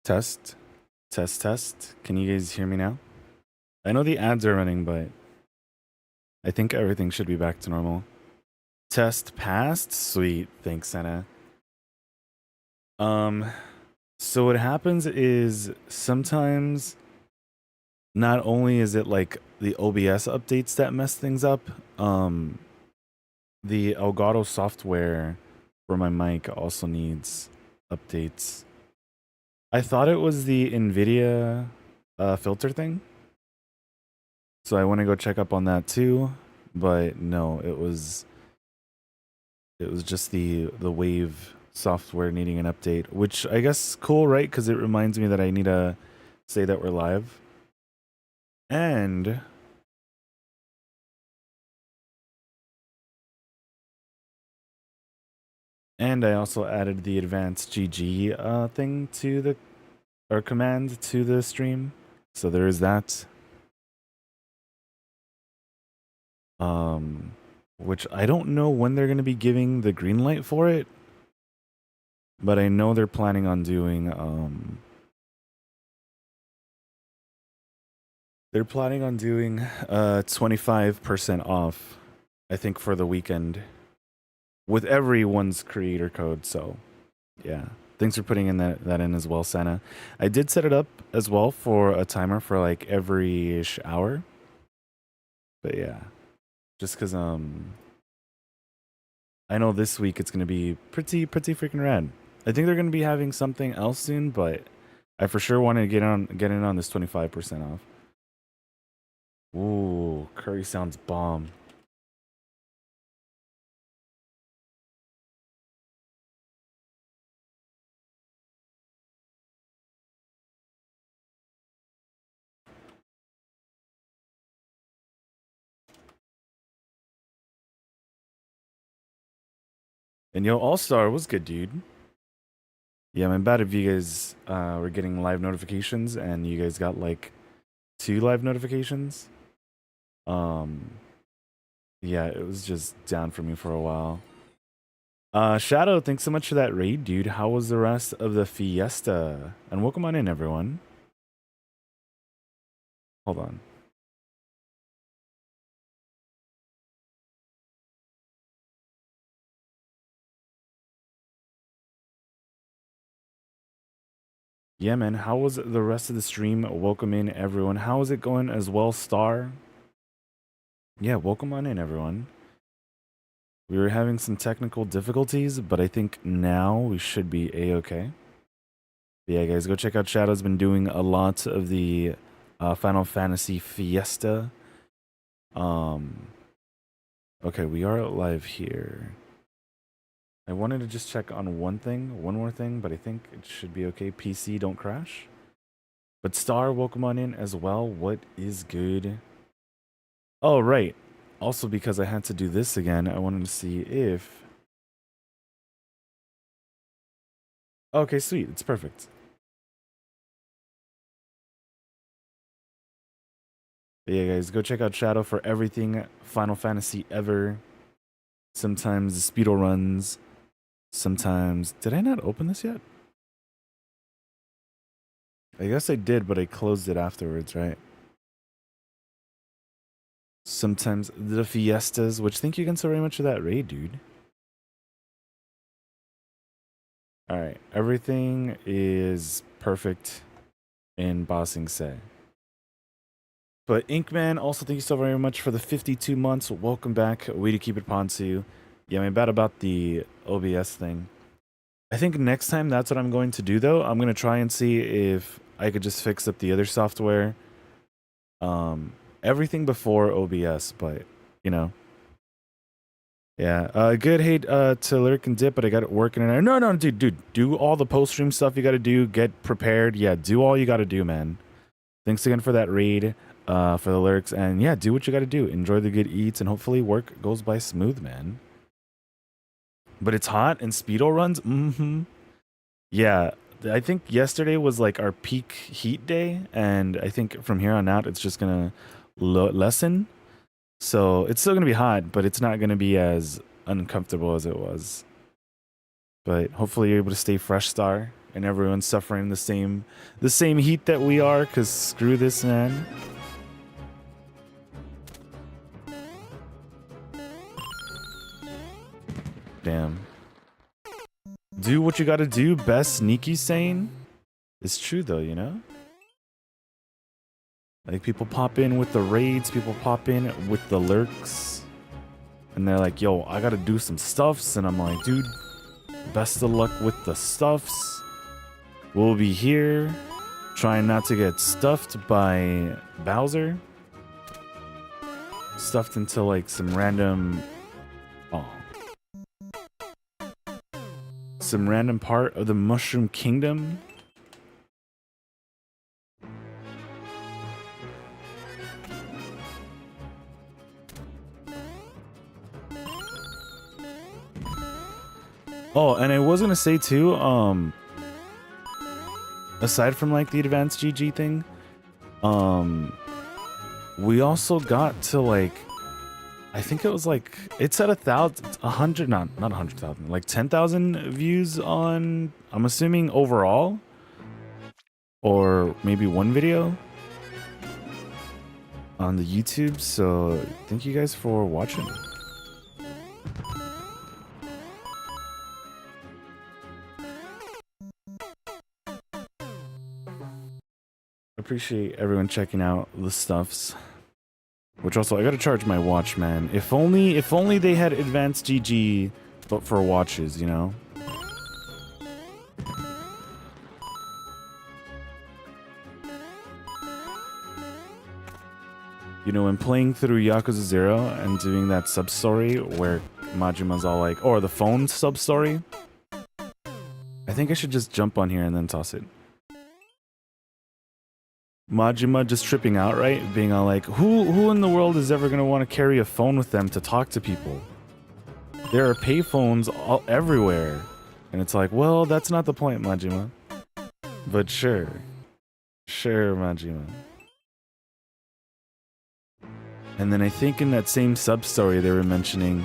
Test, test, test. Can you guys hear me now? I know the ads are running, but I think everything should be back to normal. Test passed. Sweet. Thanks, Senna. So what happens is sometimes not only is it like the OBS updates that mess things up, the Elgato software for my mic also needs updates. I thought it was the NVIDIA filter thing. So I want to go check up on that too, but no, it was just the Wave software needing an update, which I guess cool, right? Because it reminds me that I need to say that we're live. And I also added the advanced GG thing to the command to the stream. So there is that. Which I don't know when they're going to be giving the green light for it, but I know they're planning on doing 25% off, I think, for the weekend with everyone's creator code. So yeah, thanks for putting in that in as well, Santa. I did set it up as well for a timer for like every hour, but yeah, just because I know this week it's gonna be pretty freaking rad. I think they're gonna be having something else soon, but I for sure want to get in on this 25% off. Ooh, curry sounds bomb. And yo, All-Star was good, dude. Yeah, I'm bad if you guys were getting live notifications and you guys got like 2 live notifications. Yeah, it was just down for me for a while. Shadow, thanks so much for that raid, dude. How was the rest of the fiesta? And welcome on in, everyone. Hold on. Yeah, man. How was the rest of the stream? Welcome in, everyone. How is it going as well, Star? Yeah, welcome on in, everyone. We were having some technical difficulties, but I think now we should be a-okay. Yeah, guys, go check out Shadow's been doing a lot of the Final Fantasy Fiesta. Okay, we are live here. I wanted to just check on one more thing, but I think it should be okay. PC, don't crash. But Star, welcome on in as well. What is good? Oh, right. Also, because I had to do this again, I wanted to see if... Okay, sweet. It's perfect. But yeah, guys, go check out Shadow for everything Final Fantasy ever. Sometimes the speedo runs. Sometimes... Did I not open this yet? I guess I did, but I closed it afterwards, right? Sometimes the fiestas, which thank you again so very much for that raid, dude. All right, everything is perfect in Bossing Say. But Inkman, also thank you so very much for the 52 months. Welcome back. Way to keep it, Ponsu. Yeah, I'm bad about the OBS thing. I think next time that's what I'm going to do, though. I'm going to try and see if I could just fix up the other software. Everything before OBS, but, you know. Yeah, good hate to Lyric and Dip, but I got it working. And no, dude, do all the post-stream stuff you got to do. Get prepared. Yeah, do all you got to do, man. Thanks again for that raid, for the lyrics. And yeah, do what you got to do. Enjoy the good eats, and hopefully work goes by smooth, man. But it's hot and speedo runs? Mm-hmm. Yeah, I think yesterday was like our peak heat day, and I think from here on out, it's just going to lessen. So it's still going to be hot, but it's not going to be as uncomfortable as it was. But hopefully you're able to stay fresh, Star, and everyone's suffering the same heat that we are, cause screw this, man. Damn. Do what you gotta do, best sneaky saying. It's true though, you know? Like, people pop in with the raids, people pop in with the lurks, and they're like, yo, I gotta do some stuffs, and I'm like, dude, best of luck with the stuffs. We'll be here, trying not to get stuffed by Bowser. Stuffed into, like, some random... Oh. Some random part of the Mushroom Kingdom. Oh, and I was gonna say too, aside from like the advanced GG thing, we also got to like, I think it was like, it's at 100, not 100,000, like 10,000 views on, I'm assuming overall, or maybe one video on the YouTube. So thank you guys for watching. Appreciate everyone checking out the stuffs. Which also, I gotta charge my watch, man. If only they had advanced GG, but for watches, you know? You know, when playing through Yakuza 0 and doing that sub-story where Majima's all like, or the phone sub-story, I think I should just jump on here and then toss it. Majima just tripping out, right? Being all like, who in the world is ever going to want to carry a phone with them to talk to people? There are payphones all everywhere. And it's like, well, that's not the point, Majima. But sure. Sure, Majima. And then I think in that same sub-story they were mentioning,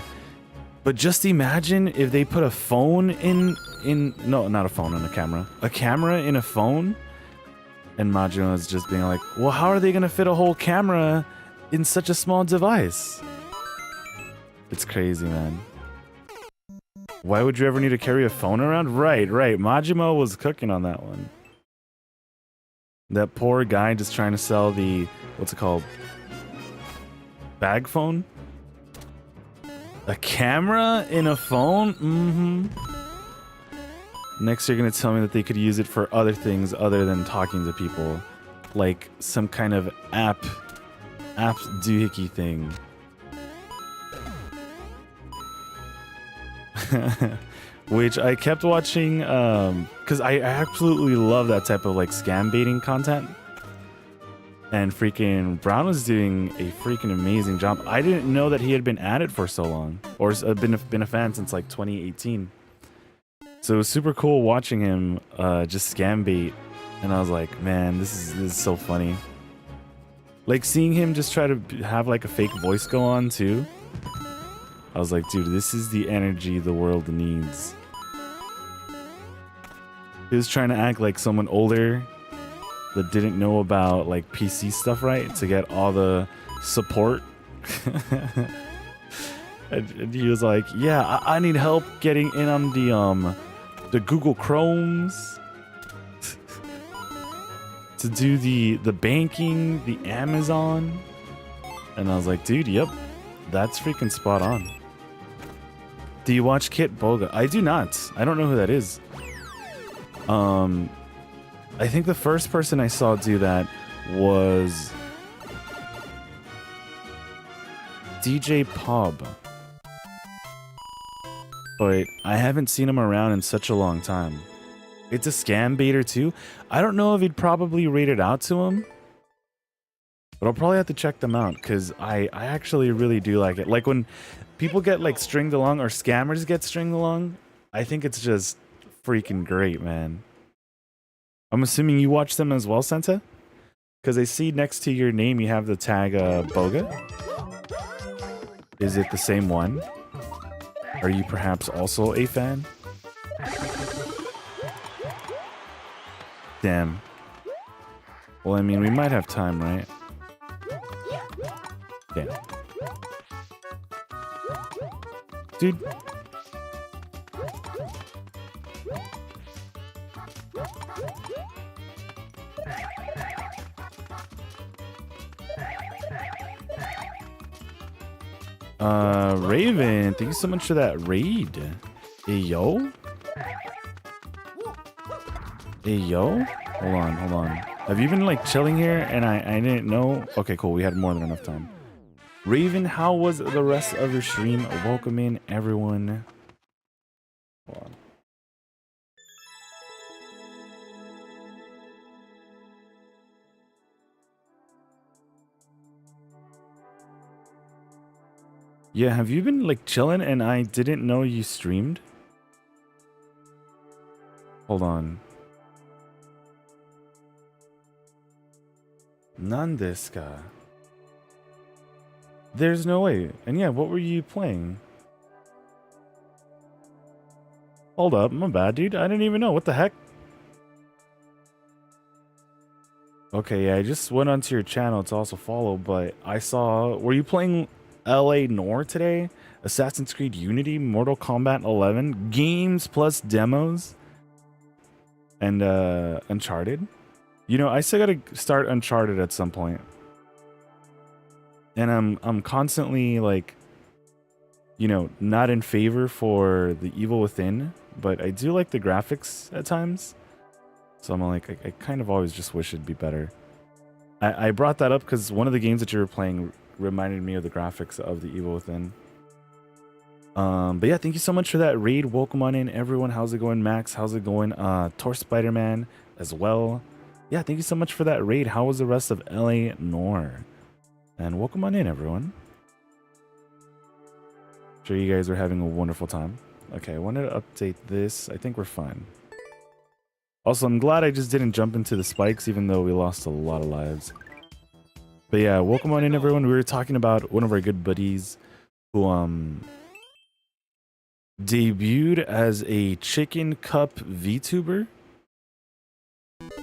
but just imagine if they put a phone no, not a phone on a camera in a phone. And Majima is just being like, well, how are they going to fit a whole camera in such a small device? It's crazy, man. Why would you ever need to carry a phone around? Right. Majima was cooking on that one. That poor guy just trying to sell the, what's it called? Bag phone? A camera in a phone? Mm-hmm. Next, you're going to tell me that they could use it for other things other than talking to people. Like some kind of app doohickey thing. Which I kept watching, because I absolutely love that type of like scam baiting content. And freaking Brown was doing a freaking amazing job. I didn't know that he had been at it for so long. Or been a fan since like 2018. So it was super cool watching him just scam bait, and I was like, man, this is so funny. Like seeing him just try to have like a fake voice go on too. I was like, dude, this is the energy the world needs. He was trying to act like someone older that didn't know about like PC stuff, right? To get all the support. and he was like, yeah, I need help getting in on the Google Chromes to do the banking, the Amazon. And I was like, dude, yep, that's freaking spot on. Do you watch Kit Boga? I do not. I don't know who that is. I think the first person I saw do that was DJ Pub. But I haven't seen him around in such a long time. It's a scam baiter too. I don't know if he'd probably rate it out to him. But I'll probably have to check them out because I actually really do like it. Like when people get like stringed along or scammers get stringed along, I think it's just freaking great, man. I'm assuming you watch them as well, Senta? Because I see next to your name you have the tag Boga. Is it the same one? Are you perhaps also a fan? Damn. Well, I mean, we might have time, right? Damn. Dude. Raven, thank you so much for that raid. Hey, yo? Hey, yo? Hold on. Have you been, like, chilling here and I didn't know? Okay, cool. We had more than enough time. Raven, how was the rest of your stream? Welcome in, everyone. Hold on. Yeah, have you been, like, chilling and I didn't know you streamed? Hold on. Nandeska. There's no way. And yeah, what were you playing? Hold up, my bad, dude. I didn't even know. What the heck? Okay, yeah, I just went onto your channel to also follow, but I saw... Were you playing LA Noire today? Assassin's Creed Unity, Mortal Kombat 11, games plus demos, and Uncharted? You know, I still gotta start Uncharted at some point. And I'm constantly, like, you know, not in favor for The Evil Within, but I do like the graphics at times. So I'm like, I kind of always just wish it'd be better. I brought that up because one of the games that you were playing reminded me of the graphics of The Evil Within. But yeah, thank you so much for that raid. Welcome on in, everyone. How's it going, Max? How's it going? Tor Spider-Man as well. Yeah, thank you so much for that raid. How was the rest of LA Noire? And welcome on in, everyone. Sure you guys are having a wonderful time. Okay, I wanted to update this. I think we're fine. Also, I'm glad I just didn't jump into the spikes, even though we lost a lot of lives. But yeah, welcome on in, everyone. We were talking about one of our good buddies who debuted as a Chicken Cup VTuber.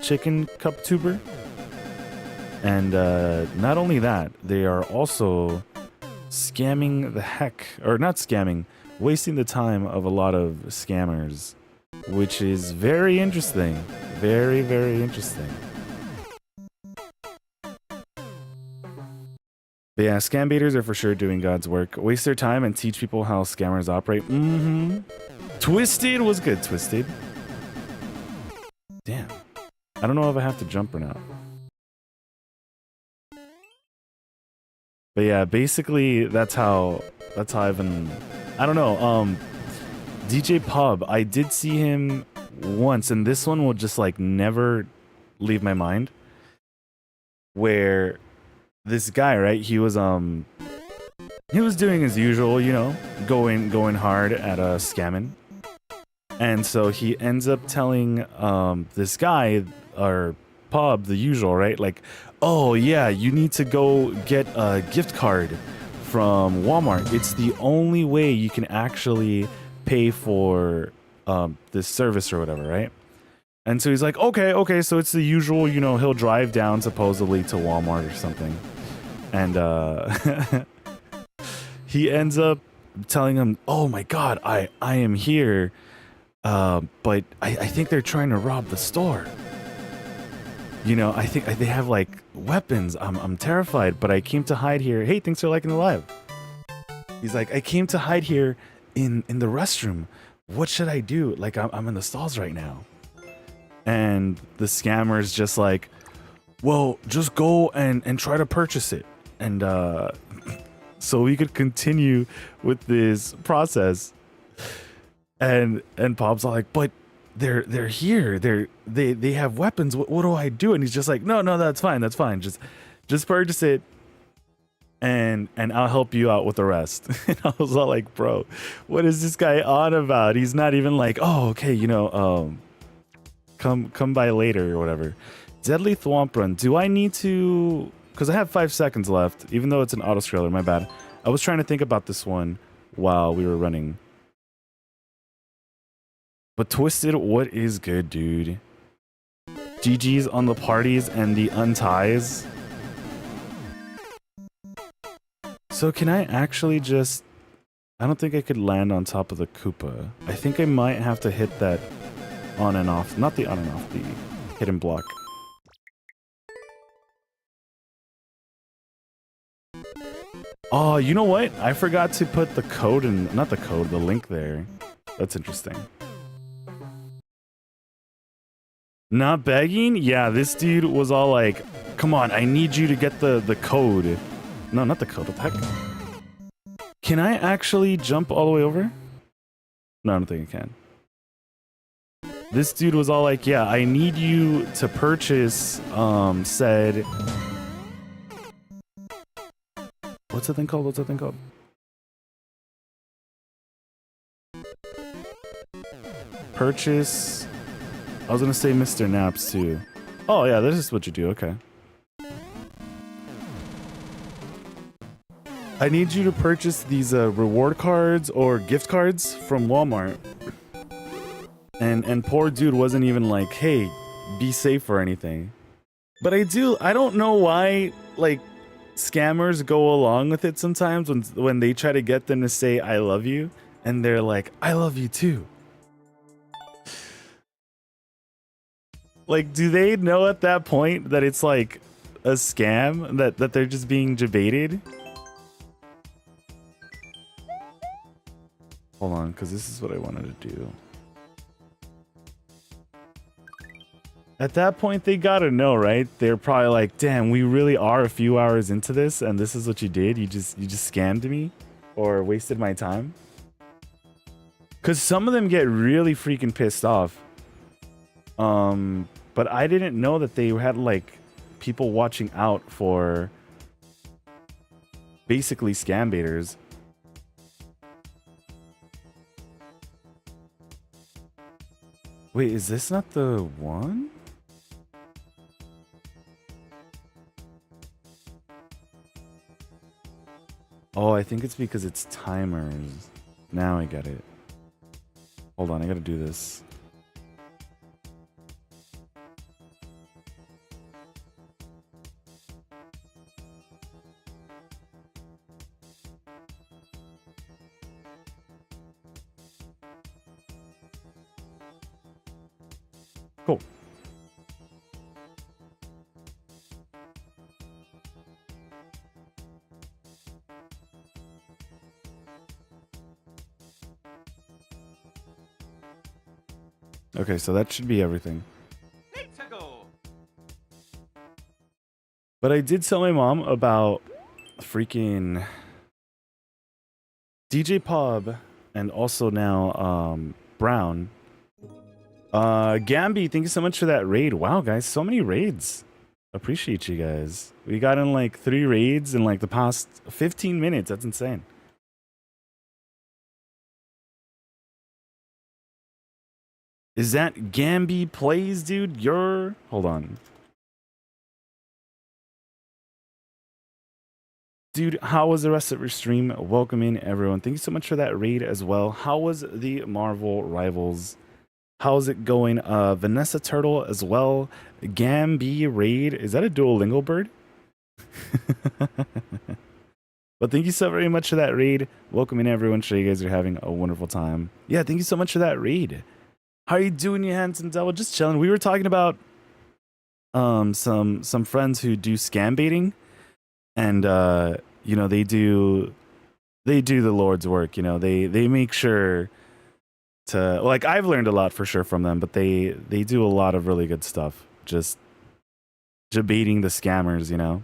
Chicken Cup tuber. And not only that, they are also scamming the heck, or not scamming, wasting the time of a lot of scammers, which is very interesting. Very, very interesting. But yeah, scam baiters are for sure doing God's work. Waste their time and teach people how scammers operate. Twisted was good, Twisted. Damn. I don't know if I have to jump or not. But yeah, basically that's how I've been. I don't know. DJ Pub, I did see him once, and this one will just like never leave my mind. Where this guy, right? He was doing his usual, you know, going hard at scamming. And so he ends up telling this guy, or Pub, the usual, right? Like, oh yeah, you need to go get a gift card from Walmart. It's the only way you can actually pay for this service or whatever, right? And so he's like, okay, so it's the usual, you know, he'll drive down supposedly to Walmart or something. And he ends up telling him, oh my god, I am here, but I think they're trying to rob the store. You know, I think they have like weapons. I'm terrified, but I came to hide here. Hey, thanks for liking the live. He's like, I came to hide here in the restroom. What should I do? Like, I'm in the stalls right now. And the scammer's just like, well, just go and try to purchase it. And so we could continue with this process. And Pop's all like, but they're here. They have weapons. What do I do? And he's just like, no, that's fine. Just purchase it. And I'll help you out with the rest. And I was all like, bro, what is this guy on about? He's not even like, oh, okay, you know, come by later or whatever. Deadly Thwomp Run. Do I need to? Because I have 5 seconds left, even though it's an auto scroller. My bad. I was trying to think about this one while we were running. But Twisted, what is good, dude? GG's on the parties and the unties. So can I actually just... I don't think I could land on top of the Koopa. I think I might have to hit that on and off. Not the on and off, the hidden block. Oh, you know what? I forgot to put the code in... Not the code, the link there. That's interesting. Not begging? Yeah, this dude was all like, come on, I need you to get the code. No, not the code. What the heck? Can I actually jump all the way over? No, I don't think I can. This dude was all like, yeah, I need you to purchase, said... What's that thing called? What's that thing called? Purchase... I was gonna say Mr. Naps too. Oh yeah, this is what you do, okay. I need you to purchase these reward cards or gift cards from Walmart. And poor dude wasn't even like, hey, be safe or anything. But I don't know why, like, scammers go along with it sometimes when they try to get them to say, I love you. And they're like, I love you too. Like, do they know at that point that it's like a scam? That they're just being debated? Hold on, because this is what I wanted to do. At that point, they gotta know, right? They're probably like, damn, we really are a few hours into this, and this is what you did? You just scammed me? Or wasted my time? Because some of them get really freaking pissed off. But I didn't know that they had, like, people watching out for basically scam baiters. Wait, is this not the one? Oh, I think it's because it's timers. Now I get it. Hold on, I gotta do this. Cool. Okay, so that should be everything. But I did tell my mom about freaking DJ Pub and also now Brown. Gamby, thank you so much for that raid. Wow, guys, so many raids. Appreciate you guys. We got in like 3 raids in like the past 15 minutes. That's insane. Is that Gamby Plays, dude? Hold on. Dude, how was the rest of your stream? Welcome in, everyone. Thank you so much for that raid as well. How was the Marvel Rivals? How's it going? Vanessa Turtle as well. Gamby raid. Is that a Duolingo bird? But thank you so very much for that raid. Welcome in, everyone. Sure you guys are having a wonderful time. Yeah, thank you so much for that raid. How are you doing, you handsome devil? Just chilling. We were talking about some friends who do scam baiting, and you know, they do the Lord's work. You know, they make sure to, like, I've learned a lot for sure from them, but they do a lot of really good stuff. Just debating the scammers, you know.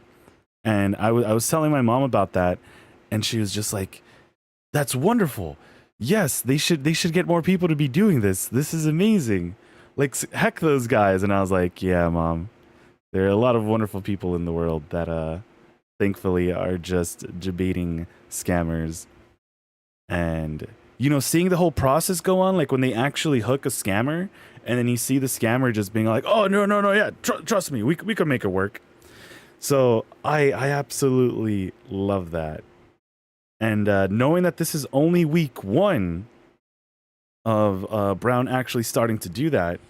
And I was telling my mom about that, and she was just like, "That's wonderful. Yes, they should get more people to be doing this. This is amazing. Like, heck those guys." And I was like, "Yeah, Mom. There are a lot of wonderful people in the world that thankfully are just debating scammers." And you know, seeing the whole process go on, like when they actually hook a scammer, and then you see the scammer just being like, "Oh, no, yeah, trust me, we could make it work." So I absolutely love that. And knowing that this is only week 1 of Brown actually starting to do that,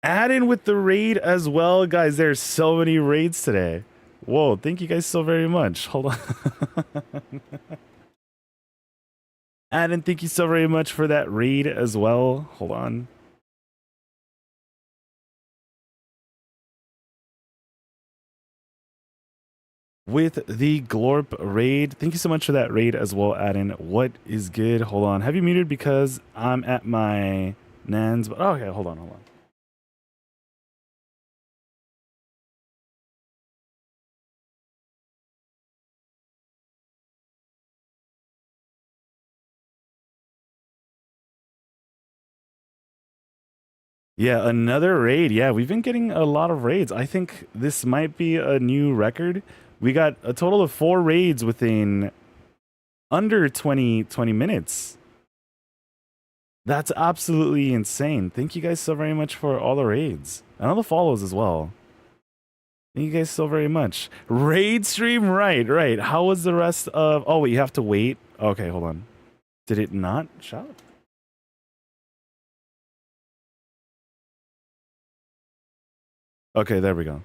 Add in with the raid as well, guys. There's so many raids today. Whoa, thank you guys so very much. Hold on. Add thank you so very much for that raid as well. Hold on. With the Glorp raid. Thank you so much for that raid as well, Addin. What is good? Hold on. Have you muted because I'm at my Nan's? Oh, okay, hold on. Yeah, another raid. Yeah, we've been getting a lot of raids. I think this might be a new record. We got a total of 4 raids within under 20 minutes. That's absolutely insane. Thank you guys so very much for all the raids and all the follows as well. Thank you guys so very much. Raid stream, right. How was the rest of... Oh, wait, you have to wait? Okay, hold on. Did it not shout? Okay, there we go.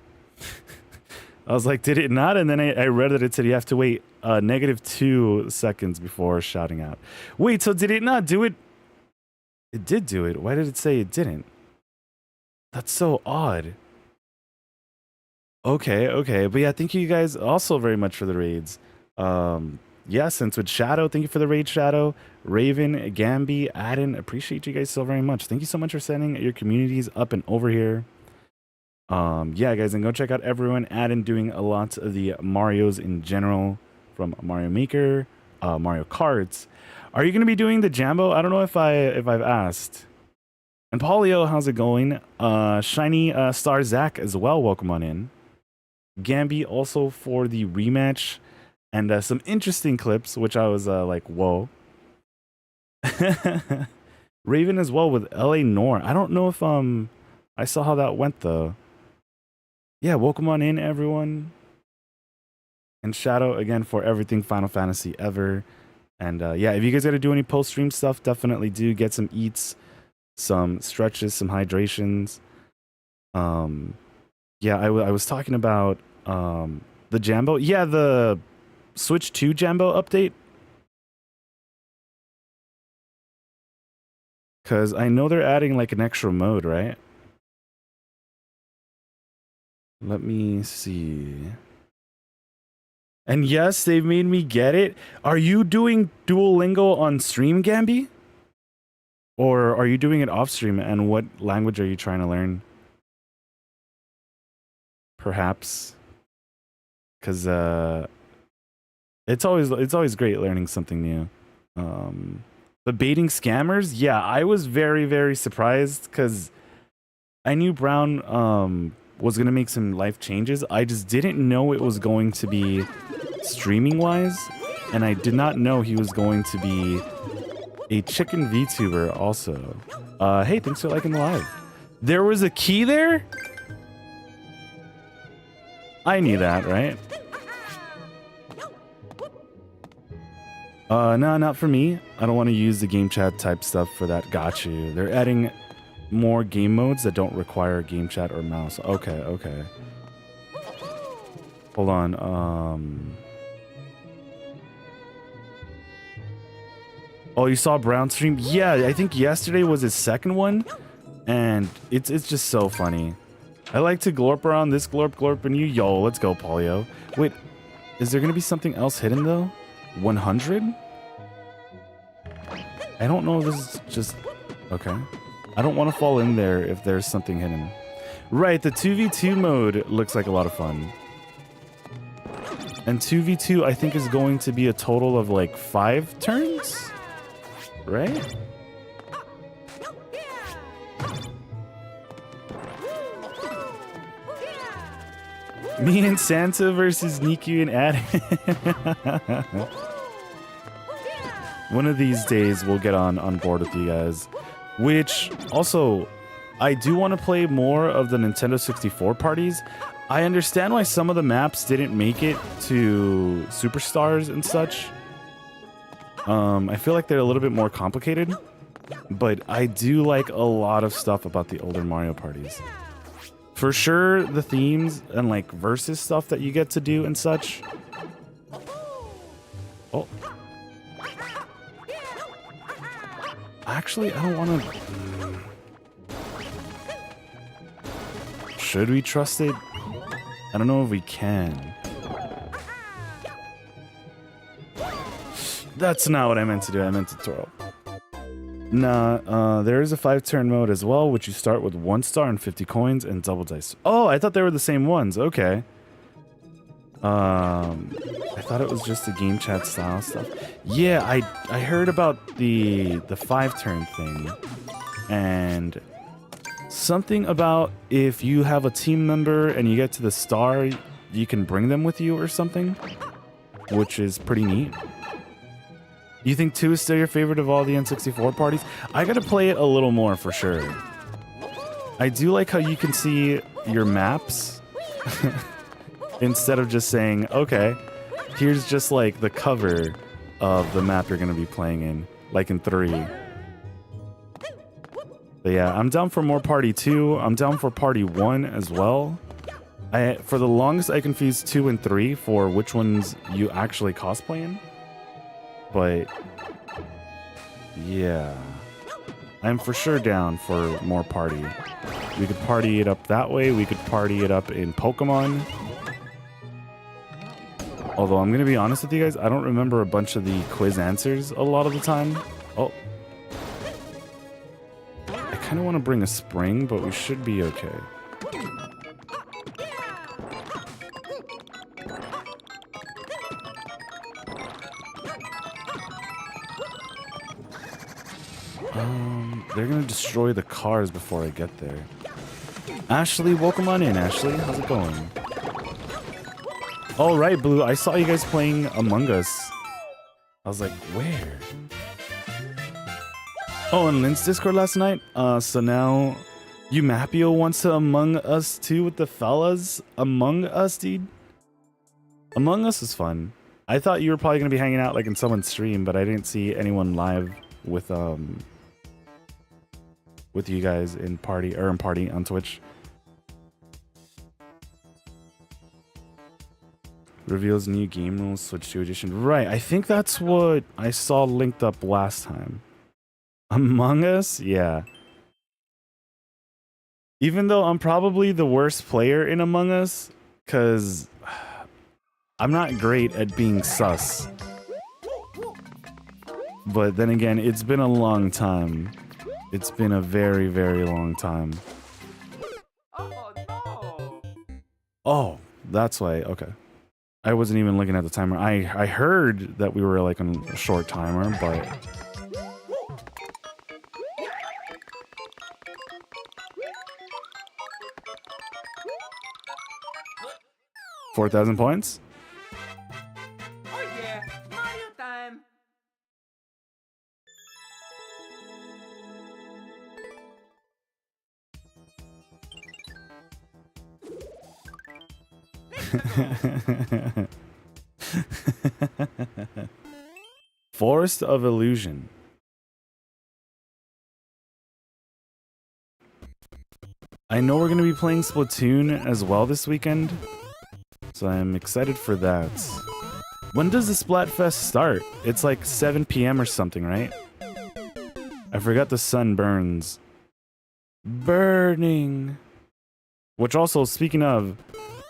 I was like, did it not? And then I read that it said you have to wait -2 seconds before shouting out. Wait, so did it not do it? It did do it. Why did it say it didn't? That's so odd. Okay. But yeah, thank you guys also very much for the raids. Yeah, since with Shadow, thank you for the raid, Shadow. Raven, Gamby, Addin, appreciate you guys so very much. Thank you so much for sending your communities up and over here. Yeah, guys, and go check out everyone. Addin doing a lot of the Marios in general, from Mario Maker, Mario Karts. Are you gonna be doing the Jambo? I don't know if I've asked. And Polio, how's it going? Shiny Star Zach as well. Welcome on in. Gamby also for the rematch and some interesting clips, which I was like, whoa. Raven as well with LA Nor. I don't know if I saw how that went though. Yeah, welcome on in, everyone. And Shadow again for everything Final Fantasy ever. And yeah, if you guys got to do any post-stream stuff, definitely do. Get some eats, some stretches, some hydrations. Yeah, I was talking about the Jambo. Yeah, the Switch 2 Jambo update. Because I know they're adding like an extra mode, right? Let me see. And yes, they've made me get it. Are you doing Duolingo on stream, Gamby? Or are you doing it off stream? And what language are you trying to learn? Perhaps. Because it's always great learning something new. But baiting scammers, yeah, I was very, very surprised because I knew Brown was gonna make some life changes. I just didn't know it was going to be streaming wise, and I did not know he was going to be a chicken VTuber also. Hey, thanks for liking the live. There was a key there? I knew that, right? No, not for me. I don't want to use the game chat type stuff for that. Got you. They're adding more game modes that don't require game chat or mouse. Okay. Hold on. Oh, you saw Brown stream? Yeah, I think yesterday was his second one, and it's just so funny. I like to glorp around this glorp and you. Yo, let's go, Polio. Wait, is there gonna be something else hidden though? 100? I don't know if this is just... Okay. I don't want to fall in there if there's something hidden. Right, the 2v2 mode looks like a lot of fun. And 2v2 I think is going to be a total of like 5 turns? Right? Me and Santa versus Nikku and I. One of these days we'll get on board with you guys. Which, also, I do want to play more of the Nintendo 64 parties. I understand why some of the maps didn't make it to Superstars and such. I feel like they're a little bit more complicated. but I do like a lot of stuff about the older Mario parties. For sure, the themes and like versus stuff that you get to do and such. Oh. Actually, I don't want to... Should we trust it? I don't know if we can. That's not what I meant to do. I meant to throw. Nah, there is a 5-turn mode as well, which you start with 1 star and 50 coins and double dice. Oh, I thought they were the same ones. Okay. I thought it was just the game chat style stuff. Yeah, I heard about the 5-turn thing. And something about if you have a team member and you get to the star, you can bring them with you or something, which is pretty neat. You think 2 is still your favorite of all the N64 parties? I gotta play it a little more for sure. I do like how you can see your maps instead of just saying, okay, here's just like the cover of the map you're gonna be playing in, like in 3. But yeah, I'm down for more Party 2. I'm down for Party 1 as well. For the longest, I confused 2 and 3 for which ones you actually cosplay in. But yeah, I'm for sure down for more party. We could party it up that way. We could party it up in Pokemon. Although I'm going to be honest with you guys, I don't remember a bunch of the quiz answers a lot of the time. Oh. I kind of want to bring a spring, but we should be okay. They're gonna destroy the cars before I get there. Ashley, welcome on in, Ashley. How's it going? All right, Blue. I saw you guys playing Among Us. I was like, where? Oh, in Lynn's Discord last night. So now Umapio wants to Among Us too with the fellas. Among Us, dude. Among Us is fun. I thought you were probably gonna be hanging out like in someone's stream, but I didn't see anyone live with you guys in party on Twitch. Reveals new game rules, Switch 2 edition. Right, I think that's what I saw linked up last time. Among Us? Yeah. Even though I'm probably the worst player in Among Us, because I'm not great at being sus. But then again, it's been a long time. It's been a very, very long time. Oh, no. Oh, that's why. Okay. I wasn't even looking at the timer. I heard that we were like on a short timer, but... 4,000 points? Oh yeah, Mario time. Forest of Illusion. I know we're going to be playing Splatoon as well this weekend, so I'm excited for that. When does the Splatfest start? It's like 7 p.m. or something, right? I forgot the sun burns. Burning. Which also, speaking of,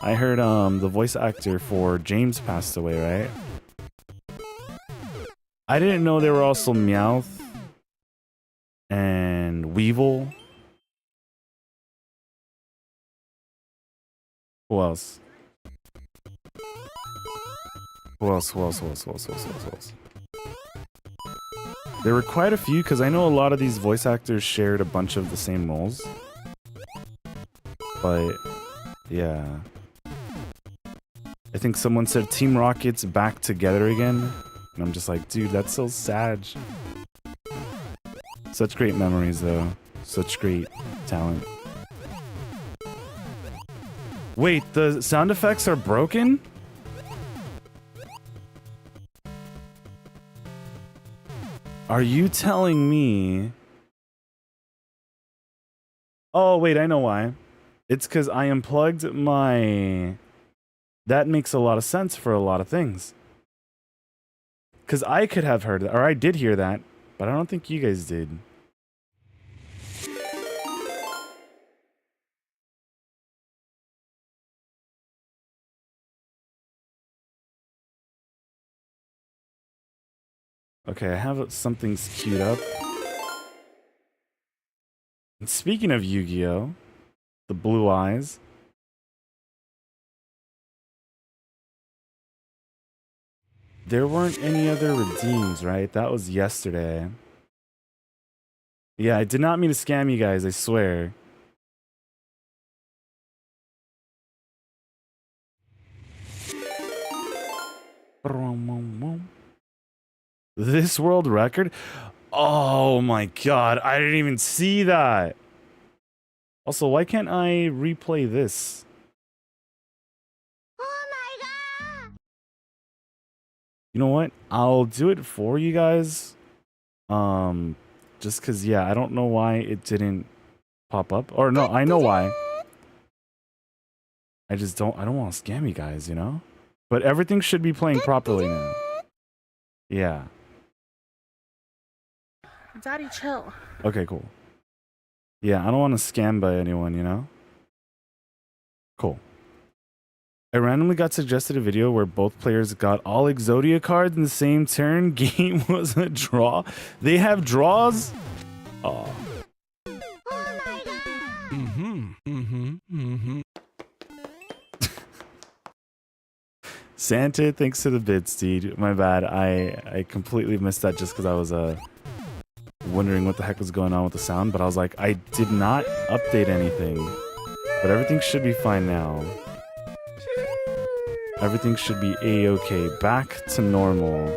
I heard the voice actor for James passed away, right? I didn't know there were also Meowth and Weevil. Who else? Who else? There were quite a few, because I know a lot of these voice actors shared a bunch of the same roles. But, yeah. I think someone said Team Rocket's back together again. And I'm just like, dude, that's so sad. Such great memories, though. Such great talent. Wait, the sound effects are broken? Are you telling me Oh, wait, I know why. It's because I unplugged my... That makes a lot of sense for a lot of things. Because I could have heard that, or I did hear that, but I don't think you guys did. Okay, I have something queued up. And speaking of Yu-Gi-Oh! The blue eyes. There weren't any other redeems, right? That was yesterday. Yeah, I did not mean to scam you guys, I swear. This world record? Oh my god, I didn't even see that. Also, why can't I replay this? Oh my god! You know what? I'll do it for you guys. Just cause yeah, I don't know why it didn't pop up. Or no, I know why. I don't want to scam you guys, you know? But everything should be playing properly now. Yeah. Daddy, chill. Okay, cool. Yeah, I don't want to scam by anyone, you know? Cool. I randomly got suggested a video where both players got all Exodia cards in the same turn. Game was a draw. They have draws? Oh. Oh my god! Santa, thanks to the bits, dude. My bad. I completely missed that just because I was wondering what the heck was going on with the sound. But I was like, I did not update anything. But everything should be fine now. Everything should be a-okay. Back to normal.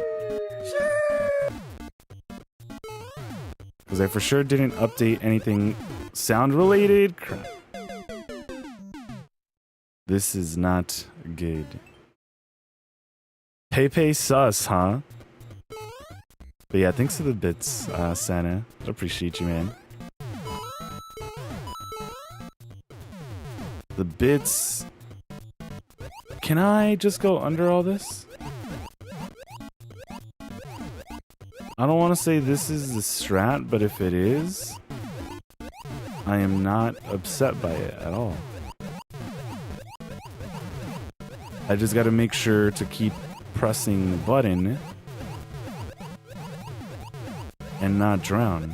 Because I for sure didn't update anything sound related. Crap. This is not good. Pepe sus, huh? But yeah, thanks for the bits, Santa. I appreciate you, man. The bits... Can I just go under all this? I don't want to say this is the strat, but if it is, I am not upset by it at all. I just got to make sure to keep pressing the button and not drown.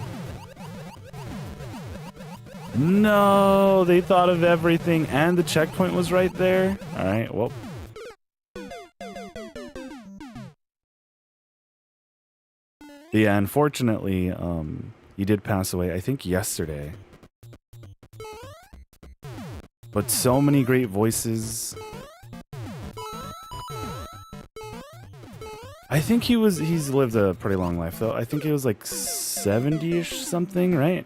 No, they thought of everything and the checkpoint was right there. All right, well. Yeah, unfortunately, he did pass away, I think yesterday. But so many great voices. I think he's lived a pretty long life though. I think he was like 70-ish something, right?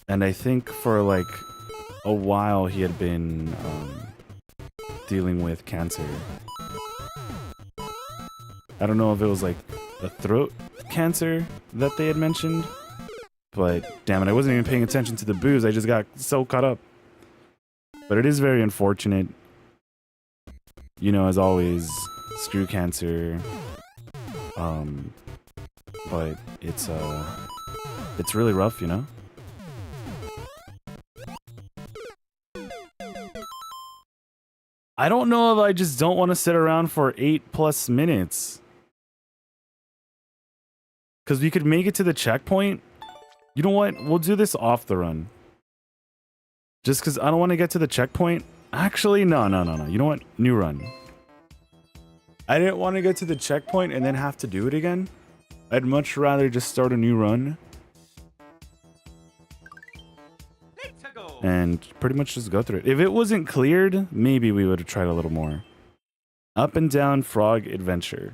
And I think for like a while he had been dealing with cancer. I don't know if it was like a throat cancer that they had mentioned, but damn it, I wasn't even paying attention to the booze. I just got so caught up. But it is very unfortunate. You know, as always, screw cancer. But it's really rough, you know? I don't know if I just don't want to sit around for 8+ minutes. Because we could make it to the checkpoint. You know what? We'll do this off the run. Just because I don't want to get to the checkpoint. Actually, no. You know what? New run. I didn't want to get to the checkpoint and then have to do it again. I'd much rather just start a new run. And pretty much just go through it. If it wasn't cleared, maybe we would have tried a little more. Up and down frog adventure.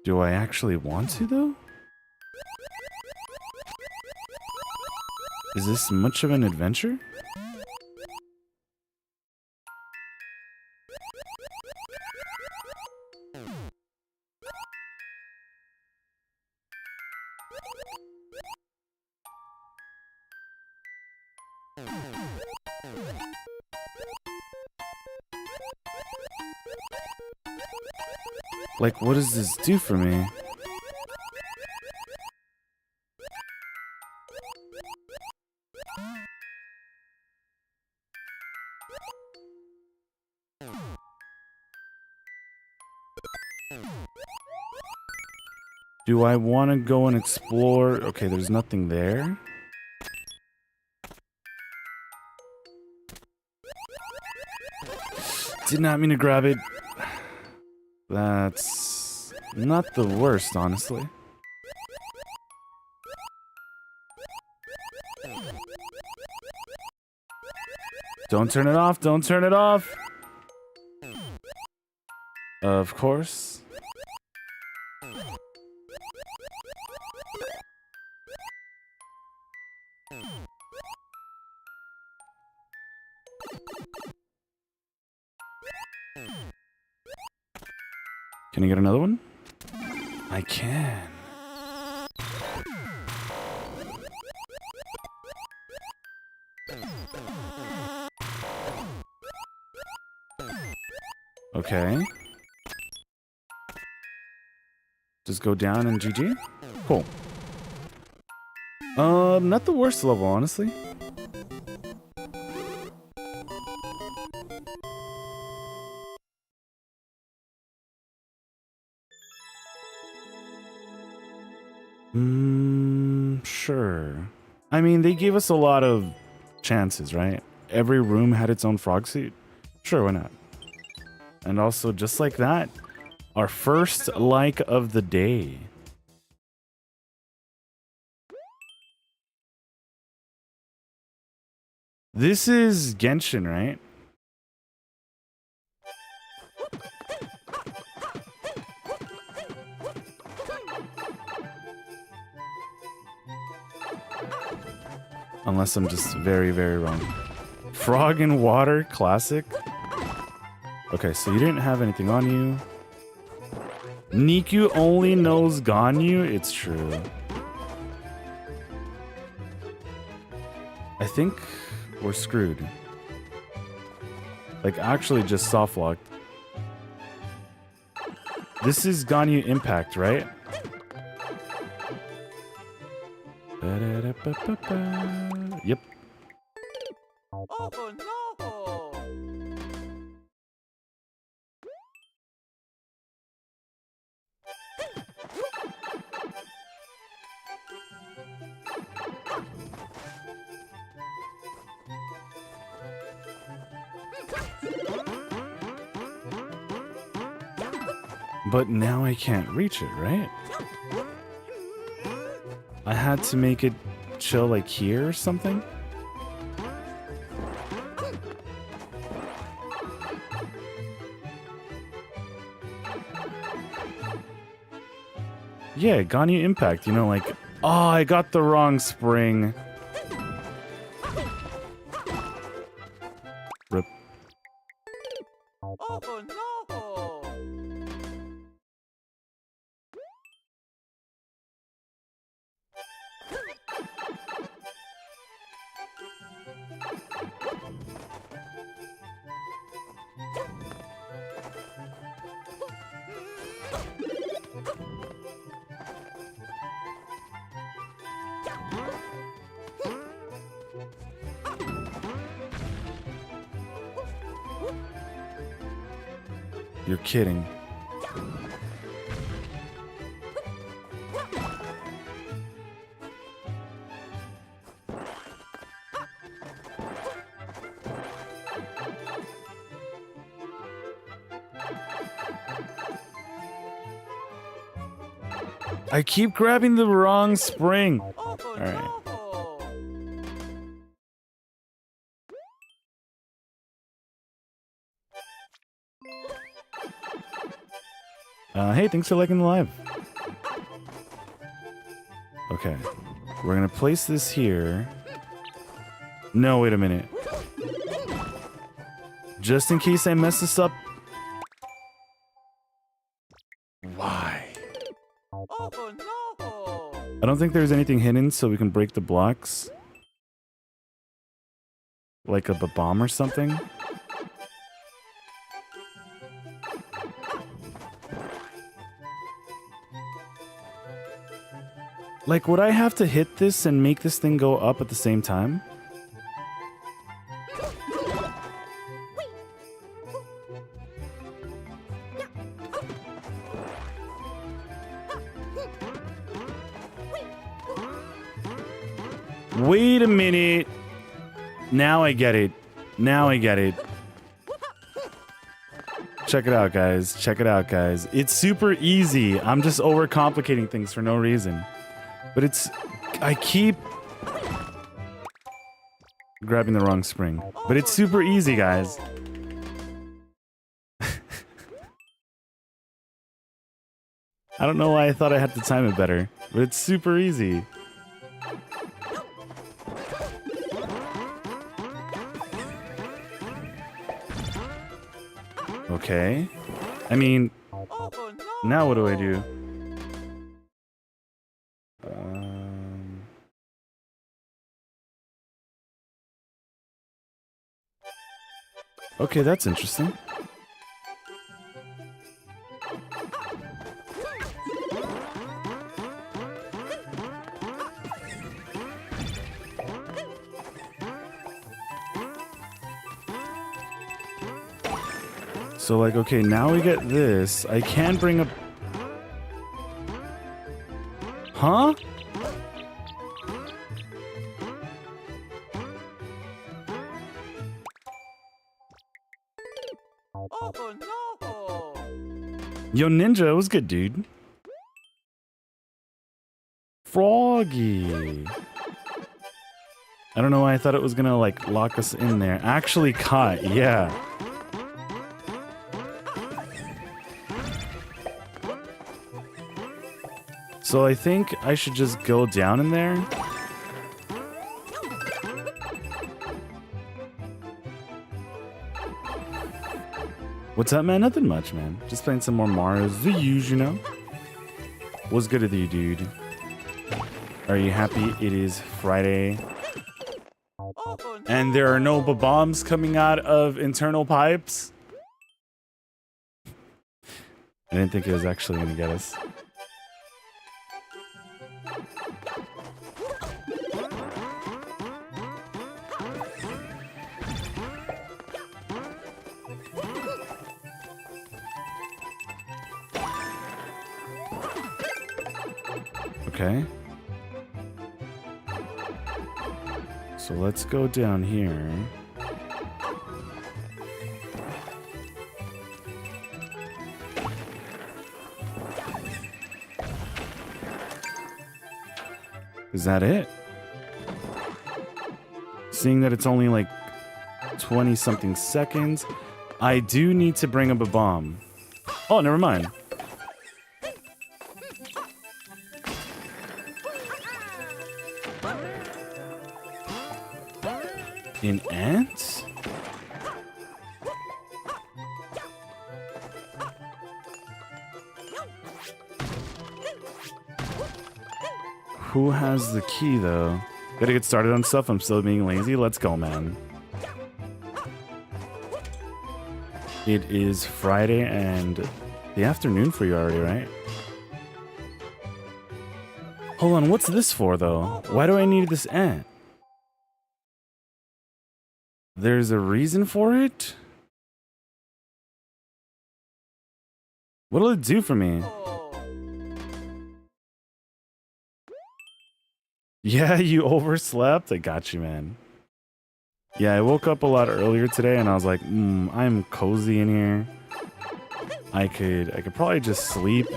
Do I actually want to, though? Is this much of an adventure? Like, what does this do for me? Do I want to go and explore? Okay, there's nothing there. Did not mean to grab it. That's not the worst, honestly. Don't turn it off. Don't turn it off. Of course. Can I get another one? I can. Okay. Just go down and GG? Cool. Not the worst level, honestly. Sure. I mean, they gave us a lot of chances, right? Every room had its own frog suit. Sure, why not? And also, just like that, our first like of the day. This is Genshin, right? Unless I'm just very, very wrong. Frog and Water Classic? Okay, so you didn't have anything on you. Nikku only knows Ganyu? It's true. I think we're screwed. Like, actually just soft locked. This is Ganyu Impact, right? Yep. Oh no! But now I can't reach it, right? I had to make it chill like here or something? Yeah, Ganyu Impact, you know, like... Oh, I got the wrong spring. Rip. Oh no! You're kidding. I keep grabbing the wrong spring. Oh right. no! Hey, thanks for liking the live. Okay. We're gonna place this here. No, wait a minute. Just in case I mess this up. Why? Oh no! I don't think there's anything hidden so we can break the blocks. Like a bomb or something. Like, would I have to hit this and make this thing go up at the same time? Wait a minute. Now I get it. Now I get it. Check it out, guys. Check it out, guys. It's super easy. I'm just overcomplicating things for no reason. But it's... I keep... grabbing the wrong spring. But it's super easy, guys. I don't know why I thought I had to time it better. But it's super easy. Okay. I mean, Oh no! now what do I do? Okay, that's interesting. So, like, okay, now we get this. I can bring up... Huh? Oh no! Yo, Ninja, it was good, dude. Froggy. I don't know why I thought it was gonna, like, lock us in there. Actually caught, yeah. So I think I should just go down in there. What's up, man? Nothing much, man. Just playing some more Mario. The usual, you know? What's good with you, dude? Are you happy it is Friday? Oh no! And there are no bombs coming out of internal pipes? I didn't think it was actually gonna get us. Okay. So let's go down here. Is that it? Seeing that it's only like 20 something seconds, I do need to bring up a bomb. Oh, never mind. An ant? Who has the key, though? Gotta get started on stuff. I'm still being lazy. Let's go, man. It is Friday and the afternoon for you already, right? Hold on, what's this for, though? Why do I need this ant? There's a reason for it? What'll it do for me? Yeah, you overslept? I got you, man. Yeah, I woke up a lot earlier today and I was like, I'm cozy in here. I could probably just sleep.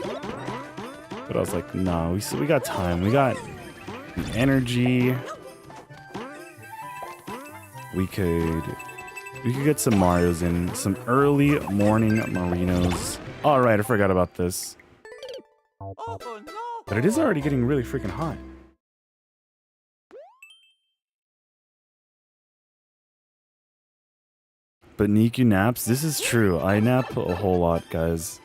But I was like, no, we got time. We got the energy. We could get some Marios in, some early morning Marinos. All right, I forgot about this. Oh no! But it is already getting really freaking hot. But Nikku naps. This is true. I nap a whole lot, guys.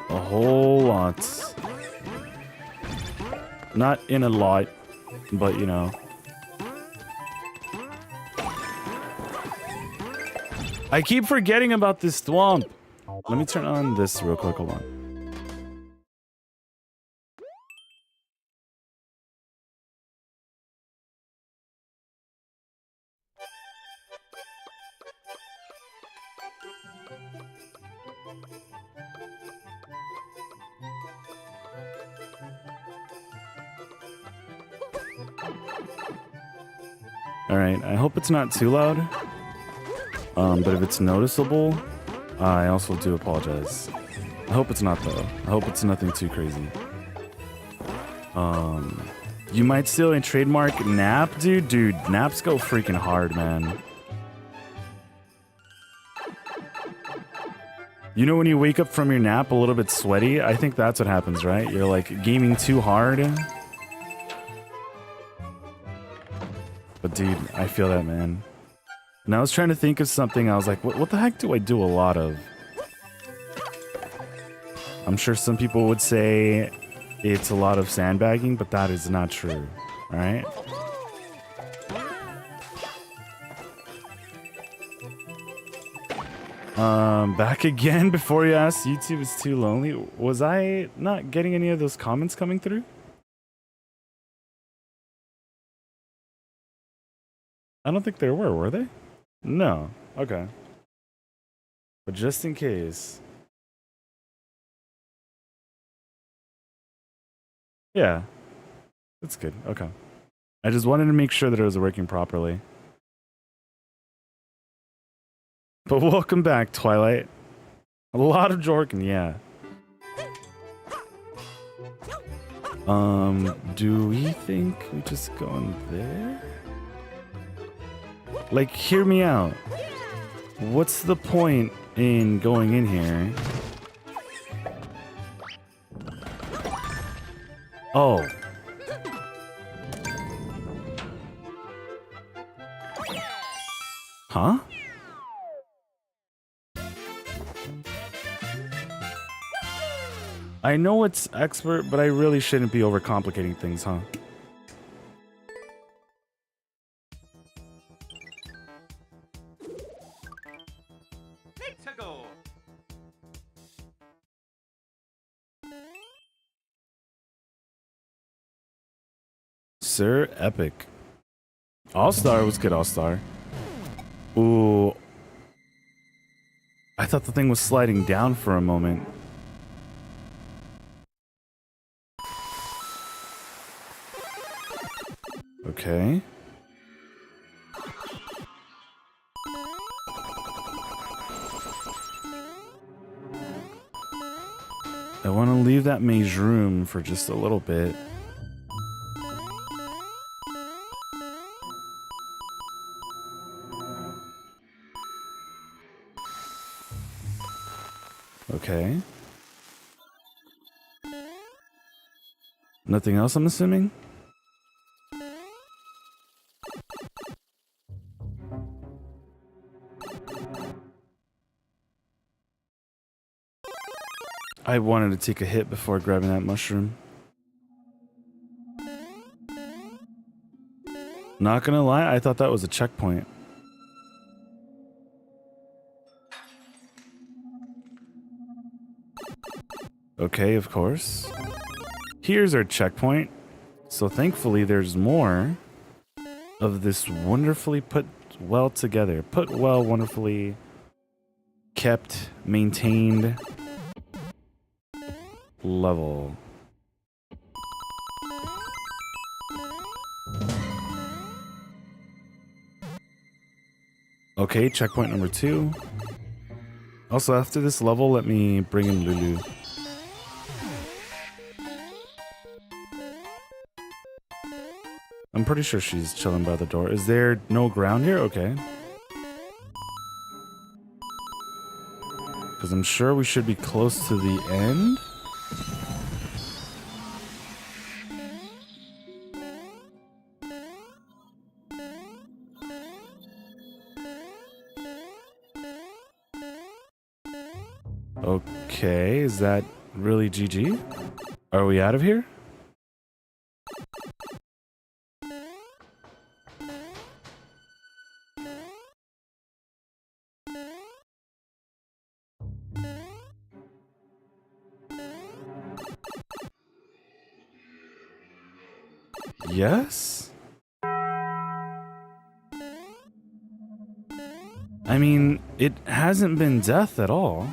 A whole lot. Not in a lot, but you know. I keep forgetting about this swamp. Let me turn on this real quick. Hold on. Alright, I hope it's not too loud. But if it's noticeable, I also do apologize. I hope it's not though. I hope it's nothing too crazy. You might steal a trademark nap, dude? Dude, naps go freaking hard, man. You know when you wake up from your nap a little bit sweaty? I think that's what happens, right? You're like gaming too hard. But dude, I feel that, man. And I was trying to think of something. I was like, what the heck do I do a lot of? I'm sure some people would say it's a lot of sandbagging, but that is not true. All right? Back again before you asked, YouTube is too lonely. Was I not getting any of those comments coming through? I don't think there were they? No. Okay. But just in case. Yeah. That's good. Okay. I just wanted to make sure that it was working properly. But welcome back, Twilight. A lot of Jorkin, yeah. Do we think we just go in there? Like, hear me out. What's the point in going in here? Oh. Huh? I know it's expert, but I really shouldn't be overcomplicating things, huh? Let's go. Sir Epic. All-Star was good, All-Star. Ooh. I thought the thing was sliding down for a moment. Okay. I want to leave that maze room for just a little bit. Okay. Nothing else, I'm assuming? I wanted to take a hit before grabbing that mushroom. Not gonna lie, I thought that was a checkpoint. Okay, of course. Here's our checkpoint. So thankfully there's more of this wonderfully put well together. Put well, wonderfully kept, maintained level. Okay, checkpoint number 2. Also, after this level, let me bring in Lulu. I'm pretty sure she's chilling by the door. Is there no ground here? Okay. Because I'm sure we should be close to the end. Okay, is that really GG? Are we out of here? Yes? I mean, it hasn't been death at all.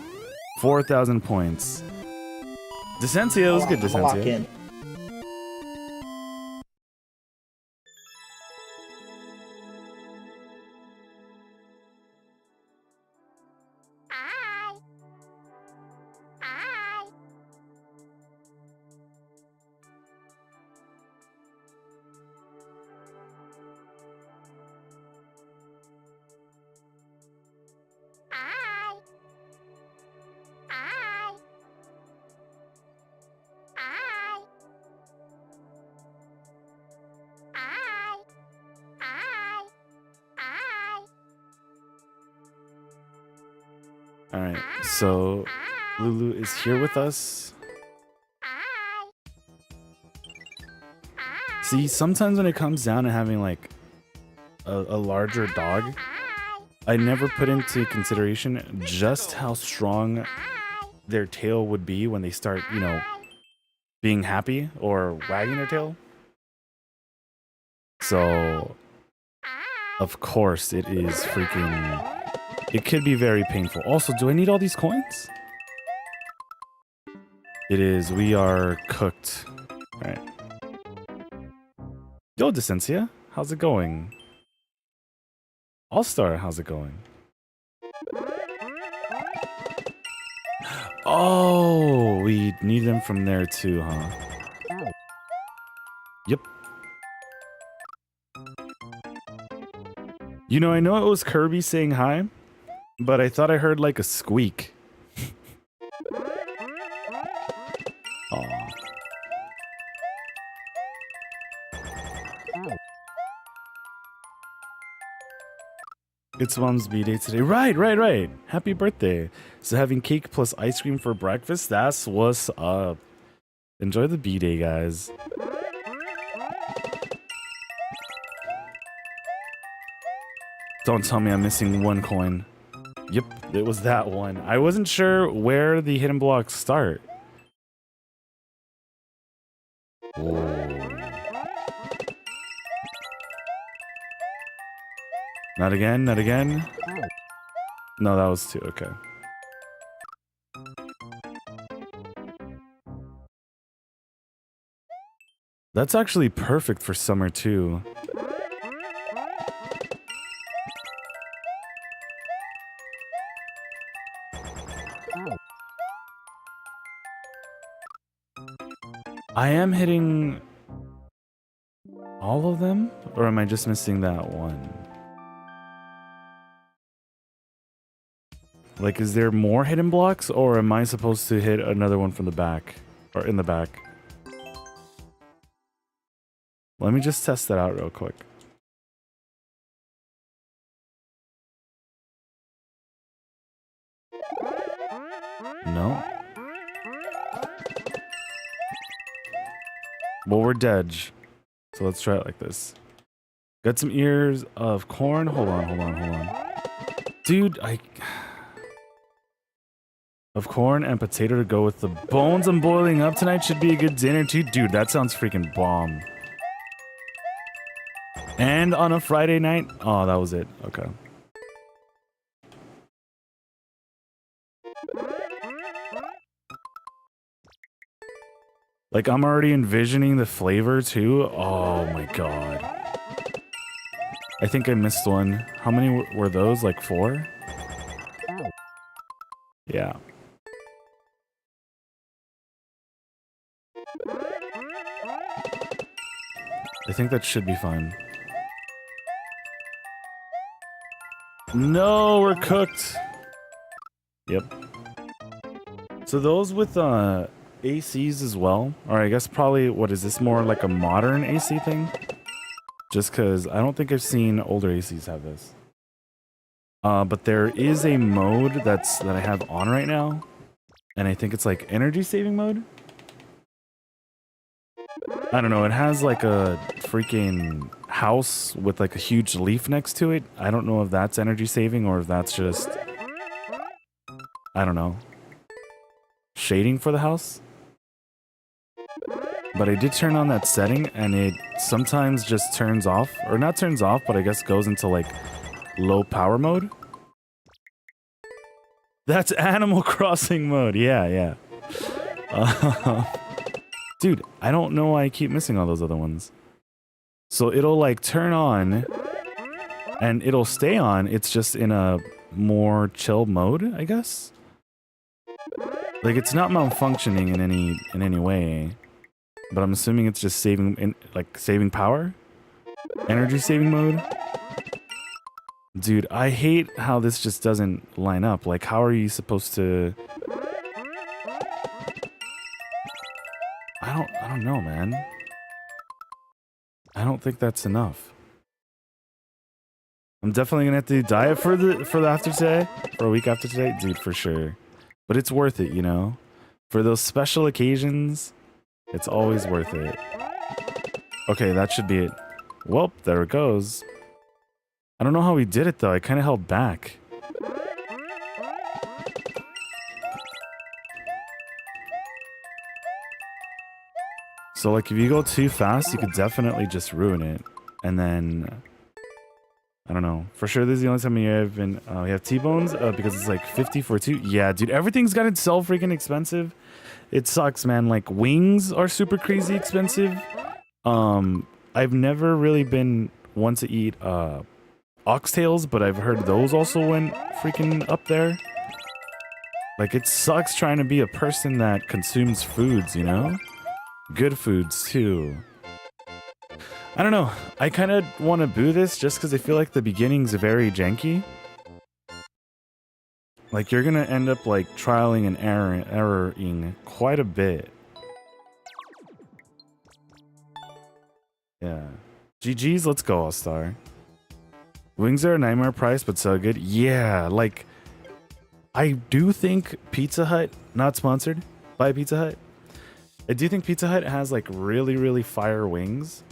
4,000 points. Decentia was good, I'll lock Decentia. in. I. I. I. I. I. I. I. I. All right, so Lulu is here with us. See, sometimes when it comes down to having like a larger dog, I never put into consideration just how strong their tail would be when they start, you know, being happy or wagging their tail. So, of course, it is freaking... It could be very painful. Also, do I need all these coins? It is. We are cooked. All right. Yo, Decentia. How's it going? All-Star, how's it going? Oh, we need them from there too, huh? Yep. You know it was Kirby saying hi, but I thought I heard like a squeak. Aw. It's Mom's B-Day today. Right. Happy birthday. So having cake plus ice cream for breakfast, that's what's up. Enjoy the B-Day, guys. Don't tell me I'm missing one coin. Yep, it was that one. I wasn't sure where the hidden blocks start. Whoa. Not again, not again. No, that was two, okay. That's actually perfect for summer too. I am hitting all of them, or am I just missing that one? Like, is there more hidden blocks, or am I supposed to hit another one from the back? Or in the back? Let me just test that out real quick. No? Well, we're dead. So let's try it like this. Got some ears of corn. Hold on. Dude, of corn and potato to go with the bones I'm boiling up tonight should be a good dinner too. Dude, that sounds freaking bomb. And on a Friday night? Oh, that was it. Okay. Like, I'm already envisioning the flavor too. Oh my god. I think I missed one. How many were those? Like 4? Yeah. I think that should be fine. No, we're cooked. Yep. So those with ACs as well, or I guess probably, what is this, more like a modern AC thing? Just because I don't think I've seen older ACs have this. But there is a mode that I have on right now, And I think it's like energy saving mode. I don't know. It has like a freaking house with like a huge leaf next to it. I don't know if that's energy saving or if that's just, I don't know, shading for the house. But I did turn on that setting and it sometimes just turns off, or not turns off, but I guess goes into like low power mode. That's Animal Crossing mode. Yeah, yeah. Dude, I don't know why I keep missing all those other ones. So it'll like turn on and it'll stay on. It's just in a more chill mode, I guess. Like it's not malfunctioning in any way, but I'm assuming it's just saving power, energy saving mode. Dude, I hate how this just doesn't line up. Like, how are you supposed to? I don't know, man. I don't think that's enough. I'm definitely gonna have to do diet for the after today, for a week after today, dude, for sure. But it's worth it, you know. For those special occasions, it's always worth it. Okay, that should be it. Well, there it goes. I don't know how we did it though. I kind of held back. So like if you go too fast, you could definitely just ruin it. And then, I don't know. For sure, this is the only time we have been, we have T-bones because it's like 50 for 2. Yeah, dude, everything's gotten so freaking expensive. It sucks, man. Like wings are super crazy expensive. I've never really been one to eat oxtails, but I've heard those also went freaking up there. Like it sucks trying to be a person that consumes foods, you know? Good foods too. I don't know. I kind of want to boo this just because I feel like the beginning's very janky. Like you're gonna end up like trialing and erroring quite a bit. Yeah. GG's, let's go, All-Star. Wings are a nightmare price, but so good. Yeah, like I do think Pizza Hut, not sponsored by Pizza Hut. I do think Pizza Hut has like really, really fire wings.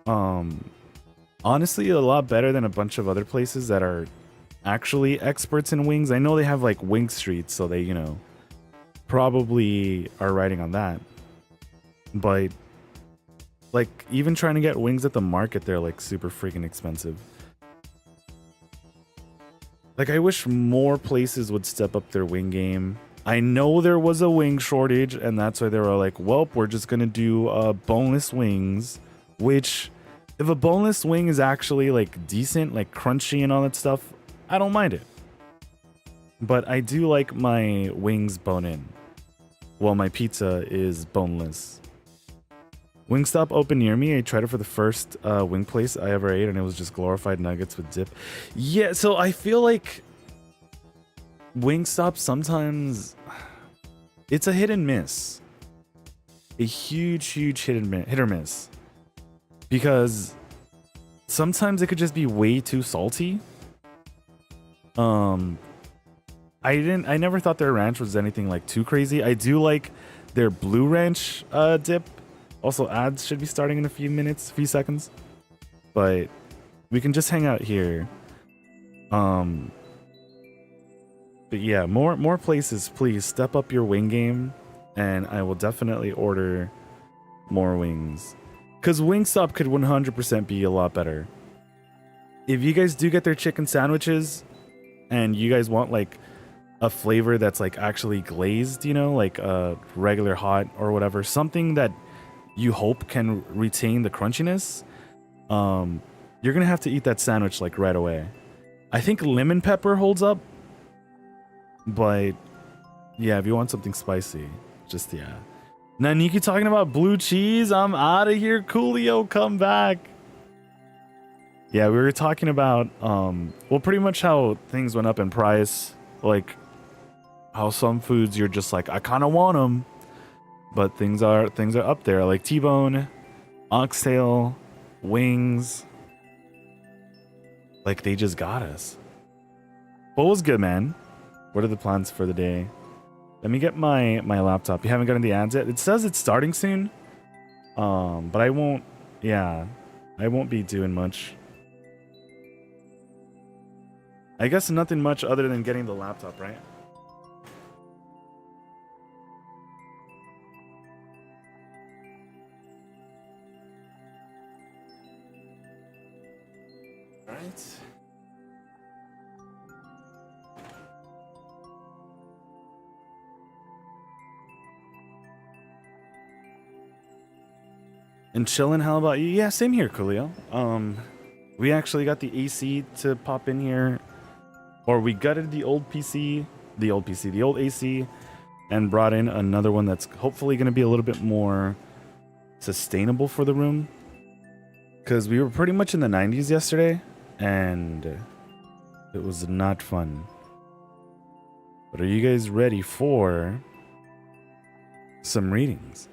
Honestly, a lot better than a bunch of other places that are actually experts in wings. I know they have like Wing Street, so they, you know, probably are riding on that. But like even trying to get wings at the market, they're like super freaking expensive. Like I wish more places would step up their wing game. I know there was a wing shortage, and that's why they were like, "Welp, we're just gonna do boneless wings." Which, if a boneless wing is actually like decent, like crunchy and all that stuff, I don't mind it. But I do like my wings bone-in, while my pizza is boneless. Wingstop opened near me. I tried it for the first wing place I ever ate, and it was just glorified nuggets with dip. Yeah, so I feel like Wingstop sometimes it's a hit and miss. A huge hit or miss. Because sometimes it could just be way too salty. I never thought their ranch was anything like too crazy. I do like their blue ranch dip. Also, ads should be starting in a few seconds. But we can just hang out here. But yeah, more places, please step up your wing game, and I will definitely order more wings. Because Wingstop could 100% be a lot better. If you guys do get their chicken sandwiches, and you guys want like a flavor that's like actually glazed, you know, like regular hot or whatever, something that you hope can retain the crunchiness, you're gonna have to eat that sandwich like right away. I think lemon pepper holds up. But yeah, if you want something spicy, just yeah. Now Nikki talking about blue cheese. I'm out of here. Coolio, come back. Yeah, we were talking about well, pretty much how things went up in price. Like how some foods you're just like, I kind of want them, but things are up there. Like T-bone, oxtail, wings. Like they just got us. What was good, man? What are the plans for the day? Let me get my laptop. You haven't gotten the ads yet? It says it's starting soon. But I won't, yeah, I won't be doing much. I guess nothing much other than getting the laptop, right? All right. And chillin', how about you? Yeah, same here, Coolio. We actually got the AC to pop in here, or we gutted the old PC, the old AC, and brought in another one that's hopefully going to be a little bit more sustainable for the room. Because we were pretty much in the 90s yesterday, and it was not fun. But are you guys ready for some readings?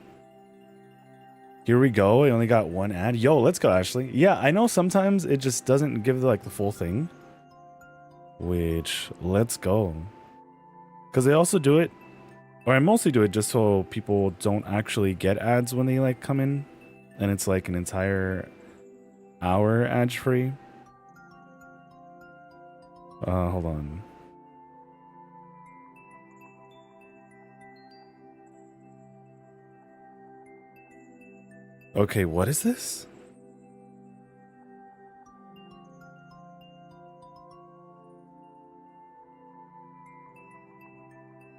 Here we go. I only got one ad. Yo, let's go, Ashley. Yeah, I know sometimes it just doesn't give like the full thing. Which, let's go. Because they also do it, or I mostly do it just so people don't actually get ads when they like come in. And it's like an entire hour ad free. Hold on. Okay, what is this?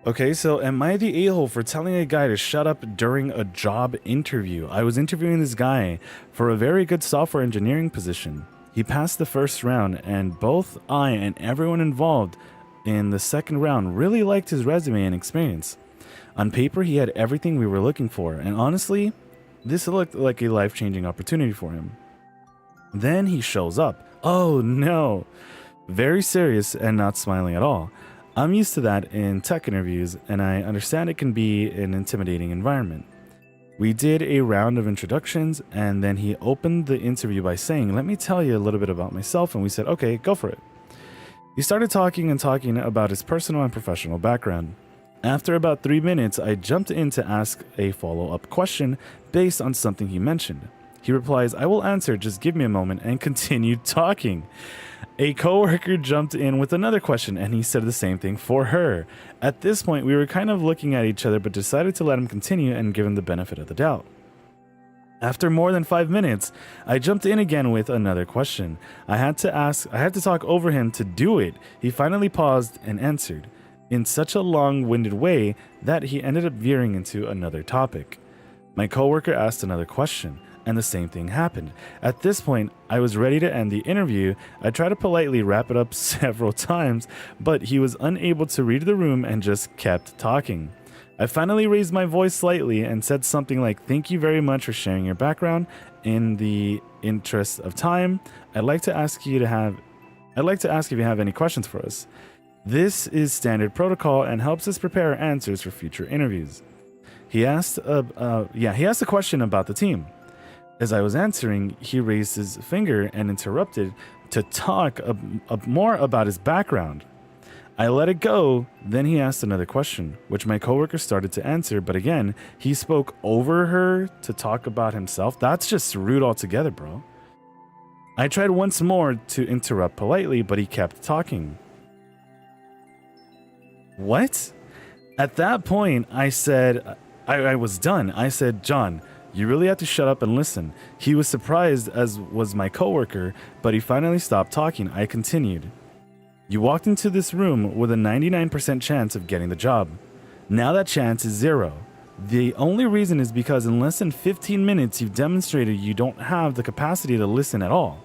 Okay, so am I the a-hole for telling a guy to shut up during a job interview? I was interviewing this guy for a very good software engineering position. He passed the first round, and both I and everyone involved in the second round really liked his resume and experience. On paper, he had everything we were looking for, and honestly, this looked like a life-changing opportunity for him. Then he shows up. Oh no! Very serious and not smiling at all. I'm used to that in tech interviews, and I understand it can be an intimidating environment. We did a round of introductions, and then he opened the interview by saying, "Let me tell you a little bit about myself," and we said, "Okay, go for it." He started talking about his personal and professional background. After about 3 minutes, I jumped in to ask a follow-up question based on something he mentioned. He replies, "I will answer, just give me a moment," and continued talking. A coworker jumped in with another question, and he said the same thing for her. At this point, we were kind of looking at each other, but decided to let him continue and give him the benefit of the doubt. After more than 5 minutes, I jumped in again with another question. I had to talk over him to do it. He finally paused and answered in such a long-winded way that he ended up veering into another topic. My coworker asked another question, and the same thing happened. At this point, I was ready to end the interview. I tried to politely wrap it up several times, but he was unable to read the room and just kept talking. I finally raised my voice slightly and said something like, "Thank you very much for sharing your background. In the interest of time, I'd like to ask if you have any questions for us. This is standard protocol and helps us prepare answers for future interviews." He asked a question about the team. As I was answering, he raised his finger and interrupted to talk more about his background. I let it go, then he asked another question, which my coworker started to answer, but again, he spoke over her to talk about himself. That's just rude altogether, bro. I tried once more to interrupt politely, but he kept talking. What? At that point, I said, I was done. I said, "John, you really have to shut up and listen." He was surprised, as was my coworker, but he finally stopped talking. I continued. "You walked into this room with a 99% chance of getting the job. Now that chance is 0. The only reason is because in less than 15 minutes, you've demonstrated you don't have the capacity to listen at all.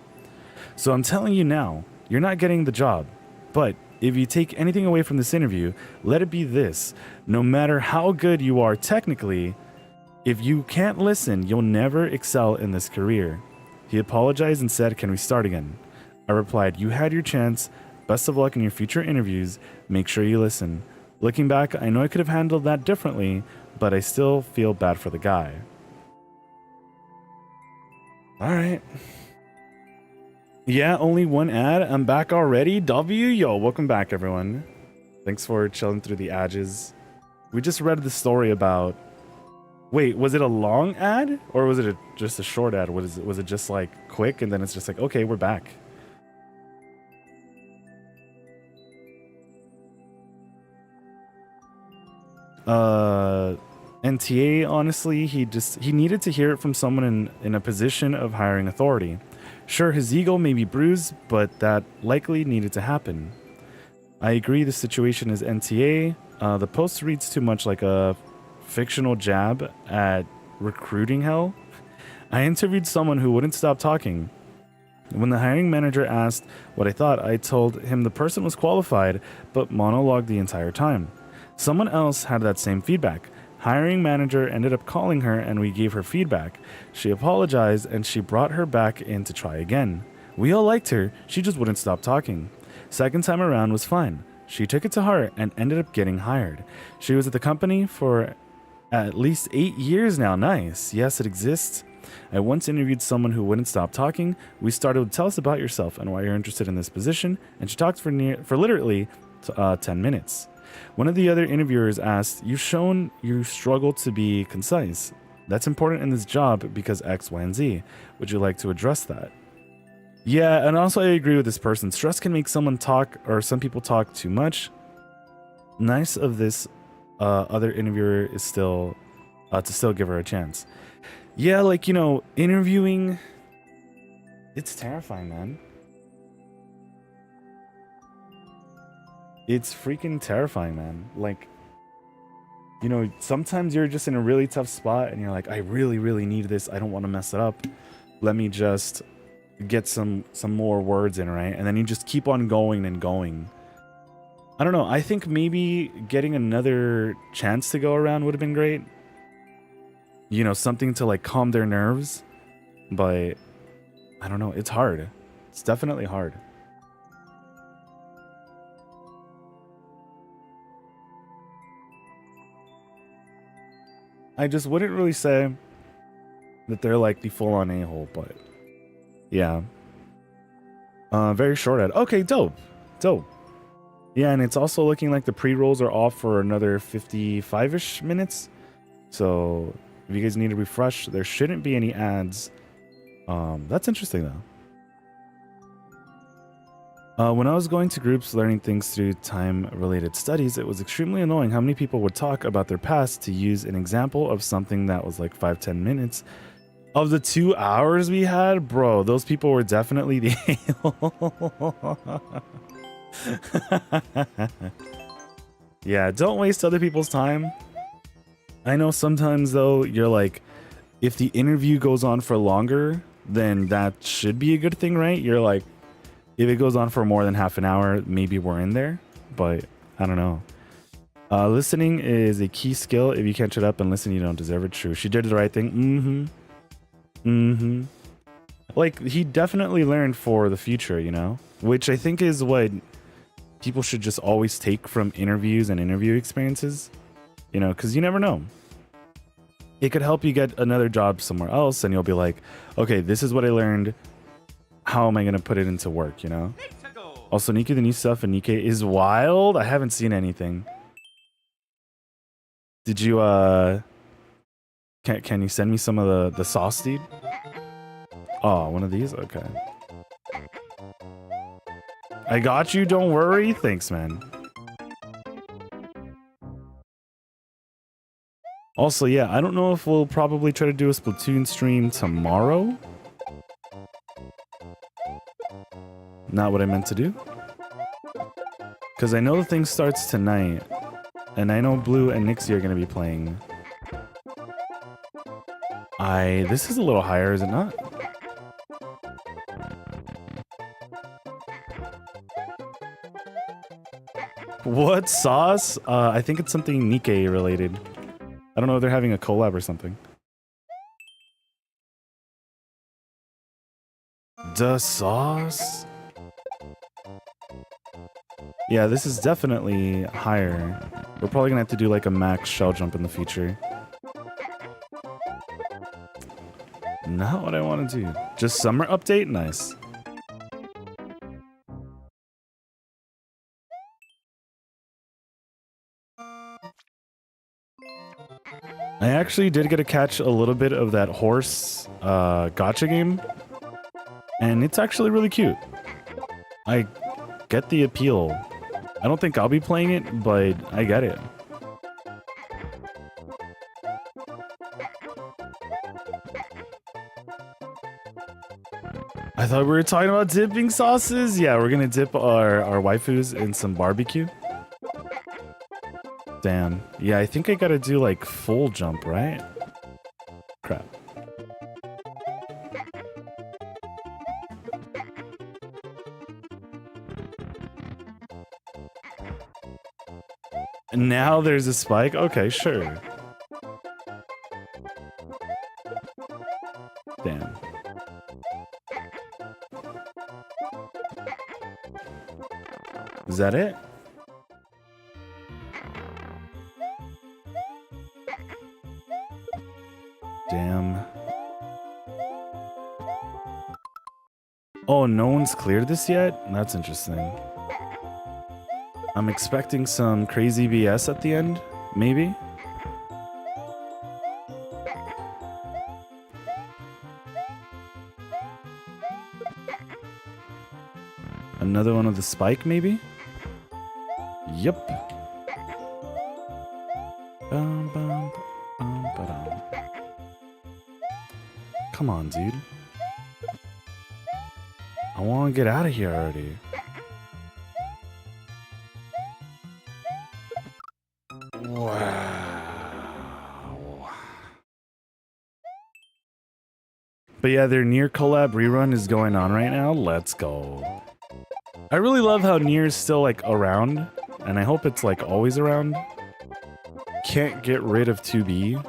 So I'm telling you now, you're not getting the job. But if you take anything away from this interview, let it be this. No matter how good you are technically, if you can't listen, you'll never excel in this career." He apologized and said, "Can we start again?" I replied, "You had your chance. Best of luck in your future interviews. Make sure you listen." Looking back, I know I could have handled that differently, but I still feel bad for the guy. All right. Yeah, only one ad. I'm back already. W, yo, welcome back, everyone. Thanks for chilling through the ads. We just read the story about. Wait, was it a long ad or was it just a short ad? Was it just like quick and then it's just like, okay, we're back. NTA, honestly, he needed to hear it from someone in a position of hiring authority. Sure, his ego may be bruised, but that likely needed to happen. I agree the situation is NTA. The post reads too much like a fictional jab at recruiting hell. I interviewed someone who wouldn't stop talking. When the hiring manager asked what I thought, I told him the person was qualified, but monologued the entire time. Someone else had that same feedback. Hiring manager ended up calling her and we gave her feedback. She apologized and she brought her back in to try again. We all liked her, she just wouldn't stop talking. Second time around was fine. She took it to heart and ended up getting hired. She was at the company for at least 8 years now. Nice. Yes, it exists. I once interviewed someone who wouldn't stop talking. We started with, tell us about yourself and why you're interested in this position, and she talked for literally 10 minutes. One of the other interviewers asked, you've shown you struggle to be concise. That's important in this job because X, Y, and Z. Would you like to address that? Yeah, and also I agree with this person. Stress can make someone talk, or some people talk too much. Nice of this other interviewer is still to still give her a chance. Yeah, like, you know, interviewing, it's terrifying, man. It's freaking terrifying, man. Like, you know, sometimes you're just in a really tough spot and you're like, I really, really need this. I don't want to mess it up. Let me just get some more words in, right? And then you just keep on going and going. I don't know. I think maybe getting another chance to go around would have been great. You know, something to like calm their nerves. But I don't know. It's hard. It's definitely hard. I just wouldn't really say that they're like the full-on a-hole, but yeah. Very short ad. Okay, dope. Dope. Yeah, and it's also looking like the pre-rolls are off for another 55-ish minutes. So if you guys need to refresh, there shouldn't be any ads. That's interesting though. When I was going to groups learning things through time-related studies, it was extremely annoying how many people would talk about their past to use an example of something that was like 5-10 minutes. Of the 2 hours we had, bro, those people were definitely the Yeah, don't waste other people's time. I know sometimes though, you're like, if the interview goes on for longer, then that should be a good thing, right? You're like, if it goes on for more than half an hour, maybe we're in there, but I don't know. Listening is a key skill. If you can't shut up and listen, you don't deserve it. True. She did the right thing. Like, he definitely learned for the future, you know? Which I think is what people should just always take from interviews and interview experiences. You know, because you never know. It could help you get another job somewhere else, and you'll be like, okay, this is what I learned. How am I going to put it into work, you know? Also, Nikku, the new stuff in Nikkei is wild. I haven't seen anything. Did you, can you send me some of the sauce, dude? Oh, one of these? Okay. I got you, don't worry. Thanks, man. Also, yeah, I don't know if we'll probably try to do a Splatoon stream tomorrow. Not what I meant to do. Because I know the thing starts tonight. And I know Blue and Nixie are going to be playing. This is a little higher, is it not? What sauce? I think it's something Nikkei related. I don't know if they're having a collab or something. The sauce? Yeah, this is definitely higher. We're probably gonna have to do like a max shell jump in the future. Not what I want to do. Just summer update? Nice. I actually did get to catch a little bit of that horse gotcha game, and it's actually really cute. I get the appeal. I don't think I'll be playing it, but I get it. I thought we were talking about dipping sauces. Yeah, we're gonna dip our waifus in some barbecue. Damn. Yeah, I think I gotta do like full jump, right? Crap. And now there's a spike? Okay, sure. Damn. Is that it? Damn. Oh, no one's cleared this yet? That's interesting. I'm expecting some crazy BS at the end, maybe? Another one of the spike, maybe? Yep. Bum, bum, bum, ba-dum. Come on, dude. I want to get out of here already. Wow. But yeah, their Nier collab rerun is going on right now. Let's go. I really love how Nier is still like around, and I hope it's like always around. Can't get rid of 2B.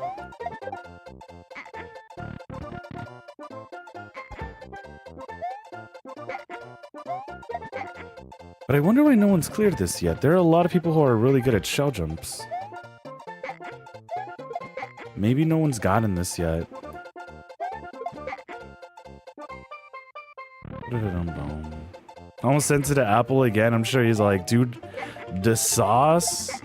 But I wonder why no one's cleared this yet. There are a lot of people who are really good at shell jumps. Maybe no one's gotten this yet. Almost sent it to Apple again. I'm sure he's like, dude, the sauce.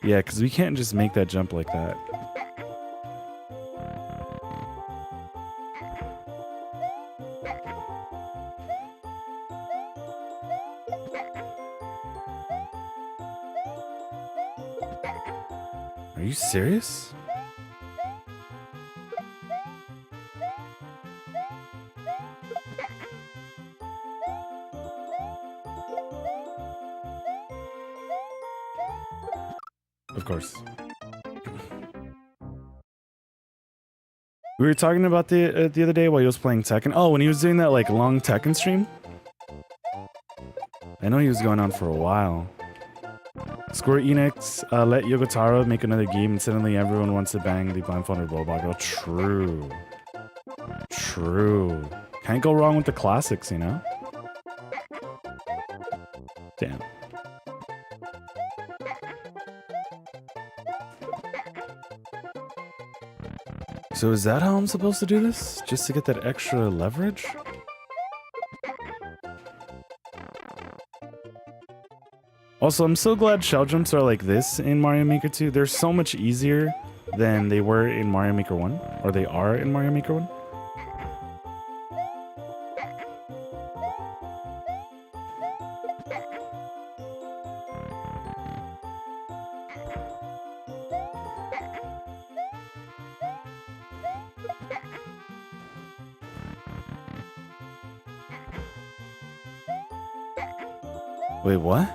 Yeah, because we can't just make that jump like that. Are you serious? Of course. We were talking about the other day while he was playing Tekken. Oh, when he was doing that like long Tekken stream. I know he was going on for a while. Square Enix let Yogotaro make another game, and suddenly everyone wants to bang the blindfolded robot girl. True. True. Can't go wrong with the classics, you know? Damn. So is that how I'm supposed to do this? Just to get that extra leverage? Also, I'm so glad shell jumps are like this in Mario Maker 2. They're so much easier than they were in Mario Maker 1. Or they are in Mario Maker 1. Wait, what?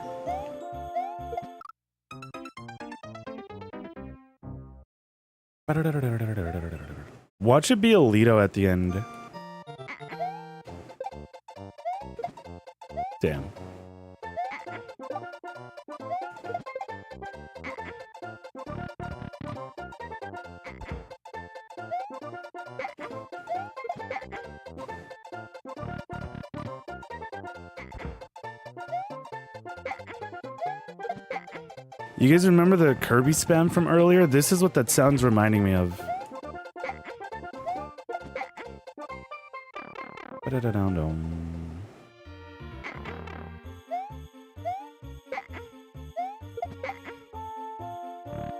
Watch it be Alito at the end. Damn. You guys remember the Kirby spam from earlier? This is what that sound's reminding me of.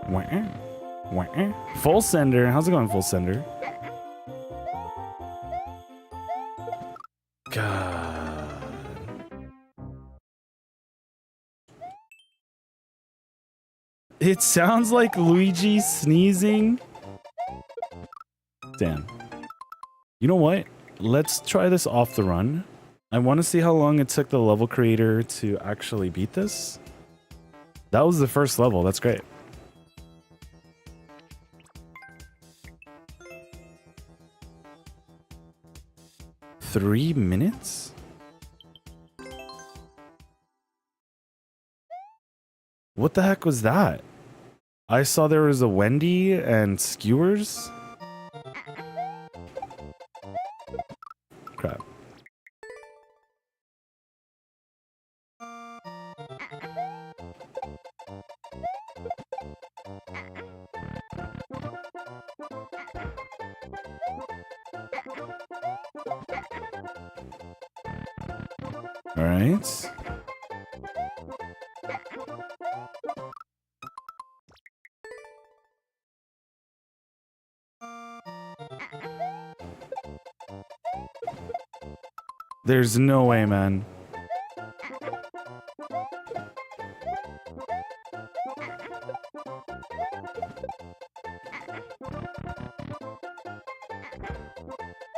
Wah, wah. Full sender. How's it going, full sender? God. It sounds like Luigi sneezing. Damn. You know what? Let's try this off the run. I want to see how long it took the level creator to actually beat this. That was the first level. That's great. $3 minutes? What the heck was that? I saw there was a Wendy and skewers. Crap. All right. There's no way, man.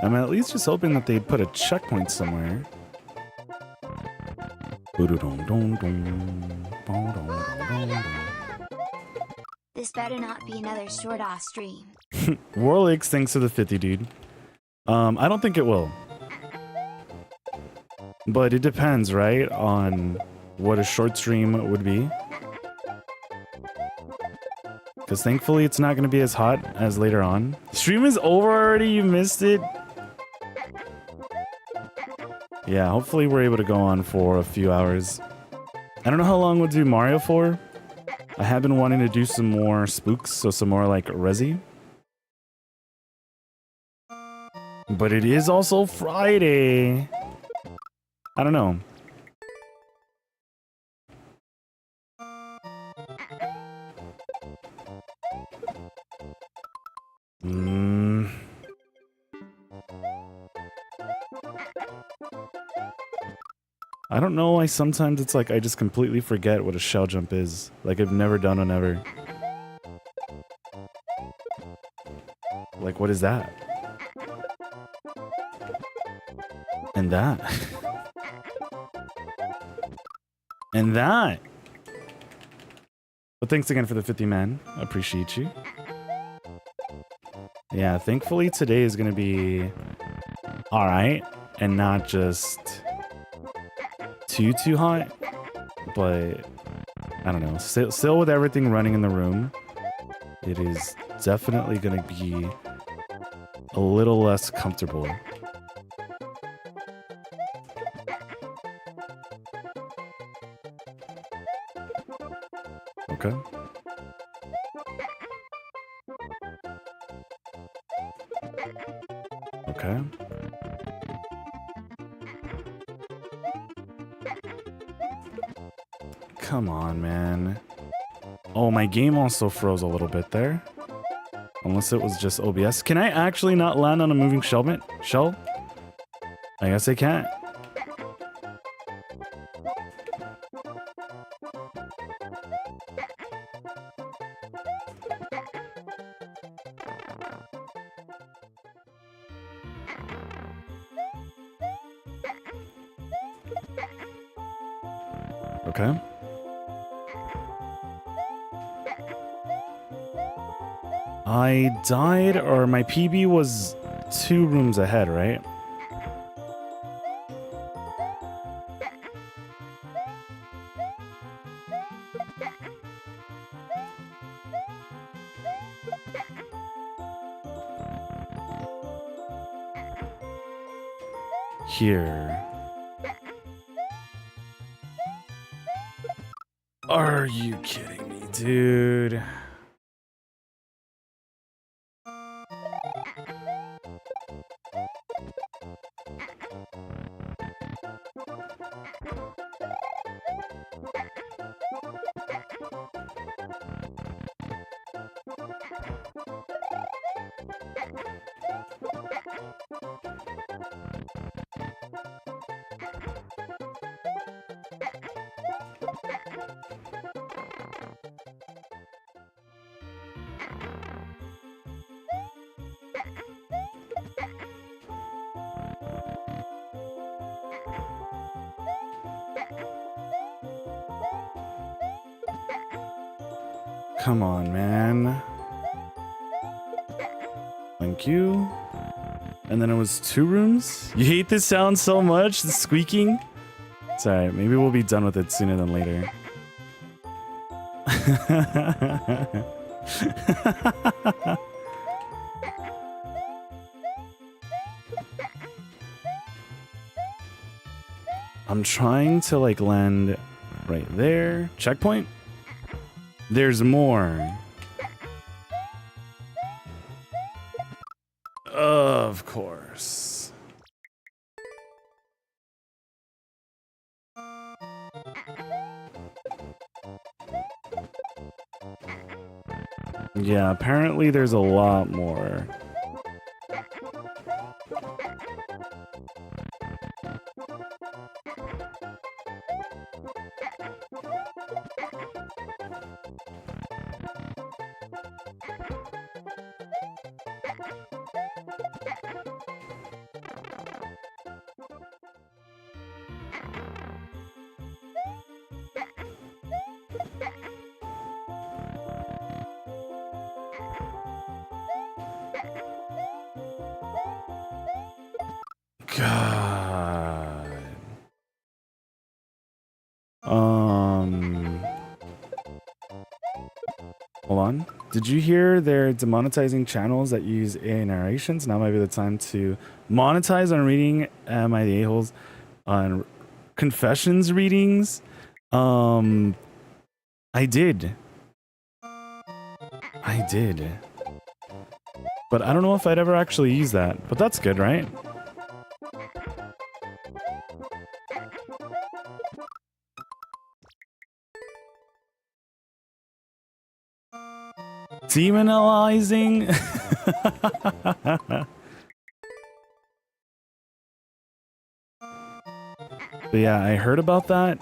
I'm at least just hoping that they'd put a checkpoint somewhere. This better not be another short-ass stream. Warlix, thanks for the 50, dude. I don't think it will. But it depends, right, on what a short stream would be. Because thankfully it's not going to be as hot as later on. Stream is over already, you missed it. Yeah, hopefully we're able to go on for a few hours. I don't know how long we'll do Mario for. I have been wanting to do some more spooks, so some more like Resi. But it is also Friday. I don't know. I don't know why sometimes it's like I just completely forget what a shell jump is. Like I've never done one ever. Like what is that? And that. And that. But thanks again for the 50 man. I appreciate you. Yeah, thankfully today is going to be alright and not just too hot, but I don't know. Still with everything running in the room, it is definitely going to be a little less comfortable. Okay. Okay. Come on, man. Oh, my game also froze a little bit there. Unless it was just OBS. Can I actually not land on a moving shell? I guess I can't. Okay. I died, or my PB was 2 rooms ahead, right? Here. Are you kidding me, dude? Come on, man. Thank you. And then it was 2 rooms? You hate this sound so much? The squeaking? It's alright, maybe we'll be done with it sooner than later. I'm trying to like land right there. Checkpoint? There's more. Of course. Yeah, apparently there's a lot more. God. Hold on. Did you hear they're demonetizing channels that use AI narrations? Now might be the time to monetize on reading Am I the A-holes on confessions readings. I did. But I don't know if I'd ever actually use that. But that's good, right? Demonizing? But yeah, I heard about that.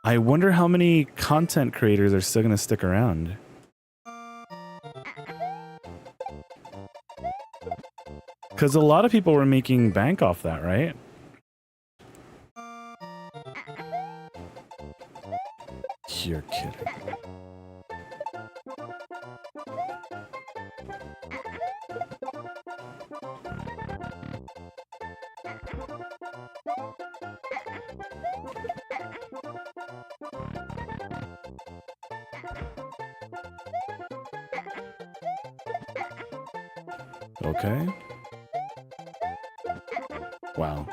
I wonder how many content creators are still gonna stick around. Because a lot of people were making bank off that, right? You're kidding. Okay. Wow.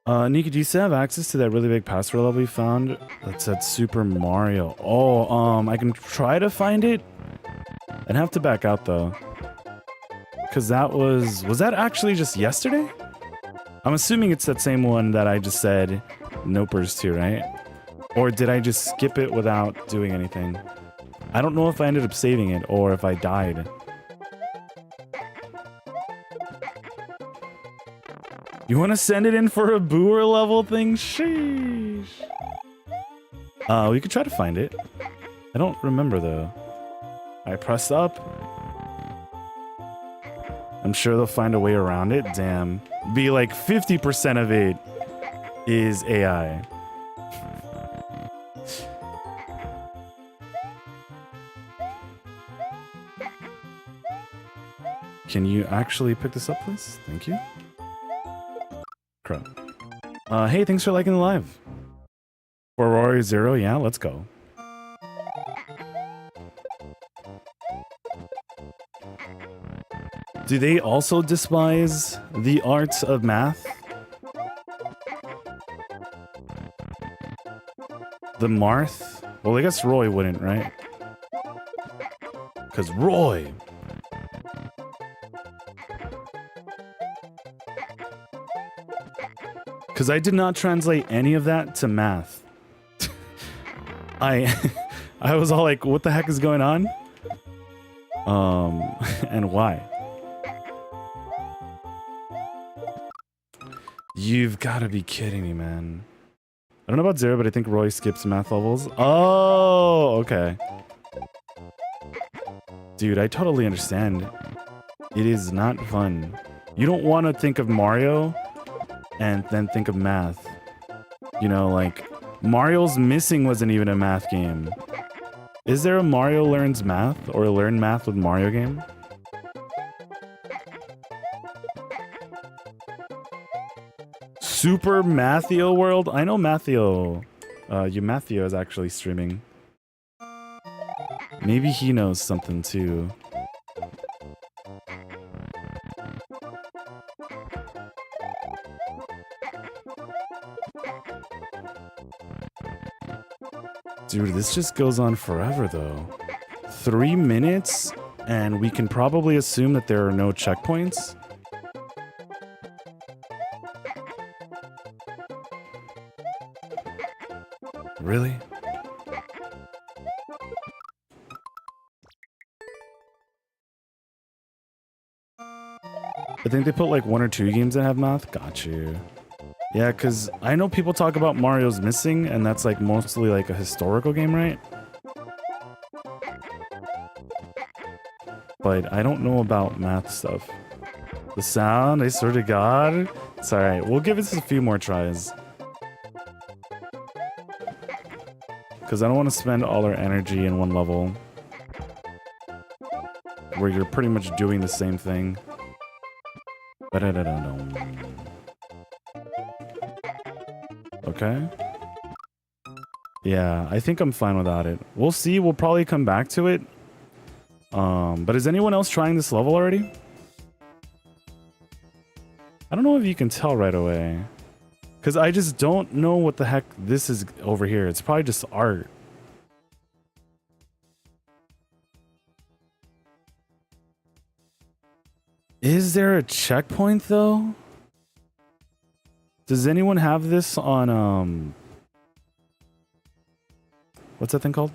Nikku, do you still have access to that really big password level we found that said Super Mario? Oh, I can try to find it. I'd have to back out though. Cause that was that actually just yesterday? I'm assuming it's that same one that I just said nopers to, right? Or did I just skip it without doing anything? I don't know if I ended up saving it or if I died. You want to send it in for a booer level thing? Sheesh. We could try to find it. I don't remember though. I press up. I'm sure they'll find a way around it. Damn. Be like 50% of it is AI. Can you actually pick this up, please? Thank you. Crap. Hey, thanks for liking the live. For Rory Zero, yeah, let's go. Do they also despise the arts of math? The Marth? Well, I guess Roy wouldn't, right? Because Roy... Because I did not translate any of that to math. I was all like, what the heck is going on? And why? You've got to be kidding me, man. I don't know about Zero, but I think Roy skips math levels. Oh, okay. Dude, I totally understand. It is not fun. You don't want to think of Mario and then think of math. You know, like, Mario's Missing wasn't even a math game. Is there a Mario Learns Math or Learn Math with Mario game? Super Mathio World? I know Mathio. Mathio is actually streaming. Maybe he knows something too. Dude, this just goes on forever though. 3 minutes, and we can probably assume that there are no checkpoints. Really? I think they put like 1 or 2 games that have math. Got you. Yeah, because I know people talk about Mario's Missing, and that's like mostly like a historical game, right? But I don't know about math stuff. The sound, I swear to God. It's alright, we'll give this a few more tries. Because I don't want to spend all our energy in one level where you're pretty much doing the same thing. Okay. Yeah, I think I'm fine without it. We'll see. We'll probably come back to it. But is anyone else trying this level already? I don't know if you can tell right away. Because I just don't know what the heck this is over here. It's probably just art. Is there a checkpoint though? Does anyone have this on what's that thing called?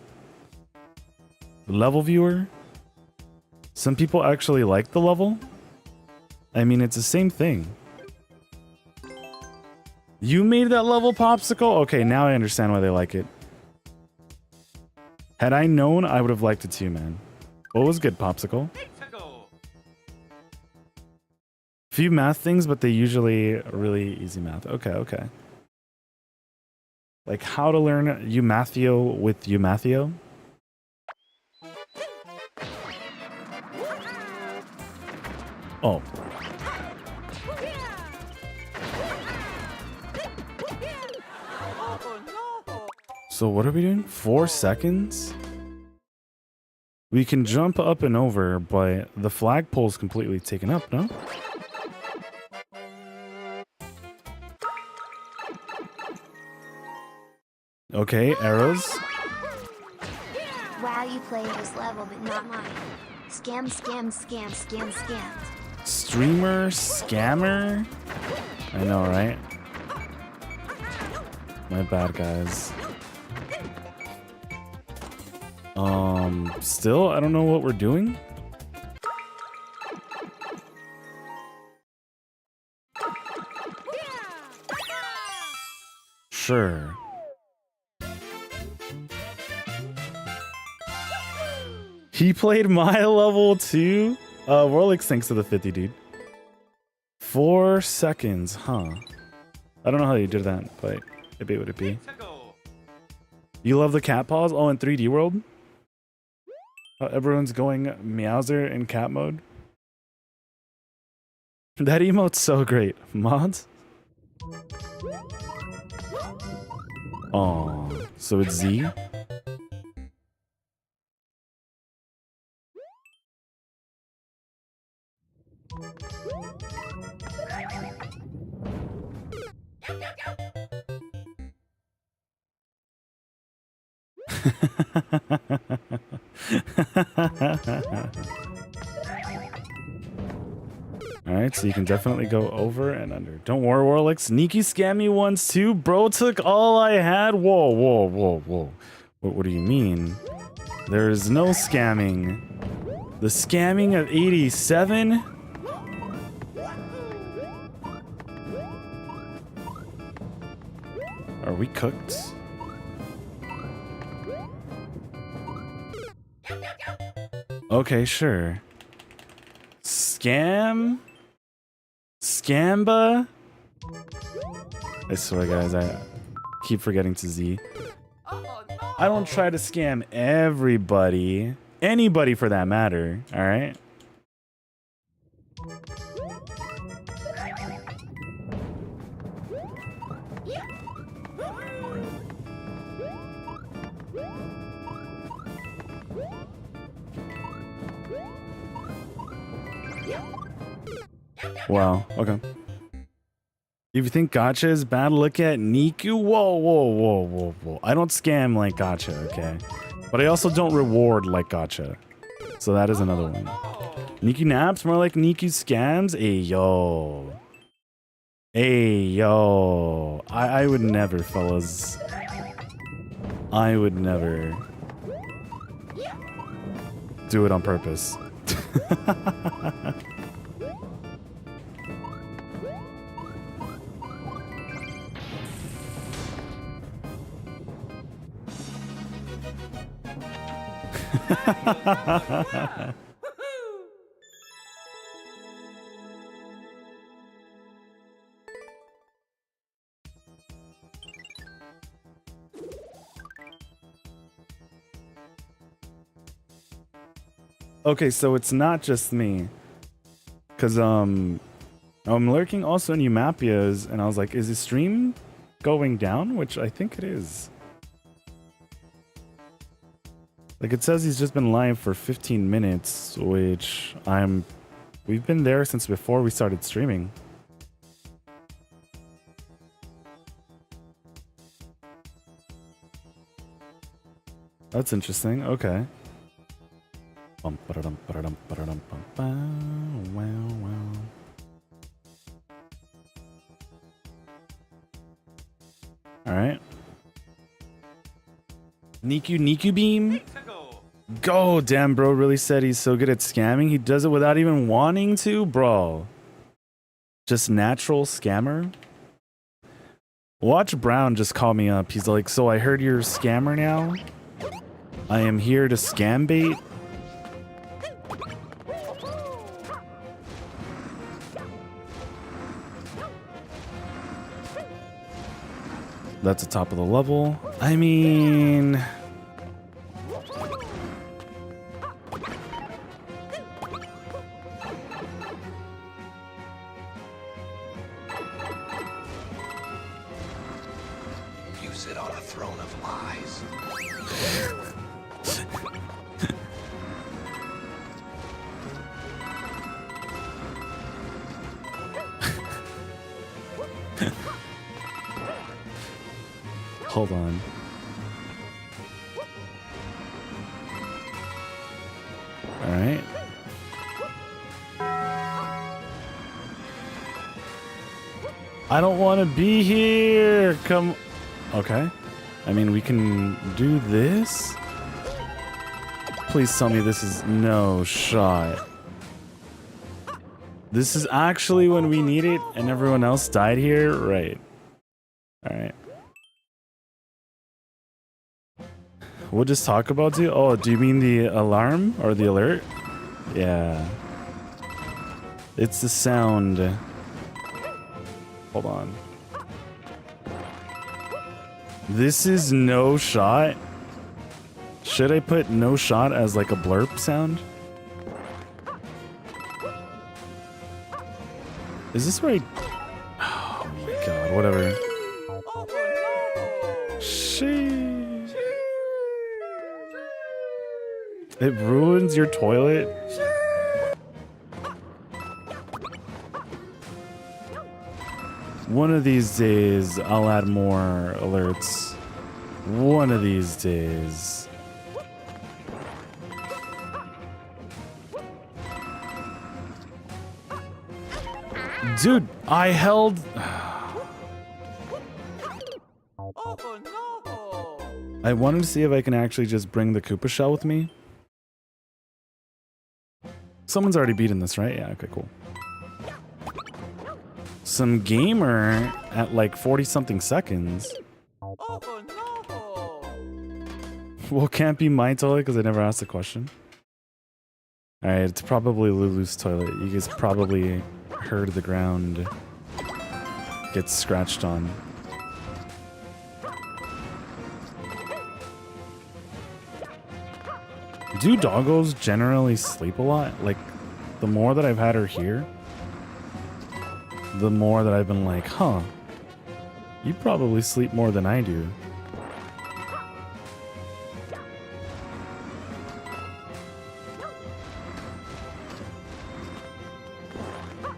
Level viewer? Some people actually like the level. I mean, it's the same thing. You made that level, Popsicle? Okay, now I understand why they like it. Had I known, I would have liked it too, man. What was good, Popsicle? Few math things, but they usually really easy math. Okay, okay. Like how to learn Umathio with Umathio? Oh. So what are we doing? 4 seconds? We can jump up and over, but the flagpole's completely taken up, no? Okay, arrows. Wow, you play this level, but not mine. Scam, scam, scam, scam, scam. Streamer, scammer. I know, right? My bad, guys. Still, I don't know what we're doing. Sure. He played my level too? Warlick thanks to the 50, dude. 4 seconds, huh? I don't know how you did that, but maybe it would it be. You love the cat paws? Oh, in 3D world? Everyone's going Meowser in cat mode. That emote's so great. Mods? Oh, so it's Z? Alright, so you can definitely go over and under. Don't worry, Warlick. Sneaky scam me once too. Bro took all I had. Whoa, whoa, whoa, whoa. What do you mean? There's no scamming. The scamming of 87? Are we cooked? Okay, sure. Scam? Scamba? I swear, guys, Keep forgetting to Z. Oh no! I don't try to scam everybody. Anybody for that matter. All right? Wow. Okay. If you think gacha is bad, look at Nikku. Whoa, whoa, whoa, whoa, whoa. I don't scam like gacha, okay? But I also don't reward like gacha. So that is another one. Nikku naps, more like Nikku scams. Hey, yo. Hey, yo. I would never, fellas. I would never do it on purpose. Okay, so it's not just me. Cause I'm lurking also in Eumapia's and I was like, is the stream going down? Which I think it is. Like it says he's just been live for 15 minutes, which we've been there since before we started streaming. That's interesting. Okay. Wow, wow. All right. Nikku beam. Go, damn, bro. Really said he's so good at scamming. He does it without even wanting to, bro. Just natural scammer. Watch Brown just call me up. He's like, so I heard you're a scammer now. I am here to scam bait. That's the top of the level. I mean... You sit on a throne of lies. Hold on. All right. I don't want to be here. Come. Okay. I mean, we can do this. Please tell me this is no shot. This is actually when we need it and everyone else died here? Right. All right. We'll just talk about it. Oh, do you mean the alarm or the alert? Yeah. It's the sound. Hold on. This is no shot. Should I put no shot as like a blurp sound? Is this right? Oh my god, whatever. Sheesh. It ruins your toilet. One of these days, I'll add more alerts. One of these days. Dude, I held... Oh no! I wanted to see if I can actually just bring the Koopa shell with me. Someone's already beaten this, right? Yeah, okay, cool. Some gamer at like 40-something seconds. Oh no! Well, can't be my toilet because I never asked the question. Alright, it's probably Lulu's toilet. You guys probably heard the ground get scratched on. Do doggos generally sleep a lot? Like, the more that I've had her here, the more that I've been like, huh, you probably sleep more than I do.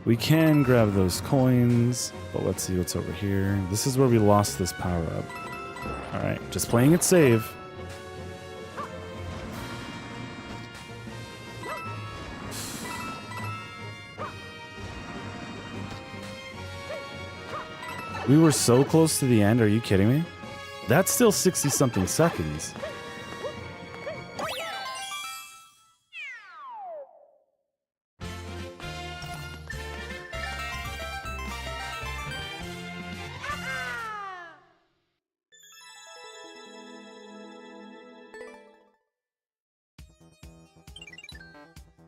We can grab those coins, but let's see what's over here. This is where we lost this power up. All right, just playing it safe. We were so close to the end. Are you kidding me? That's still 60 something seconds.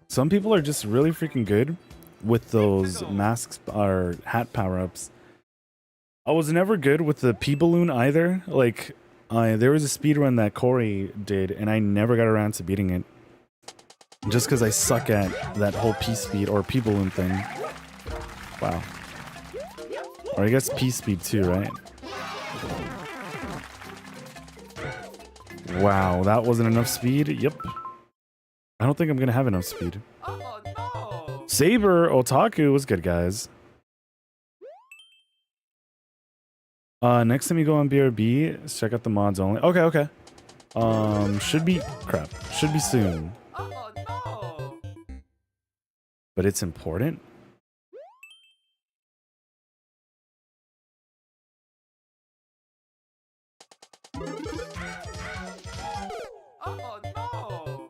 Some people are just really freaking good with those masks or hat power-ups. I was never good with the pea balloon either. Like, there was a speed run that Corey did, and I never got around to beating it. Just because I suck at that whole pea speed or pea balloon thing. Wow. Or I guess pea speed too, right? Wow, that wasn't enough speed? Yep. I don't think I'm gonna have enough speed. Oh no! Saber Otaku was good, guys. Next time you go on BRB, check out the mods only. Okay, okay. Should be crap. Should be soon. Oh no! But it's important. Oh no!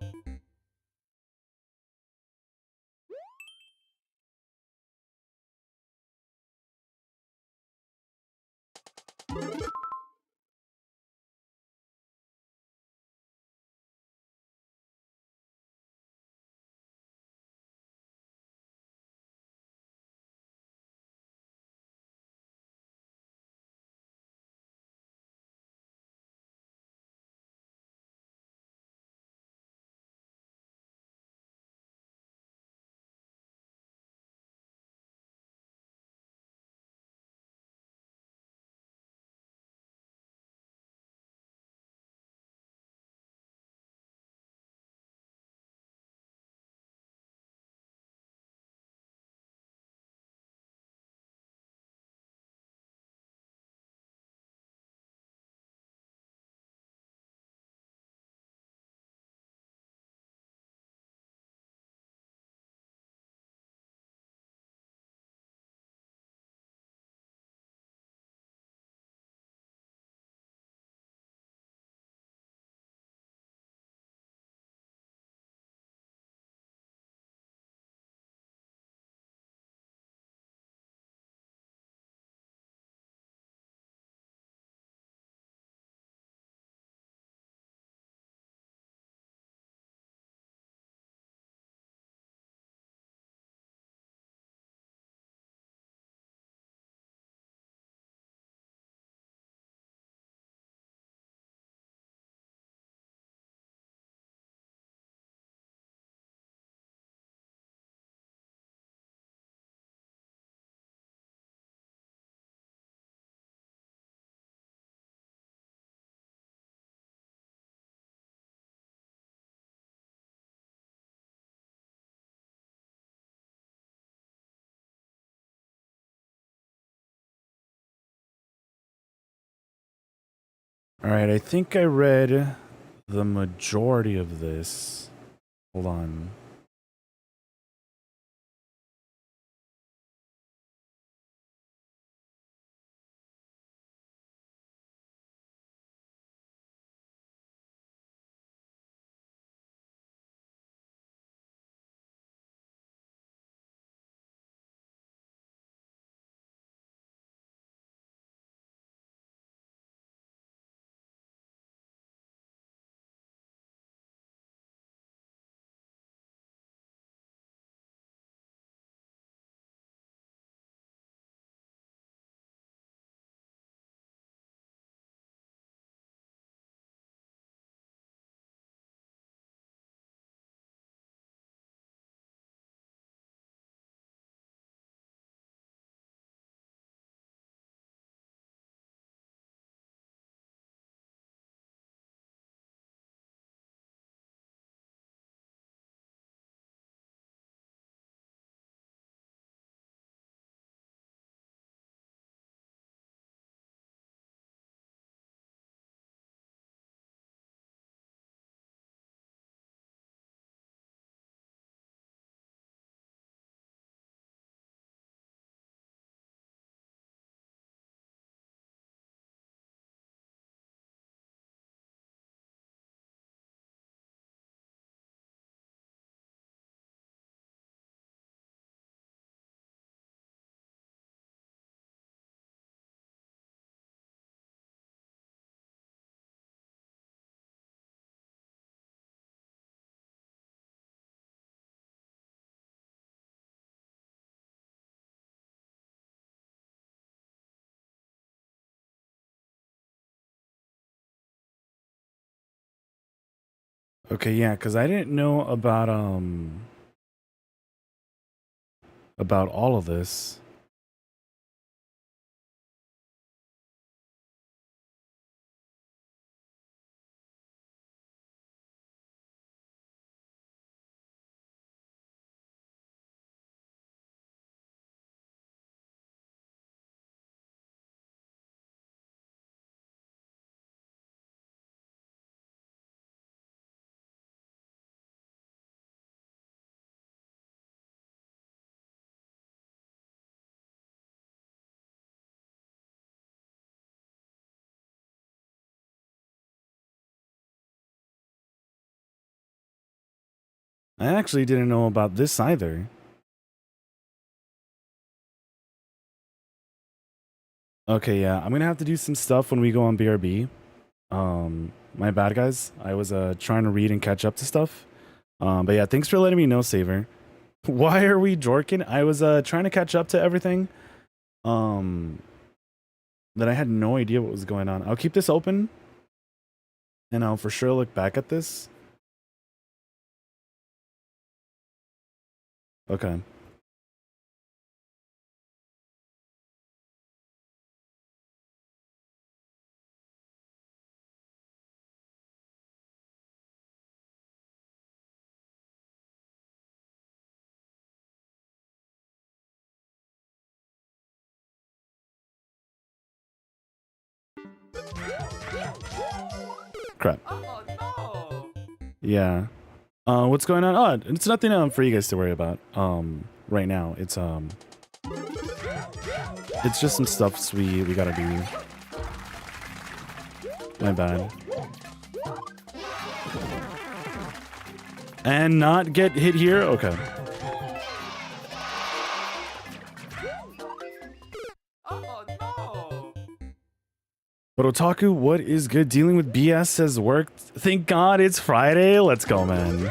All right, I think I read the majority of this. Hold on. Okay, yeah, because I didn't know about all of this. I actually didn't know about this either. Okay, yeah, I'm gonna have to do some stuff when we go on BRB. My bad, guys. I was trying to read and catch up to stuff. But yeah, thanks for letting me know, Saver. Why are we jorking? I was trying to catch up to everything. That I had no idea what was going on. I'll keep this open, and I'll for sure look back at this. Okay. Crap. Oh no! Yeah. What's going on? Oh, it's nothing for you guys to worry about. Right now, it's just some stuffs we gotta do. My bad. And not get hit here. Okay. Oh no! But Otaku, what is good? Dealing with BS has worked. Thank God it's Friday. Let's go, man.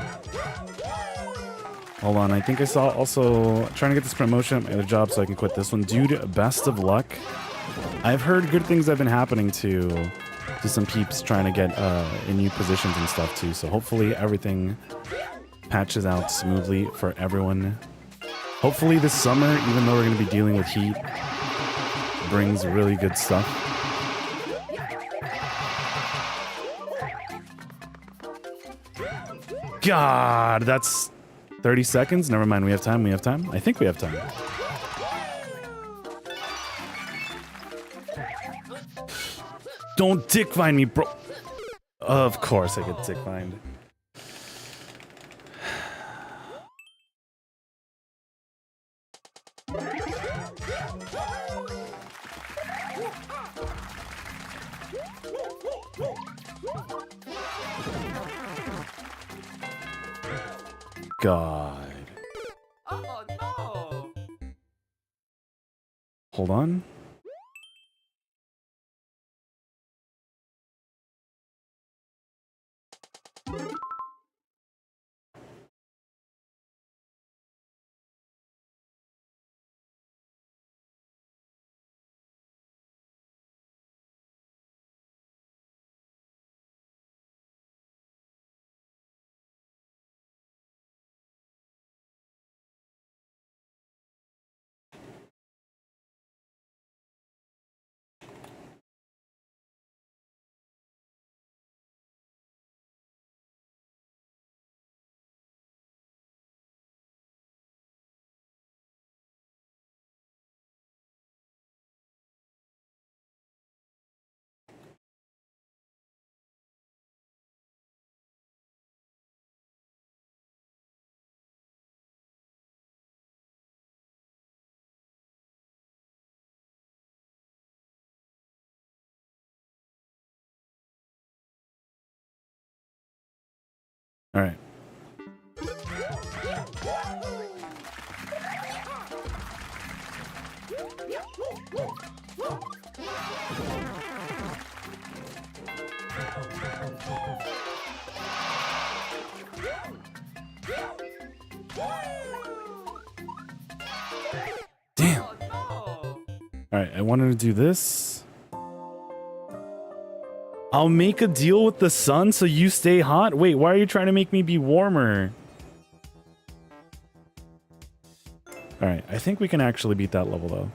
Hold on, I think I saw also trying to get this promotion at my other job so I can quit this one. Dude, best of luck. I've heard good things have been happening to some peeps trying to get in new positions and stuff too. So hopefully everything patches out smoothly for everyone. Hopefully this summer, even though we're going to be dealing with heat, brings really good stuff. God, that's 30 seconds. Never mind. We have time. We have time. I think we have time. Don't dick find me, bro. Of course I get dick find. God. Oh no! Hold on. All right. Damn. Oh no! All right, I wanted to do this. I'll make a deal with the sun so you stay hot? Wait, why are you trying to make me be warmer? Alright, I think we can actually beat that level though.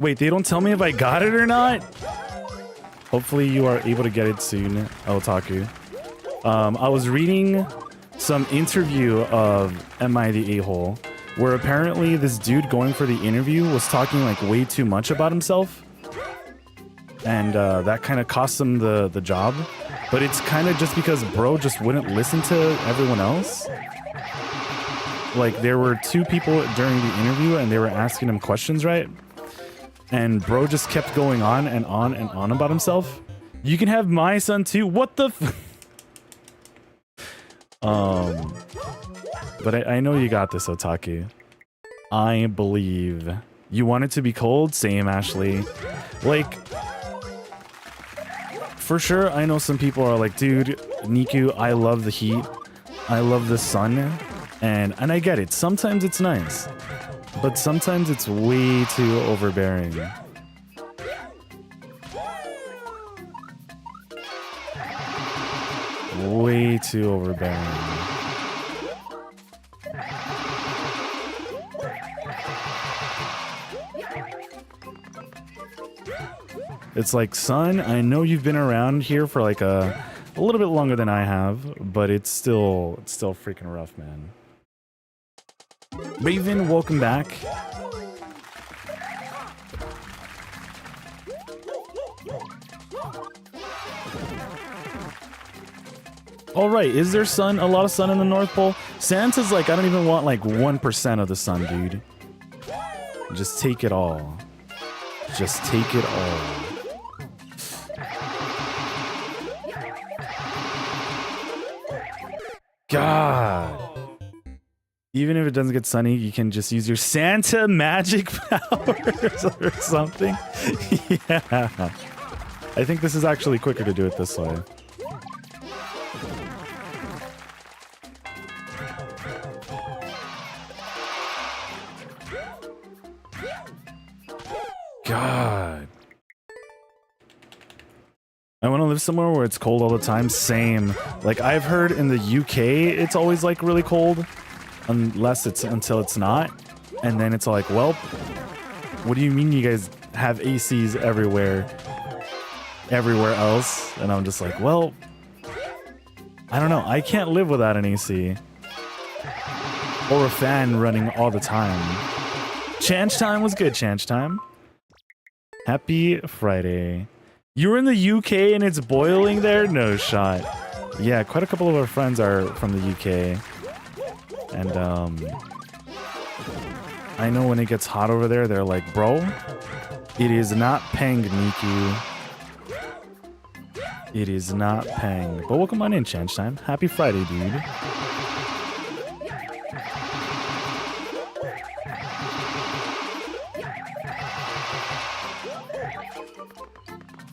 Wait, they don't tell me if I got it or not? Hopefully you are able to get it soon, Otaku. I was reading some interview of Am I the A-hole, where apparently this dude going for the interview was talking like way too much about himself. And that kind of cost him the job. But it's kind of just because bro just wouldn't listen to everyone else. Like there were two people during the interview and they were asking him questions, right? And bro just kept going on and on and on about himself. You can have my son too. What the but I know you got this, Otaku. I believe. You want it to be cold? Same, Ashley. Like, for sure, I know some people are like, dude, Nikku, I love the heat. I love the sun. And I get it. Sometimes it's nice. But sometimes it's way too overbearing. Way too overbearing. It's like, son, I know you've been around here for like a little bit longer than I have, but it's still freaking rough, man. Raven, welcome back. All right, is there sun? A lot of sun in the North Pole? Santa's like, I don't even want like 1% of the sun, dude. Just take it all. Just take it all. God. Even if it doesn't get sunny, you can just use your Santa magic powers or something. Yeah. I think this is actually quicker to do it this way. God. I want to live somewhere where it's cold all the time. Same. Like, I've heard in the UK, it's always like really cold. Unless it's until it's not. And then it's like, well, what do you mean you guys have ACs everywhere else? And I'm just like, well, I don't know. I can't live without an AC. Or a fan running all the time. Change time was good, change time. Happy Friday. You're in the UK and it's boiling there? No shot. Yeah, quite a couple of our friends are from the UK. And I know when it gets hot over there, they're like, bro, it is not Peng, Nikku. It is not Peng. But welcome on in, Change Time. Happy Friday, dude.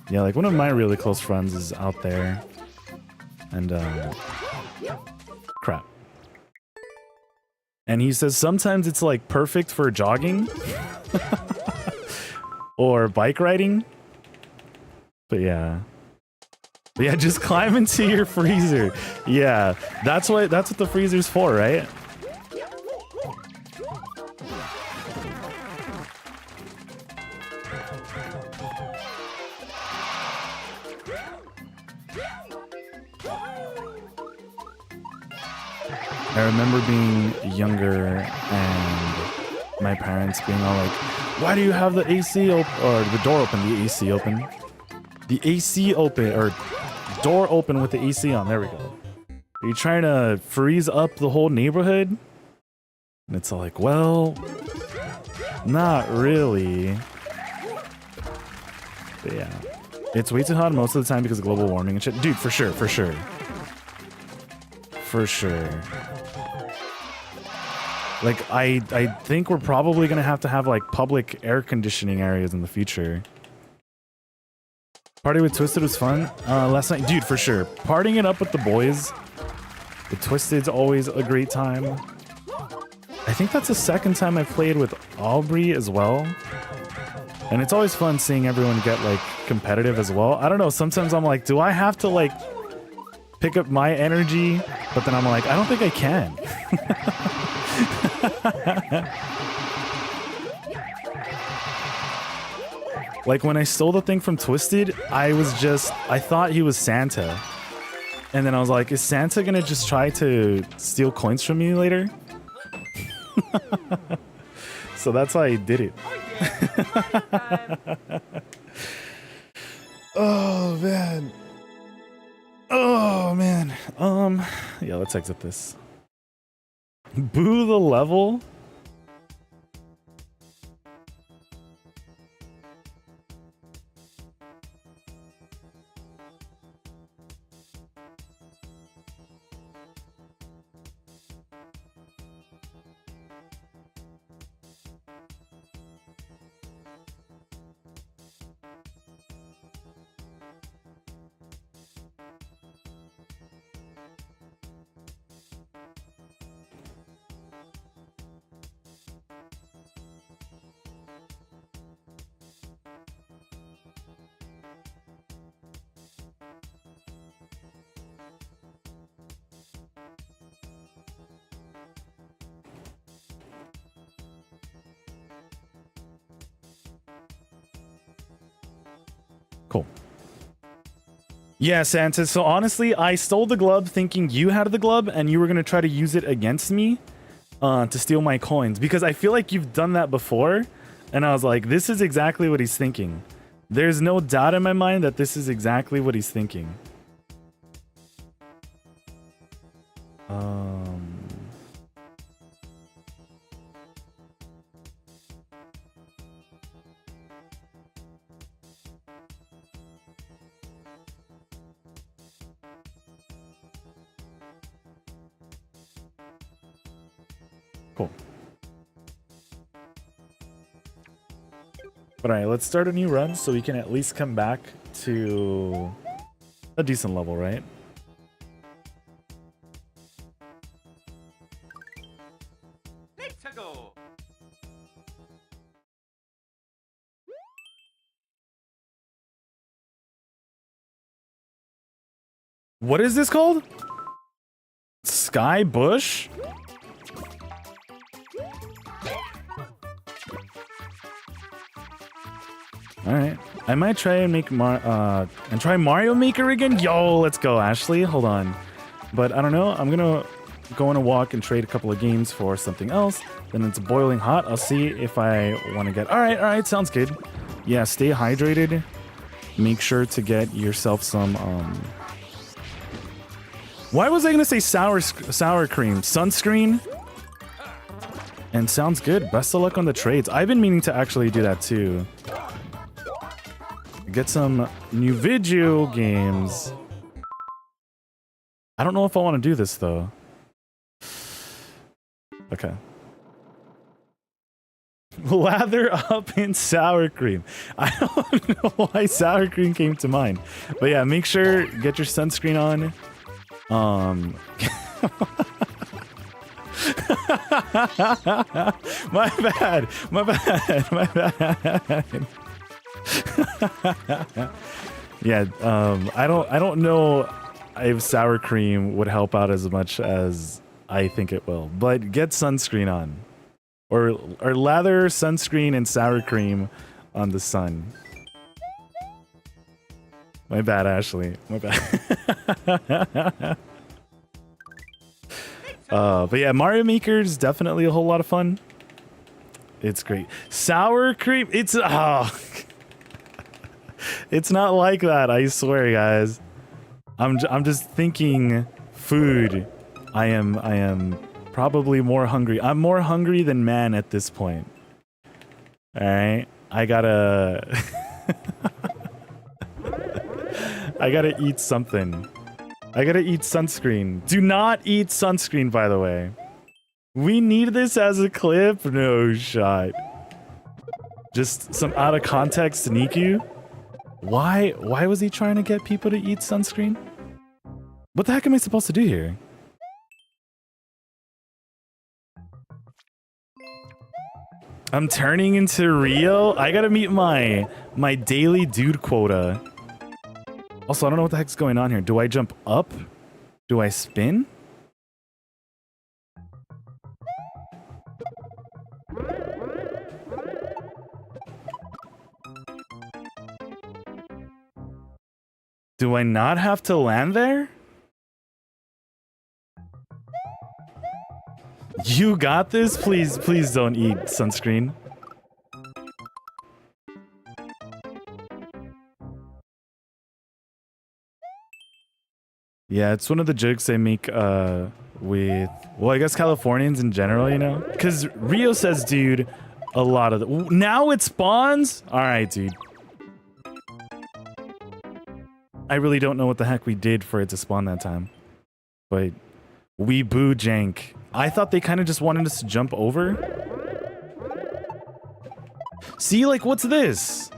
Yeah, like one of my really close friends is out there. And, crap. And he says sometimes it's like perfect for jogging or bike riding. But yeah. Just climb into your freezer. Yeah, that's what the freezer's for, right? I remember being younger and my parents being all like, why do you have the AC open, or the door open, the AC open? The AC open, or door open with the AC on, there we go. Are you trying to freeze up the whole neighborhood? And it's all like, well, not really. But yeah. It's way too hot most of the time because of global warming and shit. Dude, for sure, for sure. For sure. Like, I think we're probably gonna have to have like public air conditioning areas in the future. Party with Twisted was fun last night. Dude, for sure. Partying it up with the boys The Twisted's always a great time. I think that's the second time I've played with Aubrey as well. And it's always fun seeing everyone get like competitive as well. I don't know, sometimes I'm like, do I have to like pick up my energy? But then I'm like, I don't think I can. Like when I stole the thing from Twisted, I thought he was Santa. And then I was like, is Santa gonna just try to steal coins from me later? So that's why I did it. Oh man. Oh man. Yeah, let's exit this. Boo the level? Cool. Yeah, Santa. So honestly, I stole the glove thinking you had the glove and you were going to try to use it against me to steal my coins. Because I feel like you've done that before. And I was like, this is exactly what he's thinking. There's no doubt in my mind that this is exactly what he's thinking. Cool. All right, let's start a new run so we can at least come back to a decent level, right? Let's go. What is this called? Sky Bush? All right, I might try and make try Mario Maker again. Yo, let's go, Ashley. Hold on, but I don't know. I'm gonna go on a walk and trade a couple of games for something else. Then it's boiling hot. I'll see if I want to get. All right, sounds good. Yeah, stay hydrated. Make sure to get yourself some. Why was I gonna say sour cream? Sunscreen. And sounds good. Best of luck on the trades. I've been meaning to actually do that too. Get some new video games. I don't know if I want to do this though. Okay. Lather up in sour cream. I don't know why sour cream came to mind. But yeah, make sure get your sunscreen on. My bad. Yeah, I don't know if sour cream would help out as much as I think it will, but get sunscreen on, or lather sunscreen and sour cream on the sun. My bad, Ashley. My bad. But yeah, Mario Maker's definitely a whole lot of fun. It's great. Sour cream. It's it's not like that. I swear, guys. I'm just thinking food. I am probably more hungry. I'm more hungry than man at this point. All right, I gotta eat something. I gotta eat sunscreen. Do not eat sunscreen, by the way. We need this as a clip? No shot. Just some out of context Nikku. Why was he trying to get people to eat sunscreen? What the heck am I supposed to do here? I'm turning into Rio. I gotta meet my daily dude quota. Also, I don't know what the heck's going on here. Do I jump up? Do I spin? Do I not have to land there? You got this? Please, please don't eat sunscreen. Yeah, it's one of the jokes I make with, well, I guess Californians in general, you know? Because Rio says, dude, a lot of the... Now it spawns? Alright, dude. I really don't know what the heck we did for it to spawn that time. But we boo jank. I thought they kind of just wanted us to jump over. See, like, what's this?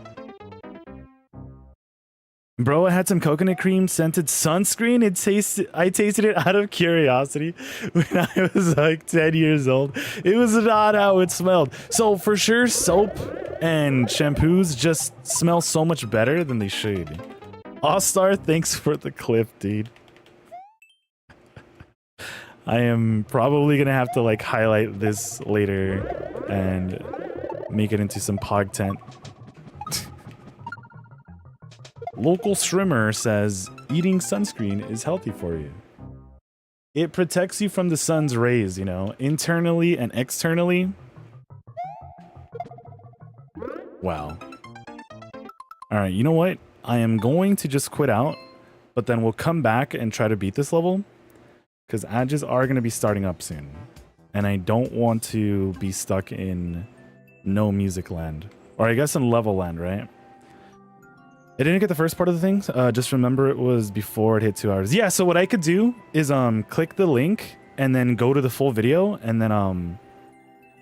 Bro, I had some coconut cream scented sunscreen. I tasted it out of curiosity when I was like 10 years old. It was not how it smelled. So for sure, soap and shampoos just smell so much better than they should. All-Star, thanks for the clip, dude. I am probably gonna have to like highlight this later and make it into some pogtent. Local Shrimmer says, eating sunscreen is healthy for you. It protects you from the sun's rays, you know, internally and externally. Wow. Alright, you know what? I am going to just quit out, but then we'll come back and try to beat this level. Because edges are going to be starting up soon. And I don't want to be stuck in no music land. Or I guess in level land, right? I didn't get the first part of the things. Just remember it was before it hit 2 hours. Yeah, so what I could do is click the link and then go to the full video and then or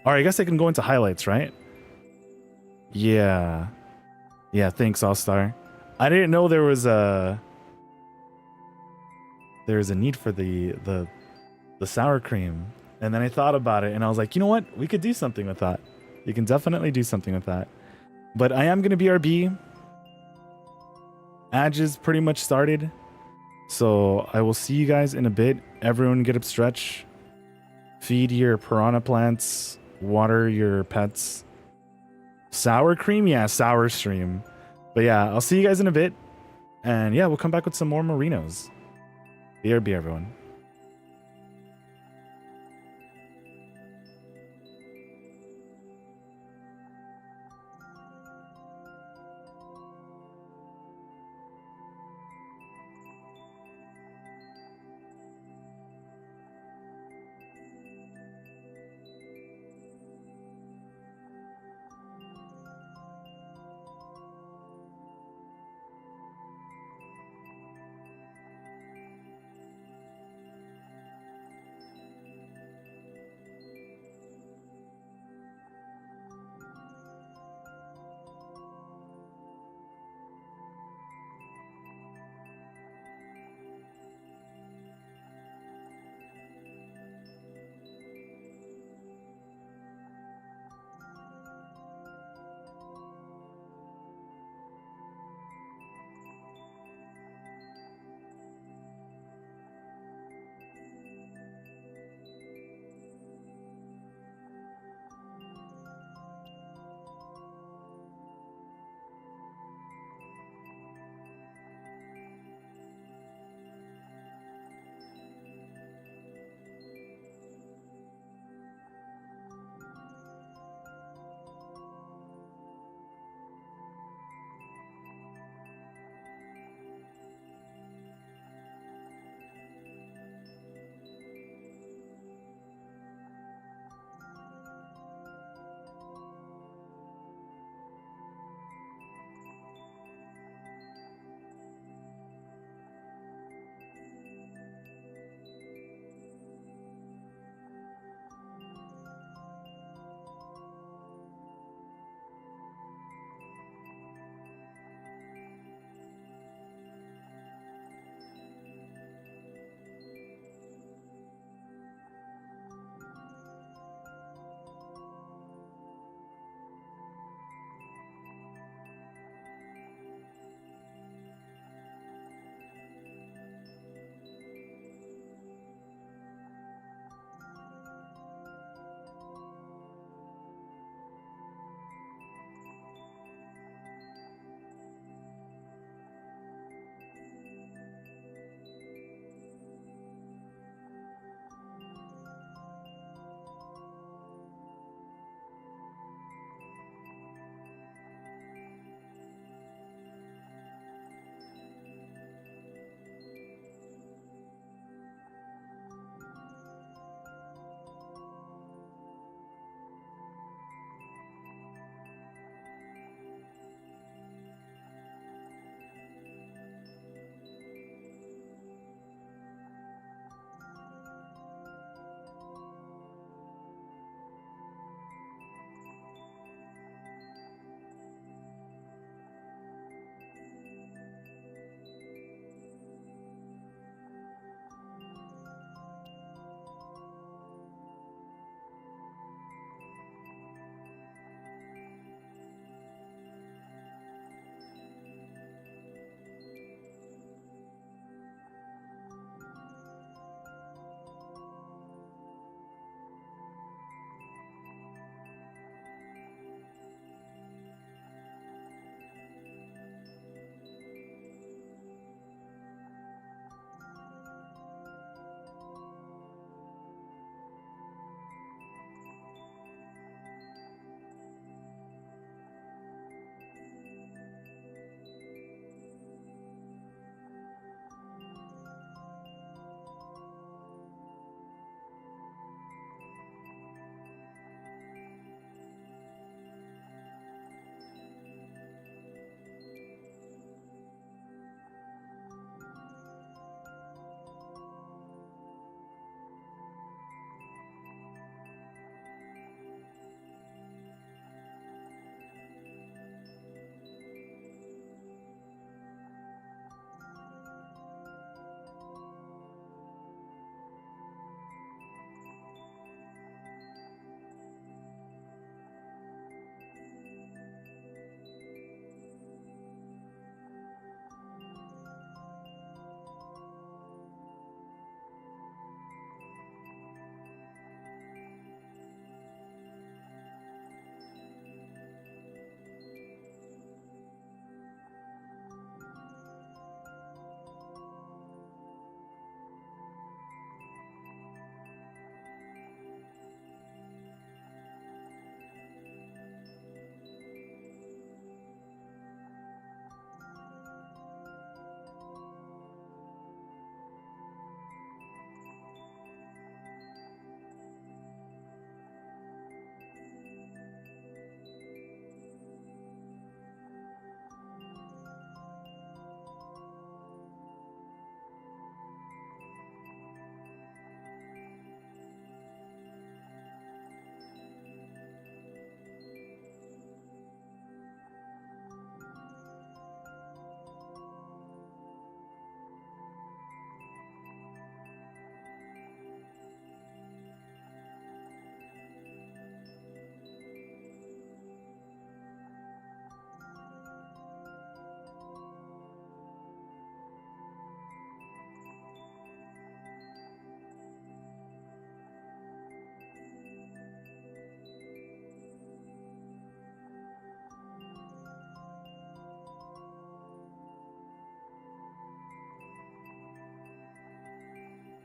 I guess I can go into highlights, right? Yeah. Yeah, thanks, All-Star. I didn't know there was a need for the sour cream. And then I thought about it and I was like, you know what? We could do something with that. You can definitely do something with that. But I am gonna BRB. Adges pretty much started, so I will see you guys in a bit. Everyone get up stretch, feed your piranha plants, water your pets. Sour cream? Yeah, sour stream. But yeah, I'll see you guys in a bit, and yeah, we'll come back with some more Merinos. BRB, everyone.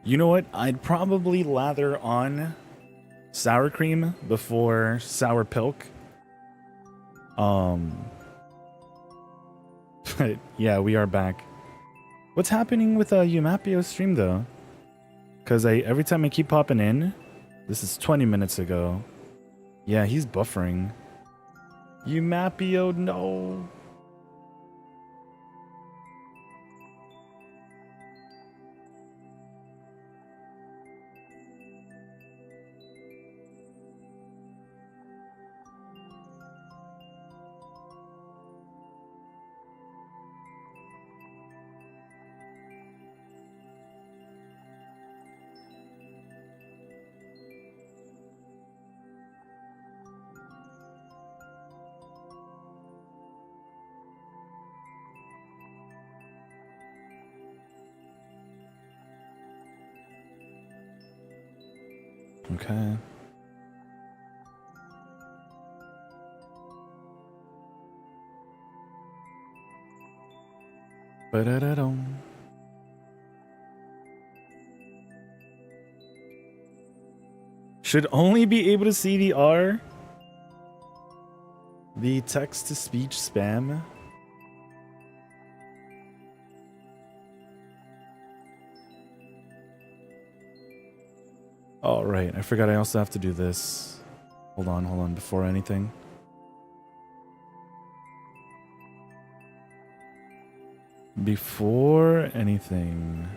You know what? I'd probably lather on sour cream before sour pilk. But yeah, we are back. What's happening with Umapio's stream though? Cause every time I keep popping in, this is 20 minutes ago. Yeah, he's buffering. Umapio, no. Okay. Ba-da-da-dum. Should only be able to see the R. The text-to-speech spam. Oh, right. I forgot I also have to do this. Hold on, before anything. Before anything.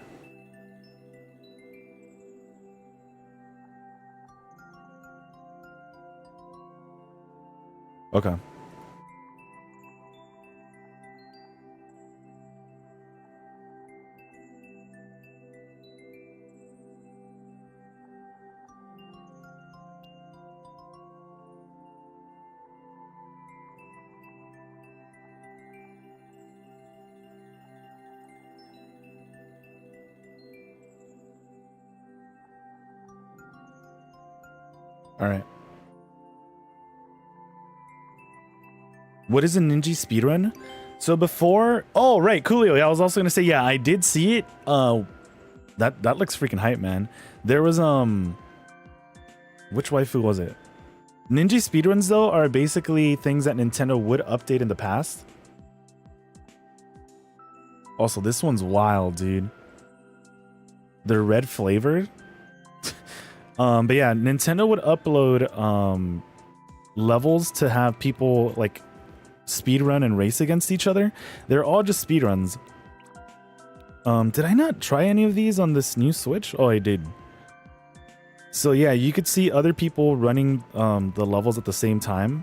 Okay. All right. What is a ninja speedrun? So before, oh right, Coolio. Yeah, I was also gonna say, yeah, I did see it. That looks freaking hype, man. There was which waifu was it? Ninja speedruns though are basically things that Nintendo would update in the past. Also, this one's wild, dude. They're red flavored. But yeah, Nintendo would upload levels to have people like speedrun and race against each other. They're all just speedruns. Did I not try any of these on this new Switch? Oh, I did. So yeah, you could see other people running the levels at the same time,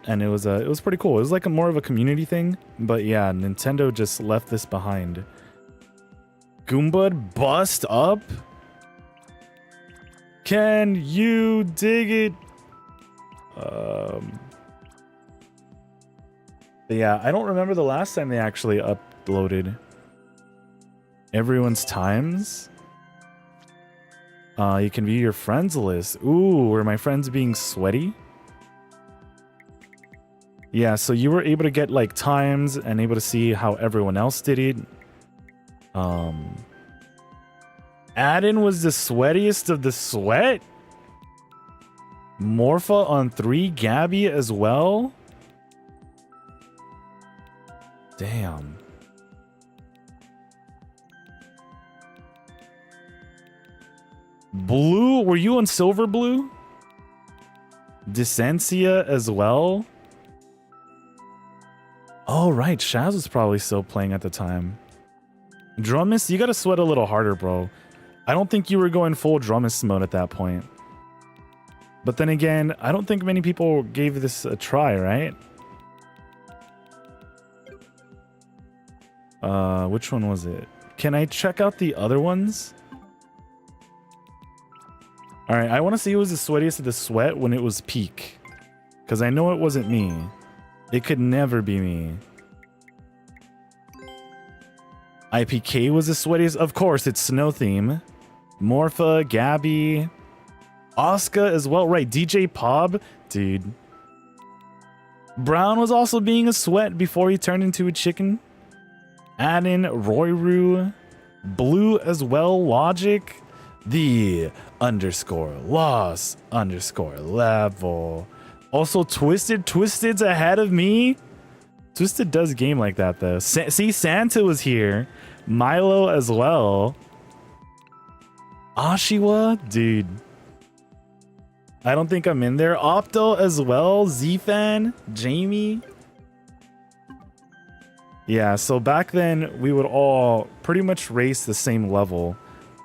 and it was pretty cool. It was like more of a community thing, but yeah, Nintendo just left this behind. Goombud bust up? Can you dig it? But yeah, I don't remember the last time they actually uploaded everyone's times. You can view your friends list. Ooh, were my friends being sweaty? Yeah, so you were able to get like times and able to see how everyone else did it. Adin was the sweatiest of the sweat. Morpha on 3, Gabby as well. Damn. Blue, were you on Silver Blue? Dicencia as well. Oh, right. Shaz was probably still playing at the time. Drummus, you gotta sweat a little harder, bro. I don't think you were going full Drummus mode at that point. But then again, I don't think many people gave this a try, right? Which one was it? Can I check out the other ones? Alright, I want to see who was the sweatiest of the sweat when it was peak. Because I know it wasn't me. It could never be me. IPK was the sweatiest. Of course, it's Snow Theme. Morpha, Gabby, Asuka as well. Right, DJ Pob. Dude. Brown was also being a sweat before he turned into a chicken. Adin, Royru, Blue as well, Logic. the underscore loss underscore level. Also, Twisted's ahead of me. Twisted does game like that though. See, Santa was here. Milo as well. Ashiwa, dude. I don't think I'm in there. Opto as well. Z-Fan, Jamie. Yeah, so back then we would all pretty much race the same level,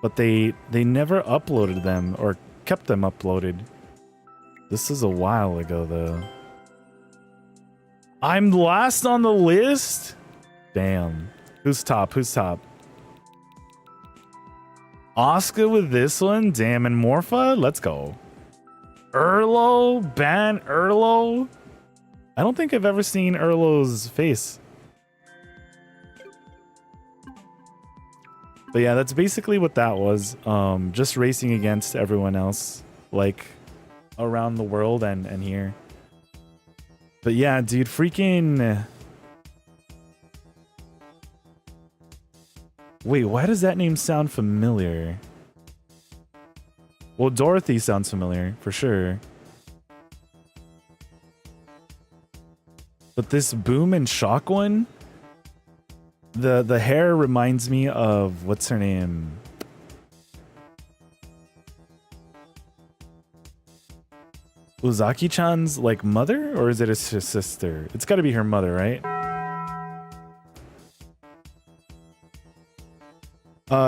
but they never uploaded them or kept them uploaded. This is a while ago though. I'm last on the list? Damn. Who's top? Who's top? Oscar with this one? Damn, and Morpha? Let's go. Erlo? Ban Erlo? I don't think I've ever seen Erlo's face. But yeah, that's basically what that was. Just racing against everyone else, like around the world and here. But yeah, dude, freaking... Wait, why does that name sound familiar? Well, Dorothy sounds familiar, for sure. But this Boom and Shock one? The hair reminds me of... What's her name? Uzaki-chan's, like, mother? Or is it his sister? It's gotta be her mother, right?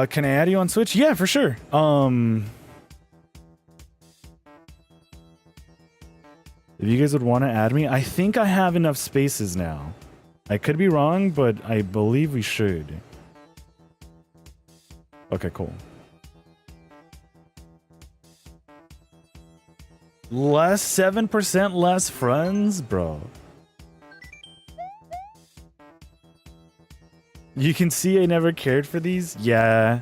Can I add you on Switch? Yeah, for sure. If you guys would want to add me, I think I have enough spaces now. I could be wrong, but I believe we should. Okay, cool. Less 7% less friends, bro. You can see I never cared for these. Yeah.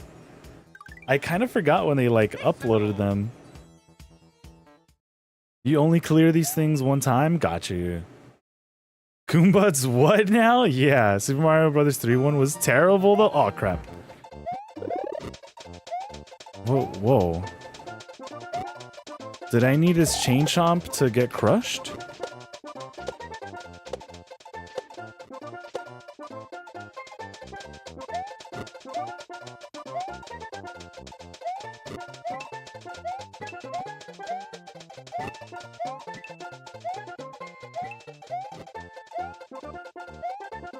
I kind of forgot when they like uploaded them. You only clear these things one time? Got you. Goombas what now? Yeah, Super Mario Bros. 3 one was terrible though. Oh crap. Whoa, whoa. Did I need his chain chomp to get crushed?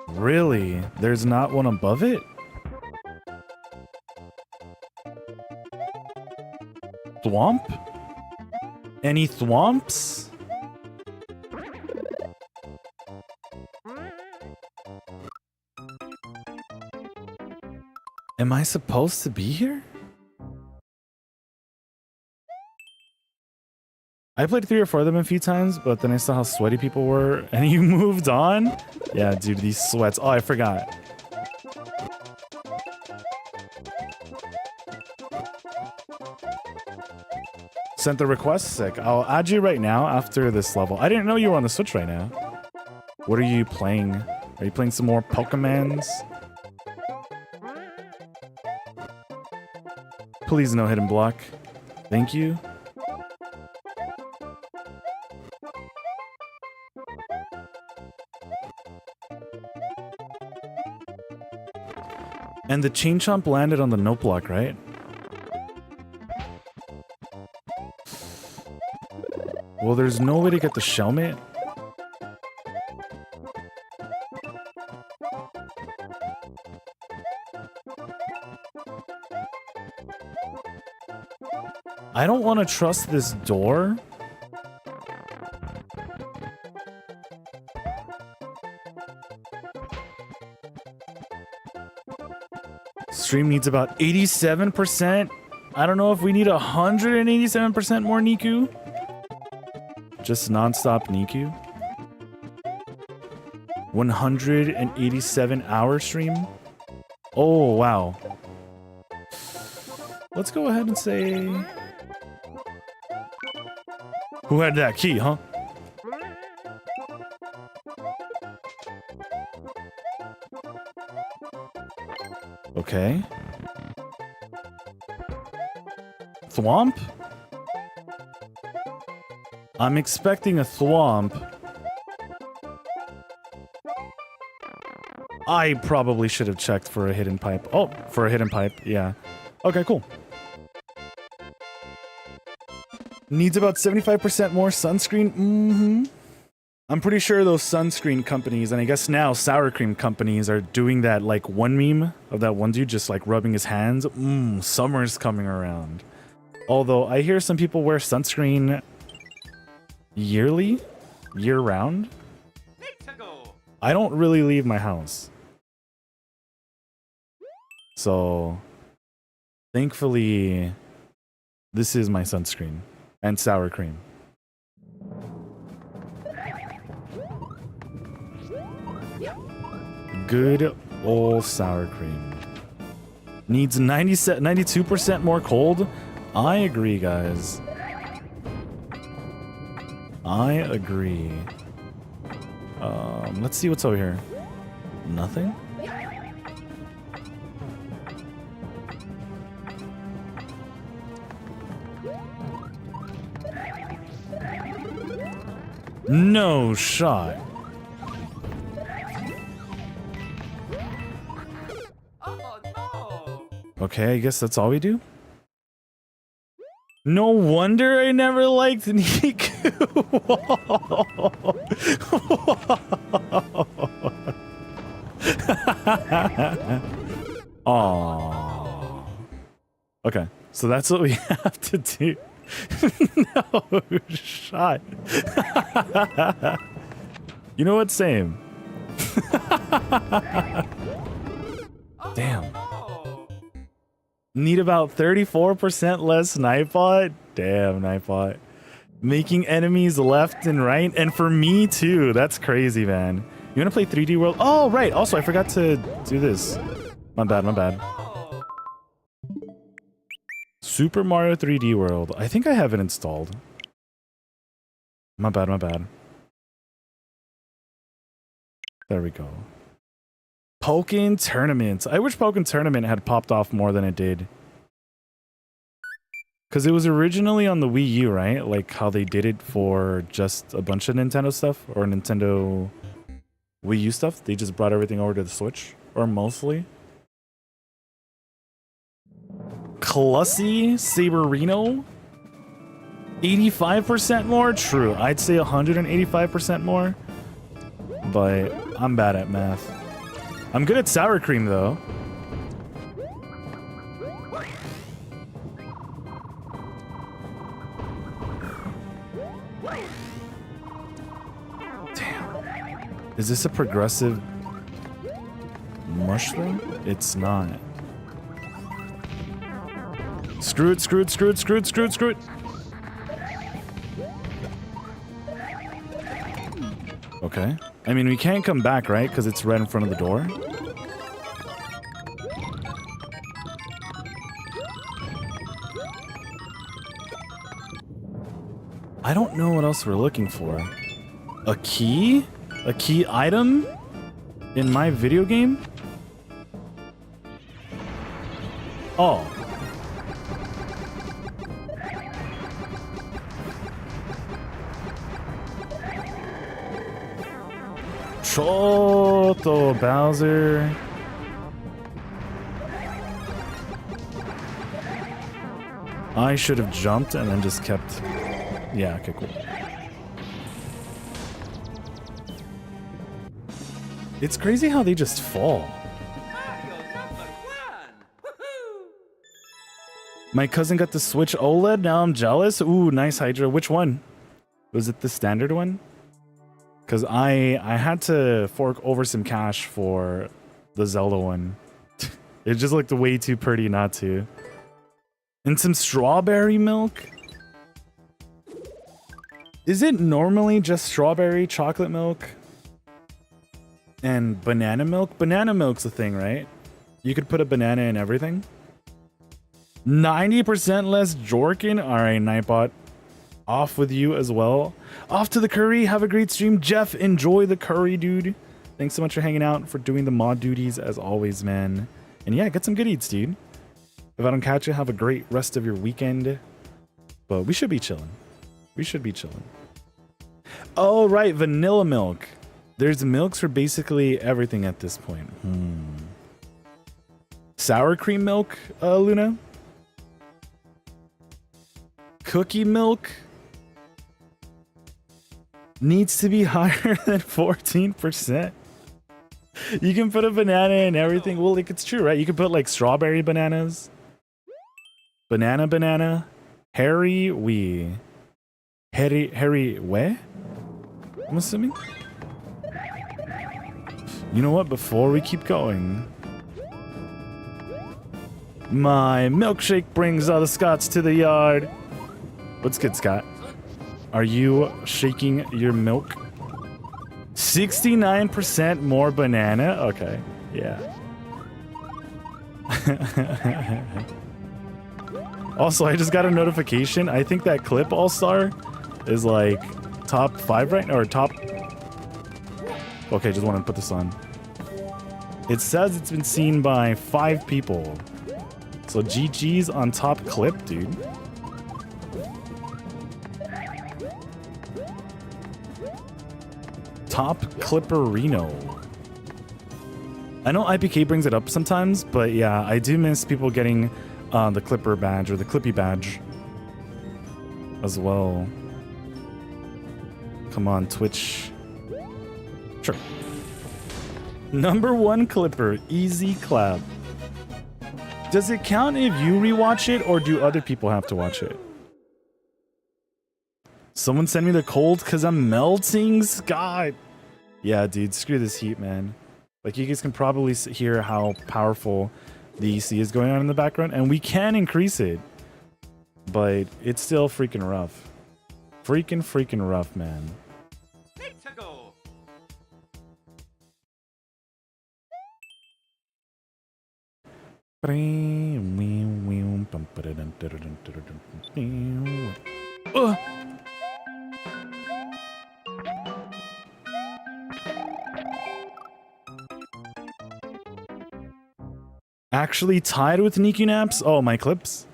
Really? There's not one above it? Thwomp? Any thwomps? Am I supposed to be here? I played 3 or 4 of them a few times, but then I saw how sweaty people were, and you moved on? Yeah, dude, these sweats. Oh, I forgot. Sent the request? Sick. I'll add you right now after this level. I didn't know you were on the Switch right now. What are you playing? Are you playing some more Pokemons? Please no hidden block. Thank you. And the chain chomp landed on the note block, right? Well, there's no way to get the shellmate. I don't want to trust this door. Stream needs about 87%. I don't know if we need 187% more Nikku. Just non-stop Nikku. 187 hour stream. Oh, wow. Let's go ahead and say... Who had that key, huh? Okay. Thwomp? I'm expecting a thwomp. I probably should have checked for a hidden pipe. Oh, for a hidden pipe, yeah. Okay, cool. Needs about 75% more sunscreen. Mm-hmm. I'm pretty sure those sunscreen companies, and I guess now sour cream companies, are doing that, like, one meme of that one dude just, like, rubbing his hands. Summer's coming around. Although, I hear some people wear sunscreen yearly? Year-round? I don't really leave my house. So, thankfully, this is my sunscreen. And sour cream. Good old sour cream. Needs 92% more cold? I agree, guys. I agree. Let's see what's over here. Nothing? No shot. Oh no! Okay, I guess that's all we do. No wonder I never liked Nikku. Aww. Okay, so that's what we have to do. No shot. You know what? Same. Damn. Need about 34% less Nightbot? Damn, Nightbot. Making enemies left and right. And for me, too. That's crazy, man. You want to play 3D World? Oh, right. Also, I forgot to do this. My bad, my bad. Super Mario 3D World. I think I have it installed. My bad, my bad. There we go. Pokken Tournament. I wish Pokken Tournament had popped off more than it did. Because it was originally on the Wii U, right? Like how they did it for just a bunch of Nintendo stuff or Nintendo Wii U stuff. They just brought everything over to the Switch. Or mostly. Clussy Saberino. 85% more? True. I'd say 185% more. But I'm bad at math. I'm good at sour cream, though. Damn. Is this a progressive mushroom? It's not. Screw it, screw it, screw it, screw it, screw it, screw it. Okay. I mean, we can't come back, right? Because it's right in front of the door. I don't know what else we're looking for. A key? A key item? In my video game? Oh. Choto Bowser. I should have jumped and then just kept... Yeah, okay, cool. It's crazy how they just fall. My cousin got the Switch OLED, now I'm jealous. Ooh, nice Hydra. Which one? Was it the standard one? Because I had to fork over some cash for the Zelda one. It just looked way too pretty not to. And some strawberry milk? Is it normally just strawberry chocolate milk? And banana milk? Banana milk's a thing, right? You could put a banana in everything? 90% less Jorkin? Alright, Nightbot. Off with you as well. Off to the curry. Have a great stream. Jeff, enjoy the curry, dude. Thanks so much for hanging out, for doing the mod duties as always, man. And yeah, get some good eats, dude. If I don't catch you, have a great rest of your weekend. But we should be chilling. We should be chilling. Oh, right. Vanilla milk. There's milks for basically everything at this point. Sour cream milk, Luna? Cookie milk? Needs to be higher than 14%. You can put a banana in everything. Well, like, it's true, right? You can put like strawberry bananas. Banana. Harry where? I'm assuming. You know what? Before we keep going, my milkshake brings all the Scots to the yard. What's good, Scott? Are you shaking your milk? 69% more banana? Okay, yeah. Also, I just got a notification. I think that clip All-Star is like top 5 right now, or top... Okay, just want to put this on. It says it's been seen by 5 people. So GG's on top clip, dude. Top Clipperino. I know IPK brings it up sometimes, but yeah, I do miss people getting the Clipper badge or the Clippy badge as well. Come on, Twitch. Sure. Number 1 Clipper, easy clap. Does it count if you rewatch it, or do other people have to watch it? Someone send me the cold because I'm melting, Scott. Yeah, dude, screw this heat, man. Like, you guys can probably hear how powerful the EC is going on in the background, and we can increase it, but it's still freaking rough. Freaking rough, man. Actually tied with Nikku Naps? Oh, my clips?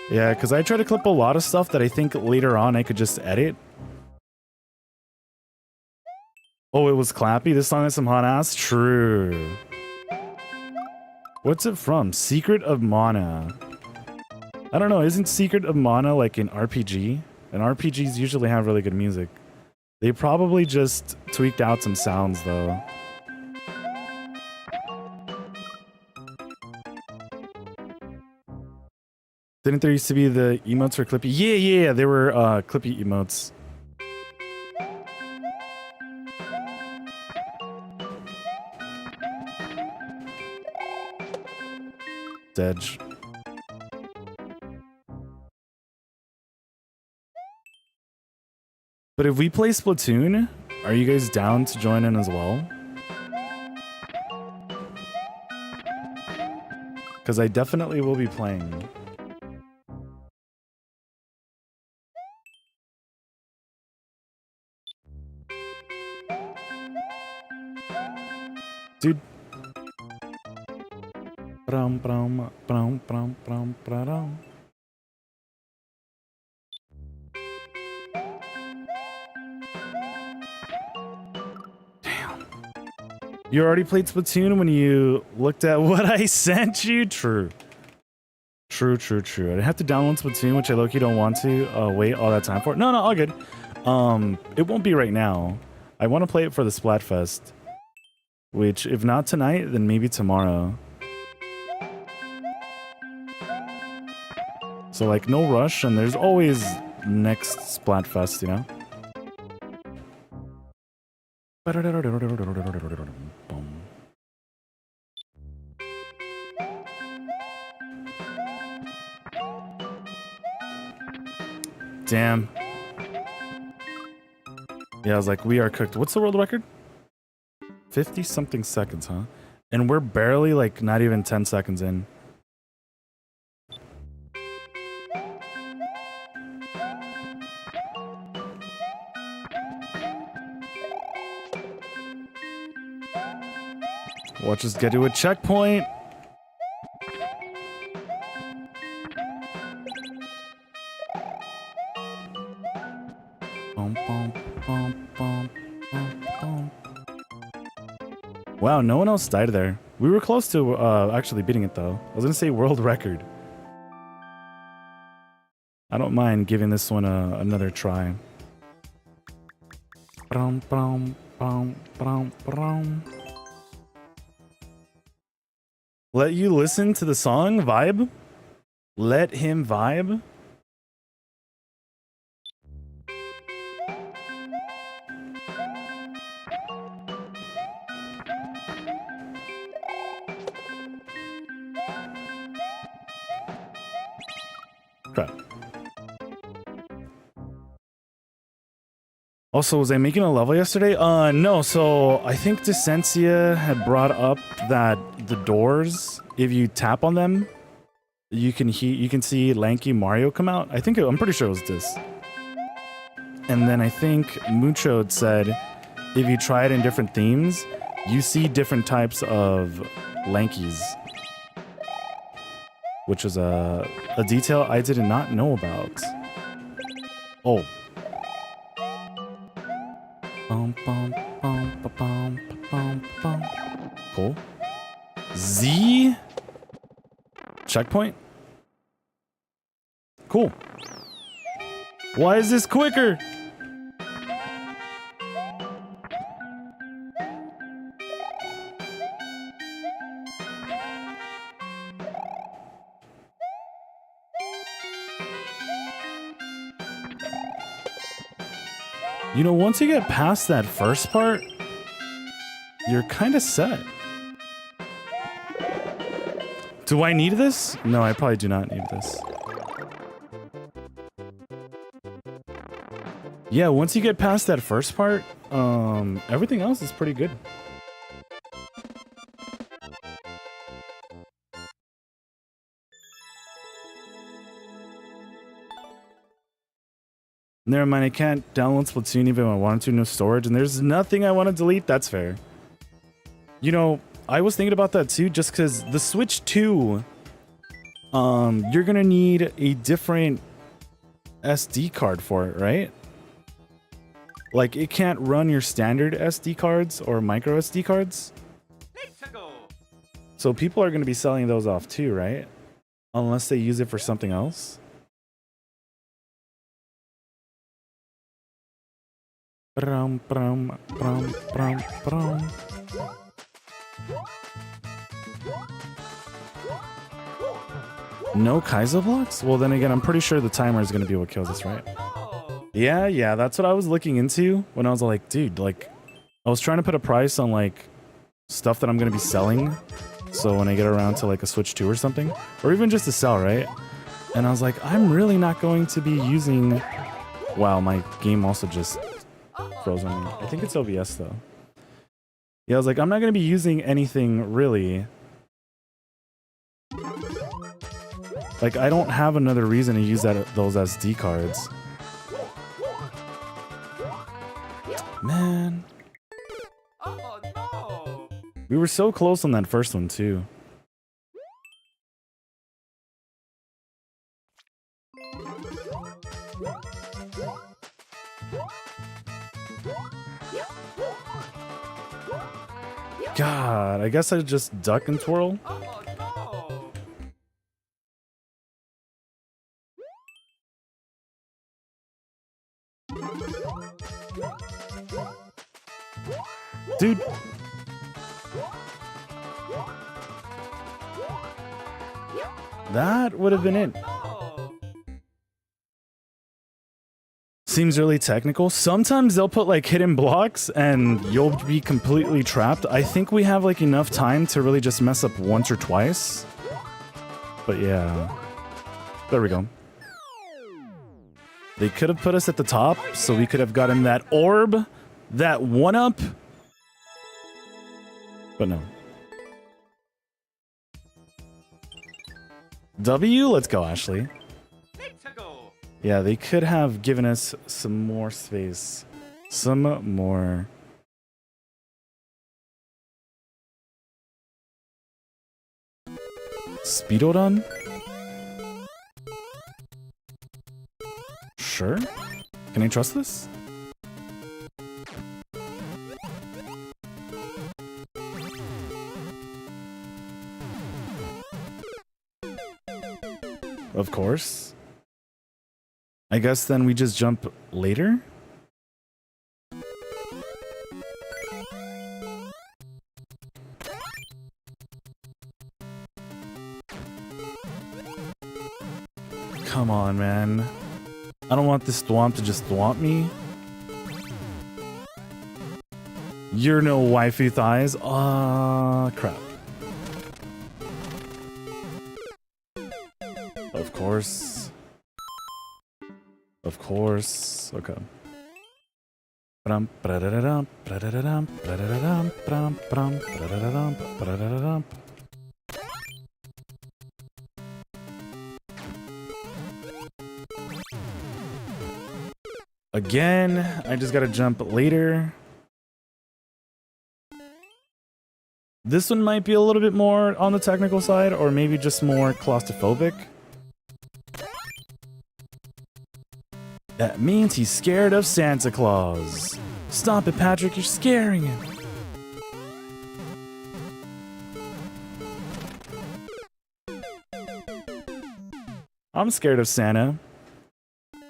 Yeah, because I try to clip a lot of stuff that I think later on I could just edit. Oh, it was Clappy? This song has some hot ass? True. What's it from? Secret of Mana. I don't know, isn't Secret of Mana like an RPG? And RPGs usually have really good music. They probably just tweaked out some sounds though. Didn't there used to be the emotes for Clippy? Yeah, there were Clippy emotes. Sedge. But if we play Splatoon, are you guys down to join in as well? Because I definitely will be playing. Dude. Damn. You already played Splatoon when you looked at what I sent you? True. True. I have to download Splatoon, which I low-key don't want to wait all that time for. No, all good. It won't be right now. I want to play it for the Splatfest. Which, if not tonight, then maybe tomorrow. So, like, no rush, and there's always next Splatfest, you know? Damn. Yeah, I was like, we are cooked. What's the world record? 50-something seconds, huh? And we're barely, like, not even 10 seconds in. Watch us get to a checkpoint. Bum, bum, bum, bum, bum, bum. Wow, no one else died there. We were close to actually beating it though. I was gonna say world record. I don't mind giving this one another try. Brum, brum, brum, brum, brum. Let you listen to the song vibe? Let him vibe? Crap. Also, was I making a level yesterday? No. So I think Decentia had brought up that the doors, if you tap on them, you can see Lanky Mario come out. I'm pretty sure it was this. And then I think Mucho had said, if you try it in different themes, you see different types of Lankies, which was a detail I did not know about. Oh. Bum, bum, bum, ba, bum, ba, bum, bum. Cool. Z? Checkpoint? Cool. Why is this quicker? You know, once you get past that first part, you're kind of set. Do I need this? No, I probably do not need this. Yeah, once you get past that first part, everything else is pretty good. Never mind, I can't download Splatoon even if I wanted to, no storage, and there's nothing I want to delete. That's fair. You know, I was thinking about that too, just because the Switch 2, you're gonna need a different SD card for it, right? Like, it can't run your standard SD cards or micro SD cards. Let's go. So people are gonna be selling those off too, right? Unless they use it for something else. Brum, brum, brum, brum, brum. No Kaizo blocks? Well, then again, I'm pretty sure the timer is going to be what kills us, right? No. Yeah, that's what I was looking into when I was like, dude, like, I was trying to put a price on, like, stuff that I'm going to be selling. So when I get around to, like, a Switch 2 or something, or even just to sell, right? And I was like, I'm really not going to be using... Wow, my game also just froze on me. I think it's OBS, though. Yeah, I was like, I'm not going to be using anything, really. Like, I don't have another reason to use those SD cards. Man. Oh no. We were so close on that first one, too. God, I guess I just duck and twirl. Oh no. Dude. That would have been it. No. Seems really technical. Sometimes they'll put like hidden blocks and you'll be completely trapped. I think we have like enough time to really just mess up once or twice. But yeah. There we go. They could have put us at the top so we could have gotten that orb, that 1-up. But no. W? Let's go, Ashley. Let's go. Yeah, they could have given us some more space. Some more. Speedodon? Sure. Can I trust this? Of course. I guess then we just jump later? Come on, man. I don't want this thwomp to just thwomp me. You're no waifu thighs. Crap. Of course. Of course. Okay. Again, I just gotta jump later. This one might be a little bit more on the technical side, or maybe just more claustrophobic. That means he's scared of Santa Claus. Stop it, Patrick, you're scaring him. I'm scared of Santa.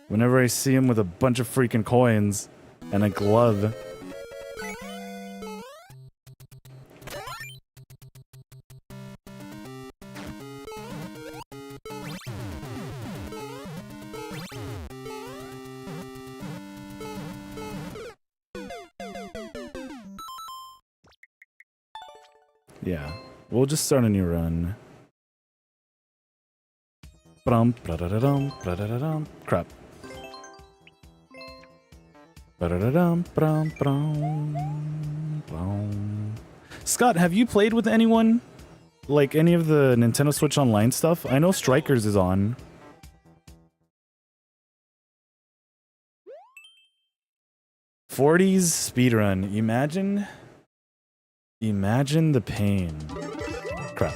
Whenever I see him with a bunch of freaking coins and a glove. Yeah, we'll just start a new run. Crap. Scott, have you played with anyone? Like any of the Nintendo Switch Online stuff? I know Strikers is on. '40s speedrun. Imagine the pain. Crap.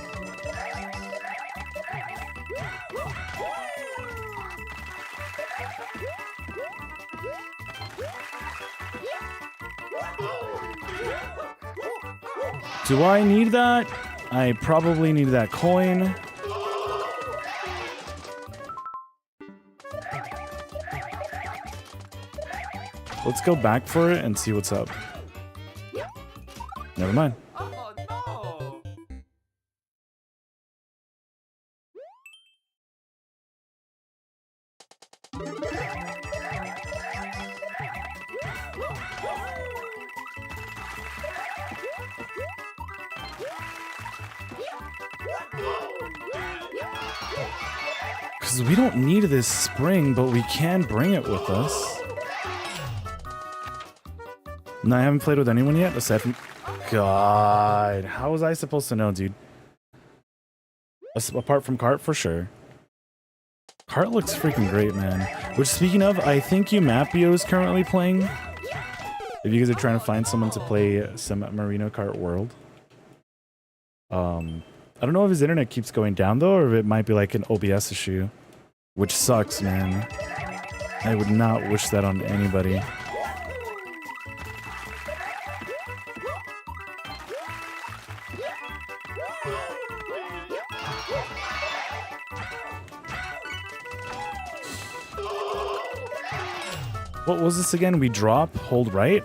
Do I need that? I probably need that coin. Let's go back for it and see what's up. Never mind. Oh no! Because we don't need this spring, but we can bring it with us. No, I haven't played with anyone yet, aside from... God, how was I supposed to know, dude? Apart from Cart, for sure. Cart looks freaking great, man. Which, speaking of, I think Umapio is currently playing. If you guys are trying to find someone to play some Marino Kart World. I don't know if his internet keeps going down, though, or if it might be like an OBS issue. Which sucks, man. I would not wish that on anybody. What was this again? We drop, hold right?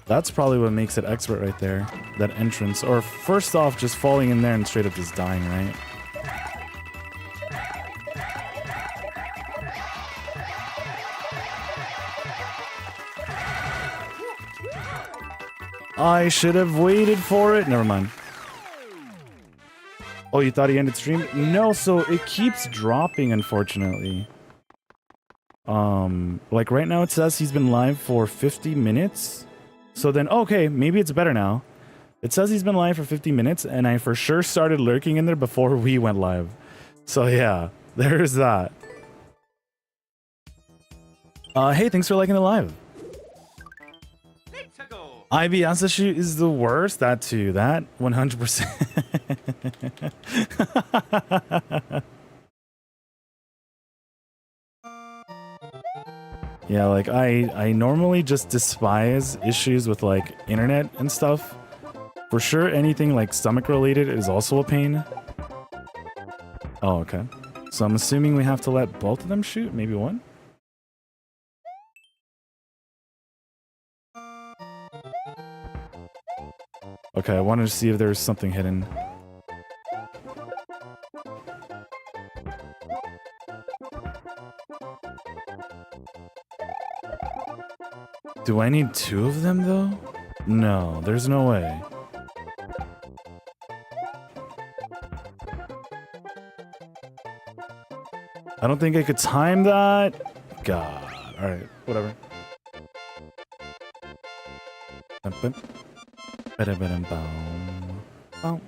That's probably what makes it expert right there. That entrance. Or first off, just falling in there and straight up just dying, right? I should have waited for it. Never mind. Oh, you thought he ended stream? No, so it keeps dropping, unfortunately. Like right now it says he's been live for 50 minutes. So then, okay, maybe it's better now. It says he's been live for 50 minutes, and I for sure started lurking in there before we went live. So yeah, there's that. Hey, thanks for liking the live. Let's go. IBS issue is the worst. That too. That 100%. Yeah, like I normally just despise issues with like internet and stuff For sure, anything like stomach related is also a pain. Oh, okay. So I'm assuming we have to let both of them shoot? Maybe one? Okay, I wanted to see if there's something hidden. Do I need 2 of them, though? No, there's no way. I don't think I could time that. God. Alright, whatever. Oh.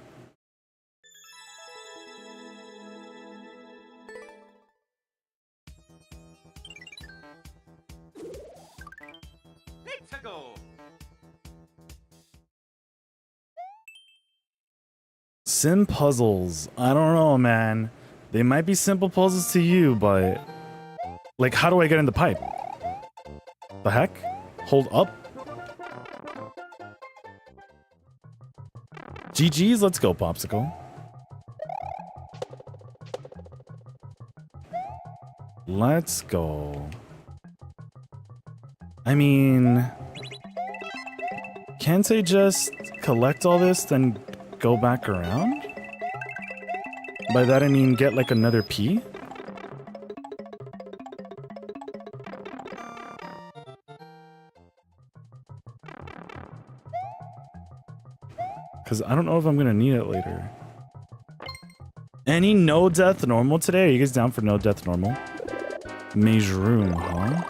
Let's go. Sim puzzles. I don't know, man. They might be simple puzzles to you, but... Like, how do I get in the pipe? The heck? Hold up? GG's, let's go, Popsicle. Let's go. I mean... Can't I just collect all this, then go back around? By that I mean get like another P? Because I don't know if I'm going to need it later. Any no death normal today? Are you guys down for no death normal? Mage room, huh?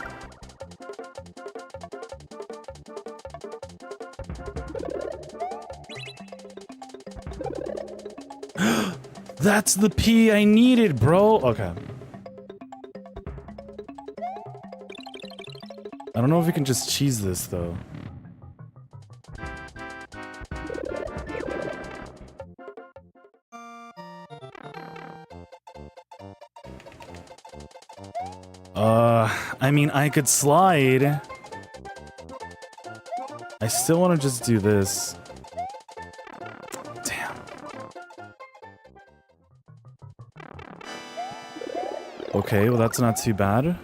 That's the P I needed, bro. Okay. I don't know if we can just cheese this, though. I mean, I could slide. I still want to just do this. Damn. Okay, well that's not too bad.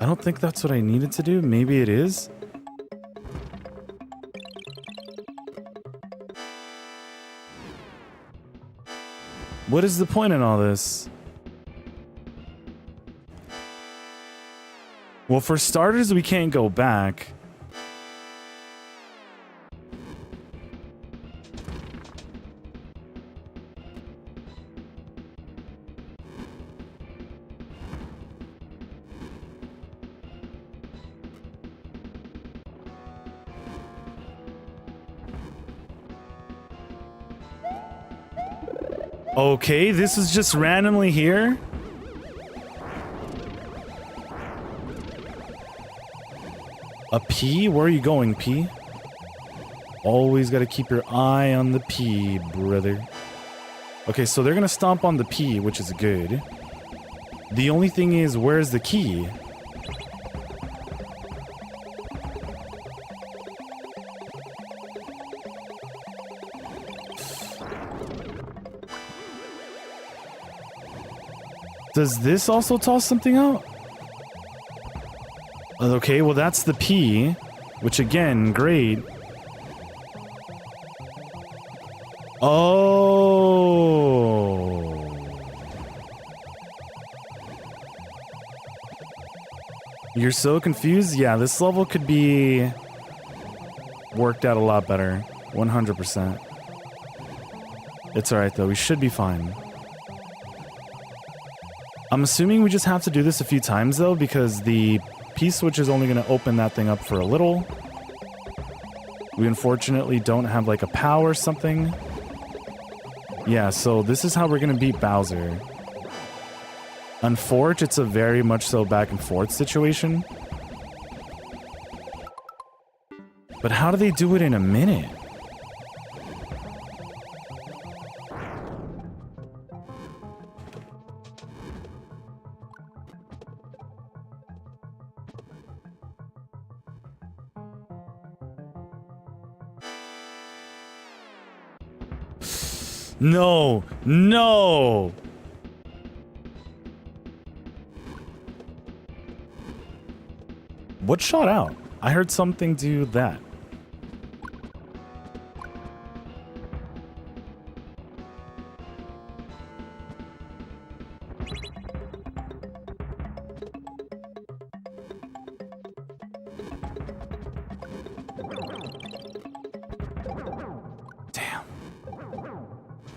I don't think that's what I needed to do. Maybe it is. What is the point in all this? Well, for starters, we can't go back. Okay, this is just randomly here. A P? Where are you going, P? Always gotta keep your eye on the P, brother. Okay, so they're gonna stomp on the P, which is good. The only thing is, where's the key? Does this also toss something out? Okay, well that's the P, which again, great. Oh. You're so confused? Yeah, this level could be worked out a lot better. 100%. It's alright though, we should be fine. I'm assuming we just have to do this a few times though, because the P-switch is only going to open that thing up for a little. We unfortunately don't have like a POW or something. Yeah, so this is how we're going to beat Bowser. Unfortunately, it's a very much so back and forth situation. But how do they do it in a minute? No! No! What shot out? I heard something do that. Damn.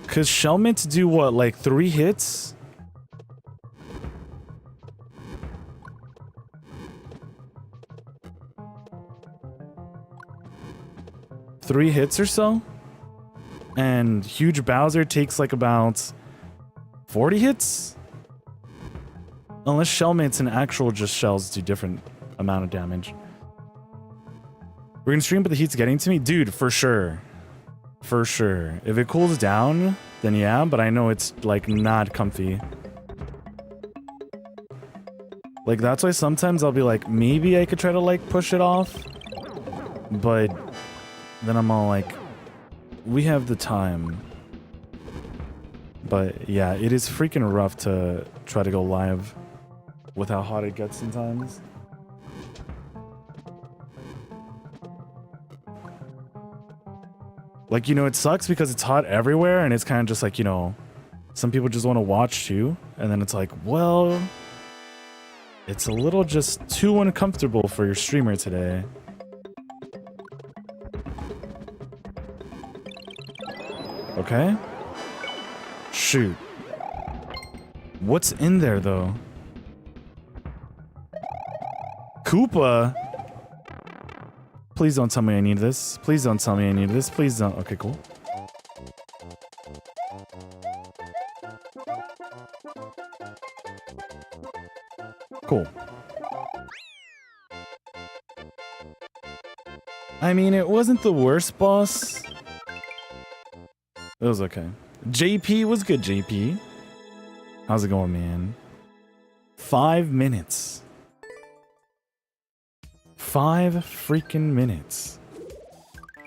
Cause shellments do what, like 3 hits? Three hits or so? And huge Bowser takes like about 40 hits? Unless shellmates and actual just shells do different amount of damage. We're gonna stream, but the heat's getting to me? Dude, for sure. For sure. If it cools down, then yeah, but I know it's like not comfy. Like that's why sometimes I'll be like, maybe I could try to like push it off. But then I'm all like, we have the time. But yeah, it is freaking rough to try to go live with how hot it gets sometimes. Like, you know, it sucks because it's hot everywhere and it's kind of just like, you know, some people just want to watch too. And then it's like, well, it's a little just too uncomfortable for your streamer today. Okay. Shoot. What's in there though? Koopa? Please don't tell me I need this. Please don't tell me I need this. Please don't. Okay, cool. Cool. I mean, it wasn't the worst boss. It was okay. JP was good, JP. How's it going, man? 5 minutes. 5 freaking minutes.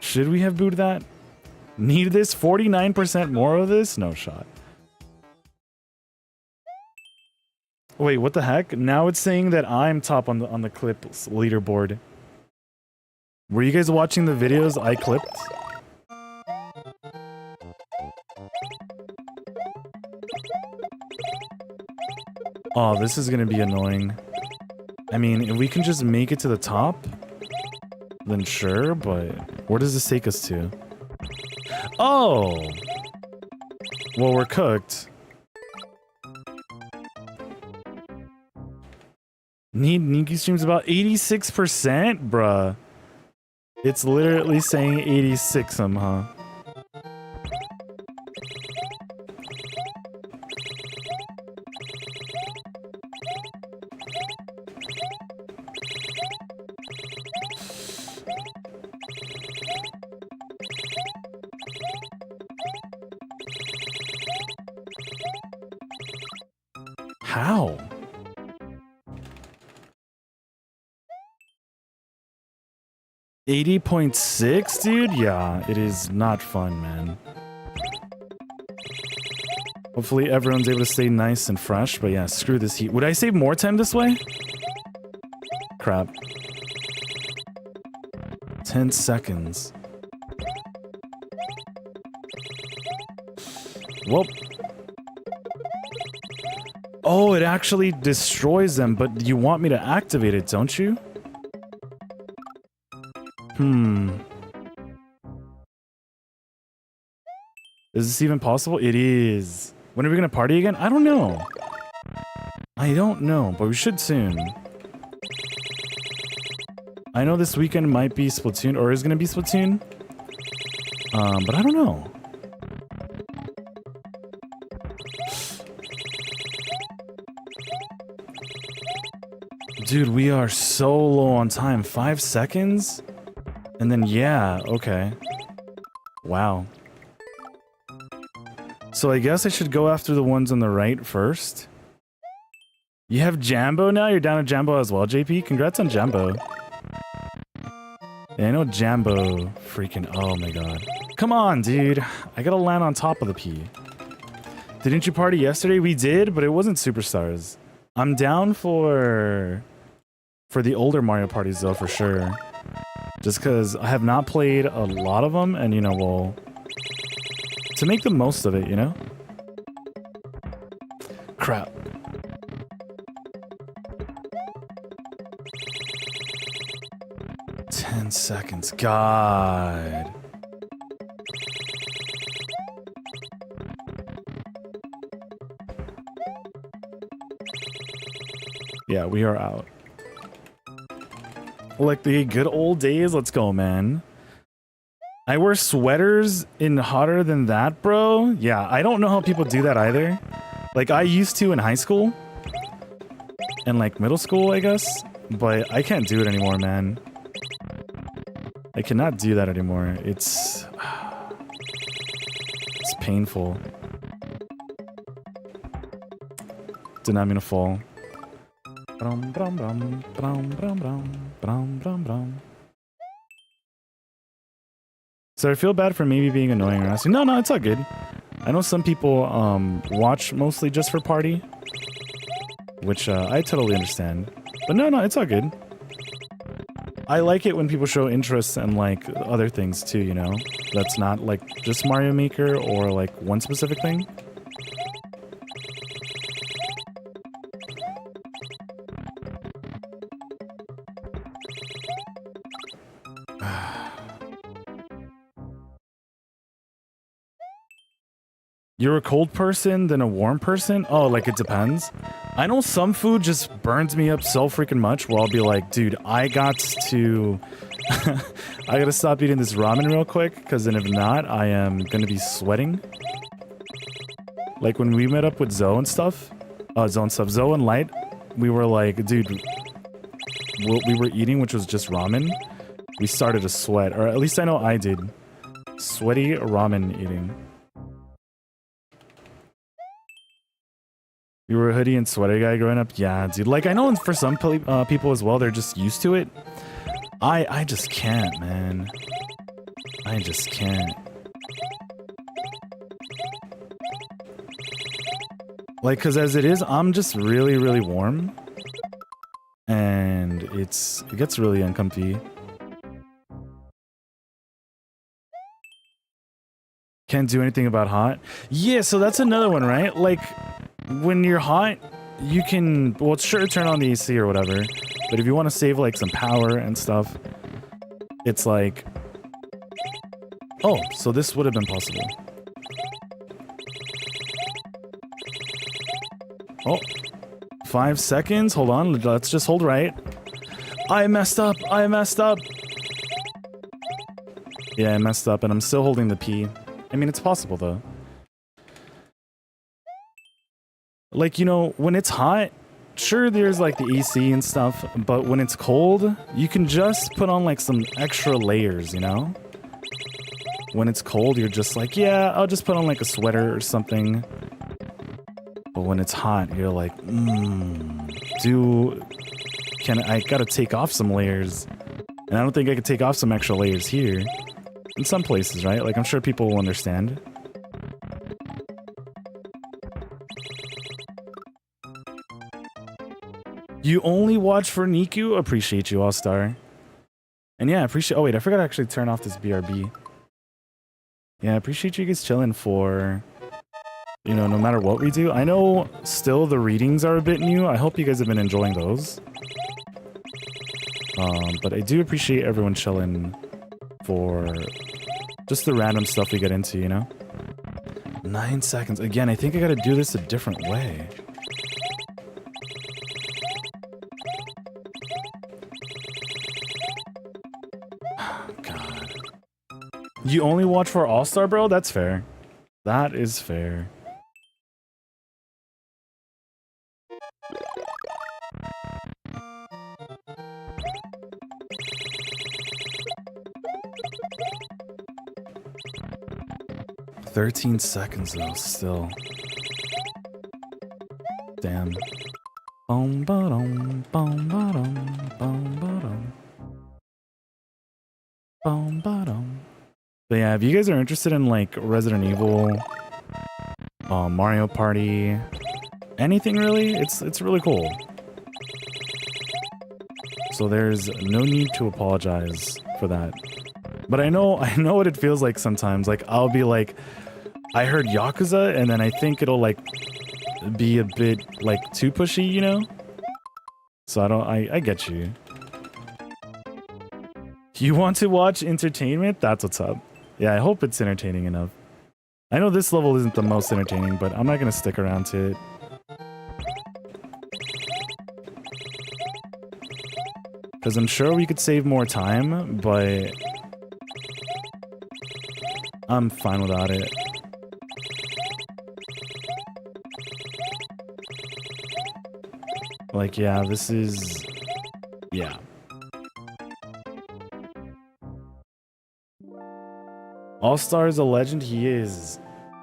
Should we have booed that? Need this? 49% more of this? No shot. Wait, what the heck? Now it's saying that I'm top on the clips leaderboard. Were you guys watching the videos I clipped? Oh, this is gonna be annoying. I mean, if we can just make it to the top, then sure, but where does this take us to? Oh! Well, we're cooked. Need Nikki streams about 86%? Bruh. It's literally saying 86 somehow. How? $80.6, dude? Yeah, it is not fun, man. Hopefully everyone's able to stay nice and fresh, but yeah, screw this heat. Would I save more time this way? Crap. 10 seconds. Whoop. Oh, it actually destroys them, but you want me to activate it, don't you? Is this even possible? It is. When are we gonna party again? I don't know. I don't know, but we should soon. I know this weekend might be Splatoon, or is gonna be Splatoon. But I don't know. Dude, we are so low on time. 5 seconds? And then, yeah, okay. Wow. So I guess I should go after the ones on the right first. You have Jambo now? You're down to Jambo as well, JP? Congrats on Jambo. Yeah, I know Jambo freaking, oh my god. Come on, dude. I gotta land on top of the P. Didn't you party yesterday? We did, but it wasn't Superstars. I'm down for the older Mario parties though, for sure. Just because I have not played a lot of them, and you know, well, to make the most of it, you know? Crap. Ten seconds. God. Yeah, we are out. Like the good old days. Let's go, man. I wear sweaters in hotter than that, bro. Yeah, I don't know how people do that either. Like, I used to in high school. And, like, middle school, I guess. But I can't do it anymore, man. I cannot do that anymore. It's painful. Did not mean to fall. Brum, brum, brum, brum, brum, brum, brum, brum, brum. So I feel bad for maybe being annoying or asking. No, it's all good. I know some people watch mostly just for party, which I totally understand. But no, it's all good. I like it when people show interest in like other things too, you know? That's not like just Mario Maker or like one specific thing. You're a cold person than a warm person? Oh, like it depends. I know some food just burns me up so freaking much where I'll be like, dude, I got to... I gotta stop eating this ramen real quick, because then if not, I am gonna be sweating. Like when we met up with Zoe and stuff, Zoe and Light, we were like, dude, what we were eating, which was just ramen, we started to sweat, or at least I know I did. Sweaty ramen eating. You were a hoodie and sweater guy growing up? Yeah, dude. Like, I know for some people as well, they're just used to it. I just can't, man. I just can't. Like, because as it is, I'm just really, really warm. And it gets really uncomfy. Can't do anything about hot. Yeah, so that's another one, right? Like... when you're hot, you can, well, sure, turn on the AC or whatever, but if you want to save, like, some power and stuff, it's like... Oh, so this would have been possible. Oh, 5 seconds, hold on, let's just hold right. I messed up! Yeah, I messed up, and I'm still holding the P. I mean, it's possible, though. Like, you know, when it's hot, sure, there's like the AC and stuff, but when it's cold, you can just put on like some extra layers, you know? When it's cold, you're just like, yeah, I'll just put on like a sweater or something. But when it's hot, you're like, I gotta take off some layers. And I don't think I could take off some extra layers here. In some places, right? Like, I'm sure people will understand. You only watch for Nikku? Appreciate you, All-Star. And yeah, appreciate... Oh, wait, I forgot to actually turn off this BRB. Yeah, I appreciate you guys chilling for... You know, no matter what we do. I know still the readings are a bit new. I hope you guys have been enjoying those. But I do appreciate everyone chilling for just the random stuff we get into, you know? 9 seconds. Again, I think I gotta do this a different way. God. You only watch for All-Star, bro? That's fair. That is fair. "13 seconds though, still. Damn. Boom, ba-dum, boom, ba-dum, boom, ba-dum. But yeah, if you guys are interested in like Resident Evil, Mario Party, anything really, it's really cool. So there's no need to apologize for that. But I know what it feels like sometimes. Like I'll be like, I heard Yakuza, and then I think it'll like be a bit like too pushy, you know? So I get you. You want to watch entertainment? That's what's up. Yeah, I hope it's entertaining enough. I know this level isn't the most entertaining, but I'm not gonna stick around to it. Because I'm sure we could save more time, but I'm fine without it. Like, yeah, this is... yeah. All-Star is a legend? He is.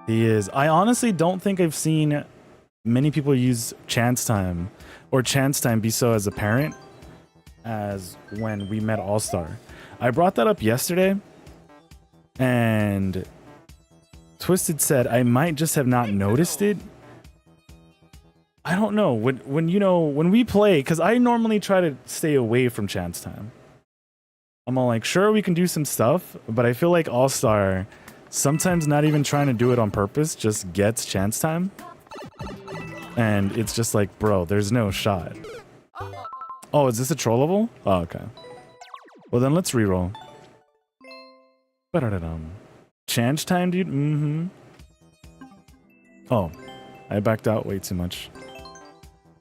He is. I honestly don't think I've seen many people use Chance Time, or Chance Time be so as apparent as when we met All-Star. I brought that up yesterday, and Twisted said I might just have not noticed it. I don't know. When you know, when we play, because I normally try to stay away from Chance Time. I'm all like, sure, we can do some stuff, but I feel like All-Star, sometimes not even trying to do it on purpose, just gets Chance Time. And it's just like, bro, there's no shot. Oh, is this a troll level? Oh, okay. Well, then let's reroll. Chance Time, dude? Mm-hmm. Oh, I backed out way too much.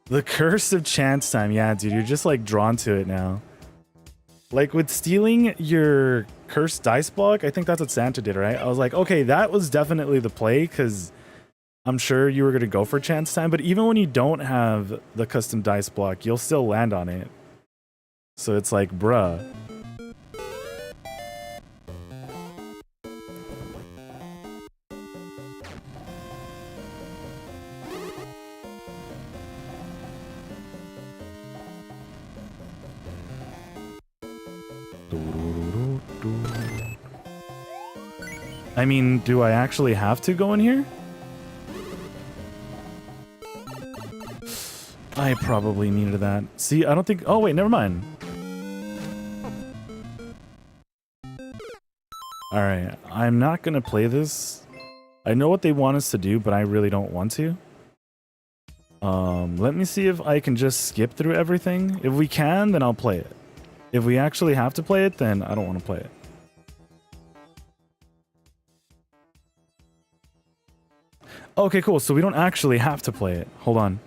The curse of Chance Time. Yeah, dude, you're just like drawn to it now. Like with stealing your cursed dice block, I think that's what Santa did, right? I was like, okay, that was definitely the play, because I'm sure you were going to go for Chance Time, but even when you don't have the custom dice block, you'll still land on it. So it's like, bruh. I mean, do I actually have to go in here? I probably needed that. See, I don't think... oh, wait, never mind. Alright, I'm not gonna play this. I know what they want us to do, but I really don't want to. Let me see if I can just skip through everything. If we can, then I'll play it. If we actually have to play it, then I don't want to play it. Okay, cool. So we don't actually have to play it. Hold on.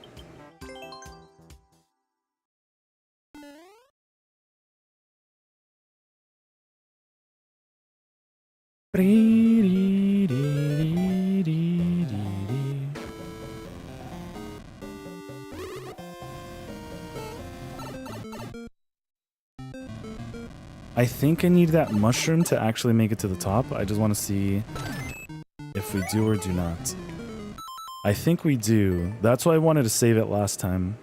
I think I need that mushroom to actually make it to the top. I just want to see if we do or do not. I think we do. That's why I wanted to save it last time.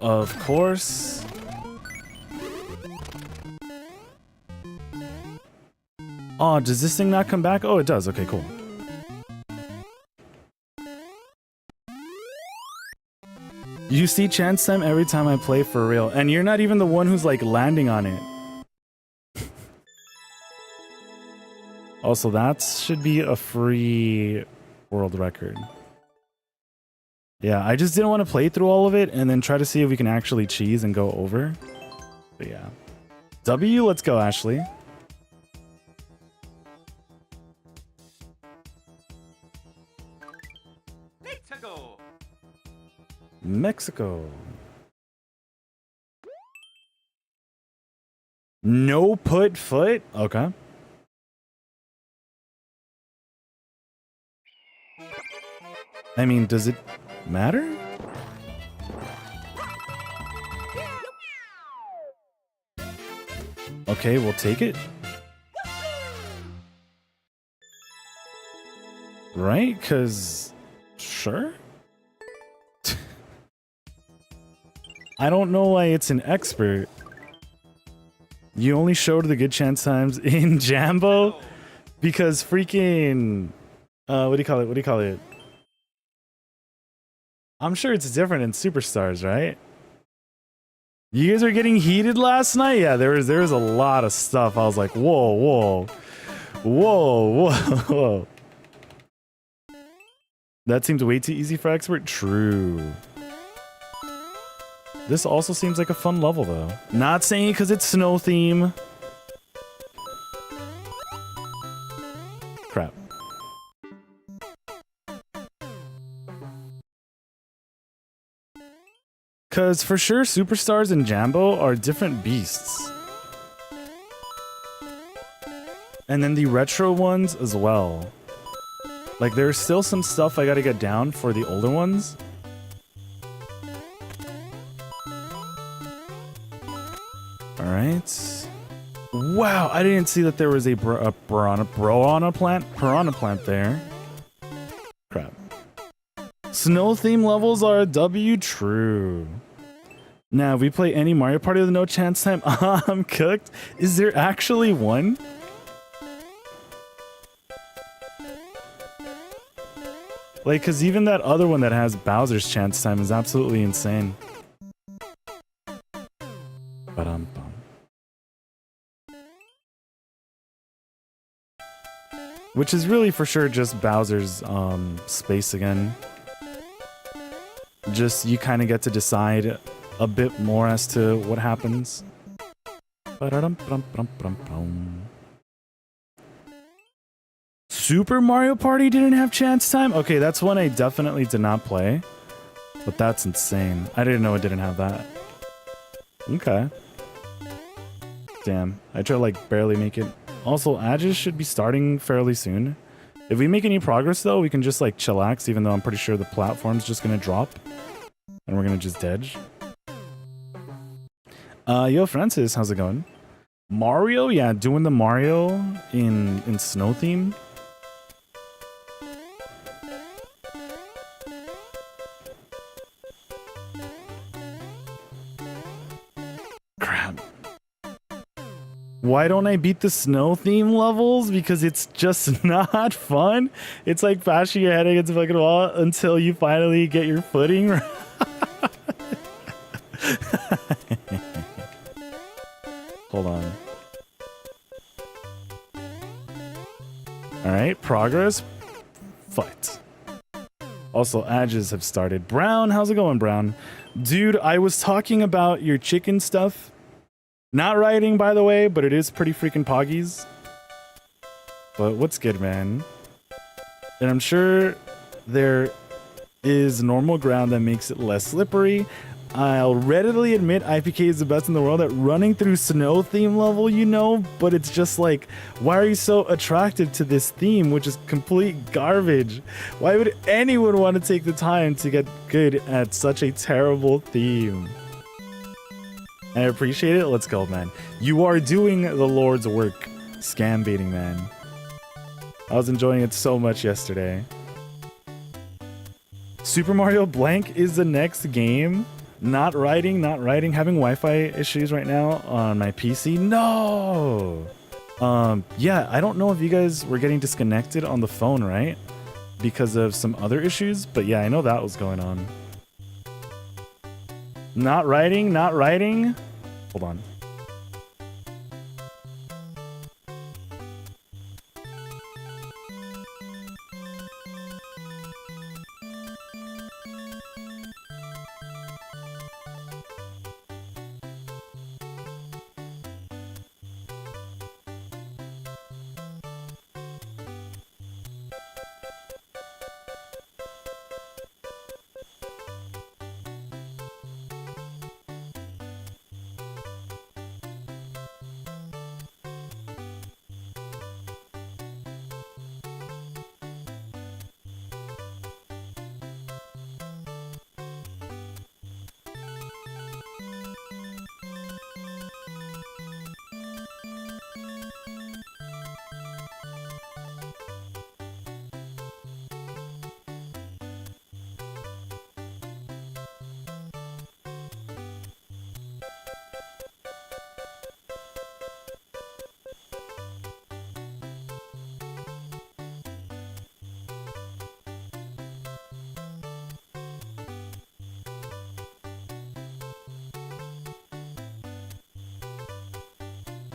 Of course. Oh, does this thing not come back? Oh, it does. Okay, cool. You see Chance Time every time I play for real, and you're not even the one who's like landing on it. Also, that should be a free world record. Yeah, I just didn't want to play through all of it and then try to see if we can actually cheese and go over. But yeah. W, let's go, Ashley. Mexico. Mexico. No put foot? Okay. I mean, does it matter? Okay, we'll take it. Right? Because, sure. I don't know why it's an expert. You only showed the good chance times in Jambo because freaking, what do you call it? What do you call it? I'm sure it's different in Superstars, right? You guys are getting heated last night? Yeah, there was a lot of stuff. I was like, whoa, whoa, whoa, whoa, whoa. That seems way too easy for expert. True. This also seems like a fun level, though. Not saying it because it's snow theme. Crap. Because for sure, Superstars and Jambo are different beasts. And then the retro ones as well. Like, there's still some stuff I gotta get down for the older ones. Alright. Wow, I didn't see that there was a piranha plant there. Crap. Snow theme levels are a W, true. Now, if we play any Mario Party with no chance time, I'm cooked. Is there actually one? Like, cause even that other one that has Bowser's chance time is absolutely insane. Ba-dum-bum. Which is really for sure just Bowser's space again. Just you kind of get to decide a bit more as to what happens. Ba-da-dum-bum-bum-bum-bum. Super Mario Party didn't have chance time? Okay, that's one I definitely did not play. But that's insane. I didn't know it didn't have that. Okay. Damn. I try to like barely make it. Also, Aegis should be starting fairly soon. If we make any progress though, we can just like chillax, even though I'm pretty sure the platform's just gonna drop. And we're gonna just edge. Yo Francis, how's it going? Mario? Yeah, doing the Mario in snow theme. Crap. Why don't I beat the snow theme levels? Because it's just not fun. It's like bashing your head against a fucking wall until you finally get your footing right. Hold on. Alright, progress. Fight. Also, Aegis have started. Brown, how's it going, Brown? Dude, I was talking about your chicken stuff. Not writing, by the way, but it is pretty freaking poggies. But what's good, man? And I'm sure there is normal ground that makes it less slippery. I'll readily admit IPK is the best in the world at running through snow theme level, you know, but it's just like, why are you so attracted to this theme, which is complete garbage? Why would anyone want to take the time to get good at such a terrible theme? I appreciate it. Let's go, man. You are doing the Lord's work, scam baiting, man. I was enjoying it so much yesterday. Super Mario Blank is the next game. Not writing, having Wi-Fi issues right now on my PC. No! Yeah, I don't know if you guys were getting disconnected on the phone, right? Because of some other issues, but yeah, I know that was going on. Not writing. Hold on.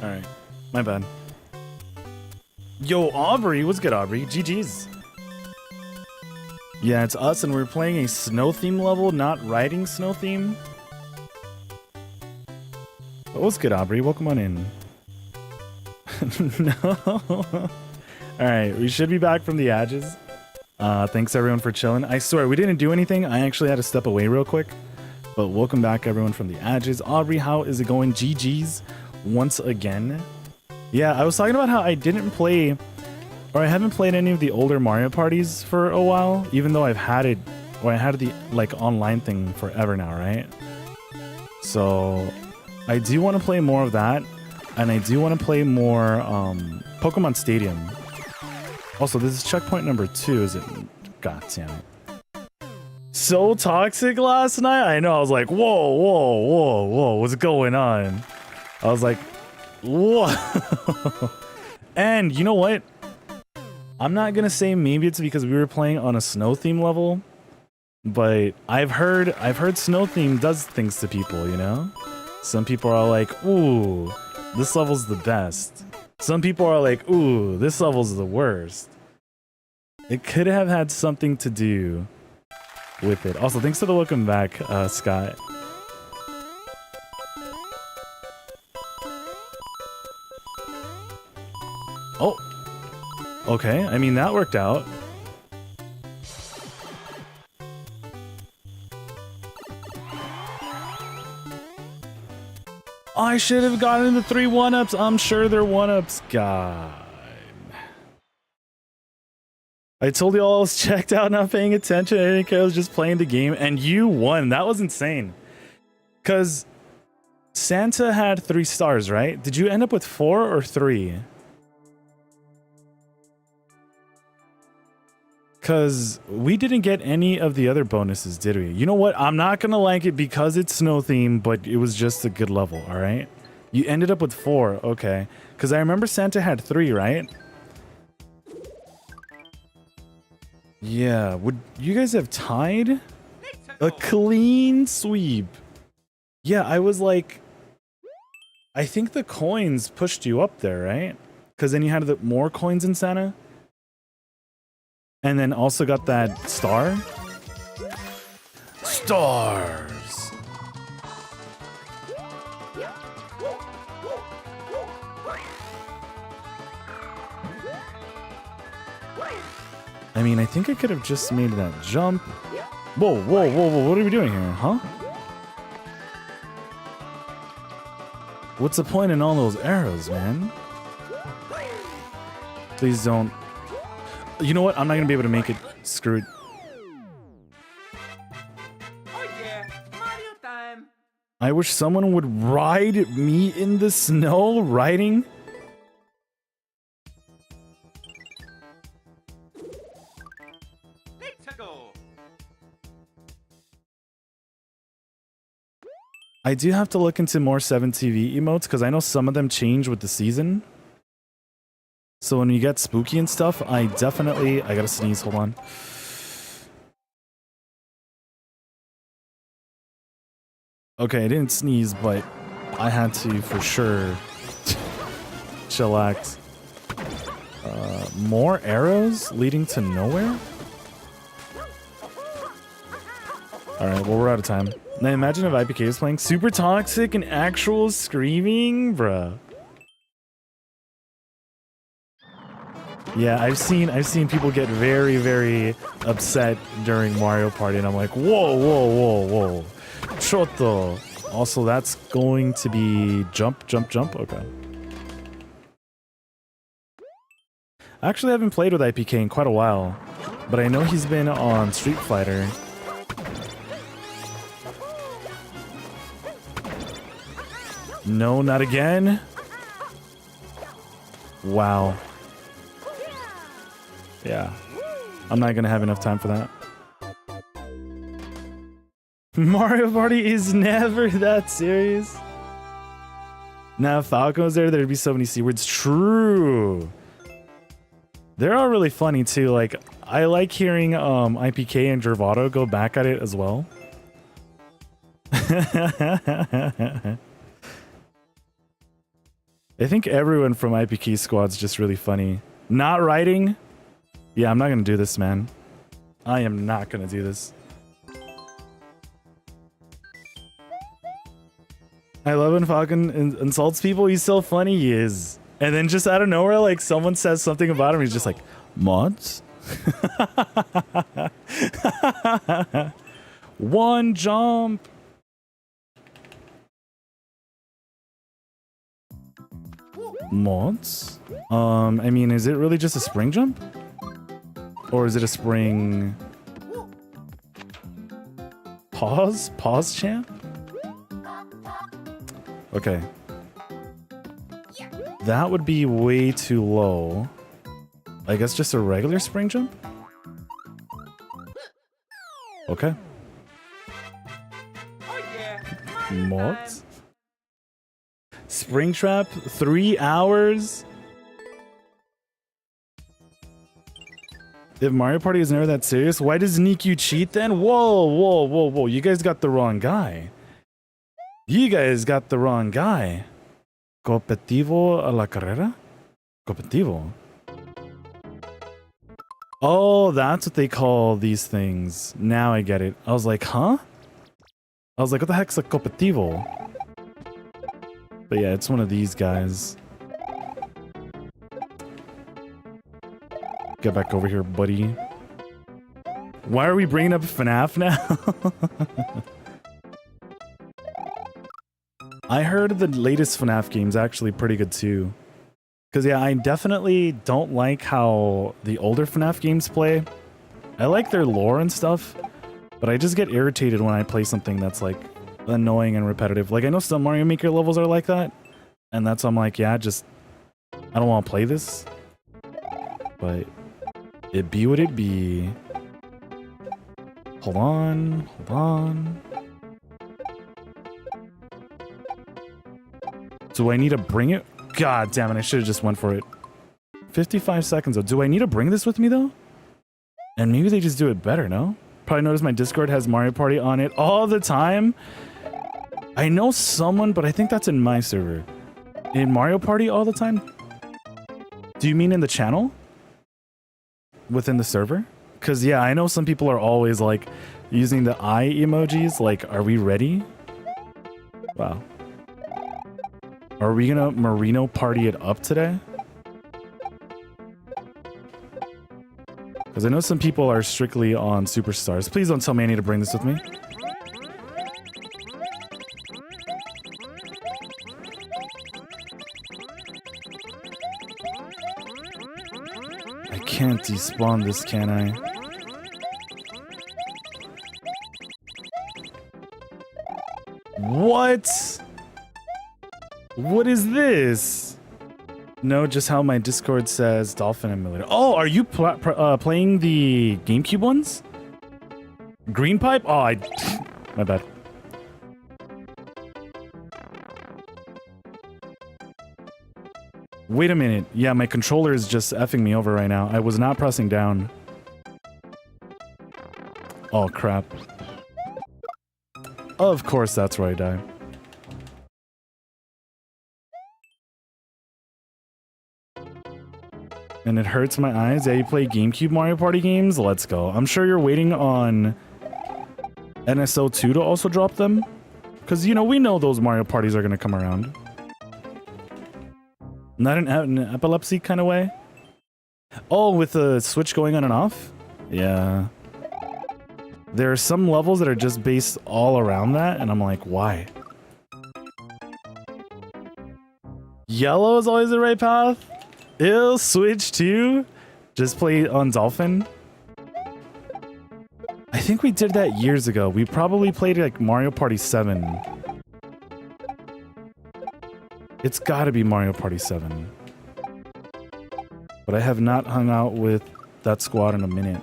All right, my bad. Yo, Aubrey, what's good, Aubrey? GG's. Yeah, it's us, and we're playing a snow theme level, not riding snow theme. But what's good, Aubrey? Welcome on in. No. All right, we should be back from the edges. Thanks everyone for chilling. I swear we didn't do anything. I actually had to step away real quick. But welcome back everyone from the edges. Aubrey, how is it going? GG's once again. Yeah, I was talking about how I didn't play, or I haven't played any of the older Mario parties for a while, even though I've had it, or I had the like online thing forever now, right? So I do want to play more of that, and I do want to play more Pokemon Stadium. Also, this is checkpoint number 2, is it? God damn it. So toxic last night? I know, I was like, whoa, whoa, whoa, whoa, what's going on? I was like, whoa. And you know what? I'm not gonna say maybe it's because we were playing on a snow theme level, but I've heard snow theme does things to people, you know? Some people are like, ooh, this level's the best. Some people are like, ooh, this level's the worst. It could have had something to do with it. Also, thanks for the welcome back, Scott. Oh, okay. I mean, that worked out. I should have gotten the 3 1-ups. I'm sure they're 1-ups. God. I told you all I was checked out, not paying attention. I didn't care. I was just playing the game. And you won. That was insane. Because Santa had 3 stars, right? Did you end up with 4 or 3? Because we didn't get any of the other bonuses, did we? You know what? I'm not going to like it because it's snow themed, but it was just a good level, all right? You ended up with 4. Okay. Because I remember Santa had 3, right? Yeah, would you guys have tied? A clean sweep. Yeah, I was like, I think the coins pushed you up there, right? Because then you had the more coins in Santa. And then also got that star. Stars. I mean, I think I could have just made that jump. Whoa, whoa, whoa, whoa, what are we doing here, huh? What's the point in all those arrows, man? Please don't. You know what? I'm not gonna be able to make it. Screw it. Oh yeah, Mario time. I wish someone would ride me in the snow riding. Let's go. I do have to look into more 7TV emotes because I know some of them change with the season. So when you get spooky and stuff, I gotta sneeze, hold on. Okay, I didn't sneeze, but I had to for sure chillax. More arrows leading to nowhere? Alright, well, we're out of time. Now imagine if IPK was playing super toxic and actual screaming, bruh. Yeah, I've seen people get very, very upset during Mario Party, and I'm like, whoa, whoa, whoa, whoa. Chotto. Also, that's going to be jump, jump, jump. Okay. Actually, I haven't played with IPK in quite a while, but I know he's been on Street Fighter. No, not again. Wow. Yeah. I'm not gonna have enough time for that. Mario Party is never that serious. Now if Falco's there, there'd be so many C-words. True. They're all really funny too. Like, I like hearing IPK and Gervado go back at it as well. I think everyone from IPK Squad's just really funny. Not writing? Yeah, I'm not gonna do this, man. I am not gonna do this. I love when Falcon insults people. He's so funny, he is. And then just out of nowhere, like, someone says something about him, he's just like, mods? One jump. Mods? I mean, is it really just a spring jump? Or is it a spring... Pause? Pause champ? Okay. That would be way too low. I guess just a regular spring jump? Okay. Oh yeah, Mario Mods? time. Spring trap? 3 hours? If Mario Party is never that serious, why does Nikku cheat then? Whoa, whoa, whoa, whoa. You guys got the wrong guy. You guys got the wrong guy. Competitivo a la carrera? Competitivo. Oh, that's what they call these things. Now I get it. I was like, huh? I was like, what the heck's a competitivo? But yeah, it's one of these guys. Get back over here, buddy. Why are we bringing up FNAF now? I heard the latest FNAF game's actually pretty good too. Because yeah, I definitely don't like how the older FNAF games play. I like their lore and stuff, but I just get irritated when I play something that's like annoying and repetitive. Like I know some Mario Maker levels are like that, and that's I'm like, yeah, just I don't want to play this. But it be what it be. Hold on, hold on. Do I need to bring it? God damn it, I should have just went for it. 55 seconds though. Do I need to bring this with me though? And maybe they just do it better, no? Probably notice my Discord has Mario Party on it all the time. I know someone, but I think that's in my server. In Mario Party all the time? Do you mean in the channel? Within the server? Because yeah, I know some people are always like using the eye emojis. Like, are we ready? Wow. Are we gonna Marino party it up today? Because I know some people are strictly on superstars. Please don't tell me I need to bring this with me. I can't despawn this, can I? What? What is this? No, just how my Discord says Dolphin Emulator. Oh, are you playing the GameCube ones? Green Pipe? Oh, my bad. Wait a minute. Yeah, my controller is just effing me over right now. I was not pressing down. Oh, crap. Of course, that's where I die. And it hurts my eyes. Yeah, you play GameCube Mario Party games? Let's go. I'm sure you're waiting on NSO2 to also drop them. Because, you know, we know those Mario Parties are going to come around. Not in an epilepsy kind of way? Oh, with the Switch going on and off? Yeah. There are some levels that are just based all around that, and I'm like, why? Yellow is always the right path? Ew, Switch too? Just play on Dolphin? I think we did that years ago. We probably played like Mario Party 7. It's gotta be Mario Party 7. But I have not hung out with that squad in a minute.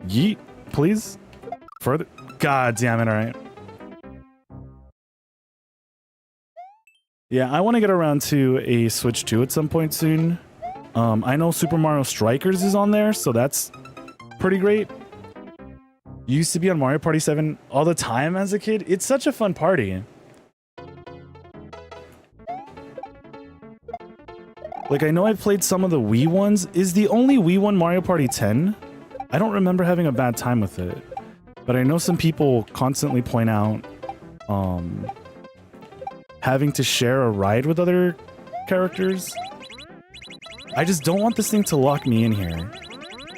Yeet, please. Further. God damn it, alright. Yeah, I want to get around to a Switch 2 at some point soon. I know Super Mario Strikers is on there, so that's pretty great. Used to be on Mario Party 7 all the time as a kid. It's such a fun party. Like, I know I played some of the Wii ones. Is the only Wii one Mario Party 10? I don't remember having a bad time with it. But I know some people constantly point out having to share a ride with other characters. I just don't want this thing to lock me in here.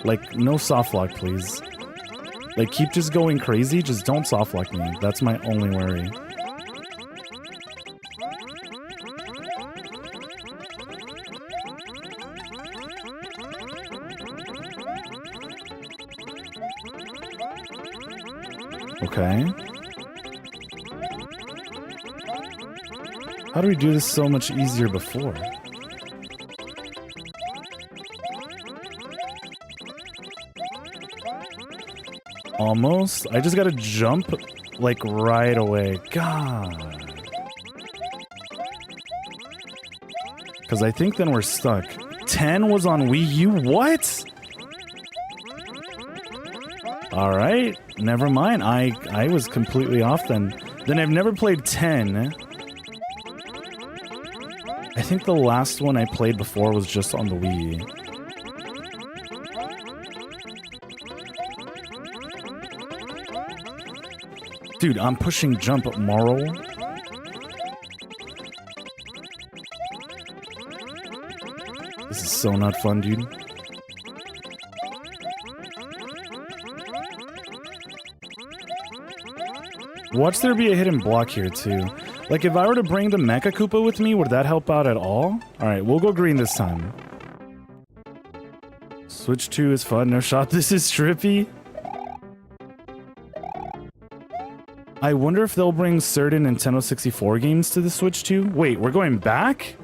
Like, no soft lock, please. Like, keep just going crazy, just don't soft lock me. That's my only worry. Okay. How do we do this so much easier before? Almost. I just gotta jump, like, right away. God. Because I think then we're stuck. 10 was on Wii U? What? Alright. Never mind. I was completely off then. Then I've never played 10. I think the last one I played before was just on the Wii. Dude, I'm pushing jump, Moral. This is so not fun, dude. Watch there be a hidden block here, too. Like, if I were to bring the Mecha Koopa with me, would that help out at all? Alright, we'll go green this time. Switch 2 is fun, no shot. This is trippy. I wonder if they'll bring certain Nintendo 64 games to the Switch 2. Wait, we're going back?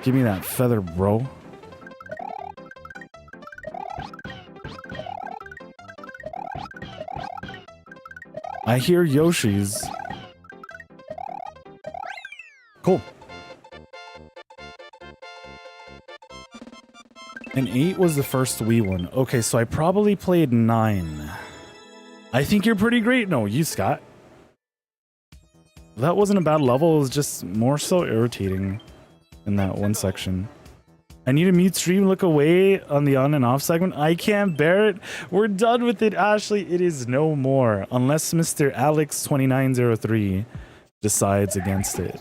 Give me that feather, bro. I hear Yoshi's. Cool. And 8 was the first Wii one. Okay, so I probably played 9. I think you're pretty great. No, you, Scott. That wasn't a bad level. It was just more so irritating in that one section. I need a mute stream. Look away on the on and off segment. I can't bear it. We're done with it, Ashley. It is no more. Unless Mr. Alex2903 decides against it.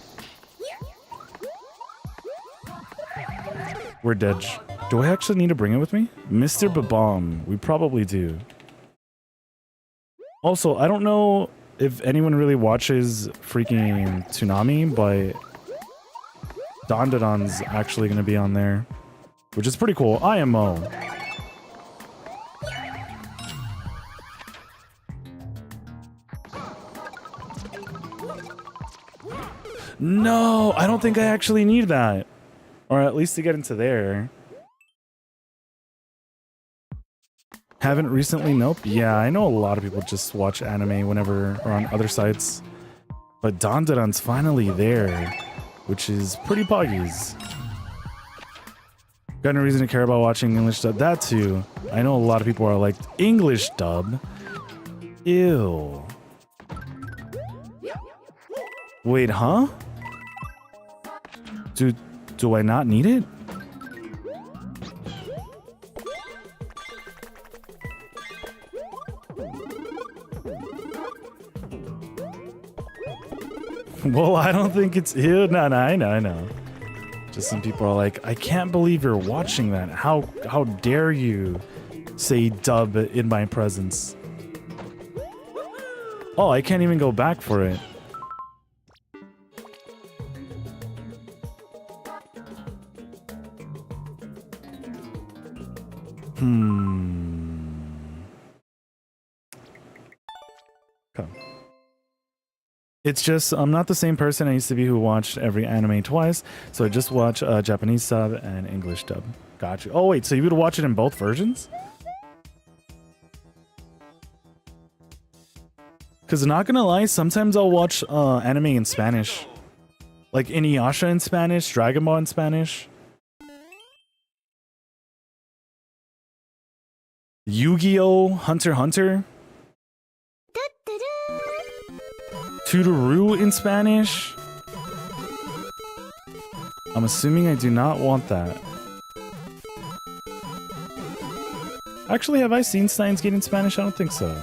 We're dead. Do I actually need to bring it with me? Mr. Babam. We probably do. Also, I don't know if anyone really watches freaking Toonami, but Don-Don-Don's actually going to be on there, which is pretty cool. IMO. No, I don't think I actually need that. Or at least to get into there. Haven't recently? Nope. Yeah, I know a lot of people just watch anime whenever or on other sites. But Don-Don-Don's finally there, which is pretty poggies. Got no reason to care about watching English dub. That too. I know a lot of people are like, English dub? Ew. Wait, huh? Do I not need it? Well, I don't think it's ew. No, I know. Just some people are like, I can't believe you're watching that. How dare you say dub in my presence? Oh, I can't even go back for it. Okay. It's just, I'm not the same person I used to be who watched every anime twice, so I just watch Japanese sub and English dub. Gotcha. Oh wait, so you would watch it in both versions? Because not gonna lie, sometimes I'll watch anime in Spanish. Like Inuyasha in Spanish, Dragon Ball in Spanish. Yu-Gi-Oh! Hunter x Hunter. Tudoroo in Spanish. I'm assuming I do not want that. Actually, have I seen Steins Gate in Spanish? I don't think so.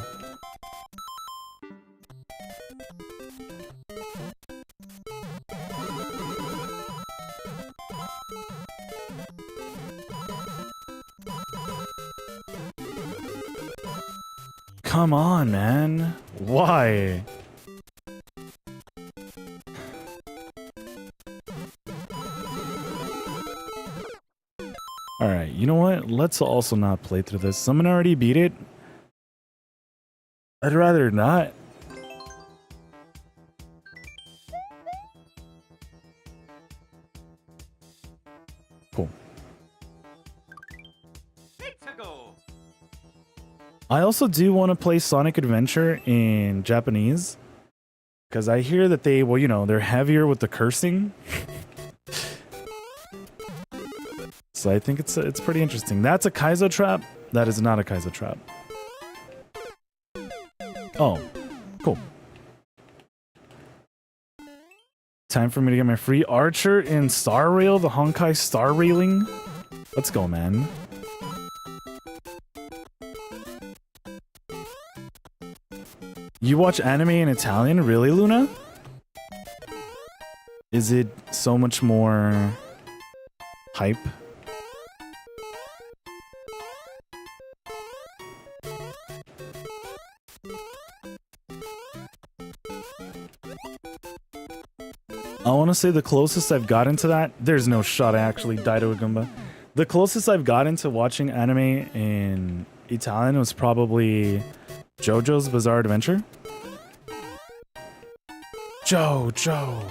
Come on, man. Why? Alright, you know what? Let's also not play through this. Someone already beat it. I'd rather not. Cool. Let's go. I also do want to play Sonic Adventure in Japanese. Because I hear that they, well, you know, they're heavier with the cursing. So I think it's pretty interesting. That's a Kaizo trap. That is not a Kaizo trap. Oh, cool. Time for me to get my free Archer in Star Rail, the Honkai Star Railing. Let's go, man. You watch anime in Italian? Really, Luna? Is it so much more hype? I want to say the closest I've gotten to that, there's no shot I actually died to a Goomba. The closest I've gotten to watching anime in Italian was probably JoJo's Bizarre Adventure. Jojo.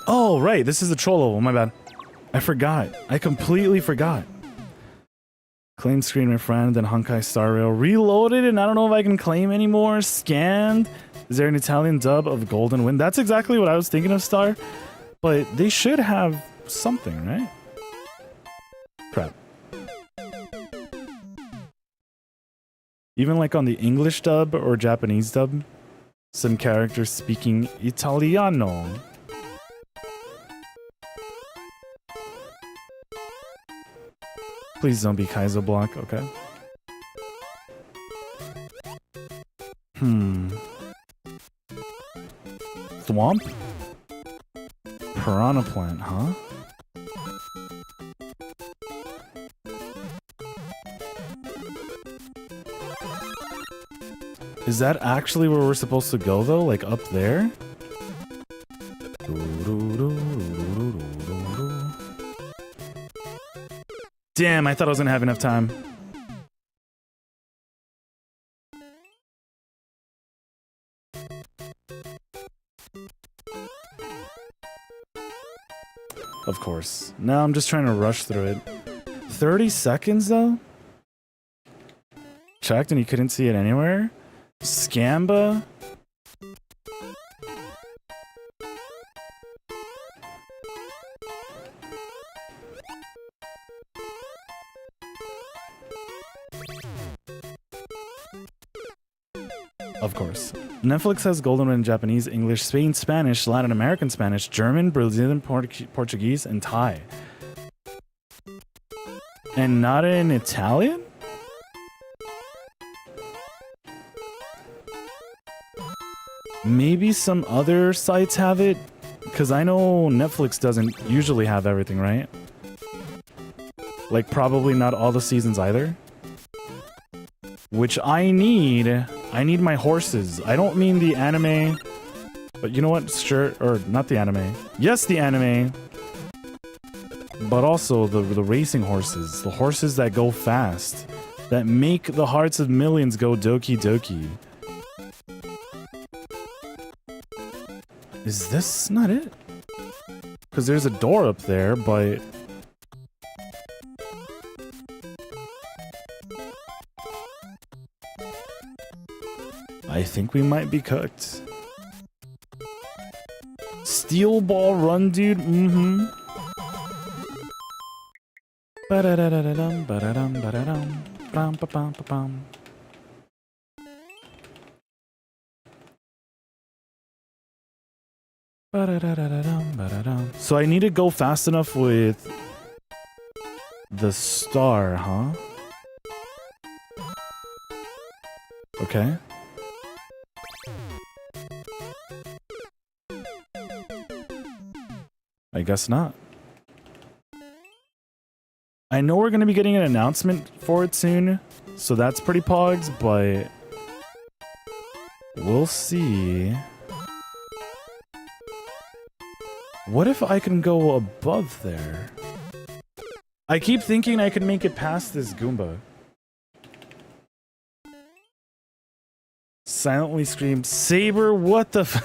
Oh, right. This is the troll level. My bad. I forgot. I completely forgot. Claim screen, my friend, then Honkai Star Rail. Reloaded, and I don't know if I can claim anymore. Scanned. Is there an Italian dub of Golden Wind? That's exactly what I was thinking of, Star. But they should have something, right? Crap. Even like on the English dub or Japanese dub, some characters speaking Italiano. Please don't be Kaizo block, okay? Thwomp? Piranha plant, huh? Is that actually where we're supposed to go, though? Like, up there? Damn, I thought I was gonna have enough time. Of course. Now I'm just trying to rush through it. 30 seconds, though? Checked and you couldn't see it anywhere? Scamba? Of course. Netflix has Golden Wind in Japanese, English, Spain, Spanish, Latin American Spanish, German, Brazilian, Portuguese, and Thai. And not in Italian? Maybe some other sites have it? Because I know Netflix doesn't usually have everything, right? Like, probably not all the seasons either. Which I need. I need my horses. I don't mean the anime. But you know what? Sure. Or not the anime. Yes, the anime. But also the racing horses. The horses that go fast. That make the hearts of millions go doki doki. Is this not it? Because there's a door up there, but... I think we might be cooked. Steel ball run, dude. Mm-hmm. Ba-da-da-da-da-dum, ba-da-dum, ba-da-dum, bum, ba-bum, ba-bum. Ba-da-da-da-da-dum, ba-da-dum. So I need to go fast enough with the star, huh? Okay. I guess not. I know we're going to be getting an announcement for it soon, so that's pretty pogs, but we'll see. What if I can go above there? I keep thinking I can make it past this Goomba. Silently screamed, Saber, what the f-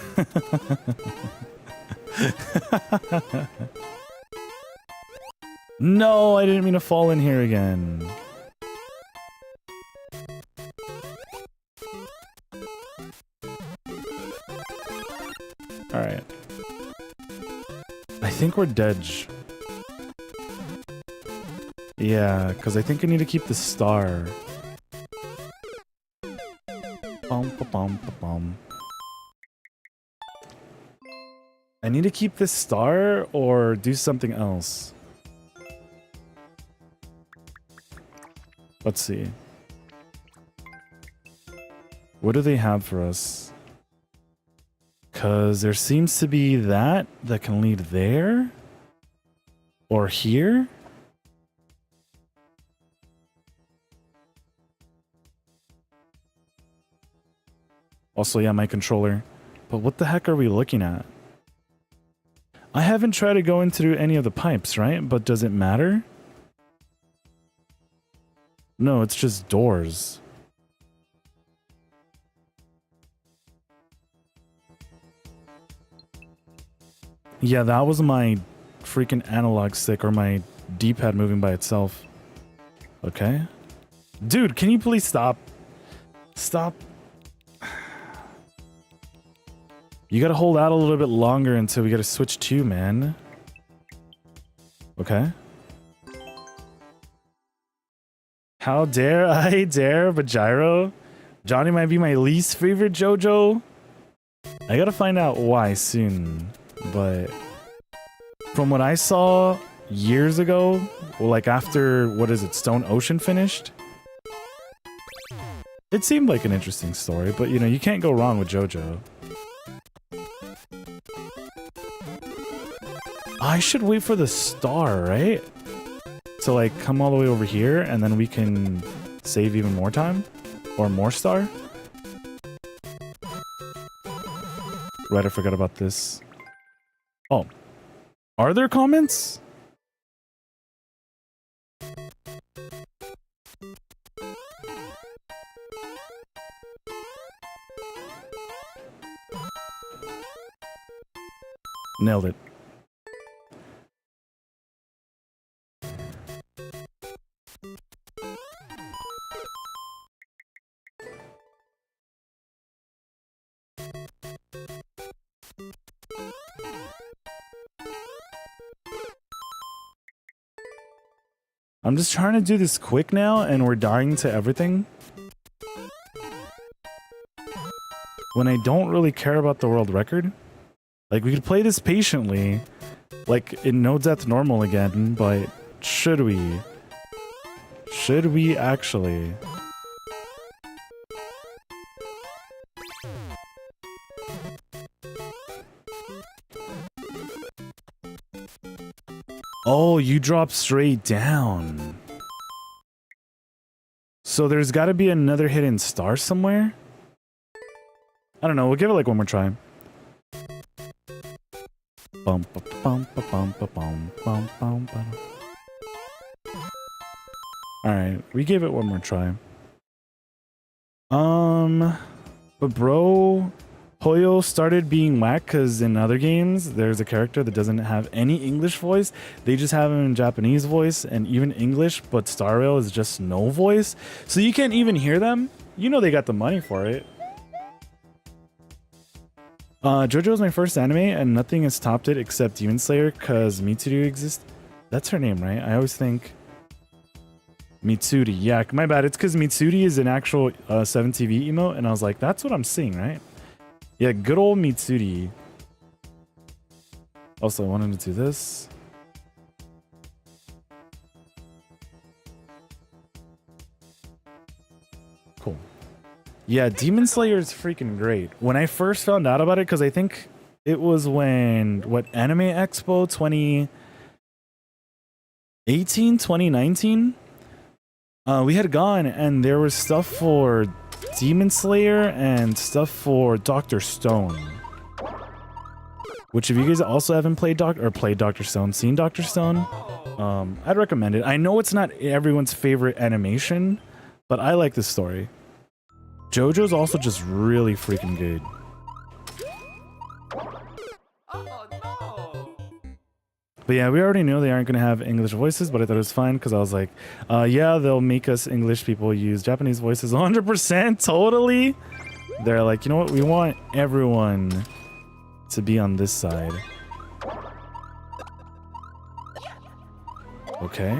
No, I didn't mean to fall in here again. Alright. I think we're dead. Yeah, because I think I need to keep the star. Bum, ba-bum, ba-bum. I need to keep this star or do something else. Let's see. What do they have for us? Because there seems to be that can lead there? Or here? Also, yeah, my controller. But what the heck are we looking at? I haven't tried to go into any of the pipes, right? But does it matter? No, it's just doors. Yeah, that was my freaking analog stick or my D-pad moving by itself. Okay. Dude, can you please stop? Stop. You gotta hold out a little bit longer until we gotta switch to, man. Okay. How dare I dare, but Gyro? Johnny might be my least favorite JoJo. I gotta find out why soon, but from what I saw years ago, like after, what is it, Stone Ocean finished? It seemed like an interesting story, but you know, you can't go wrong with JoJo. I should wait for the star, right? To like come all the way over here and then we can save even more time? Or more star? Right, I forgot about this. Oh. Are there comments? Nailed it. I'm just trying to do this quick now, and we're dying to everything. When I don't really care about the world record. Like, we could play this patiently, like in no death normal again, but should we? Should we actually? Oh, you drop straight down. So there's got to be another hidden star somewhere? I don't know, we'll give it like one more try. Bum, ba, bum, ba, bum, ba, bum, bum, bum, bum. Alright, we gave it one more try. But bro, Hoyo started being whack because in other games, there's a character that doesn't have any English voice. They just have him in Japanese voice and even English, but Star Rail is just no voice. So you can't even hear them. You know they got the money for it. JoJo was my first anime, and nothing has topped it except Demon Slayer, because Mitsuru exists. That's her name, right? I always think Mitsuri. Yeah, my bad. It's because Mitsuri is an actual 7TV emote, and I was like, that's what I'm seeing, right? Yeah, good old Mitsuri. Also, I wanted to do this. Cool. Yeah, Demon Slayer is freaking great. When I first found out about it, because I think it was when, what, Anime Expo 2018, 2019? We had gone, and there was stuff for Demon Slayer and stuff for Dr. Stone. Which, if you guys also haven't played Dr. Stone, seen Dr. Stone, I'd recommend it. I know it's not everyone's favorite animation, but I like this story. JoJo's also just really freaking good. Oh no! But yeah, we already knew they aren't going to have English voices, but I thought it was fine because I was like, yeah, they'll make us English people use Japanese voices 100%, totally. They're like, you know what? We want everyone to be on this side. Okay.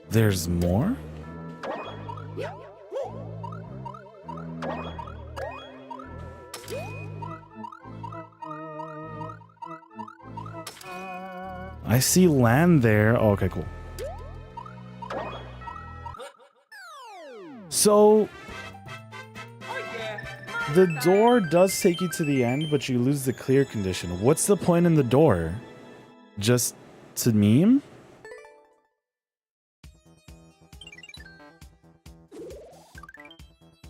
There's more? I see land there. Oh, okay, cool. So, Oh yeah! the door does take you to the end, but you lose the clear condition. What's the point in the door? Just to meme?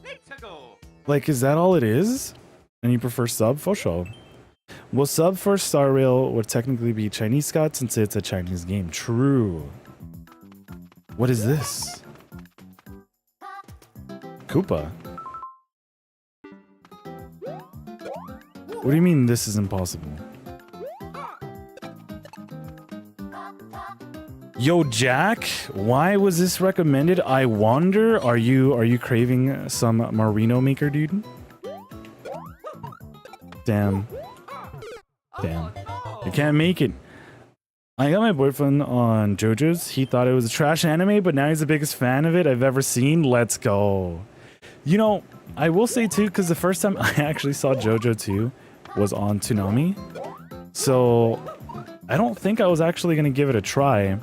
Let's go! Like, is that all it is? And you prefer sub? For sure. Well, sub for Star Rail would technically be Chinese Scott since it's a Chinese game. True. What is this? Koopa. What do you mean this is impossible? Yo, Jack, why was this recommended? I wonder. Are you craving some Marino Maker, dude? Damn. Damn. You can't make it. I got my boyfriend on JoJo's. He thought it was a trash anime, but now he's the biggest fan of it I've ever seen. Let's go. You know, I will say too, because the first time I actually saw JoJo 2 was on Toonami. So I don't think I was actually going to give it a try,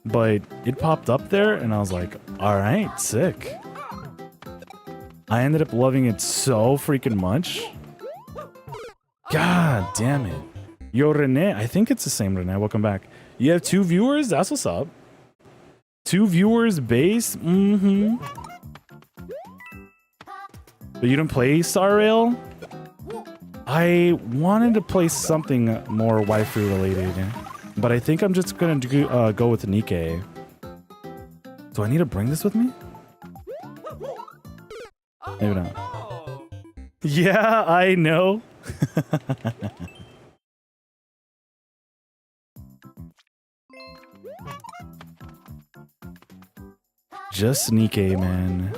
but it popped up there and I was like, all right, sick. I ended up loving it so freaking much. God damn it. Yo, Rene, I think it's the same Rene. Welcome back. You have 2 viewers? That's what's up. 2 viewers base? Mm-hmm. But you don't play Star Rail? I wanted to play something more waifu related, but I think I'm just gonna go with Nikke. Do I need to bring this with me? Maybe not. Oh, Yeah, I know. Just Nikke, man.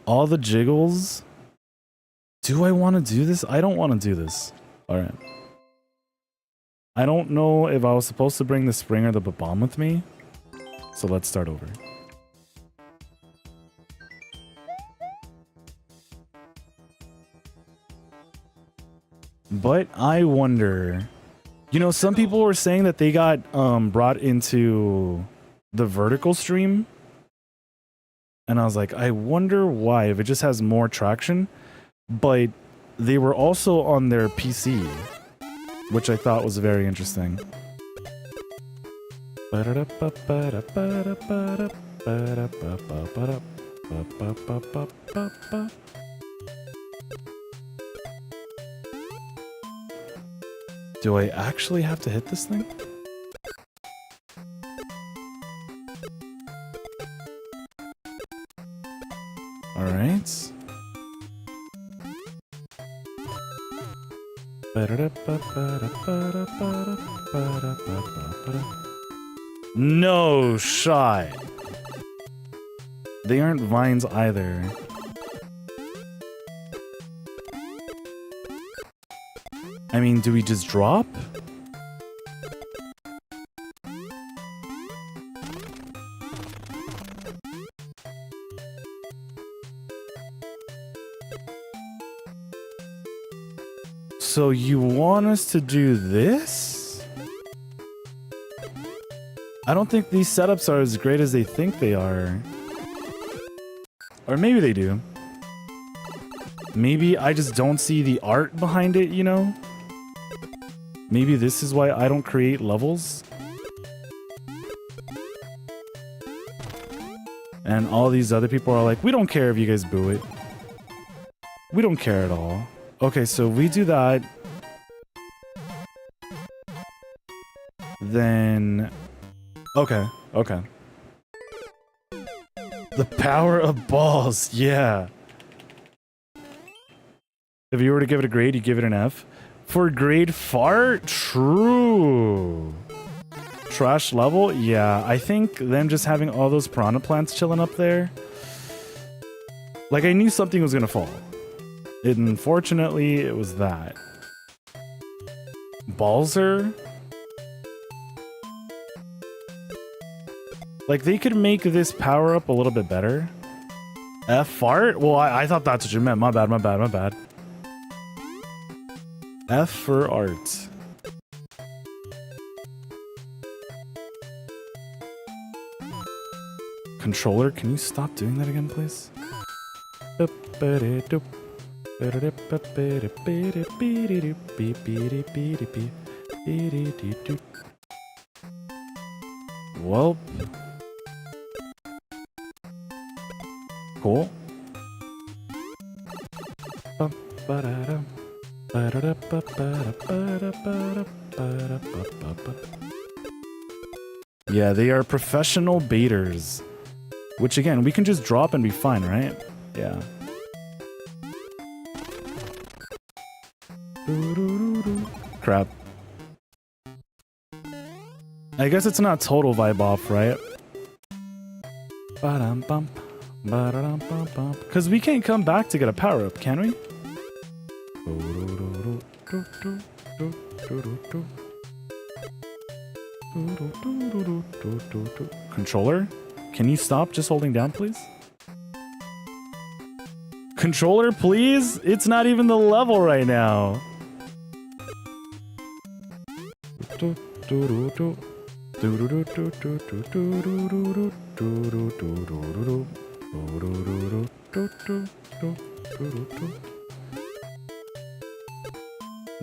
All the jiggles. Do I want to do this? I don't want to do this. Alright. I don't know if I was supposed to bring the spring or the bomb with me. So let's start over. But I wonder... You know, some people were saying that they got brought into the vertical stream. And I was like, I wonder why, if it just has more traction. But they were also on their PC, which I thought was very interesting. Do I actually have to hit this thing? Alright. No shot. They aren't vines either. I mean, do we just drop? So you want us to do this? I don't think these setups are as great as they think they are. Or maybe they do. Maybe I just don't see the art behind it, you know? Maybe this is why I don't create levels. And all these other people are like, we don't care if you guys boo it. We don't care at all. Okay, so we do that. Then... Okay, okay. The power of balls, yeah. If you were to give it a grade, you give it an F. For grade fart? True. Trash level? Yeah, I think them just having all those piranha plants chilling up there. Like, I knew something was gonna fall. Unfortunately, it was that. Balzer? Like, they could make this power up a little bit better. F fart? Well, I thought that's what you meant. My bad, my bad, my bad. F for art. Controller, can you stop doing that again, please? Well, cool. Yeah, they are professional baiters. Which again, we can just drop and be fine, right? Yeah. Crap. I guess it's not total vibe off, right? Because we can't come back to get a power up, can we? Controller? Can you stop just holding down, please? Controller, please? It's not even the level right now.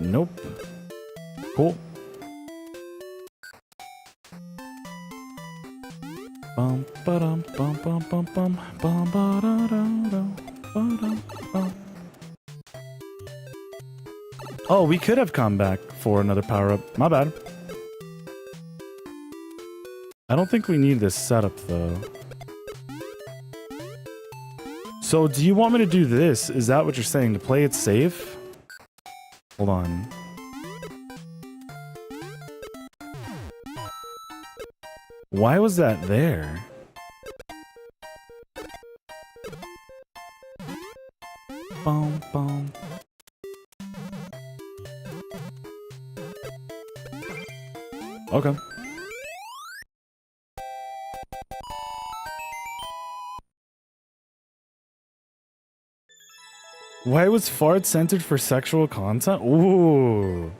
Nope. Cool. Bum ba-dum bum bum bum bum bum ba-da-da-da, ba-dum, bum. Oh, we could have come back for another power up. My bad. I don't think we need this setup though. So do you want me to do this? Is that what you're saying? To play it safe? Hold on. Why was that there? Boom, boom. Okay. Why was fart censored for sexual content? Ooh.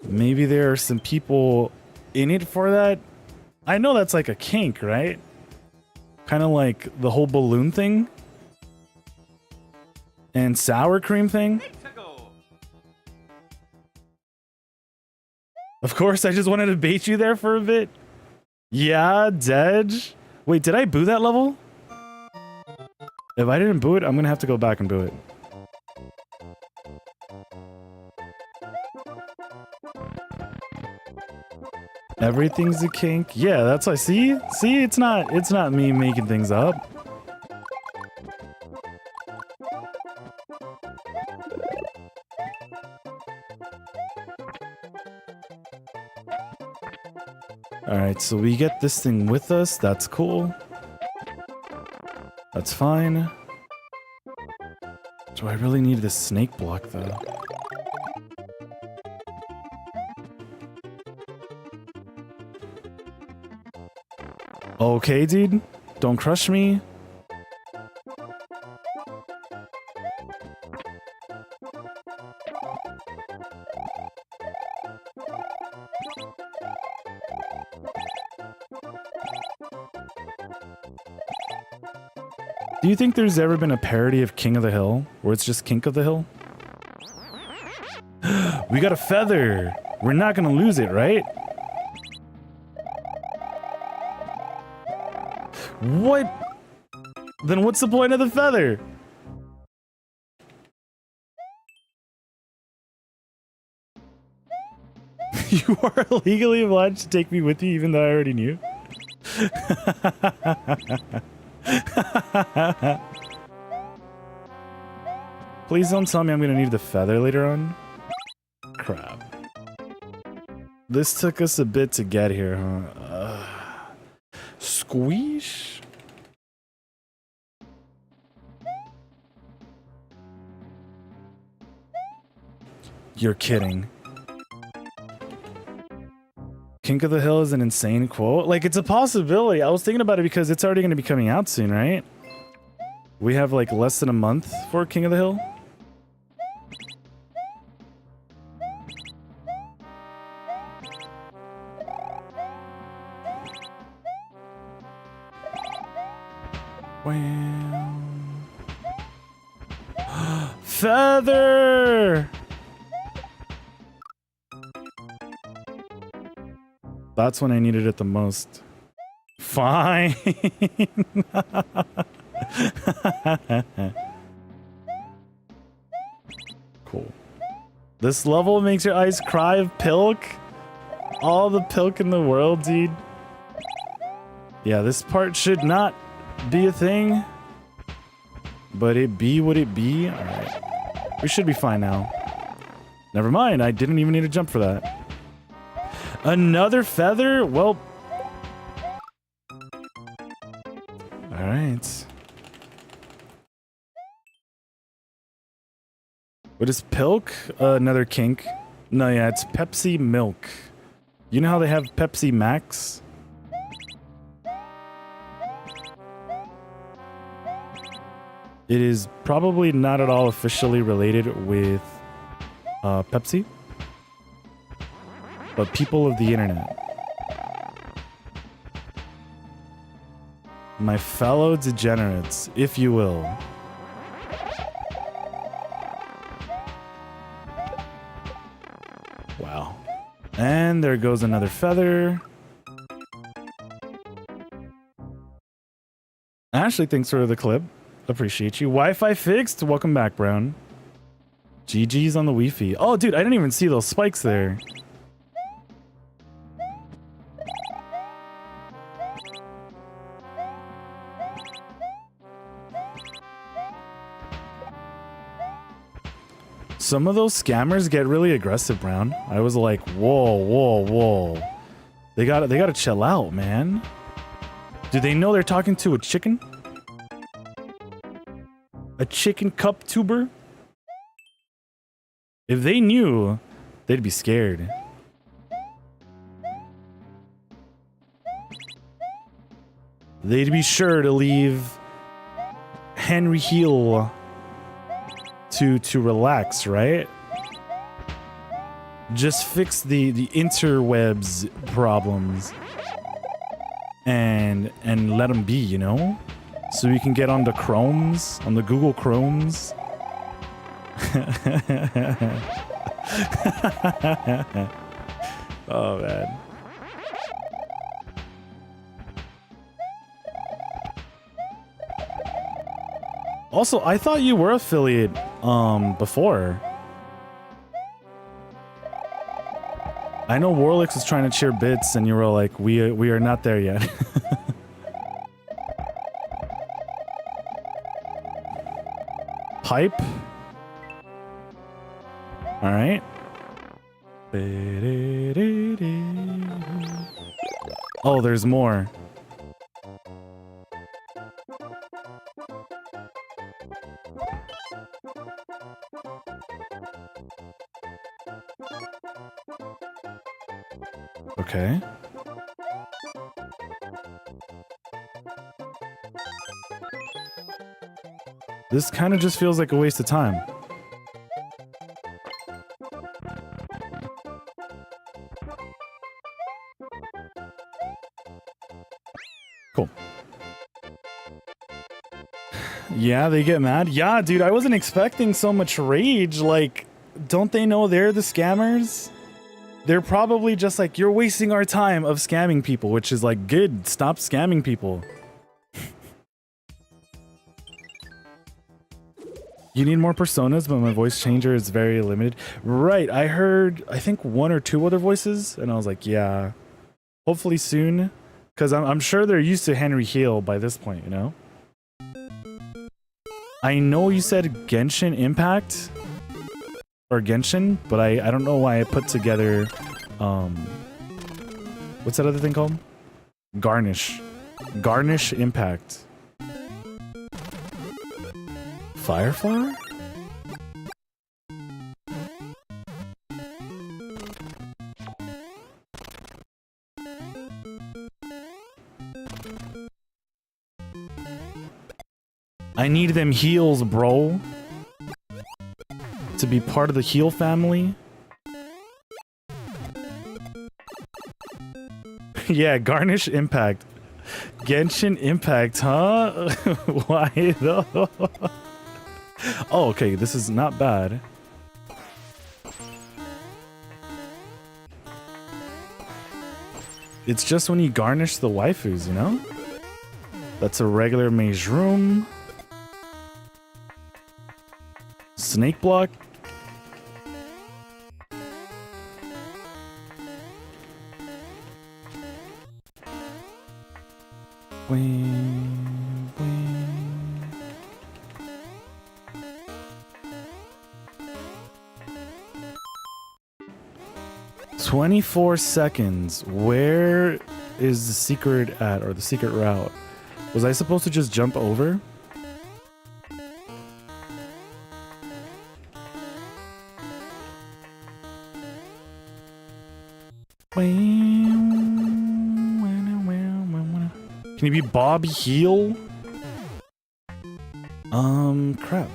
Maybe there are some people in it for that. I know that's like a kink, right? Kind of like the whole balloon thing. And sour cream thing. Of course, I just wanted to bait you there for a bit. Yeah, Dedge. Wait, did I boo that level? If I didn't boo it, I'm gonna have to go back and boo it. Everything's a kink. Yeah, that's what I see. See, it's not me making things up. Alright, so we get this thing with us. That's cool. That's fine. Do I really need this snake block, though? Okay, dude. Don't crush me. Do you think there's ever been a parody of King of the Hill, where it's just Kink of the Hill? We got a feather! We're not gonna lose it, right? What? Then what's the point of the feather? You are legally obliged to take me with you, even though I already knew. Please don't tell me I'm gonna need the feather later on. Crap. This took us a bit to get here, huh? Squeeze? You're kidding. Kink of the Hill is an insane quote. Like, it's a possibility. I was thinking about it because it's already going to be coming out soon, right? We have like less than a month for King of the Hill. Wow. Feather! That's when I needed it the most. Fine. Cool. This level makes your eyes cry of pilk. All the pilk in the world, dude. Yeah, this part should not be a thing. But it be what it be. Alright. We should be fine now. Never mind, I didn't even need to jump for that. Another feather? Well... Alright. What is Pilk? Another kink. No, yeah, it's Pepsi Milk. You know how they have Pepsi Max? It is probably not at all officially related with Pepsi. But people of the internet. My fellow degenerates, if you will. Wow. And there goes another feather. Ashley, thanks for the clip. Appreciate you. Wi-Fi fixed? Welcome back, Brown. GG's on the Wi-Fi. Oh, dude, I didn't even see those spikes there. Some of those scammers get really aggressive, Brown. I was like, whoa, whoa, whoa. They gotta chill out, man. Do they know they're talking to a chicken? A chicken cup tuber? If they knew, they'd be scared. They'd be sure to leave Henry Hill to relax, right? Just fix the interwebs problems and let them be, you know? So we can get on the Chromes, on the Google Chromes. Oh man. Also, I thought you were affiliate before. I know Warlix was trying to cheer bits and you were like, we are not there yet. Pipe. All right. Oh, there's more. Okay. This kind of just feels like a waste of time. Cool. Yeah, they get mad. Yeah, dude, I wasn't expecting so much rage. Like, don't they know they're the scammers? They're probably just like, you're wasting our time of scamming people, which is like, good, stop scamming people. You need more personas, but my voice changer is very limited. Right, I heard, I think 1 or 2 other voices, and I was like, yeah, hopefully soon. Because I'm sure they're used to Henry Hill by this point, you know? I know you said Genshin Impact, or Genshin, but I don't know why I put together, what's that other thing called? Garnish. Garnish Impact. Fireflower? I need them heals, bro. To be part of the heal family. Yeah, Garnish Impact. Genshin Impact, huh? Why though? Oh, okay, this is not bad. It's just when you garnish the waifus, you know? That's a regular mage room. Snake block. Wing, wing. "24 seconds. Where is the secret at, or the secret route? Was I supposed to just jump over?" Can you be Bob Heal? Crap.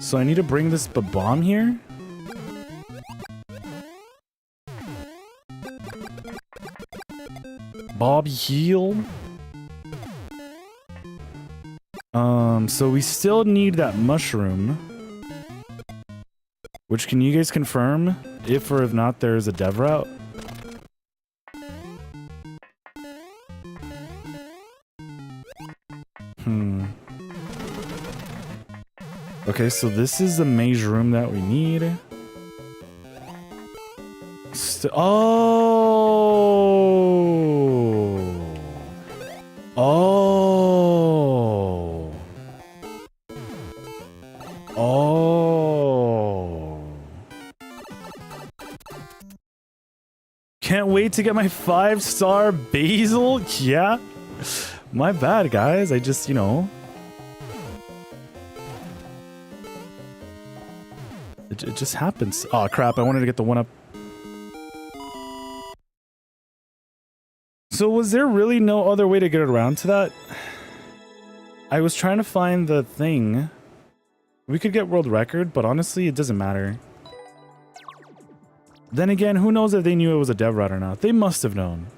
So I need to bring this bomb here? Bob Heal? So we still need that mushroom. Which, can you guys confirm if or if not there is a dev route? Okay, so this is the mage room that we need. Can't wait to get my 5-star basil. Yeah. My bad, guys. I just, you know. It just happens. Oh, crap. I wanted to get the 1-up. So was there really no other way to get around to that? I was trying to find the thing. We could get world record, but honestly, it doesn't matter. Then again, who knows if they knew it was a dev route or not? They must have known.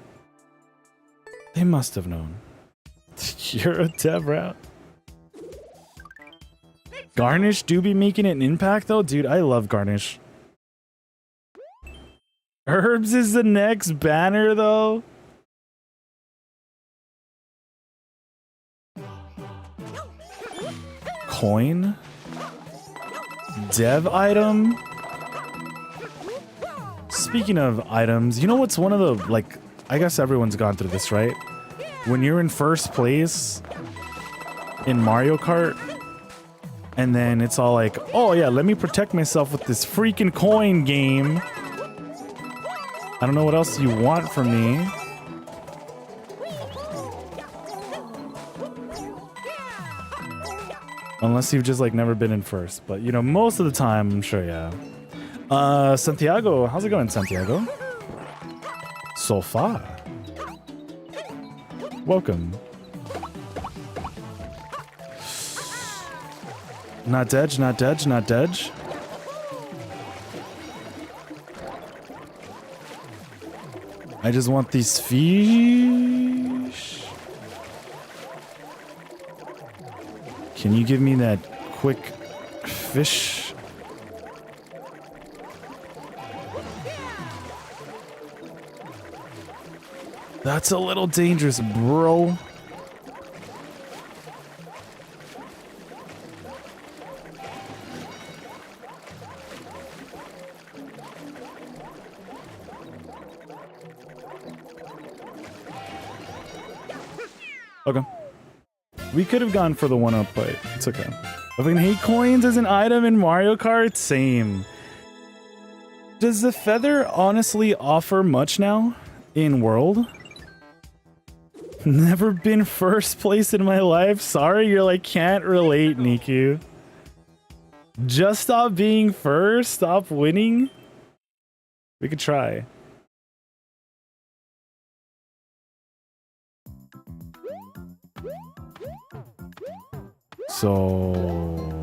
They must have known. You're a dev route. Garnish do be making an impact though? Dude, I love Garnish. Herbs is the next banner though? Coin? Dev item? Speaking of items, you know what's one of the, like, I guess everyone's gone through this, right? When you're in first place in Mario Kart, and then it's all like, oh yeah, let me protect myself with this freaking coin game. I don't know what else you want from me. Unless you've just like never been in first, but you know, most of the time, I'm sure, yeah. Santiago, how's it going, Santiago? So far. Welcome. Not Dedge, not Dedge, not Dedge. I just want these fish. Can you give me that quick fish? That's a little dangerous, bro. Okay. We could have gone for the 1-up, but it's okay. I fucking hate coins as an item in Mario Kart. Same. Does the feather honestly offer much now in World? Never been first place in my life. Sorry, you're like, can't relate, Nikku. Just stop being first. Stop winning. We could try. So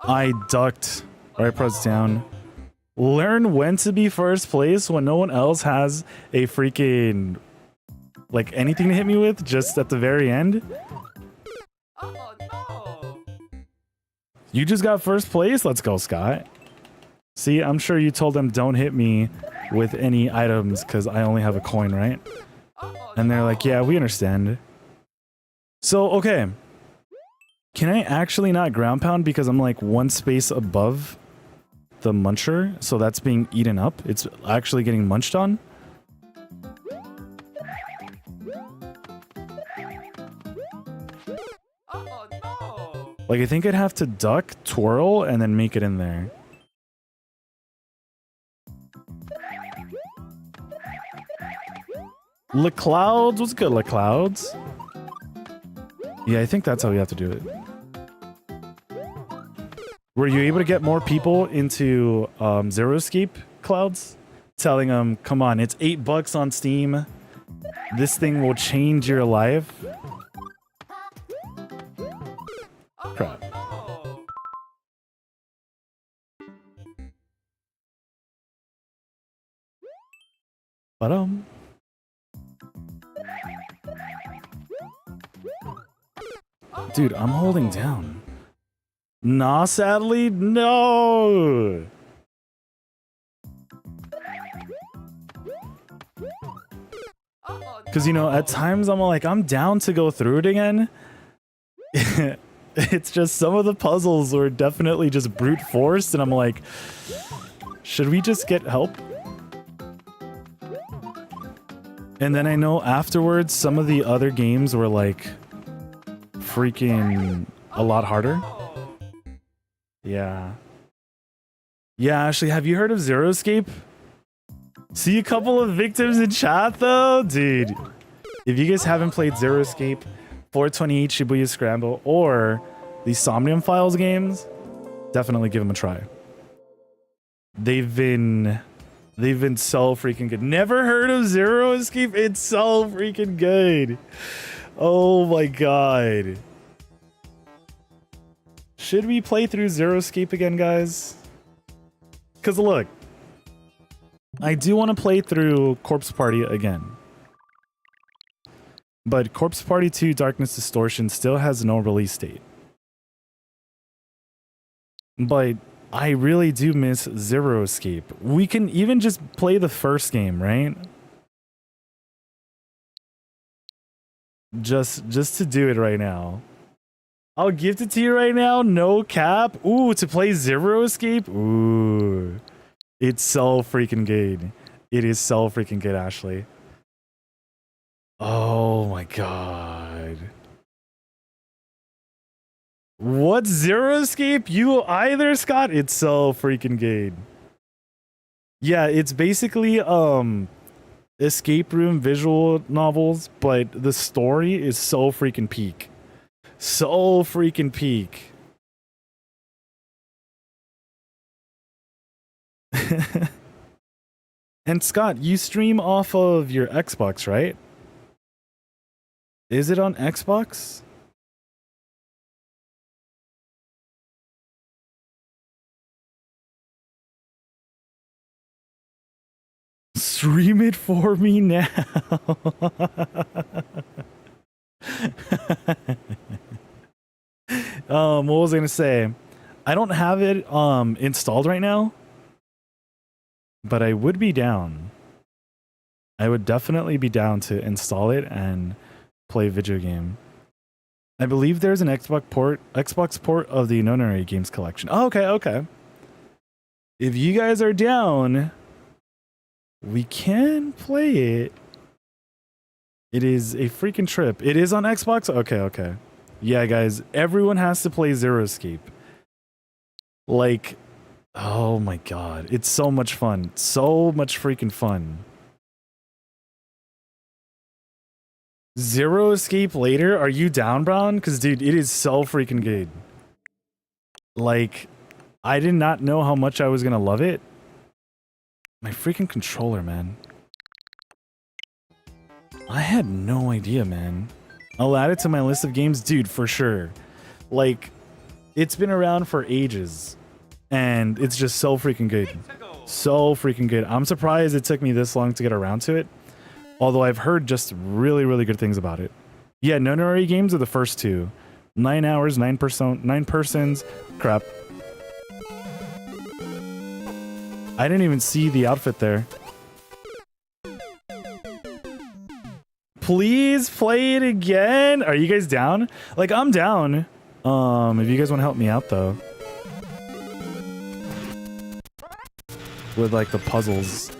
I ducked. Right, press down. Learn when to be first place when no one else has a freaking like anything to hit me with just at the very end. Oh no! You just got first place? Let's go, Scott. See, I'm sure you told them don't hit me with any items because I only have a coin, right? Oh, And they're like, yeah, we understand. So, okay. Can I actually not ground pound because I'm like one space above the muncher? So that's being eaten up. It's actually getting munched on. oh no! Like, I think I'd have to duck, twirl, and then make it in there. Le Clouds? What's good, Le Clouds? Yeah, I think that's how we have to do it. Were you able to get more people into Zero Escape, Clouds? Telling them, come on, it's $8 on Steam. This thing will change your life. Crap. Oh, But dude, I'm holding down. Nah, sadly, no. Because, you know, at times I'm like, I'm down to go through it again. It's just some of the puzzles were definitely just brute forced, and I'm like, should we just get help? And then I know afterwards some of the other games were like freaking a lot harder. Yeah. Yeah, Ashley, have you heard of Zero Escape? See a couple of victims in chat though? Dude, if you guys haven't played Zero Escape, 428 Shibuya Scramble, or the Somnium Files games, definitely give them a try. They've been so freaking good. Never heard of Zero Escape? It's so freaking good. Oh my god. Should we play through Zero Escape again, guys? Because look, I do want to play through Corpse Party again. But Corpse Party 2 Darkness Distortion still has no release date. But I really do miss Zero Escape. We can even just play the first game, right? Just to do it right now. I'll gift it to you right now, no cap. Ooh, to play Zero Escape? Ooh. It's so freaking good. It is so freaking good, Ashley. Oh my god. What's Zero Escape? You either, Scott? It's so freaking good. Yeah, it's basically escape room visual novels, but the story is so freaking peak. So freaking peak. And Scott, you stream off of your Xbox, right? Is it on Xbox? Stream it for me now. What was I gonna say? I don't have it installed right now, but I would be down. I would definitely be down to install it and play video game. I believe there's an Xbox port of the Nonary Games collection. Oh, okay. If you guys are down, we can play it. It is a freaking trip. It is on Xbox? Okay. Yeah, guys, everyone has to play Zero Escape. Like, oh my god. It's so much fun. So much freaking fun. Zero Escape later? Are you down, Brown? Because, dude, it is so freaking good. Like, I did not know how much I was going to love it. My freaking controller, man. I had no idea, man. I'll add it to my list of games. Dude, for sure. Like, it's been around for ages. And it's just so freaking good. So freaking good. I'm surprised it took me this long to get around to it. Although I've heard just really, really good things about it. Yeah, Nonary games are the first two. 9 hours, 9 persons. Crap. I didn't even see the outfit there. Please play it again. Are you guys down? Like, I'm down. If you guys want to help me out though. With like the puzzles.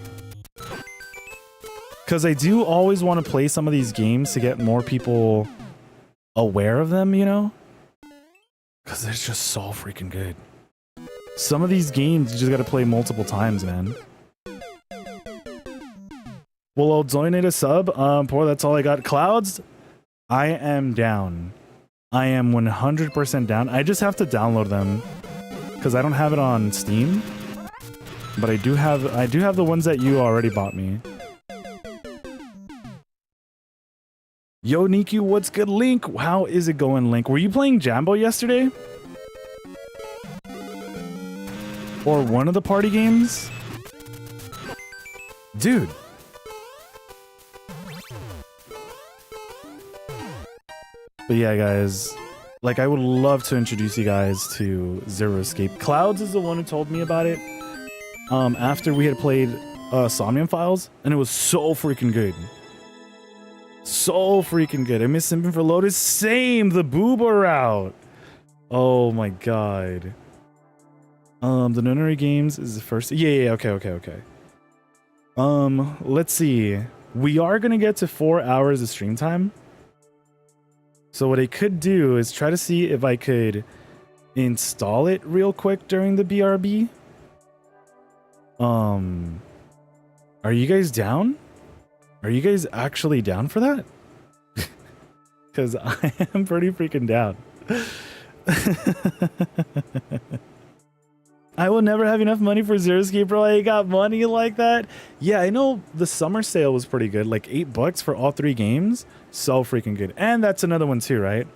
Because I do always want to play some of these games to get more people aware of them, you know? Because they're just so freaking good. Some of these games you just got to play multiple times, man. Well, I'll donate a sub. Poor, that's all I got. Clouds, I am down. I am 100% down. I just have to download them because I don't have it on Steam. But I do have the ones that you already bought me. Yo, Nikku, what's good, Link? How is it going, Link? Were you playing Jambo yesterday? Or one of the party games? Dude. But yeah, guys. Like, I would love to introduce you guys to Zero Escape. Clouds is the one who told me about it. After we had played Somnium Files. And it was so freaking good. So freaking good. I miss Simping for Lotus. Same, the booba route. Oh my god. The Nonary Games is the first. Yeah, okay. Let's see. We are gonna get to 4 hours of stream time. So what I could do is try to see if I could install it real quick during the BRB. Are you guys down? Are you guys actually down for that? Because I am pretty freaking down. I will never have enough money for Zero Escape, bro. I got money like that. Yeah, I know the summer sale was pretty good. Like $8 for all 3 games. So freaking good. And that's another one too, right?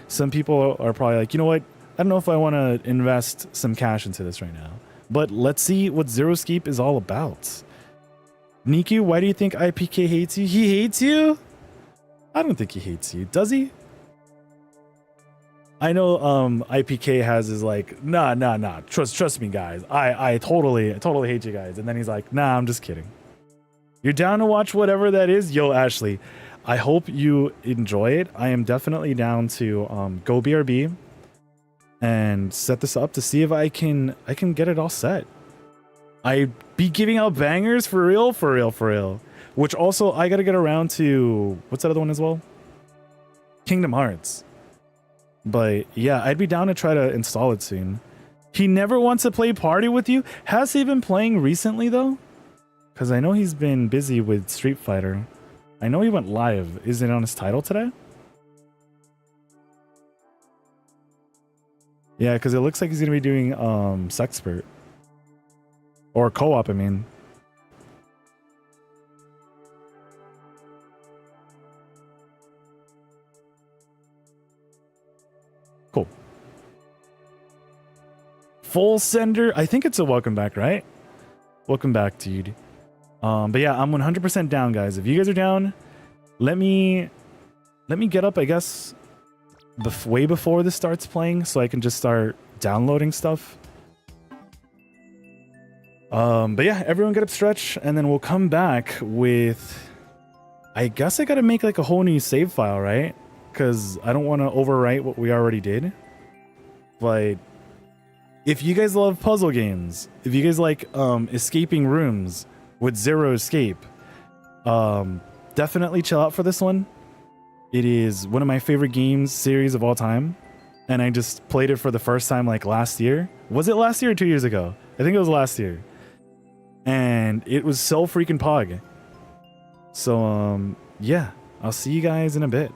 Some people are probably like, you know what? I don't know if I want to invest some cash into this right now. But let's see what Zero Escape is all about. Nikku, why do you think IPK hates you? He hates you? I don't think he hates you. Does he? I know IPK has his like, nah. Trust me, guys. I totally hate you guys. And then he's like, nah, I'm just kidding. You're down to watch whatever that is? Yo, Ashley, I hope you enjoy it. I am definitely down to go BRB and set this up to see if I can get it all set. I be giving out bangers for real. Which also I gotta get around to, what's that other one as well? Kingdom Hearts. But yeah, I'd be down to try to install it soon. He never wants to play party with you? Has he been playing recently though? Because I know he's been busy with Street Fighter. I know he went live. Is it on his title today? Yeah, because it looks like he's gonna be doing Sexpert. Or co-op, I mean. Cool. Full sender. I think it's a welcome back, right? Welcome back, dude. But yeah, I'm 100% down, guys. If you guys are down, let me get up, I guess, way before this starts playing, so I can just start downloading stuff. But yeah, everyone get up, stretch, and then we'll come back with. I guess I gotta make like a whole new save file, right? Because I don't want to overwrite what we already did. But if you guys love puzzle games, if you guys like escaping rooms with zero escape, definitely chill out for this one. It is one of my favorite games series of all time, and I just played it for the first time like last year. Was it last year or 2 years ago? I think it was last year, and it was so freaking pog. So yeah, I'll see you guys in a bit.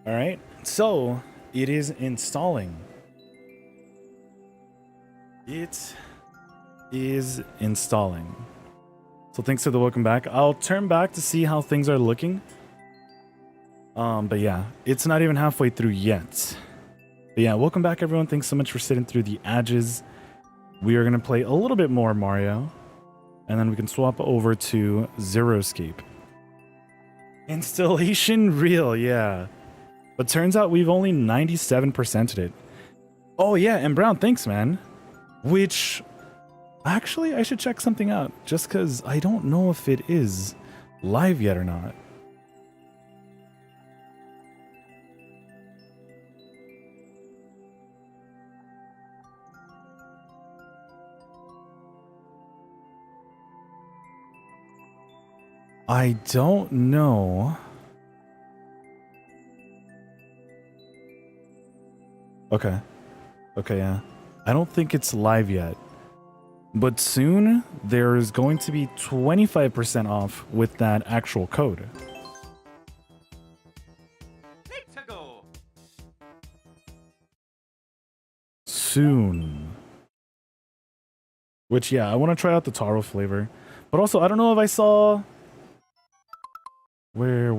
All right, so it is installing. It is installing. So thanks for the welcome back. I'll turn back to see how things are looking. But yeah, it's not even halfway through yet. But yeah, welcome back everyone. Thanks so much for sitting through the edges. We are gonna play a little bit more Mario, and then we can swap over to Zero Escape. Installation real, yeah. But turns out we've only 97%ed it. Oh yeah, and Brown, thanks man. Which, actually I should check something out, just because I don't know if it is live yet or not. I don't know. Okay. Okay, yeah. I don't think it's live yet. But soon, there is going to be 25% off with that actual code. Nikku. Soon. Which, yeah, I want to try out the taro flavor. But also, I don't know if I saw... Where?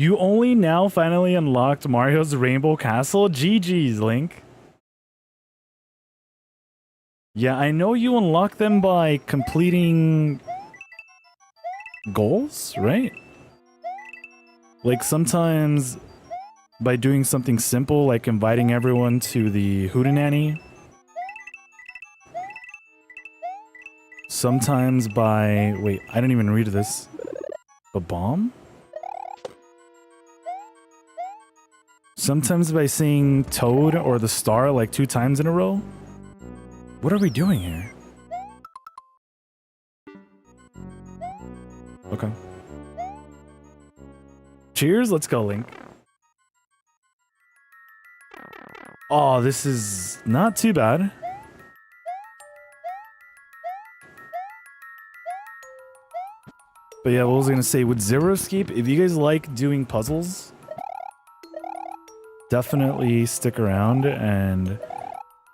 You only now finally unlocked Mario's Rainbow Castle? GG's, Link. Yeah, I know you unlock them by completing goals, right? Like sometimes by doing something simple like inviting everyone to the Hootenanny. Sometimes by... Wait, I didn't even read this. A bomb? Sometimes by saying Toad or the star like 2 times in a row? What are we doing here? Okay. Cheers, let's go, Link. Oh, this is not too bad. But yeah, what was I gonna say? With Zero Escape, if you guys like doing puzzles, definitely stick around and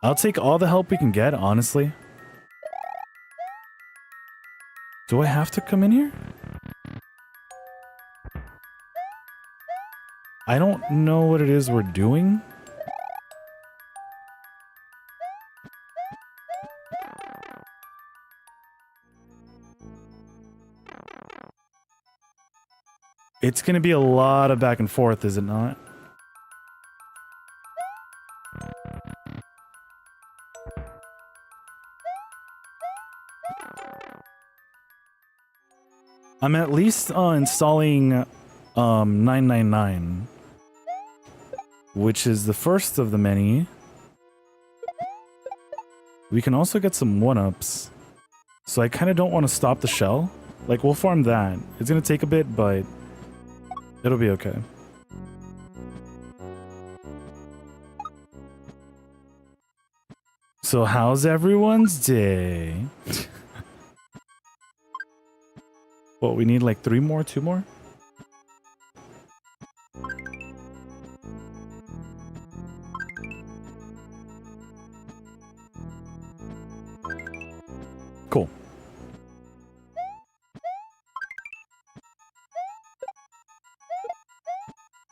I'll take all the help we can get, honestly. Do I have to come in here? I don't know what it is we're doing. It's gonna be a lot of back and forth, is it not? I'm at least installing 999, which is the first of the many. We can also get some 1-ups. So I kind of don't want to stop the shell. Like, we'll farm that. It's gonna take a bit, but it'll be okay. So how's everyone's day? What, we need like 3 more, 2 more? Cool.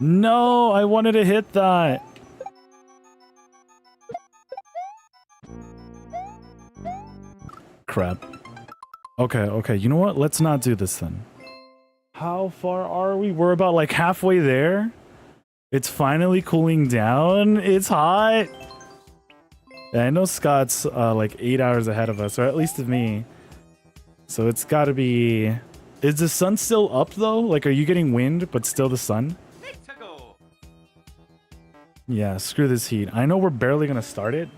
No, I wanted to hit that. Crap. Okay, you know what? Let's not do this then. How far are we? We're about like halfway there. It's finally cooling down. It's hot. Yeah, I know Scott's like 8 hours ahead of us, or at least of me. So it's gotta be... Is the sun still up though? Like, are you getting wind, but still the sun? Nikku. Yeah, screw this heat. I know we're barely gonna start it.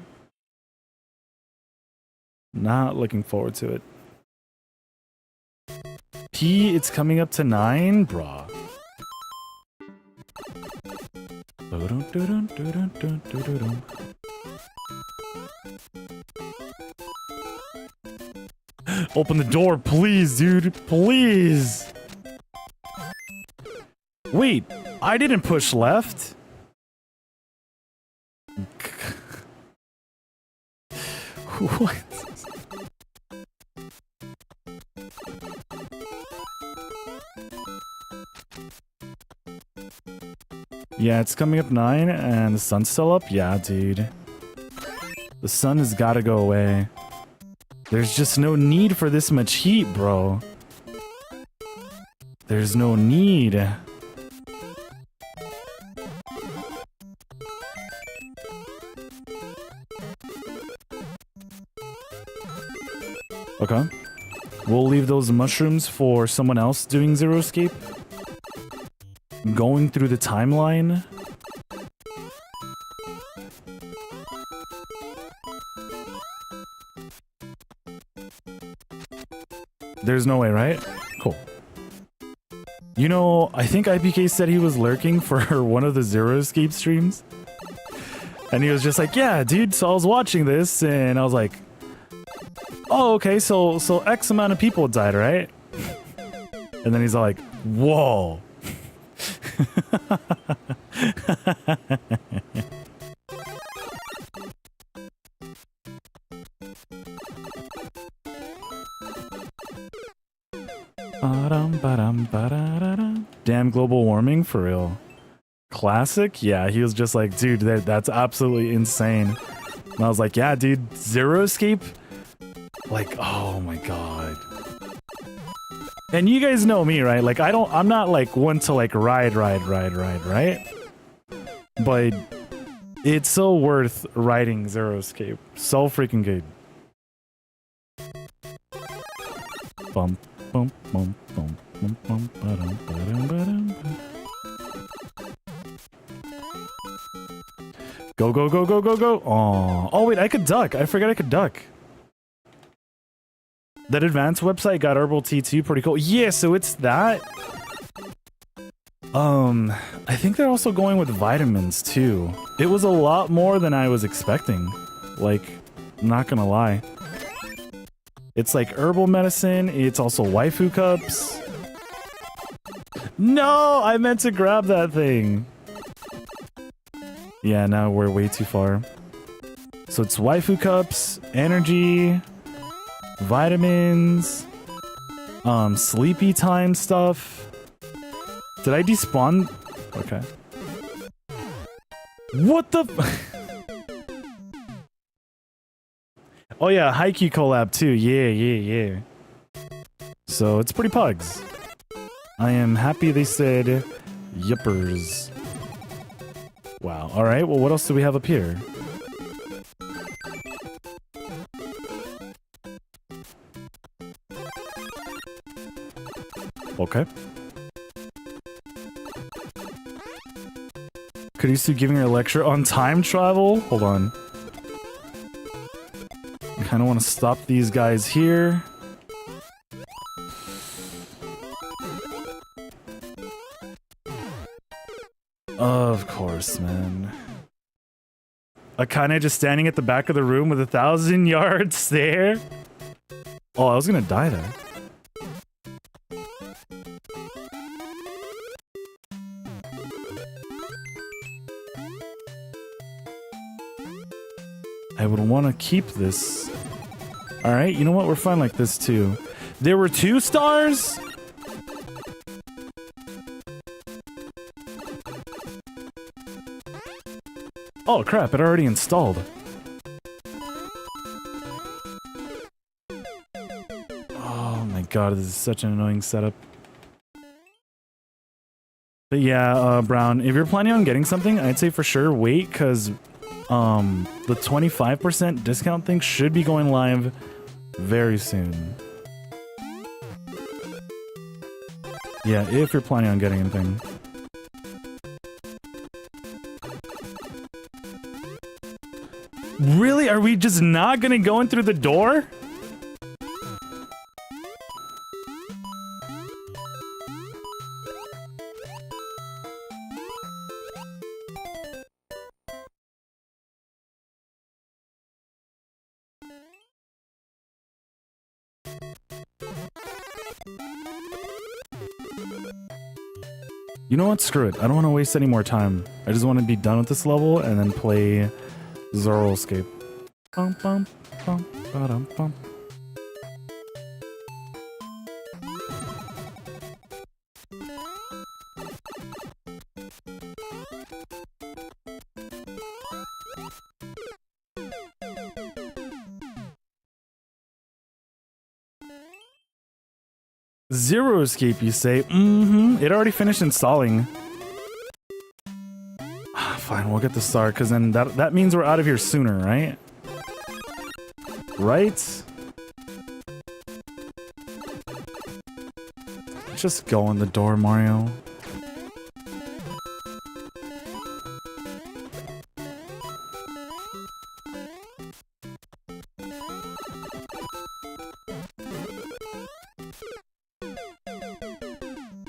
Not looking forward to it. P, it's coming up to 9, brah. Open the door, please, dude. Please. Wait, I didn't push left. What? Yeah, it's coming up 9 and the sun's still up? Yeah, dude. The sun has got to go away. There's just no need for this much heat, bro. There's no need. Okay. We'll leave those mushrooms for someone else doing Zero Escape. Going through the timeline. There's no way, right? Cool. You know, I think IPK said he was lurking for one of the Zero Escape streams. And he was just like, yeah, dude, so I was watching this and I was like, oh, okay, so X amount of people died, right? And then he's like, whoa. Damn global warming, for real. Classic? Yeah, he was just like, dude, that's absolutely insane. And I was like, yeah, dude, Zero Escape? Like, oh my god. And you guys know me, right? Like, I'm not like one to like ride, right? But it's so worth riding Zero Escape. So freaking good. Bum, bum, bum, bum, bum, bum, ba-dum, ba-dum, ba-dum. Go, go, go, go, go, go. Oh, wait, I could duck. I forgot I could duck. That advanced website got herbal tea too, pretty cool. Yeah, so it's that. I think they're also going with vitamins too. It was a lot more than I was expecting. Like, I'm not gonna lie. It's like herbal medicine. It's also waifu cups. No, I meant to grab that thing. Yeah, now we're way too far. So it's waifu cups, energy, vitamins, sleepy time stuff. Did I despawn? Okay. What the? Oh yeah, Haikyuu collab too. Yeah. So it's pretty pugs. I am happy they said yippers. Wow. All right. Well, what else do we have up here? Okay. Kurisu giving her a lecture on time travel? Hold on. I kind of want to stop these guys here. Of course, man. Akane just standing at the back of the room with 1,000-yard stare? Oh, I was gonna die there. I would want to keep this. Alright, you know what? We're fine like this, too. There were 2 stars? Oh, crap. It already installed. Oh, my God. This is such an annoying setup. But yeah, Brown, if you're planning on getting something, I'd say for sure wait, because the 25% discount thing should be going live very soon. Yeah, if you're planning on getting anything. Really? Are we just not gonna go in through the door? You know what? Screw it. I don't want to waste any more time. I just want to be done with this level and then play Zoro Escape. Bum, bum, bum, ba-dum, bum. Zero Escape, you say? Mm-hmm. It already finished installing. Fine, we'll get the star, because then that means we're out of here sooner, right? Right? Just go in the door, Mario.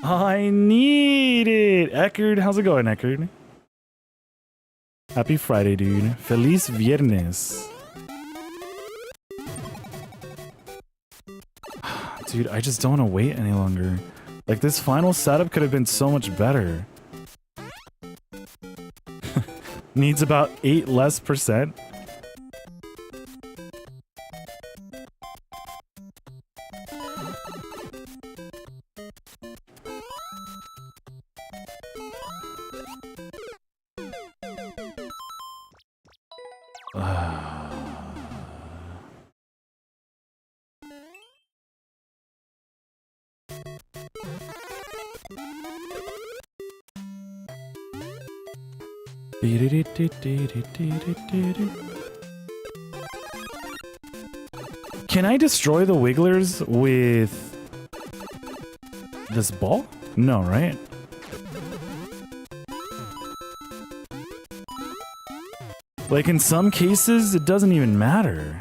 I need it! Eckerd, how's it going, Eckerd? Happy Friday, dude. Feliz Viernes. Dude, I just don't want to wait any longer. Like, this final setup could have been so much better. Needs about 8% less. Can I destroy the Wigglers with this ball? No, right? Like, in some cases, it doesn't even matter.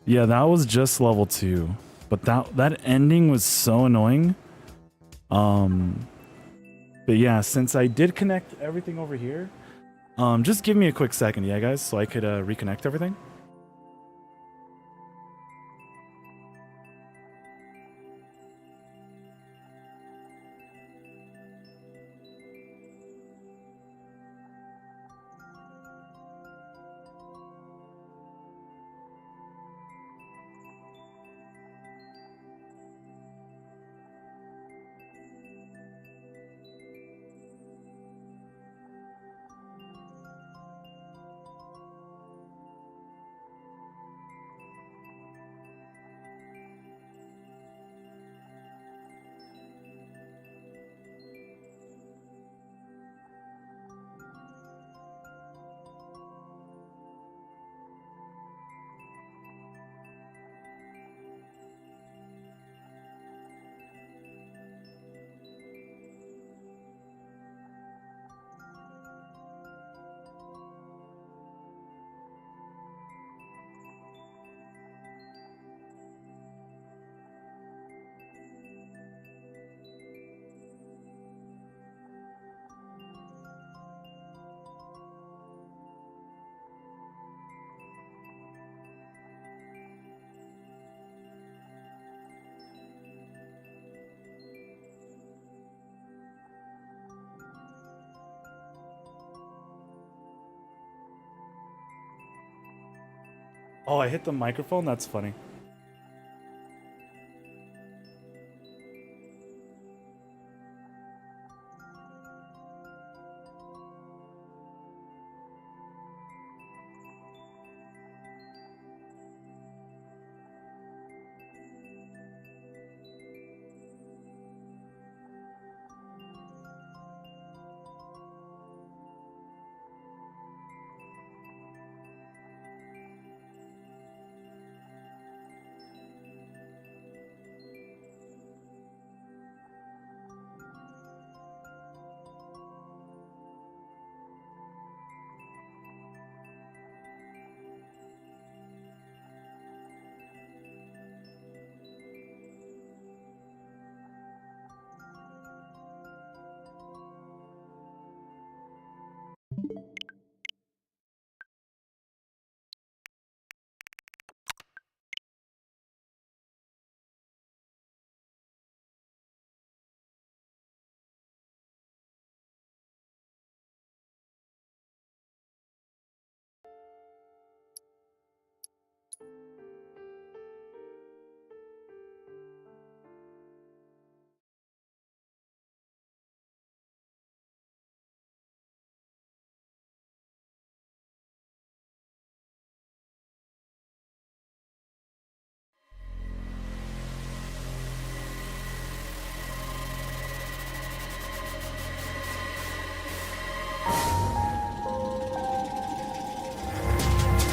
Yeah, that was just level 2. But that ending was so annoying. But yeah, since I did connect everything over here, just give me a quick second, yeah, guys, so I could reconnect everything. Oh, I hit the microphone? That's funny.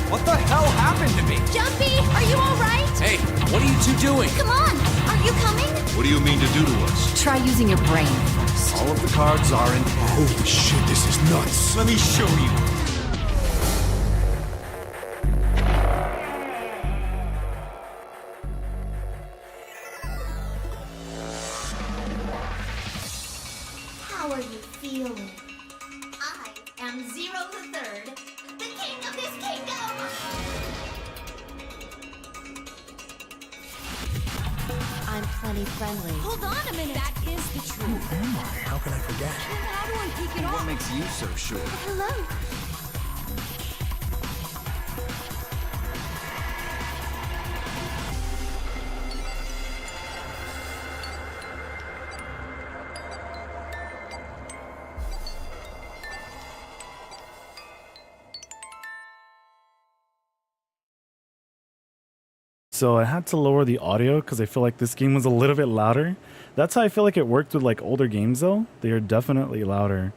What the hell happened to me? Jumpy, are you alright? Hey, what are you two doing? Come on, are you coming? What do you mean to do to us? Try using your brain first. All of the cards are in hand. Holy shit, this is nuts. Let me show you. How are you feeling? I am Zero the Third, the king of this kingdom! I'm plenty friendly. Hold on a minute! That is the truth. Who am I? How can I forget? How do I take it What off? makes you so sure? Hello? So I had to lower the audio because I feel like this game was a little bit louder. That's how I feel like it worked with like older games though. They are definitely louder.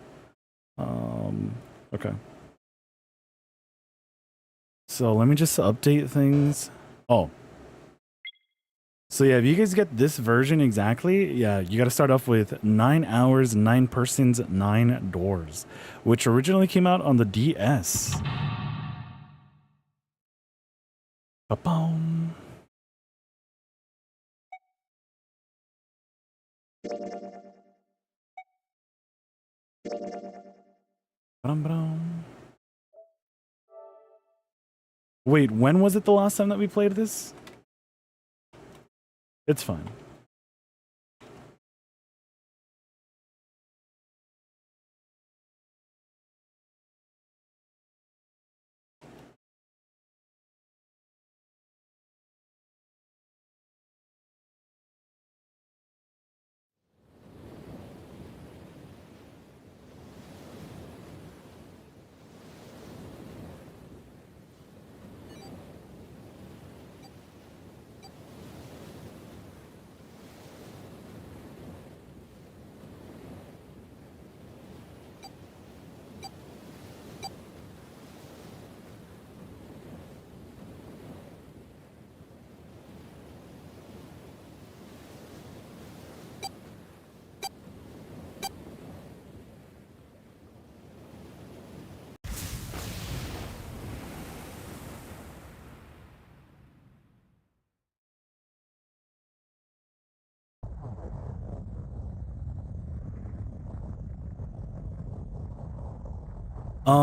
Okay. So let me just update things. Oh. So yeah, if you guys get this version exactly, yeah, you got to start off with 9 hours, 9 persons, 9 doors, which originally came out on the DS. Ba-boom. Ba-dum-ba-dum. Wait, when was it the last time that we played this? It's fine.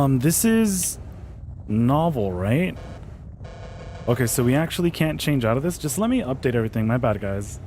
This is novel, right? Okay, so we actually can't change out of this. Just let me update everything. My bad, guys.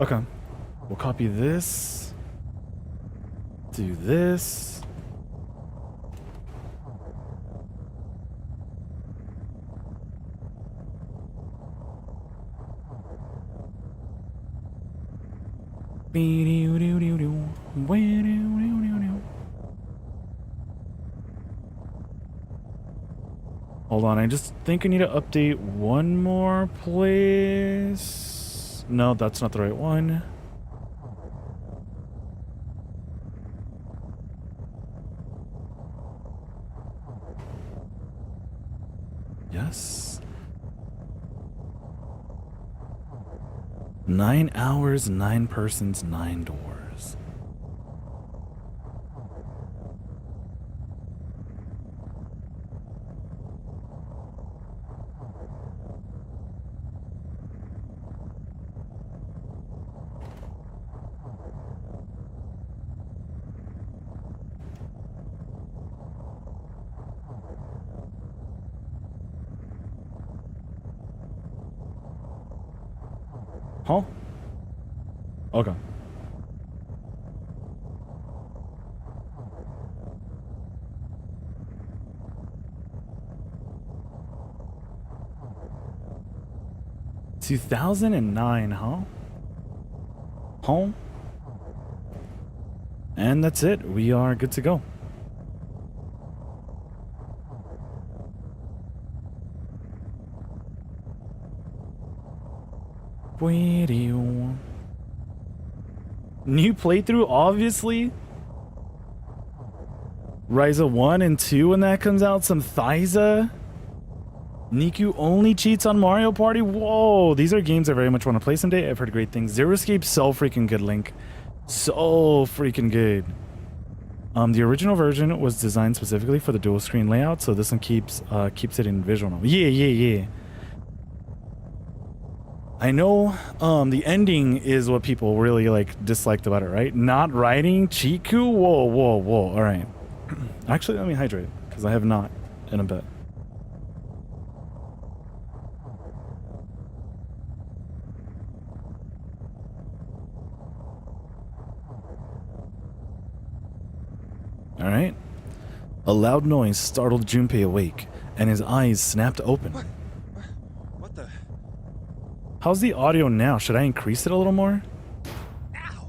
Okay, we'll copy this. Do this. Hold on, I just think I need to update one more place. No, that's not the right one. Yes. 9 hours, 9 persons, 9 doors. Huh? Okay. $2009, huh? Home. And that's it. We are good to go. Video. New playthrough, obviously. Ryza 1 and 2 when that comes out. Some Thyza. Nikku only cheats on Mario Party. Whoa, these are games I very much want to play someday. I've heard great things. Zero Escape, so freaking good, Link. So freaking good. The original version was designed specifically for the dual screen layout, so this one keeps it in visual novel. Yeah. I know the ending is what people really like disliked about it, right? Not writing Chiku? Whoa. All right. Actually, let me hydrate, because I have not in a bit. All right. A loud noise startled Junpei awake, and his eyes snapped open. What the? How's the audio now? Should I increase it a little more? Ow!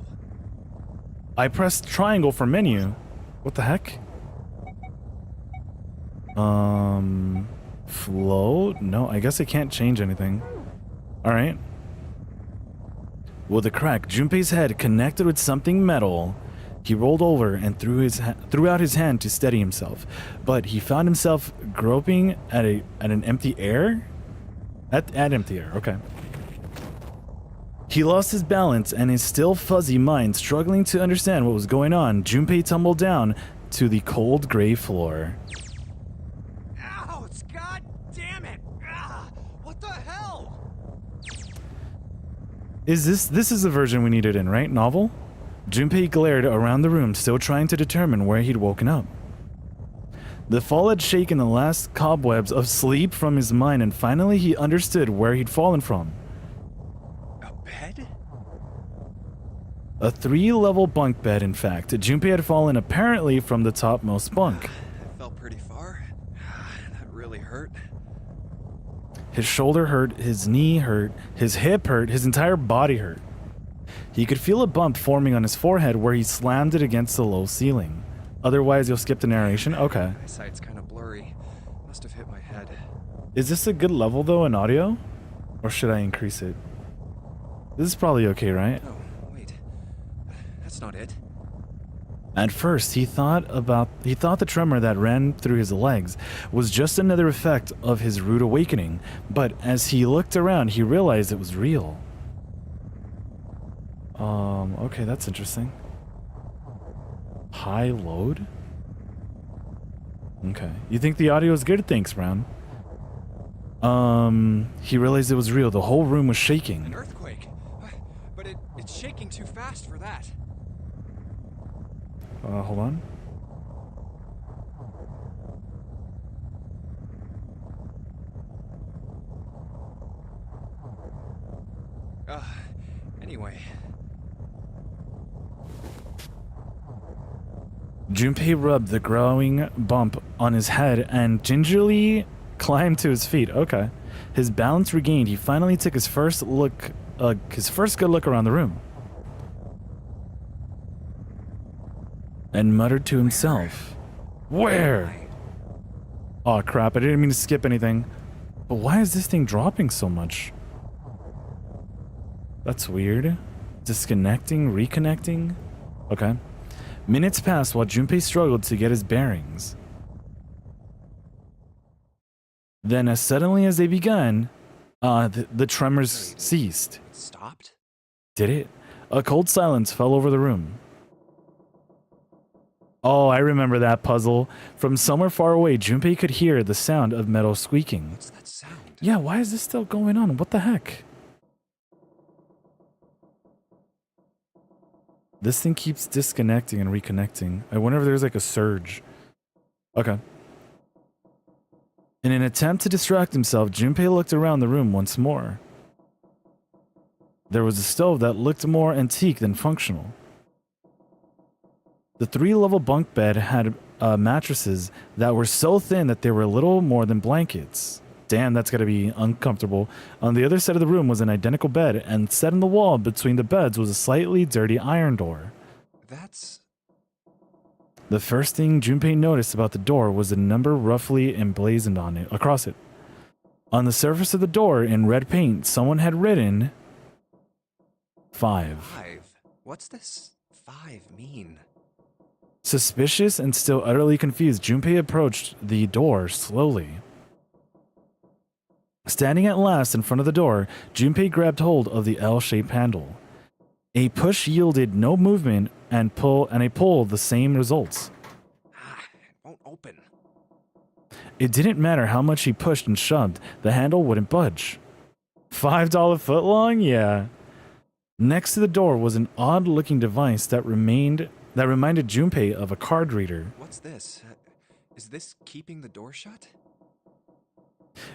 I pressed triangle for menu. What the heck? Float? No, I guess I can't change anything. All right. With a crack, Junpei's head connected with something metal. He rolled over and threw out his hand to steady himself, but he found himself groping at an empty air. At empty air. Okay. He lost his balance and his still fuzzy mind struggling to understand what was going on. Junpei tumbled down to the cold gray floor. Ouch! God damn it! Ah, what the hell? This is the version we needed in, right? Novel? Junpei glared around the room, still trying to determine where he'd woken up. The fall had shaken the last cobwebs of sleep from his mind, and finally he understood where he'd fallen from. A bed? A 3-level bunk bed, in fact. Junpei had fallen apparently from the topmost bunk. I fell pretty far. That really hurt. His shoulder hurt, his knee hurt, his hip hurt, his entire body hurt. He could feel a bump forming on his forehead where he slammed it against the low ceiling. Otherwise, you'll skip the narration? Okay. My sight's kind of blurry. Must have hit my head. Is this a good level, though, in audio? Or should I increase it? This is probably okay, right? Oh, wait. That's not it. At first, he thought the tremor that ran through his legs was just another effect of his rude awakening, but as he looked around, he realized it was real. Okay, that's interesting. High load? Okay. You think the audio is good? Thanks, Brown. He realized it was real. The whole room was An shaking. earthquake. But it's shaking too fast for that. Hold on. Anyway. Junpei rubbed the growing bump on his head and gingerly climbed to his feet. Okay. His balance regained, he finally took his first good look around the room. And muttered to himself. Where? Oh crap, I didn't mean to skip anything. But why is this thing dropping so much? That's weird. Disconnecting, reconnecting? Okay. Minutes passed while Junpei struggled to get his bearings. Then, as suddenly as they began, the tremors ceased. It stopped? Did it? A cold silence fell over the room. Oh, I remember that puzzle. From somewhere far away, Junpei could hear the sound of metal squeaking. What's that sound? Yeah, why is this still going on? What the heck? This thing keeps disconnecting and reconnecting. I wonder if there's like a surge. Okay. In an attempt to distract himself, Junpei looked around the room once more. There was a stove that looked more antique than functional. The 3-level bunk bed had mattresses that were so thin that they were little more than blankets. Damn, that's gotta be uncomfortable. On the other side of the room was an identical bed, and set in the wall between the beds was a slightly dirty iron door. That's... The first thing Junpei noticed about the door was a number roughly emblazoned on it, across it. On the surface of the door, in red paint, someone had written 5. 5. What's this 5 mean? Suspicious and still utterly confused, Junpei approached the door slowly. Standing at last in front of the door, Junpei grabbed hold of the L-shaped handle. A push yielded no movement, and a pull the same results. It won't open. It didn't matter how much he pushed and shoved, the handle wouldn't budge. $5 footlong? Yeah. Next to the door was an odd-looking device that reminded Junpei of a card reader. What's this? Is this keeping the door shut?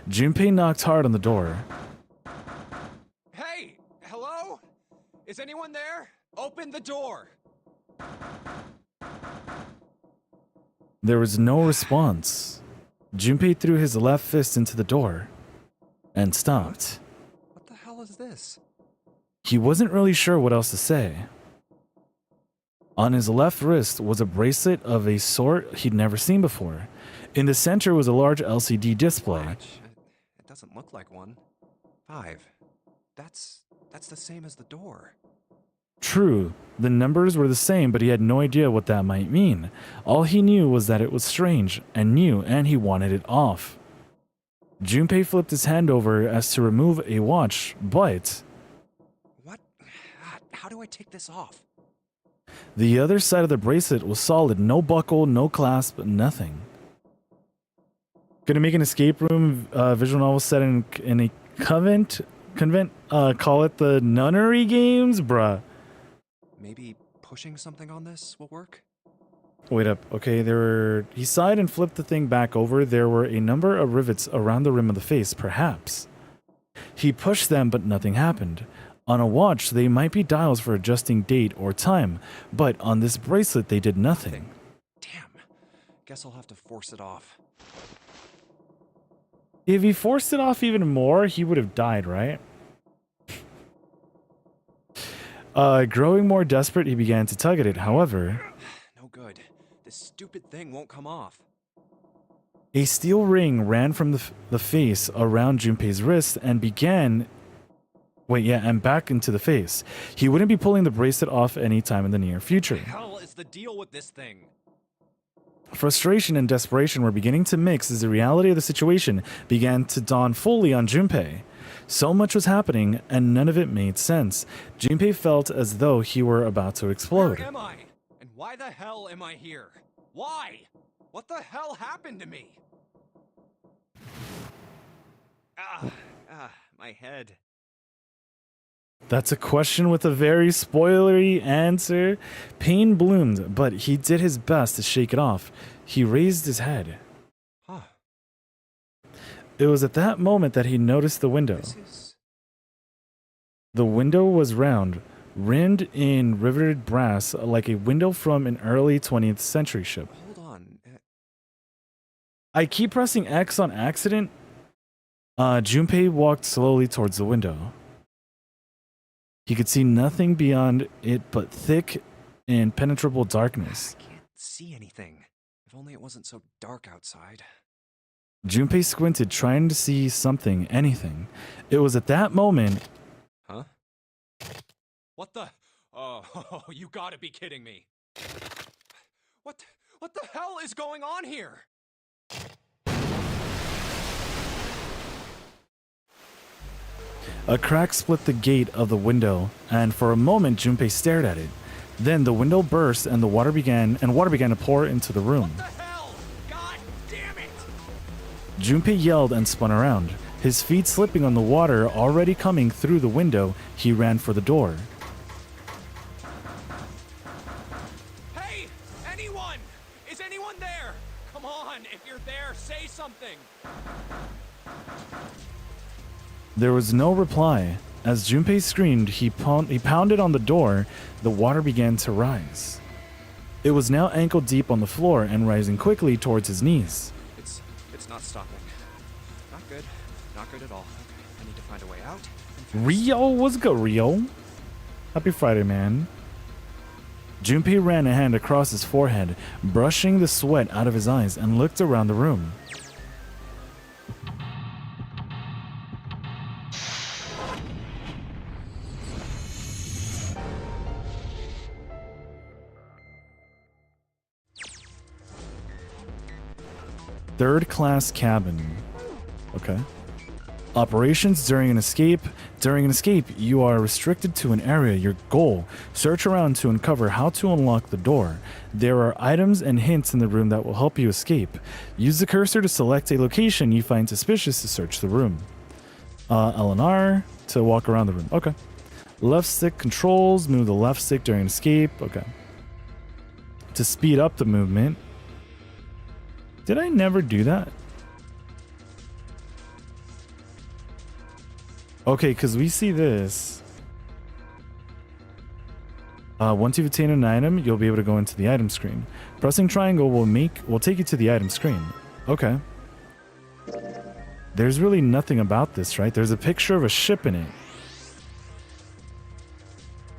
Junpei knocked hard on the door. Hey! Hello? Is anyone there? Open the door! There was no response. Junpei threw his left fist into the door and stopped. What the hell is this? He wasn't really sure what else to say. On his left wrist was a bracelet of a sort he'd never seen before. In the center was a large LCD display. Watch. It doesn't look like one. 5. That's the same as the door. True, the numbers were the same, but he had no idea what that might mean. All he knew was that it was strange and new, and he wanted it off. Junpei flipped his hand over as to remove a watch, but What? How do I take this off? the other side of the bracelet was solid. No buckle, no clasp, nothing. Gonna make an escape room visual novel set in a convent, call it the Nunnery Games? Bruh. Maybe pushing something on this will work? Wait up. Okay, he sighed and flipped the thing back over. There were a number of rivets around the rim of the face, perhaps. He pushed them, but nothing happened. On a watch, they might be dials for adjusting date or time, but on this bracelet, they did nothing. Damn. Guess I'll have to force it off. If he forced it off even more, he would have died, right? Growing more desperate, he began to tug at it. However, No good. This stupid thing won't come off. a steel ring ran from the face around Junpei's wrist and and back into the face. He wouldn't be pulling the bracelet off anytime in the near future. Hell is the deal with this thing? Frustration and desperation were beginning to mix as the reality of the situation began to dawn fully on Junpei. So much was happening, and none of it made sense. Junpei felt as though he were about to explode. Where am I? And why the hell am I here? Why? What the hell happened to me? My head. That's a question with a very spoilery answer. Pain bloomed, but he did his best to shake it off. He raised his head. Huh. It was at that moment that he noticed the window. This is... The window was round, rimmed in riveted brass like a window from an early 20th century ship. Hold on. I keep pressing X on accident. Junpei walked slowly towards the window. He could see nothing beyond it but thick, impenetrable darkness. I can't see anything. If only it wasn't so dark outside. Junpei squinted, trying to see something, anything. It was at that moment... Huh? What the... Oh, you gotta be kidding me. What the hell is going on here? A crack split the gate of the window, and for a moment Junpei stared at it. Then the window burst and water began to pour into the room. What the hell? God damn it! Junpei yelled and spun around. His feet slipping on the water already coming through the window, he ran for the door. Hey! Anyone! Is anyone there? Come on, if you're there, say something! There was no reply. As Junpei screamed, he pounded on the door. The water began to rise. It was now ankle deep on the floor and rising quickly towards his knees. It's not stopping. Not good. Not good at all. Okay, I need to find a way out. Rio, what's good, Rio? Happy Friday, man. Junpei ran a hand across his forehead, brushing the sweat out of his eyes, and looked around the room. Third class cabin. Okay. Operations during an escape. During an escape, you are restricted to an area. Your goal: search around to uncover how to unlock the door. There are items and hints in the room that will help you escape. Use the cursor to select a location you find suspicious to search the room. L and R to walk around the room. Okay. Left stick controls. Move the left stick during escape. Okay. To speed up the movement. Did I never do that? Okay, because we see this. Once you've obtained an item, you'll be able to go into the item screen. Pressing triangle will take you to the item screen. Okay. There's really nothing about this, right? There's a picture of a ship in it.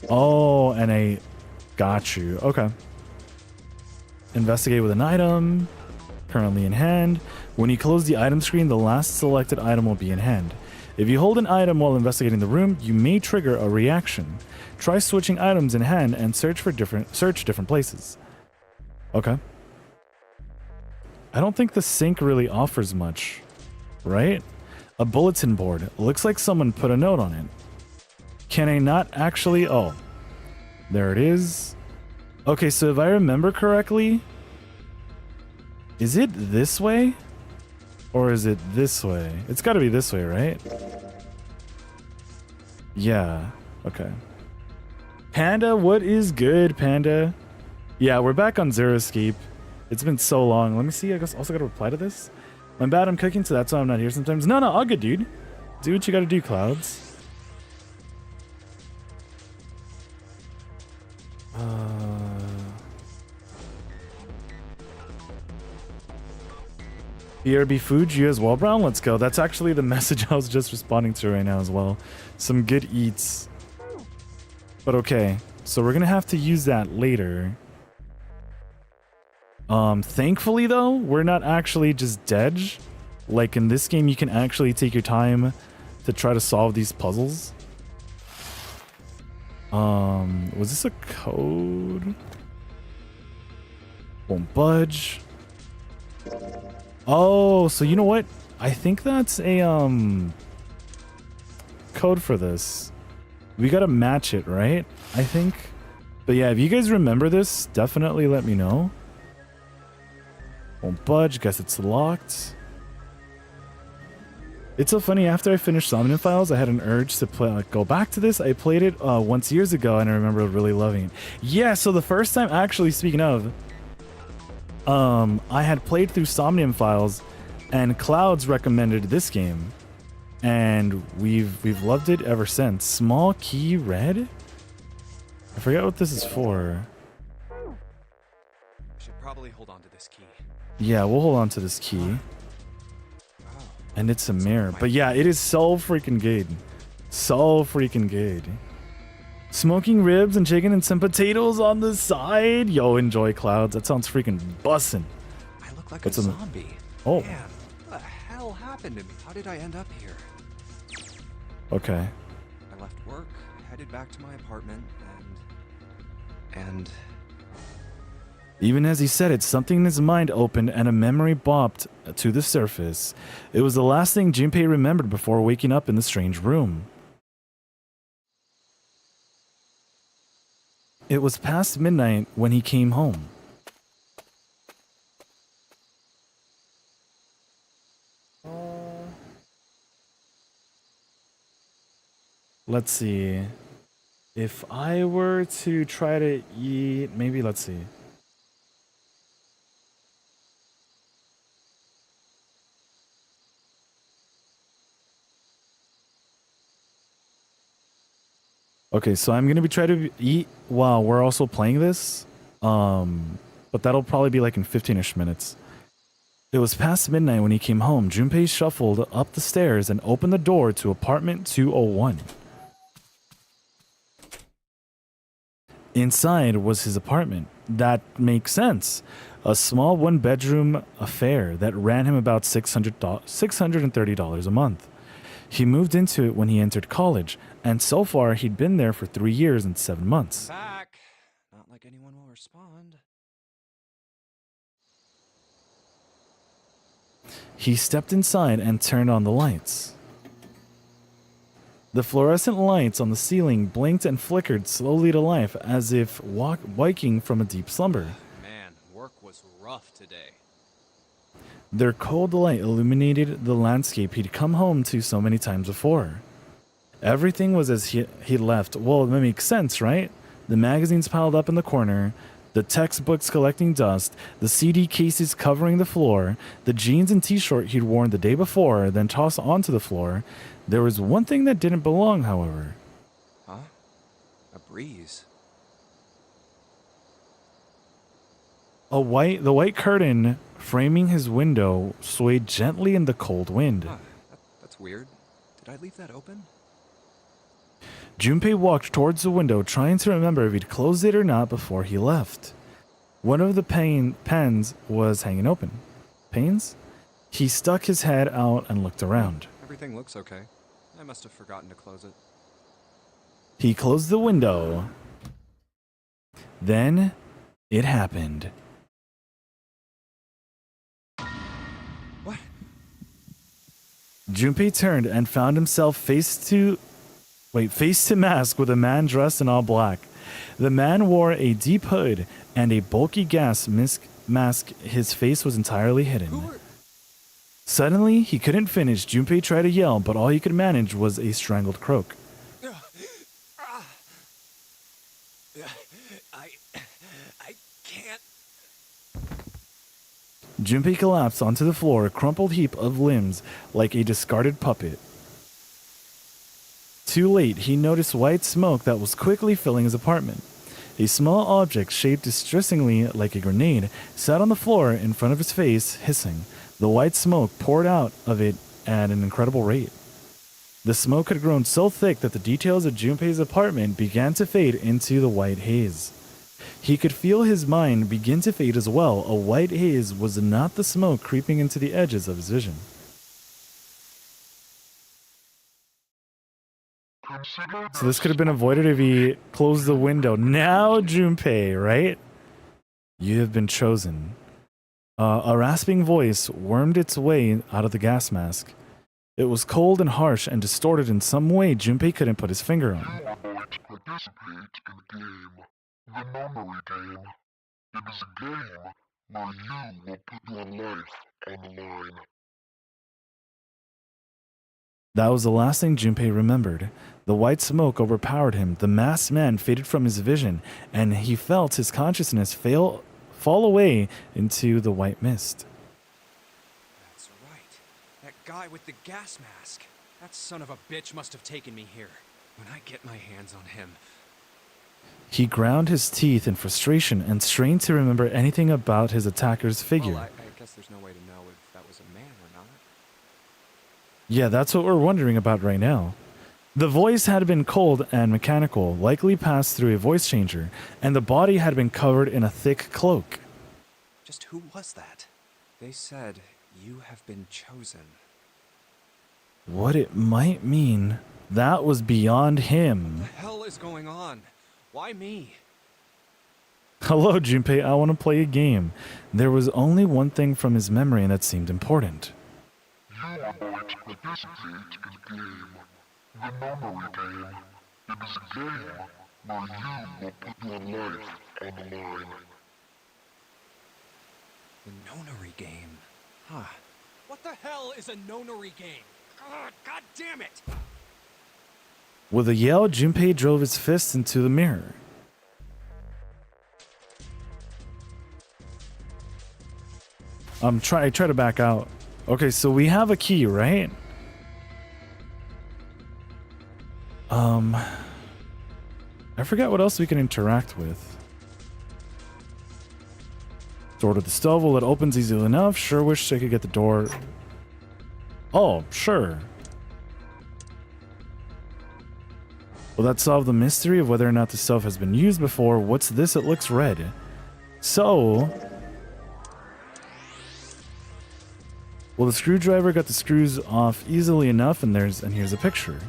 Oh, and a... Got you. Okay. Investigate with an item. Currently in hand. When you close the item screen, the last selected item will be in hand. If you hold an item while investigating the room, you may trigger a reaction. Try switching items in hand and search different places. Okay. I don't think the sink really offers much, right? A bulletin board. Looks like someone put a note on it. Can I not actually... Oh. There it is. Okay, so if I remember correctly... Is it this way? Or is it this way? It's got to be this way, right? Yeah. Okay. Panda, what is good, Panda? Yeah, we're back on Zero Escape. It's been so long. Let me see. I guess also got to reply to this. My bad, I'm cooking, so that's why I'm not here sometimes. No, all good, dude. Do what you got to do, Clouds. BRB food, you as well, Brown? Let's go. That's actually the message I was just responding to right now as well. Some good eats. But okay. So we're going to have to use that later. Thankfully, though, we're not actually just dead. Like in this game, you can actually take your time to try to solve these puzzles. Was this a code? Won't budge. Oh, so you know what? I think that's a code for this. We gotta match it, right? I think. But yeah, if you guys remember this, definitely let me know. Won't budge. Guess it's locked. It's so funny. After I finished Somnium Files, I had an urge to play, go back to this. I played it once years ago, and I remember really loving it. Yeah. So the first time, actually, speaking of. I had played through Somnium Files, and Clouds recommended this game, and we've loved it ever since. Small key red? I forget what this is for. Should probably hold on to this key. Yeah, we'll hold on to this key. And it's a mirror. But yeah, it is so freaking good. So freaking good. Smoking ribs and chicken and some potatoes on the side. Yo, enjoy, Clouds. That sounds freaking bussin'. I look like What's a in zombie. Oh. Man, what the hell happened to me? How did I end up here? Okay. I left work, headed back to my apartment, and... Even as he said it, something in his mind opened and a memory bopped to the surface. It was the last thing Junpei remembered before waking up in the strange room. It was past midnight when he came home. Let's see. If I were to try to eat, maybe let's see. Okay, so I'm gonna be trying to eat while we're also playing this. But that'll probably be like in 15-ish minutes. It was past midnight when he came home. Junpei shuffled up the stairs and opened the door to apartment 201. Inside was his apartment. That makes sense. A small one-bedroom affair that ran him about $630 a month. He moved into it when he entered college, and so far he'd been there for 3 years and 7 months. Back. Not like anyone will respond. He stepped inside and turned on the lights. The fluorescent lights on the ceiling blinked and flickered slowly to life as if waking from a deep slumber. Man, work was rough today. Their cold light illuminated the landscape he'd come home to so many times before. Everything was as he left. Well, that makes sense, right? The magazines piled up in the corner, the textbooks collecting dust, the CD cases covering the floor, the jeans and t-shirt he'd worn the day before, then tossed onto the floor. There was one thing that didn't belong, however. Huh? A breeze. The white curtain framing his window swayed gently in the cold wind. Huh, that's weird. Did I leave that open? Junpei walked towards the window, trying to remember if he'd closed it or not before he left. One of the panes was hanging open. Panes? He stuck his head out and looked around. Everything looks okay. I must have forgotten to close it. He closed the window. Then it happened. What? Junpei turned and found himself face to mask with a man dressed in all black. The man wore a deep hood and a bulky gas mask. His face was entirely hidden. Suddenly, he couldn't finish. Junpei tried to yell, but all he could manage was a strangled croak. I can't. Junpei collapsed onto the floor, a crumpled heap of limbs like a discarded puppet. Too late, he noticed white smoke that was quickly filling his apartment. A small object shaped distressingly like a grenade sat on the floor in front of his face, hissing. The white smoke poured out of it at an incredible rate. The smoke had grown so thick that the details of Junpei's apartment began to fade into the white haze. He could feel his mind begin to fade as well. A white haze was not the smoke creeping into the edges of his vision. So this could have been avoided if he closed the window. Now, Junpei, right? You have been chosen. A rasping voice wormed its way out of the gas mask. It was cold and harsh and distorted in some way Junpei couldn't put his finger on. You are going to participate in the game, the memory game. It is a game where you will put your life on the line. That was the last thing Junpei remembered. The white smoke overpowered him. The masked man faded from his vision, and he felt his consciousness fall away into the white mist. That's right. That guy with the gas mask. That son of a bitch must have taken me here. When I get my hands on him. He ground his teeth in frustration and strained to remember anything about his attacker's figure. Well, I guess there's no way to know if that was a man or not. Yeah, that's what we're wondering about right now. The voice had been cold and mechanical, likely passed through a voice changer, and the body had been covered in a thick cloak. Just who was that? They said, you have been chosen. What it might mean, that was beyond him. What the hell is going on? Why me? Hello, Junpei, I want to play a game. There was only one thing from his memory that seemed important. You are going to participate in the game, the memory game. It is a game where you will put your life on the line. The nonary game. Huh. What the hell is a nonary game? God damn it! With a yell, Junpei drove his fist into the mirror. I try to back out. Okay, so we have a key, right? I forgot what else we can interact with. Door to the stove. Well, it opens easily enough. Sure wish I could get the door. Oh, sure. Will that solve the mystery of whether or not the stove has been used before? What's this? It looks red. So... well, the screwdriver got the screws off easily enough, and here's a picture.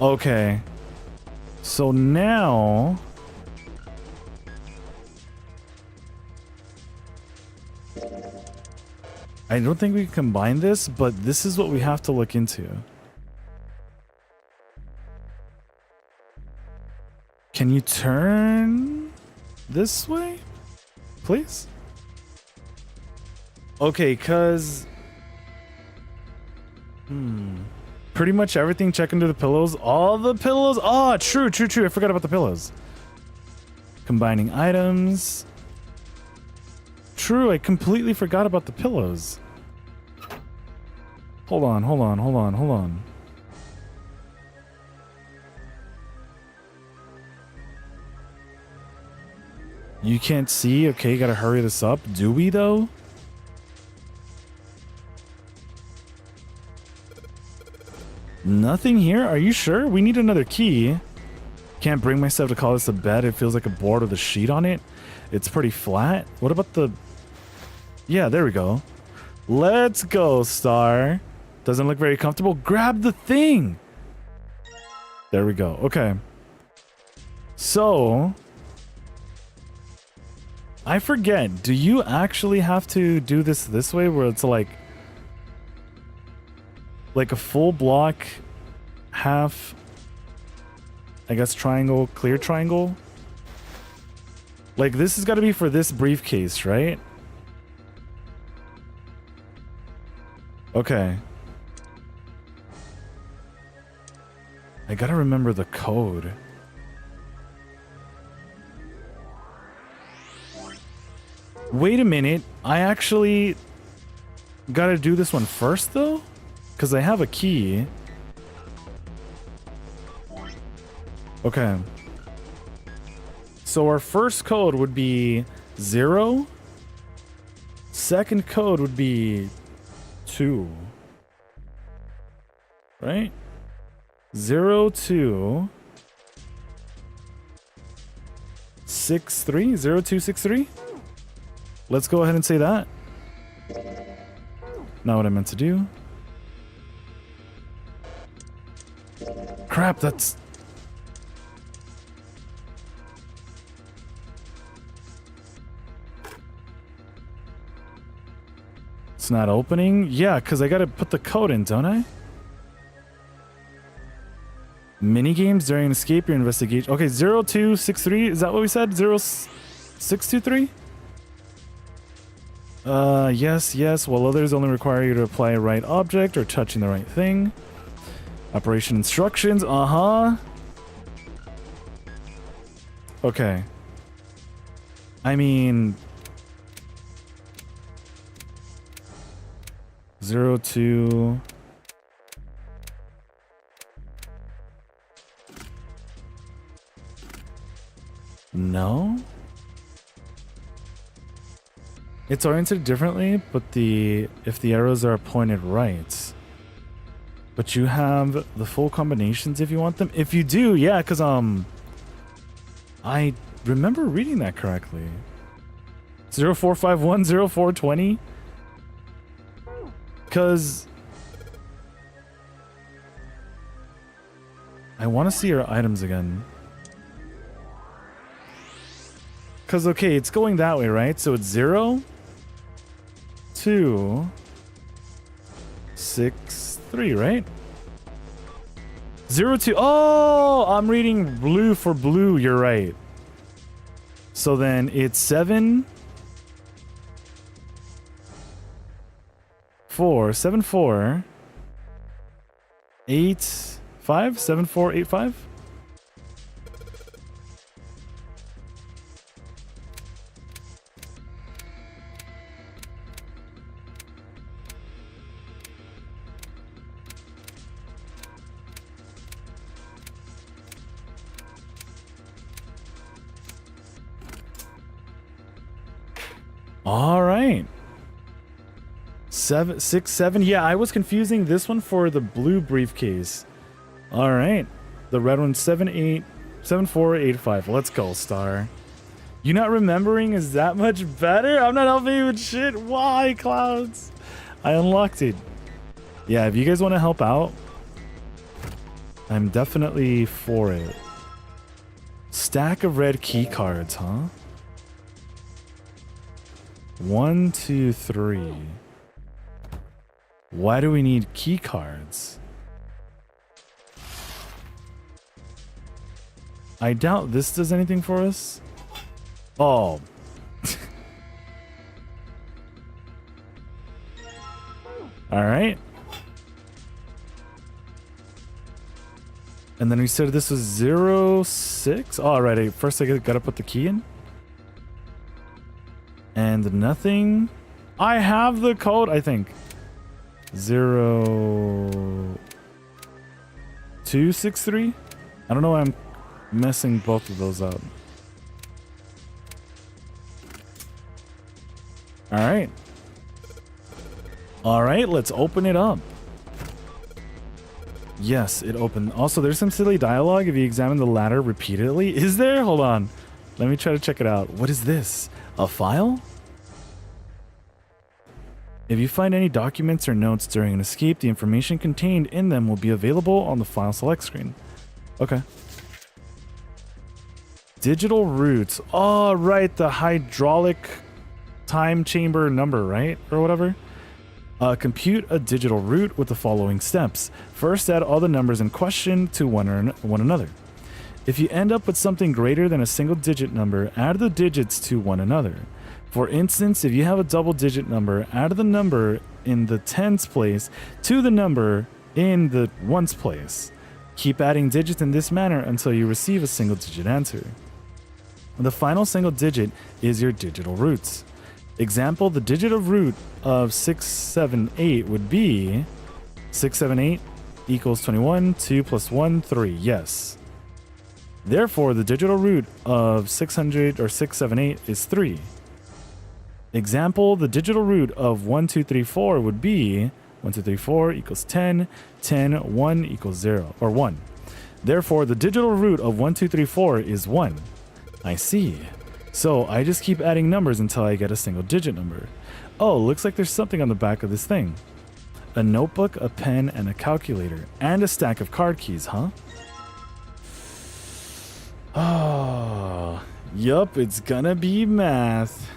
Okay. So now... I don't think we can combine this, but this is what we have to look into. Can you turn this way, please? Okay, cause pretty much everything. Check under the pillows. All the pillows. Oh, true. I forgot about the pillows. Combining items. True, I completely forgot about the pillows. Hold on. You can't see? Okay, gotta hurry this up. Do we, though? Nothing here? Are you sure? We need another key. Can't bring myself to call this a bed. It feels like a board with a sheet on it. It's pretty flat. What about the... yeah, there we go. Let's go, Star. Doesn't look very comfortable. Grab the thing. There we go. Okay. So... I forget. Do you actually have to do this way where it's like a full block, half, I guess, triangle, clear triangle? Like, this has got to be for this briefcase, right? Okay. I gotta remember the code. Wait a minute. I actually gotta do this one first, though? Because I have a key. Okay. So our first code would be 0. Second code would be 2. Right? 0, 2. 6, 3? 0, 2, 6, 3? Let's go ahead and say that. Not what I meant to do. Crap, that's... it's not opening? Yeah, because I gotta put the code in, don't I? Minigames during escape your investigation. Okay, 0263, is that what we said? 0623? Yes. While others only require you to apply a right object or touching the right thing. Operation instructions, Okay. I mean... 02... No? It's oriented differently, but if the arrows are pointed right. But you have the full combinations if you want them. If you do, yeah, because I remember reading that correctly. 0451, 0420. Because I want to see your items again. Because, okay, it's going that way, right? So it's 0, 2, 6, 3, right? 0, 2. Oh, I'm reading blue for blue. You're right. So then it's 7, 4, 7, 4, 8, 5, 7, 4, 8, 5. All right. 7, 6, 7. Yeah, I was confusing this one for the blue briefcase. All right. The red one, 7, 8, 7, 4, 8, 5. Let's go, Star. You not remembering is that much better? I'm not helping you with shit. Why, Clouds? I unlocked it. Yeah, if you guys want to help out, I'm definitely for it. Stack of red key cards, huh? 1, 2, 3. Why do we need key cards? I doubt this does anything for us. Oh. All right. And then we said this was 0, 6. Oh, all right. First, I gotta put the key in. And nothing. I have the code, I think. 0, 2, 6, 3. I don't know why I'm messing both of those up. All right. All right, let's open it up. Yes, it opened. Also, there's some silly dialogue if you examine the ladder repeatedly. Is there? Hold on. Let me try to check it out. What is this? A file? If you find any documents or notes during an escape, the information contained in them will be available on the file select screen. Okay. Digital roots. Oh, right. The hydraulic time chamber number, right? Or whatever. Compute a digital root with the following steps. First, add all the numbers in question to one another. If you end up with something greater than a single digit number, add the digits to one another. For instance, if you have a double digit number, add the number in the tens place to the number in the ones place. Keep adding digits in this manner until you receive a single digit answer. The final single digit is your digital roots. Example, the digital root of 678 would be 678 equals 21, 2 plus 1, 3. Yes. Therefore, the digital root of 600 or 678 is 3. Example, the digital root of 1, 2, 3, 4 would be 1, 2, 3, 4 equals 10, 10, 1 equals 0, or 1. Therefore, the digital root of 1, 2, 3, 4 is 1. I see. So I just keep adding numbers until I get a single digit number. Oh, looks like there's something on the back of this thing. A notebook, a pen, and a calculator, and a stack of card keys, huh? Oh, yup, it's gonna be math.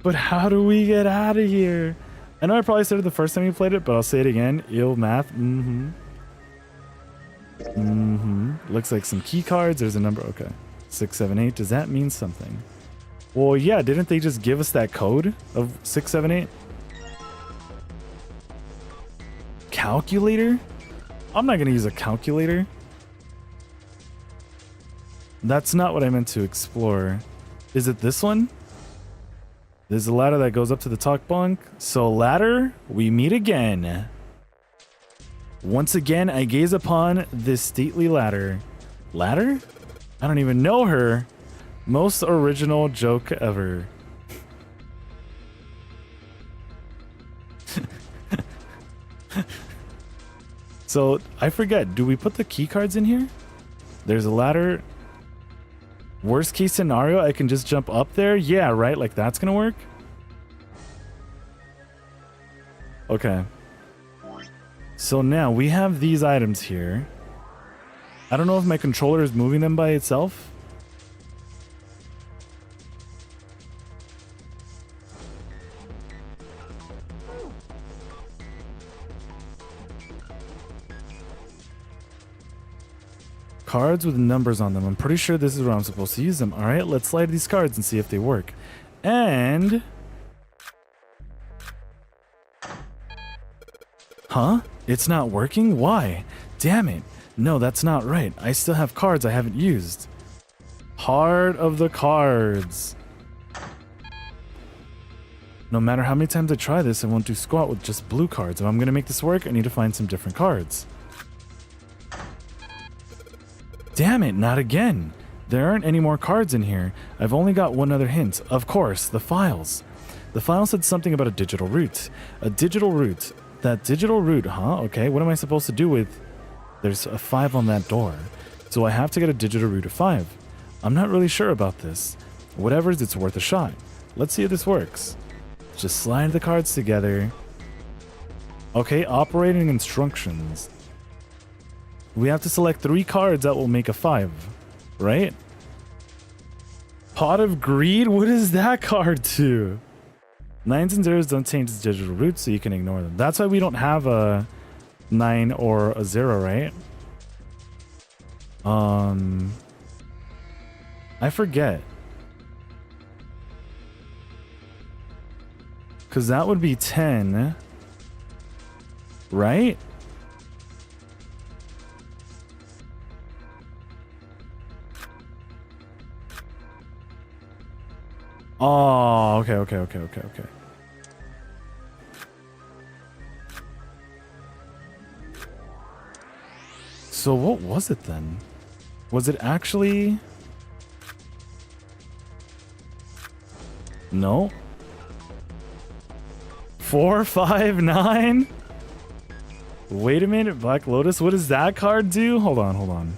But how do we get out of here? I know I probably said it the first time you played it, but I'll say it again. Ew, math. Looks like some key cards. There's a number. Okay. 6, 7, 8. Does that mean something? Well, yeah, didn't they just give us that code of 6, 7, 8? Calculator? I'm not going to use a calculator. That's not what I meant to explore. Is it this one? There's a ladder that goes up to the talk bunk. So ladder, we meet again. Once again, I gaze upon this stately ladder. Ladder? I don't even know her. Most original joke ever. So, I forget. Do we put the key cards in here? There's a ladder. Worst case scenario, I can just jump up there? Yeah, right? Like that's gonna work? Okay. So now we have these items here. I don't know if my controller is moving them by itself. Cards with numbers on them. I'm pretty sure this is where I'm supposed to use them. All right, let's slide these cards and see if they work. And... Huh? It's not working? Why? Damn it. No, that's not right. I still have cards I haven't used. Heart of the cards. No matter how many times I try this, I won't do squat with just blue cards. If I'm going to make this work, I need to find some different cards. Damn it, not again. There aren't any more cards in here. I've only got one other hint. Of course, the files. The file said something about a digital route. A digital route. That digital route, huh? Okay, what am I supposed to do with... There's a 5 on that door. So I have to get a digital route of 5. I'm not really sure about this. Whatever, it's worth a shot. Let's see if this works. Just slide the cards together. Okay, operating instructions. We have to select 3 cards that will make a 5. Right? Pot of Greed? What is that card to? 9s and 0s don't change the digital route, so you can ignore them. That's why we don't have a 9 or a 0, right? I forget. Because that would be 10. Right? Oh, okay. So what was it then? Was it actually... No. 4, 5, 9? Wait a minute, Black Lotus. What does that card do? Hold on.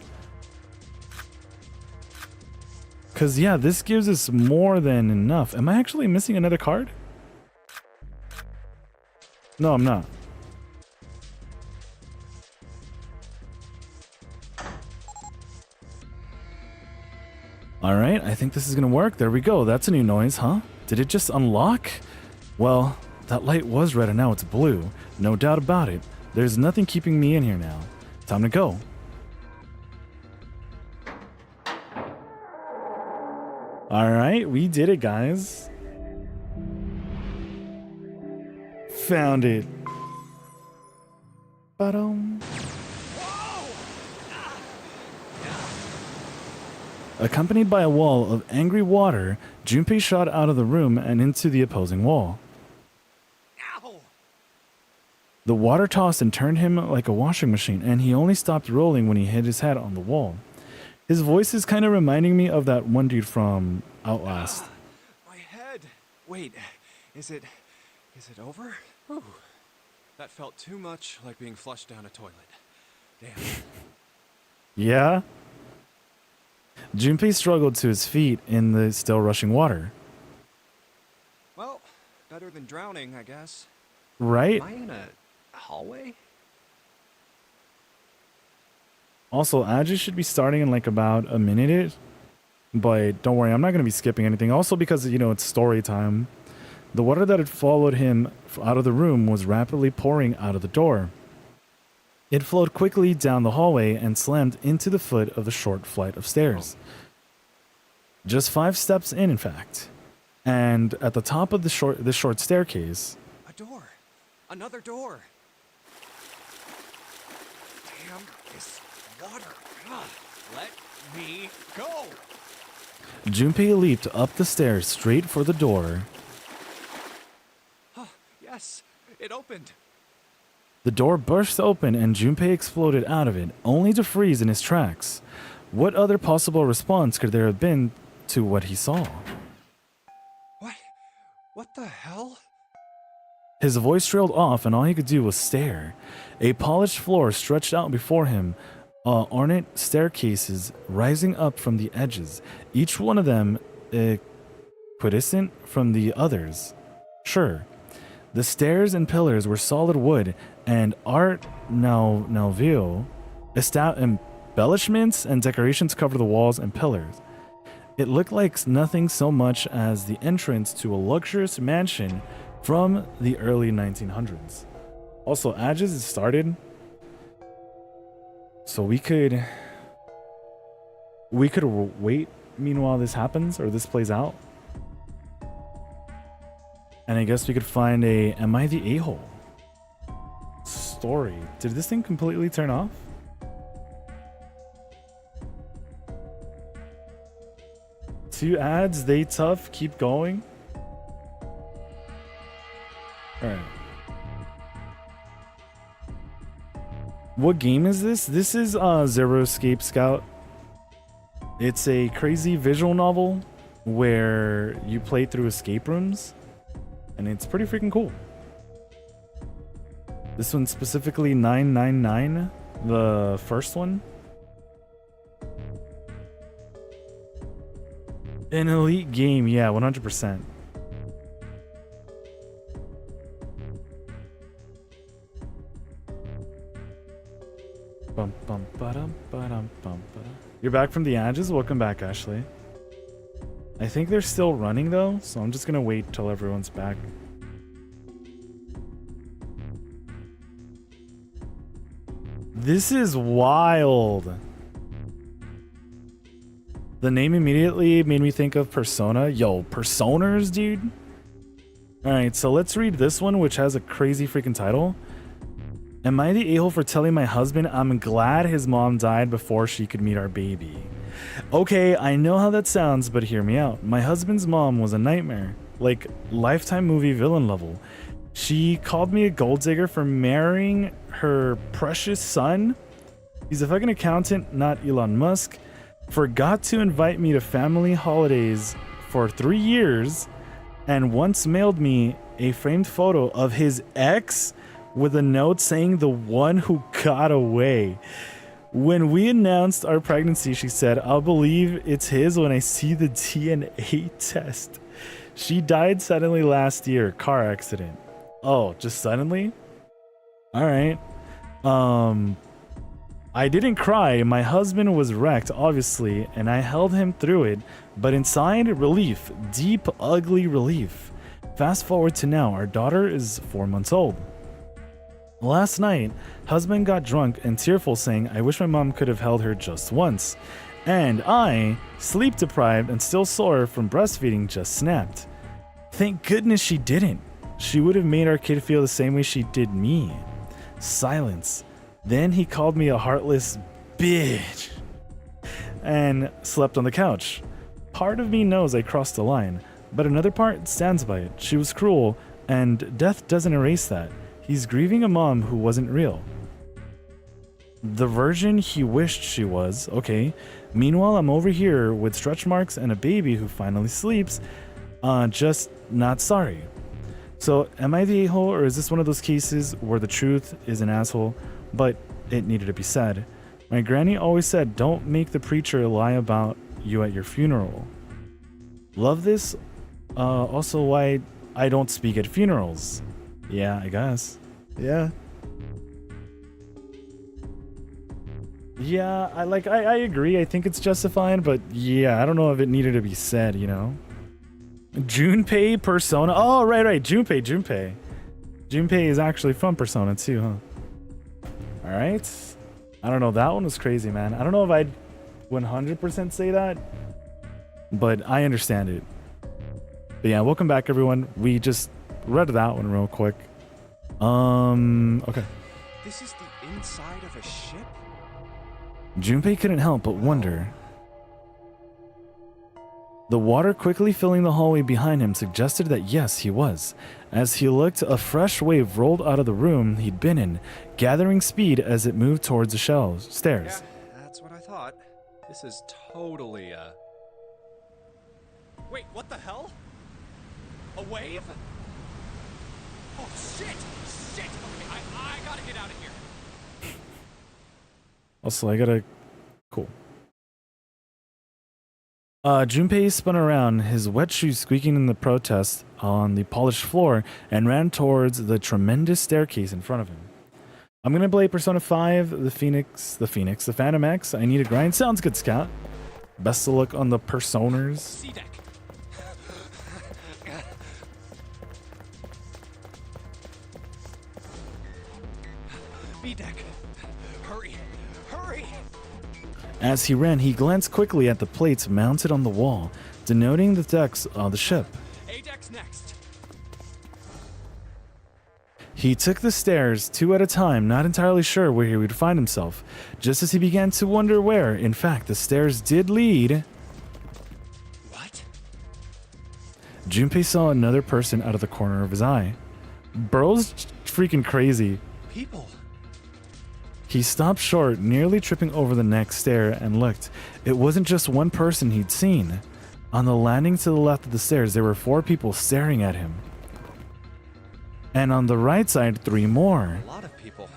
Because, yeah, this gives us more than enough. Am I actually missing another card? No, I'm not. Alright, I think this is gonna work. There we go. That's a new noise, huh? Did it just unlock? Well, that light was red and now it's blue. No doubt about it. There's nothing keeping me in here now. Time to go. Alright, we did it, guys. Found it. Ba-dum. Accompanied by a wall of angry water, Junpei shot out of the room and into the opposing wall. Ow! The water tossed and turned him like a washing machine, and he only stopped rolling when he hit his head on the wall. His voice is kind of reminding me of that one dude from Outlast. My head. Wait, is it over? Whew. That felt too much like being flushed down a toilet. Damn. Yeah? Junpei struggled to his feet in the still rushing water. Well, better than drowning, I guess. Right? Am I in a hallway? Also, Aji should be starting in like about a minute. But don't worry, I'm not going to be skipping anything. Also because, you know, it's story time. The water that had followed him out of the room was rapidly pouring out of the door. It flowed quickly down the hallway and slammed into the foot of the short flight of stairs. Just 5 steps in fact. And at the top of the short staircase... A door. Another door. Damn this water. Ugh. Let me go. Junpei leaped up the stairs straight for the door. Yes, it opened. The door burst open and Junpei exploded out of it, only to freeze in his tracks. What other possible response could there have been to what he saw? What the hell? His voice trailed off and all he could do was stare. A polished floor stretched out before him, ornate staircases rising up from the edges, each one of them equidistant from the others. Sure. The stairs and pillars were solid wood and art nouveau. Embellishments and decorations covered the walls and pillars. It looked like nothing so much as the entrance to a luxurious mansion from the early 1900s. Also, Ages is started, so we could wait meanwhile this happens or this plays out. And I guess we could find a Am I the A-hole story. Did this thing completely turn off? Two ads, they tough, keep going. Alright. What game is this? This is Zero Escape Scout. It's a crazy visual novel where you play through escape rooms. and it's pretty freaking cool. This one's specifically 999, the first one. An elite game, yeah, 100%. Bum, bum, ba-dum, ba-dum, bum, ba-dum. You're back from the Ages? Welcome back, Ashley. I think they're still running though, so I'm just gonna wait till everyone's back. This is wild. The name immediately made me think of Persona. Yo, Personers, dude. Alright, so let's read this one, which has a crazy freaking title. Am I the a-hole for telling my husband I'm glad his mom died before she could meet our baby? Okay, I know how that sounds, but hear me out. My husband's mom was a nightmare. Like, Lifetime movie villain level. She called me a gold digger for marrying her precious son. He's a fucking accountant, not Elon Musk. Forgot to invite me to family holidays for 3 years, and once mailed me a framed photo of his ex with a note saying the one who got away. When we announced our pregnancy, she said, I'll believe it's his when I see the DNA test. She died suddenly last year, car accident. Oh, just suddenly? All right. I didn't cry. My husband was wrecked, obviously, and I held him through it, but inside, relief. Deep, ugly relief. Fast forward to now, our daughter is 4 months old. Last night, husband got drunk and tearful saying, I wish my mom could have held her just once. And I, sleep deprived and still sore from breastfeeding, just snapped. Thank goodness she didn't. She would have made our kid feel the same way she did me. Silence. Then he called me a heartless bitch and slept on the couch. Part of me knows I crossed the line, but another part stands by it. She was cruel, and death doesn't erase that. He's grieving a mom who wasn't real. The version he wished she was, okay. Meanwhile, I'm over here with stretch marks and a baby who finally sleeps, just not sorry. So, am I the a-hole, or is this one of those cases where the truth is an asshole, but it needed to be said? My granny always said, don't make the preacher lie about you at your funeral. Love this. Also why I don't speak at funerals. Yeah, I guess. Yeah. Yeah, I agree. I think it's justified, but yeah, I don't know if it needed to be said, you know? Junpei Persona. Oh, right. Junpei. Junpei is actually from Persona too, huh? Alright. I don't know. That one was crazy, man. I don't know if I'd 100% say that, but I understand it. But yeah, welcome back, everyone. We just read that one real quick. Okay. This is the inside of a ship? Junpei couldn't help but wonder. The water quickly filling the hallway behind him suggested that yes, he was. As he looked, a fresh wave rolled out of the room he'd been in, gathering speed as it moved towards the stairs. Yeah, that's what I thought. This is totally, Wait, what the hell? A wave? Oh, shit! Shit! Okay, I gotta get out of here. Also, Cool. Junpei spun around, his wet shoes squeaking in the protest on the polished floor, and ran towards the tremendous staircase in front of him. I'm gonna play Persona 5, the Phantom X. I need a grind. Sounds good, Scott. Best of luck on the Personers. C-deck. B-deck. Hurry. Hurry! As he ran, he glanced quickly at the plates mounted on the wall, denoting the decks of the ship. A-deck's next. He took the stairs 2 at a time, not entirely sure where he would find himself. Just as he began to wonder where, in fact, the stairs did lead. What? Junpei saw another person out of the corner of his eye. Bro's freaking crazy. People. He stopped short, nearly tripping over the next stair, and looked. It wasn't just one person he'd seen. On the landing to the left of the stairs, there were 4 people staring at him. And on the right side, 3 more. A lot of people.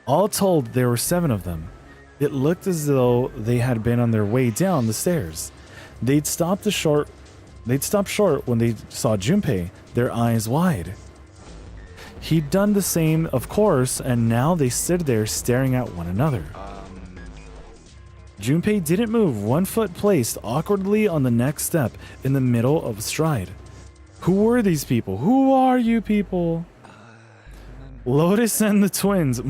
All told, there were 7 of them. It looked as though they had been on their way down the stairs. They'd stopped short when they saw Junpei, their eyes wide. He'd done the same, of course, and now they stood there staring at one another. Junpei didn't move, 1 foot placed awkwardly on the next step in the middle of a stride. Who were these people? Who are you people? Lotus and the twins.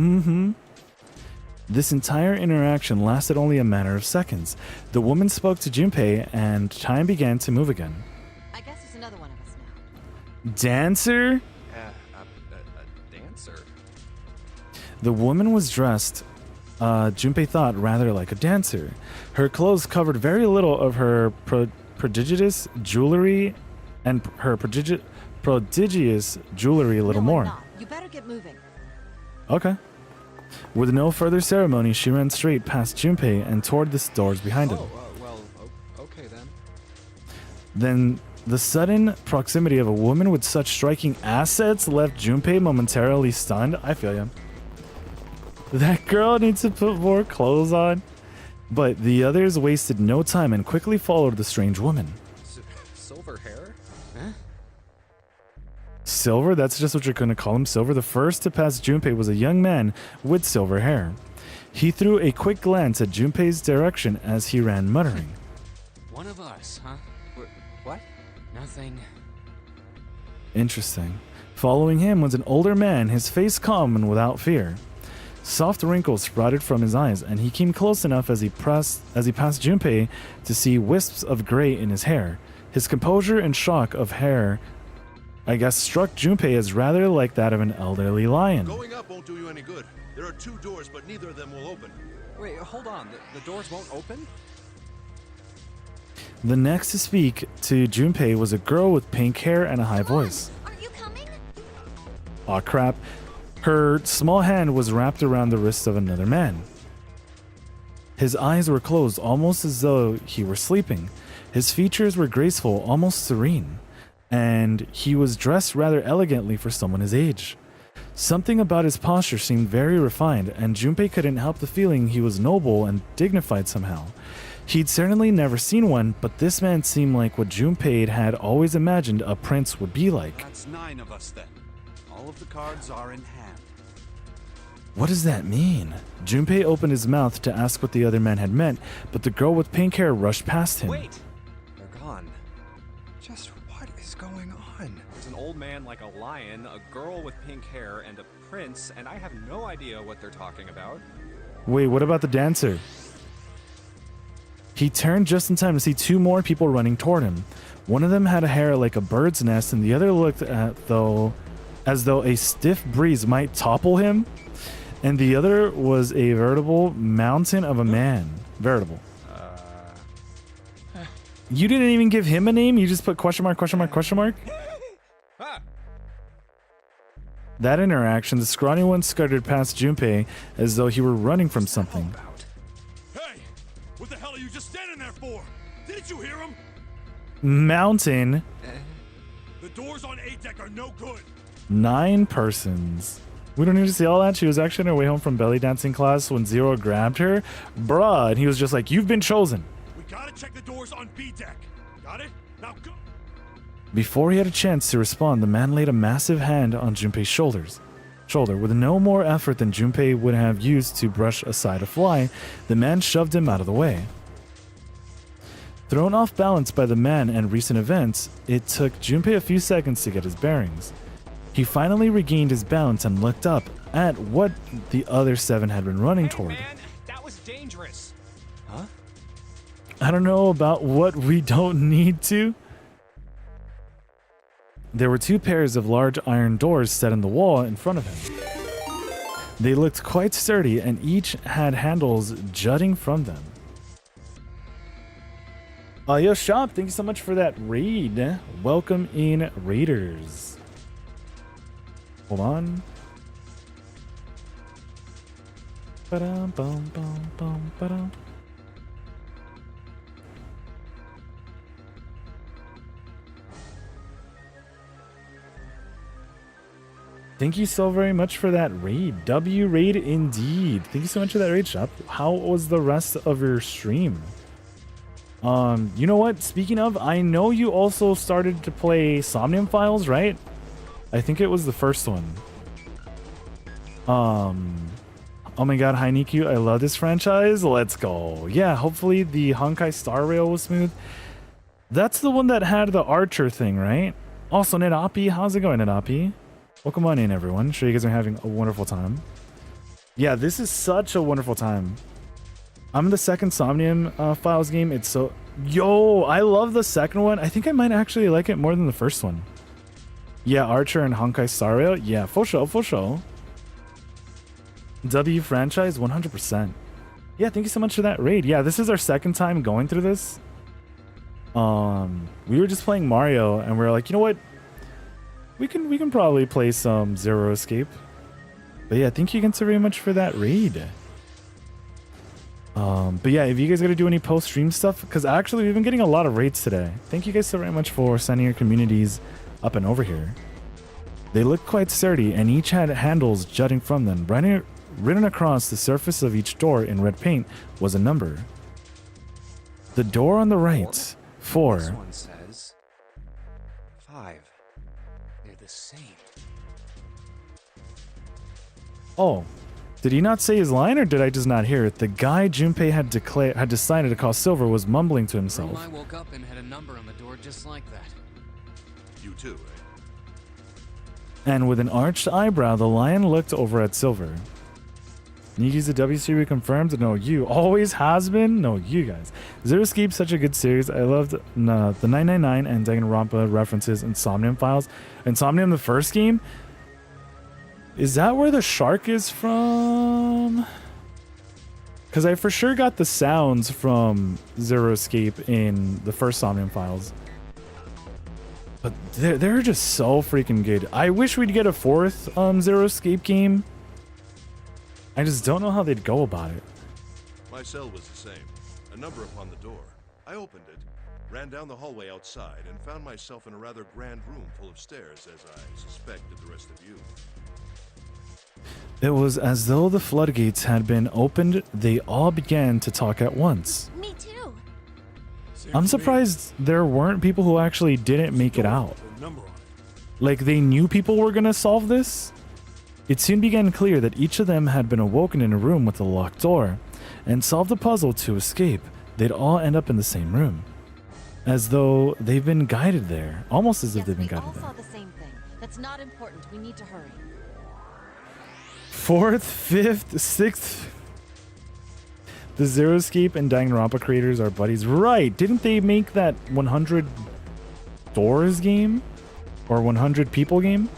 This entire interaction lasted only a matter of seconds. The woman spoke to Junpei and time began to move again. I guess it's another one of us now. Dancer? A dancer? The woman was dressed, Junpei thought, rather like a dancer. Her clothes covered very little of her prodigious jewelry and her prodigious jewelry a little No, I'm more. not. You better get moving. Okay. With no further ceremony, she ran straight past Junpei and toward the doors behind him. Okay then. Then the sudden proximity of a woman with such striking assets left Junpei momentarily stunned. I feel you. That girl needs to put more clothes on. But the others wasted no time and quickly followed the strange woman. Silver hair? Silver? That's just what you're going to call him, Silver? The first to pass Junpei was a young man with silver hair. He threw a quick glance at Junpei's direction as he ran, muttering. One of us, huh? What? Nothing. Interesting. Following him was an older man, his face calm and without fear. Soft wrinkles sprouted from his eyes, and he came close enough as he passed Junpei to see wisps of gray in his hair. His composure and shock of hair, I guess, struck Junpei as rather like that of an elderly lion. Going up won't do you any good. There are 2 doors, but neither of them will open. Wait, hold on. The doors won't open? The next to speak to Junpei was a girl with pink hair and a high voice. Aren't you coming? Aw, crap. Her small hand was wrapped around the wrist of another man. His eyes were closed, almost as though he were sleeping. His features were graceful, almost serene, and he was dressed rather elegantly for someone his age. Something about his posture seemed very refined, and Junpei couldn't help the feeling he was noble and dignified somehow. He'd certainly never seen one, but this man seemed like what Junpei had always imagined a prince would be like. That's 9 of us then. All of the cards are in hand. What does that mean? Junpei opened his mouth to ask what the other man had meant, but the girl with pink hair rushed past him. Wait! They're gone. Just what is going on? There's an old man like a lion, a girl with pink hair, and a prince, and I have no idea what they're talking about. Wait, what about the dancer? He turned just in time to see 2 more people running toward him. One of them had a hair like a bird's nest, and the other looked as though a stiff breeze might topple him. And the other was a veritable mountain of a man. Veritable. You didn't even give him a name? You just put question mark, question mark, question mark? Ah! That interaction, the scrawny one scuttered past Junpei as though he were running from something. Hey! What the hell are you just standing there for? Didn't you hear him? Mountain. The doors on A deck are no good. 9 persons. We don't need to see all that. She was actually on her way home from belly dancing class when Zero grabbed her. Bruh. And he was just like, you've been chosen. We gotta check the doors on B deck. Got it? Now go. Before he had a chance to respond, the man laid a massive hand on Junpei's shoulder. With no more effort than Junpei would have used to brush aside a fly, the man shoved him out of the way. Thrown off balance by the man and recent events, it took Junpei a few seconds to get his bearings. He finally regained his balance and looked up at what the other 7 had been running toward. Hey man, that was dangerous. Huh? I don't know about what we don't need to. There were 2 pairs of large iron doors set in the wall in front of him. They looked quite sturdy and each had handles jutting from them. Yo, Shop, thank you so much for that raid. Welcome in, Raiders. Hold on. Ba-dum, bum, bum, bum, ba-dum. Thank you so very much for that raid. W raid indeed. Thank you so much for that raid, Shop. How was the rest of your stream? You know what? Speaking of, I know you also started to play Somnium Files, right? I think it was the first one. Oh my god, hi Nikku, I love this franchise. Let's go. Yeah, hopefully the Honkai Star Rail was smooth. That's the one that had the Archer thing, right? Also, Nidapi, how's it going, Nidapi? Welcome on in, everyone. Sure you guys are having a wonderful time. Yeah, this is such a wonderful time. I'm in the second Somnium Files game. It's so... Yo, I love the second one. I think I might actually like it more than the first one. Yeah, Archer and Honkai Star Rail. Yeah, for sure, for sure. W franchise, 100%. Yeah, thank you so much for that raid. Yeah, this is our second time going through this. We were just playing Mario, and we were like, you know what? We can probably play some Zero Escape. But yeah, thank you again so very much for that raid. But yeah, if you guys gotta do any post-stream stuff, because actually we've been getting a lot of raids today. Thank you guys so very much for sending your communities up and over here. They looked quite sturdy, and each had handles jutting from them. Written across the surface of each door in red paint was a number. The door on the right, 4. This one says 5. They're the same. Oh, did he not say his line, or did I just not hear it? The guy Junpei had decided to call Silver was mumbling to himself. I woke up and had a number on the door just like that. You too, eh? And with an arched eyebrow, the lion looked over at Silver. Nikki's the W series confirmed? No, you. Always has been? No, you guys. Zero Escape's such a good series. I loved the 999 and Danganronpa references in Somnium Files. And Somnium, the first game? Is that where the shark is from? Because I for sure got the sounds from Zero Escape in the first Somnium Files. But they're just so freaking good. I wish we'd get a fourth Zero Escape game. I just don't know how they'd go about it. My cell was the same. A number upon the door. I opened it, ran down the hallway outside, and found myself in a rather grand room full of stairs, as I suspected the rest of you. It was as though the floodgates had been opened. They all began to talk at once. Me too. I'm surprised there weren't people who actually didn't make it out. Like they knew people were gonna solve this? It soon became clear that each of them had been awoken in a room with a locked door and solved the puzzle to escape. They'd all end up in the same room, as though they've been guided there, almost as if they've been guided we all there. saw the same thing. That's not important. We need to hurry. 4th, 5th, 6th. The Zero Escape and Danganronpa creators are buddies. Right, didn't they make that 100 doors game? Or 100 people game?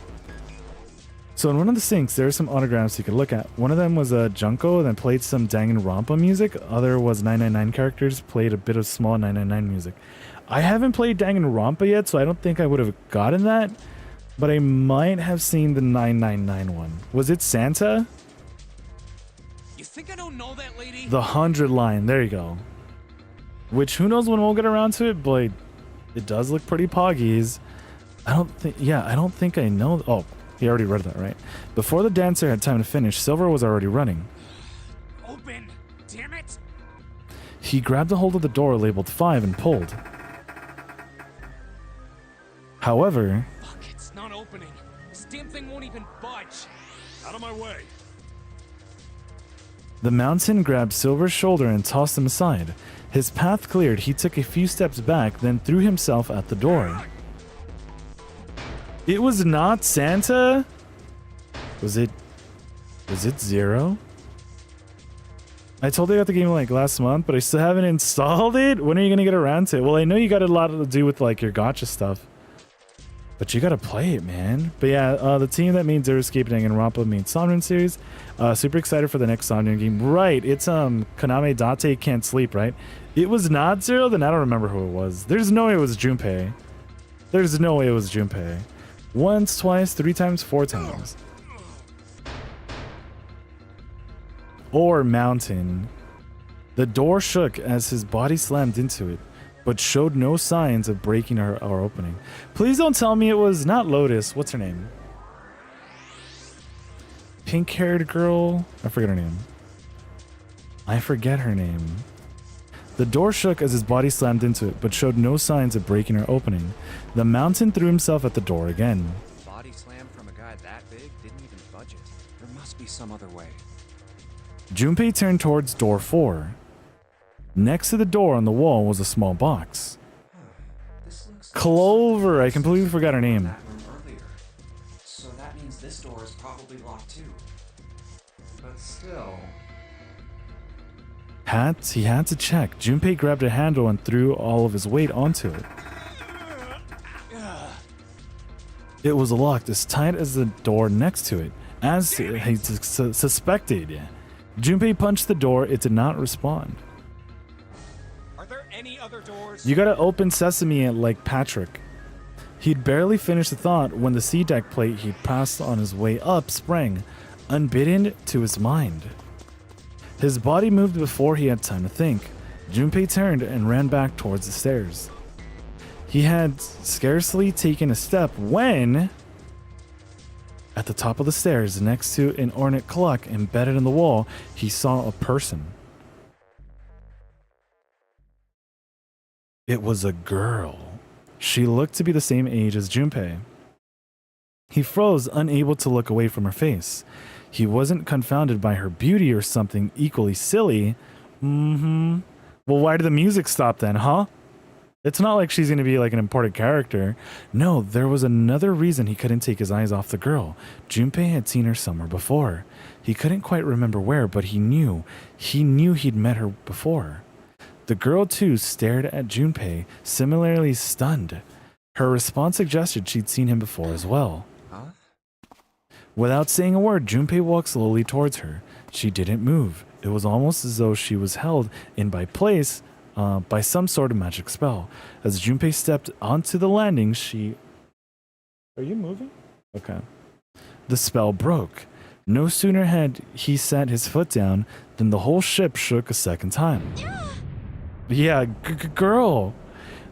So in one of the sinks, there are some autographs you could look at. One of them was a Junko that played some Danganronpa music. Other was 999 characters, played a bit of small 999 music. I haven't played Danganronpa yet, so I don't think I would have gotten that. But I might have seen the 999 one. Was it Santa? You think I don't know that lady? The 100 line, there you go. Which, who knows when we'll get around to it, but it does look pretty poggies. I don't think I know. Oh, he already read that, right? Before the dancer had time to finish, Silver was already running. Open! Damn it! He grabbed a hold of the door labeled 5 and pulled. However, Fuck, it's not opening. This damn thing won't even budge. Out of my way! the mountain grabbed Silver's shoulder and tossed him aside. His path cleared, he took a few steps back, then threw himself at the door. It was not Santa? Was it Zero? I told you I got the game like last month, but I still haven't installed it. When are you gonna get around to it? Well, I know you got a lot to do with like your gacha stuff, but you gotta play it, man. But yeah, the team that made Zero Escape and Danganronpa made Somnium series. Super excited for the next Somnium game. Right, it's Kaname Date Can't Sleep, right? It was not Zero, then I don't remember who it was. There's no way it was Junpei. There's no way it was Junpei. Once, twice, 3 times, 4 times. Or Mountain. The door shook as his body slammed into it, but showed no signs of breaking or opening. Please don't tell me it was not Lotus. What's her name? pink-haired girl. I forget her name. The door shook as his body slammed into it, but showed no signs of breaking or opening. The mountain threw himself at the door again. Body slam from a guy that big didn't even budget. There must be some other way. Junpei turned towards door 4. Next to the door on the wall was a small box. This looks Clover! I completely forgot her name. that room earlier. So that means this door is probably locked too. But still. He had to check. Junpei grabbed a handle and threw all of his weight onto it. It was locked as tight as the door next to it, as he suspected. Junpei punched the door. It did not respond. Are there any other doors? You gotta open sesame like Patrick. He'd barely finished the thought when the C-deck plate he'd passed on his way up sprang, unbidden to his mind. His body moved before he had time to think. Junpei turned and ran back towards the stairs. He had scarcely taken a step when, at the top of the stairs, next to an ornate clock embedded in the wall, he saw a person. It was a girl. She looked to be the same age as Junpei. He froze, unable to look away from her face. He wasn't confounded by her beauty or something equally silly. Well, why did the music stop then, huh? It's not like she's going to be like an important character. No, there was another reason he couldn't take his eyes off the girl. Junpei had seen her somewhere before. He couldn't quite remember where, but he knew. He knew he'd met her before. The girl, too, stared at Junpei, similarly stunned. Her response suggested she'd seen him before as well. Huh? Without saying a word, Junpei walked slowly towards her. She didn't move. It was almost as though she was held in by place by some sort of magic spell. As Junpei stepped onto the landing, she... Are you moving? Okay. The spell broke. No sooner had he set his foot down than the whole ship shook a second time. Yeah, girl!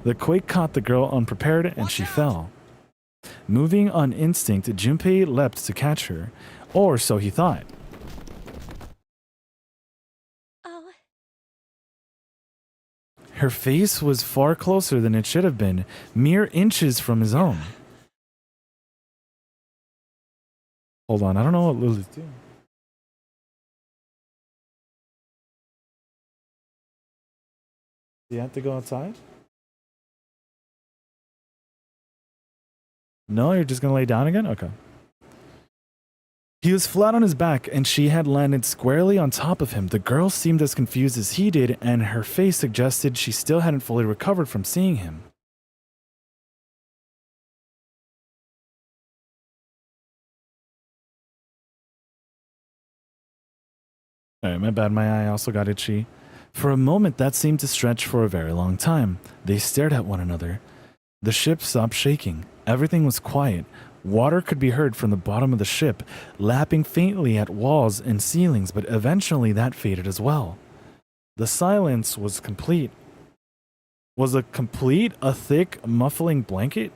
The quake caught the girl unprepared and she fell. Moving on instinct, Junpei leapt to catch her, or so he thought. Oh, Her face was far closer than it should have been, mere inches from his own. Hold on, I don't know what Lily's doing. Do you have to go outside? No, you're just gonna lay down again? Okay. He was flat on his back, and she had landed squarely on top of him. The girl seemed as confused as he did, and her face suggested she still hadn't fully recovered from seeing him. Alright, my bad, my eye also got itchy. For a moment, that seemed to stretch for a very long time. They stared at one another. The ship stopped shaking. Everything was quiet. Water could be heard from the bottom of the ship, lapping faintly at walls and ceilings, but eventually that faded as well. The silence was complete. Was a thick, muffling blanket?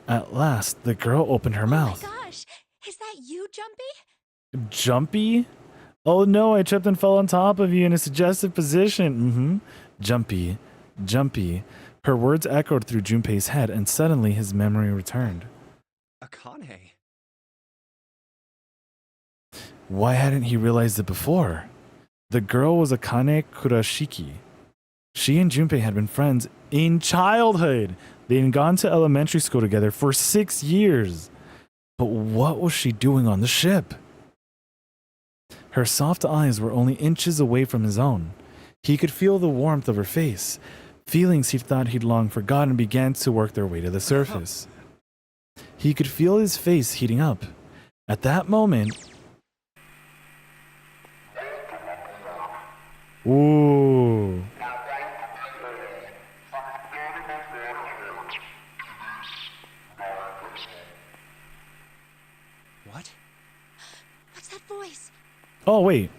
At last, the girl opened her mouth. Oh my gosh, is that you, Jumpy? Jumpy? Oh no, I tripped and fell on top of you in a suggestive position. Jumpy. Her words echoed through Junpei's head, and suddenly his memory returned. Akane. Why hadn't he realized it before? The girl was Akane Kurashiki. She and Junpei had been friends in childhood. They had gone to elementary school together for 6 years. But what was she doing on the ship? Her soft eyes were only inches away from his own. He could feel the warmth of her face. Feelings he thought he'd long forgotten began to work their way to the surface. He could feel his face heating up. At that moment... Ooh. What? What's that voice? Oh, wait.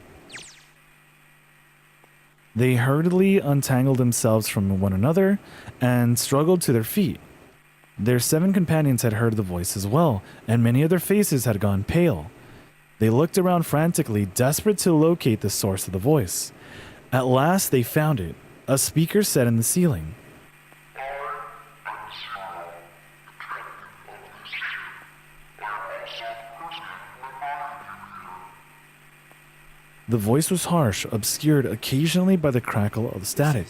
They hurriedly untangled themselves from one another and struggled to their feet. Their 7 companions had heard the voice as well, and many of their faces had gone pale. They looked around frantically, desperate to locate the source of the voice. At last, they found it, a speaker set in the ceiling. The voice was harsh, obscured occasionally by the crackle of the static.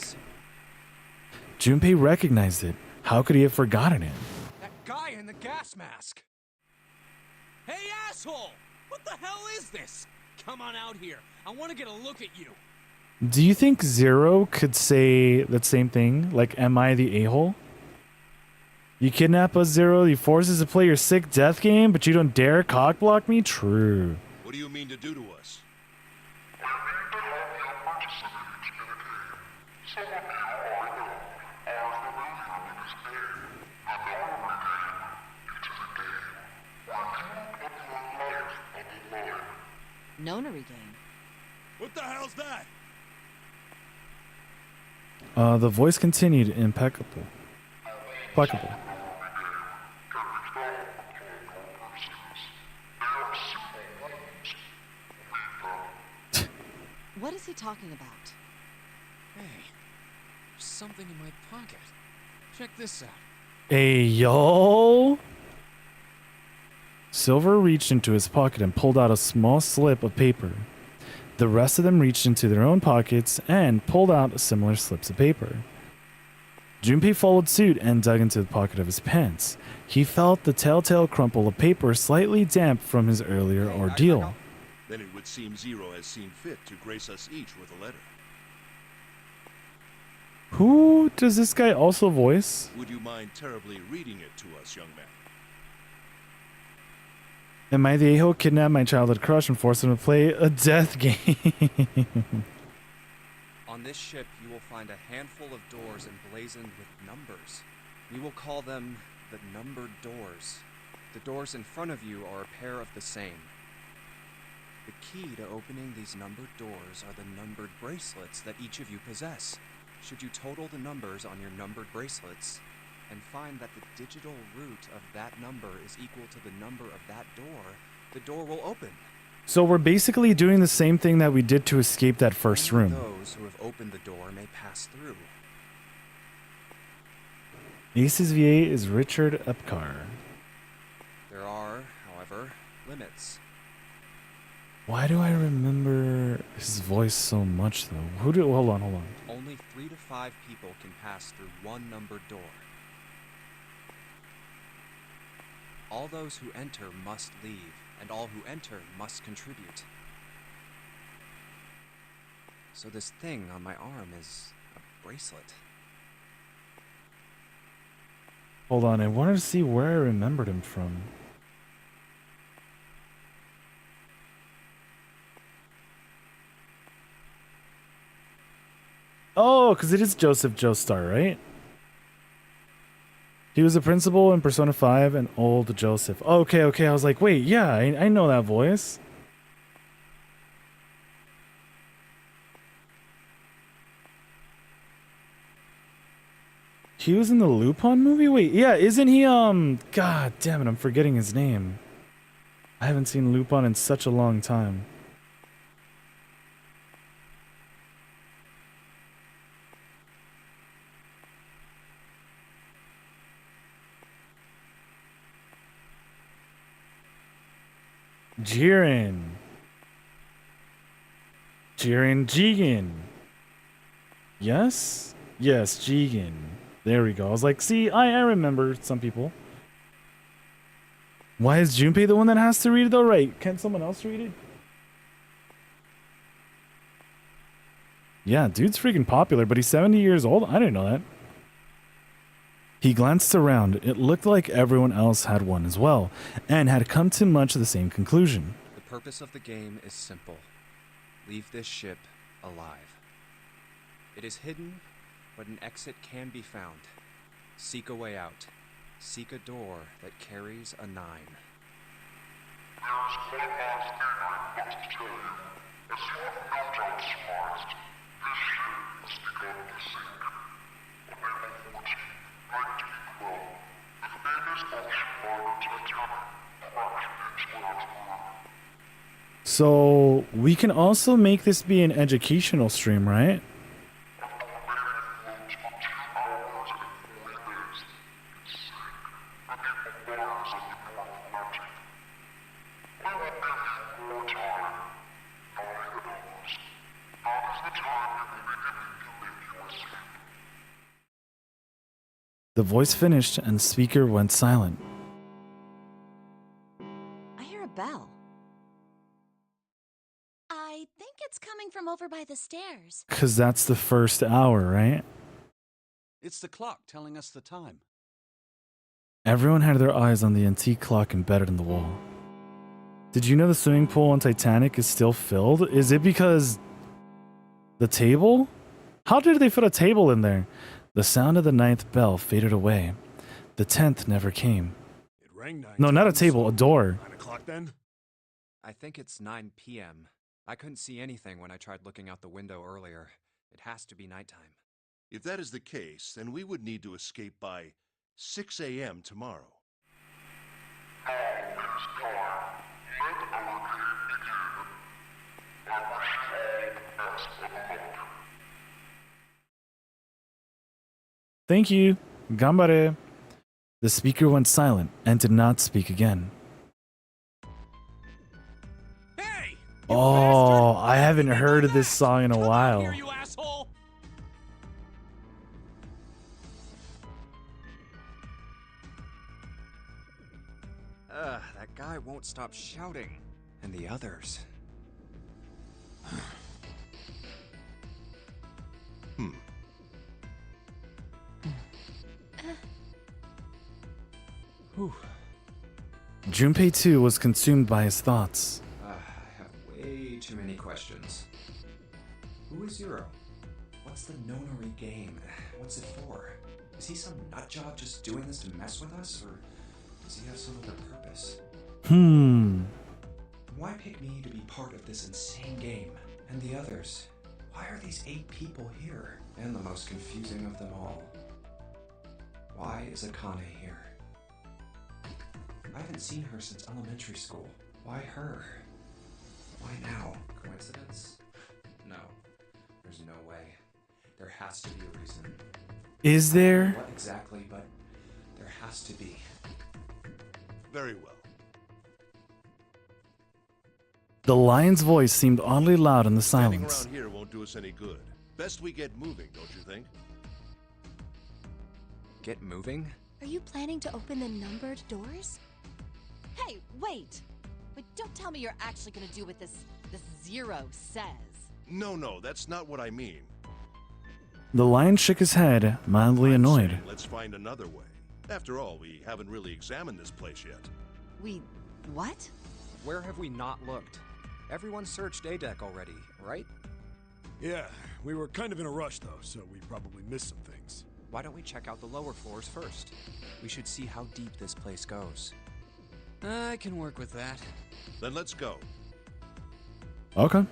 Junpei recognized it. How could he have forgotten it? That guy in the gas mask! Hey, asshole! What the hell is this? Come on out here. I want to get a look at you. Do you think Zero could say that same thing? Like, am I the a-hole? You kidnap us, Zero. You force us to play your sick death game, but you don't dare cockblock me? True. What do you mean to do to us? Nonary game. What the hell's that? The voice continued, impeccable. Impeccable. What is he talking about? Hey, there's something in my pocket. Check this out. Hey, yo! Silver reached into his pocket and pulled out a small slip of paper. The rest of them reached into their own pockets and pulled out similar slips of paper. Junpei followed suit and dug into the pocket of his pants. He felt the telltale crumple of paper slightly damp from his earlier ordeal. Then it would seem Zero has seen fit to grace us each with a letter. Who does this guy also voice? Would you mind terribly reading it to us, young man? Am I the a-hole kidnapped my childhood crush and forced him to play a death game? On this ship, you will find a handful of doors emblazoned with numbers. We will call them the numbered doors. The doors in front of you are a pair of the same. The key to opening these numbered doors are the numbered bracelets that each of you possess. Should you total the numbers on your numbered bracelets and find that the digital root of that number is equal to the number of that door, the door will open. So we're basically doing the same thing that we did to escape that first room. Those who have opened the door may pass through. Ace's VA is Richard Epcar. There are, however, limits. Why do I remember his voice so much, though? Hold on. Only 3 to 5 people can pass through one numbered door. All those who enter must leave, and all who enter must contribute. So this thing on my arm is a bracelet. Hold on, I wanted to see where I remembered him from. Oh, because it is Joseph Joestar, right? He was a principal in Persona 5 and old Joseph. Okay. I was like, wait, yeah, I know that voice. He was in the Lupin movie? Wait, yeah, isn't he, God damn it, I'm forgetting his name. I haven't seen Lupin in such a long time. Jiren Jigen. Yes, Jigen. There we go. I was like, see, I remember some people. Why is Junpei the one that has to read it though? Right? Can someone else read it? Yeah, dude's freaking popular, but he's 70 years old? I didn't know that. He glanced around. It looked like everyone else had one as well, and had come to much the same conclusion. The purpose of the game is simple. Leave this ship alive. It is hidden, but an exit can be found. Seek a way out. Seek a door that carries a 9. There is one last thing I must tell you. As you have no doubt surmised, this ship has begun to sink. A naval fortune, 1912, with famous ocean marked Titanic, crashed into Earth's moon. So we can also make this be an educational stream, right? The voice finished and the speaker went silent. I hear a bell. I think it's coming from over by the stairs. Because that's the first hour, right? It's the clock telling us the time. Everyone had their eyes on the antique clock embedded in the wall. Did you know the swimming pool on Titanic is still filled? Is it because the table? How did they fit a table in there? The sound of the 9th bell faded away. The 10th never came. It rang 9 No, not a times, table, so a door. 9 o'clock then? I think it's 9 p.m. I couldn't see anything when I tried looking out the window earlier. It has to be nighttime. If that is the case, then we would need to escape by 6 a.m. tomorrow. Thank you. Gambare. The speaker went silent and did not speak again. Hey! Oh, I haven't heard of this song in a while. Here, you asshole! That guy won't stop shouting. And the others. Junpei too was consumed by his thoughts. I have way too many questions. Who is Zero? What's the Nonary game? What's it for? Is he some nutjob just doing this to mess with us, or does he have some other purpose? Why pick me to be part of this insane game? And the others? Why are these 8 people here? And the most confusing of them all. Why is Akane here? I haven't seen her since elementary school. Why her? Why now? Coincidence? No. There's no way. There has to be a reason. Is there? What exactly, but there has to be. Very well. The lion's voice seemed oddly loud in the Standing silence. around here won't do us any good. Best we get moving, don't you think? Get moving? Are you planning to open the numbered doors? Hey, wait! But don't tell me you're actually gonna do what this Zero says. No, that's not what I mean. The lion shook his head, mildly I'm annoyed. saying let's find another way. After all, we haven't really examined this place yet. What? Where have we not looked? Everyone searched A deck already, right? Yeah, we were kind of in a rush though, so we probably missed some things. Why don't we check out the lower floors first? We should see how deep this place goes. I can work with that. Then let's go. Okay.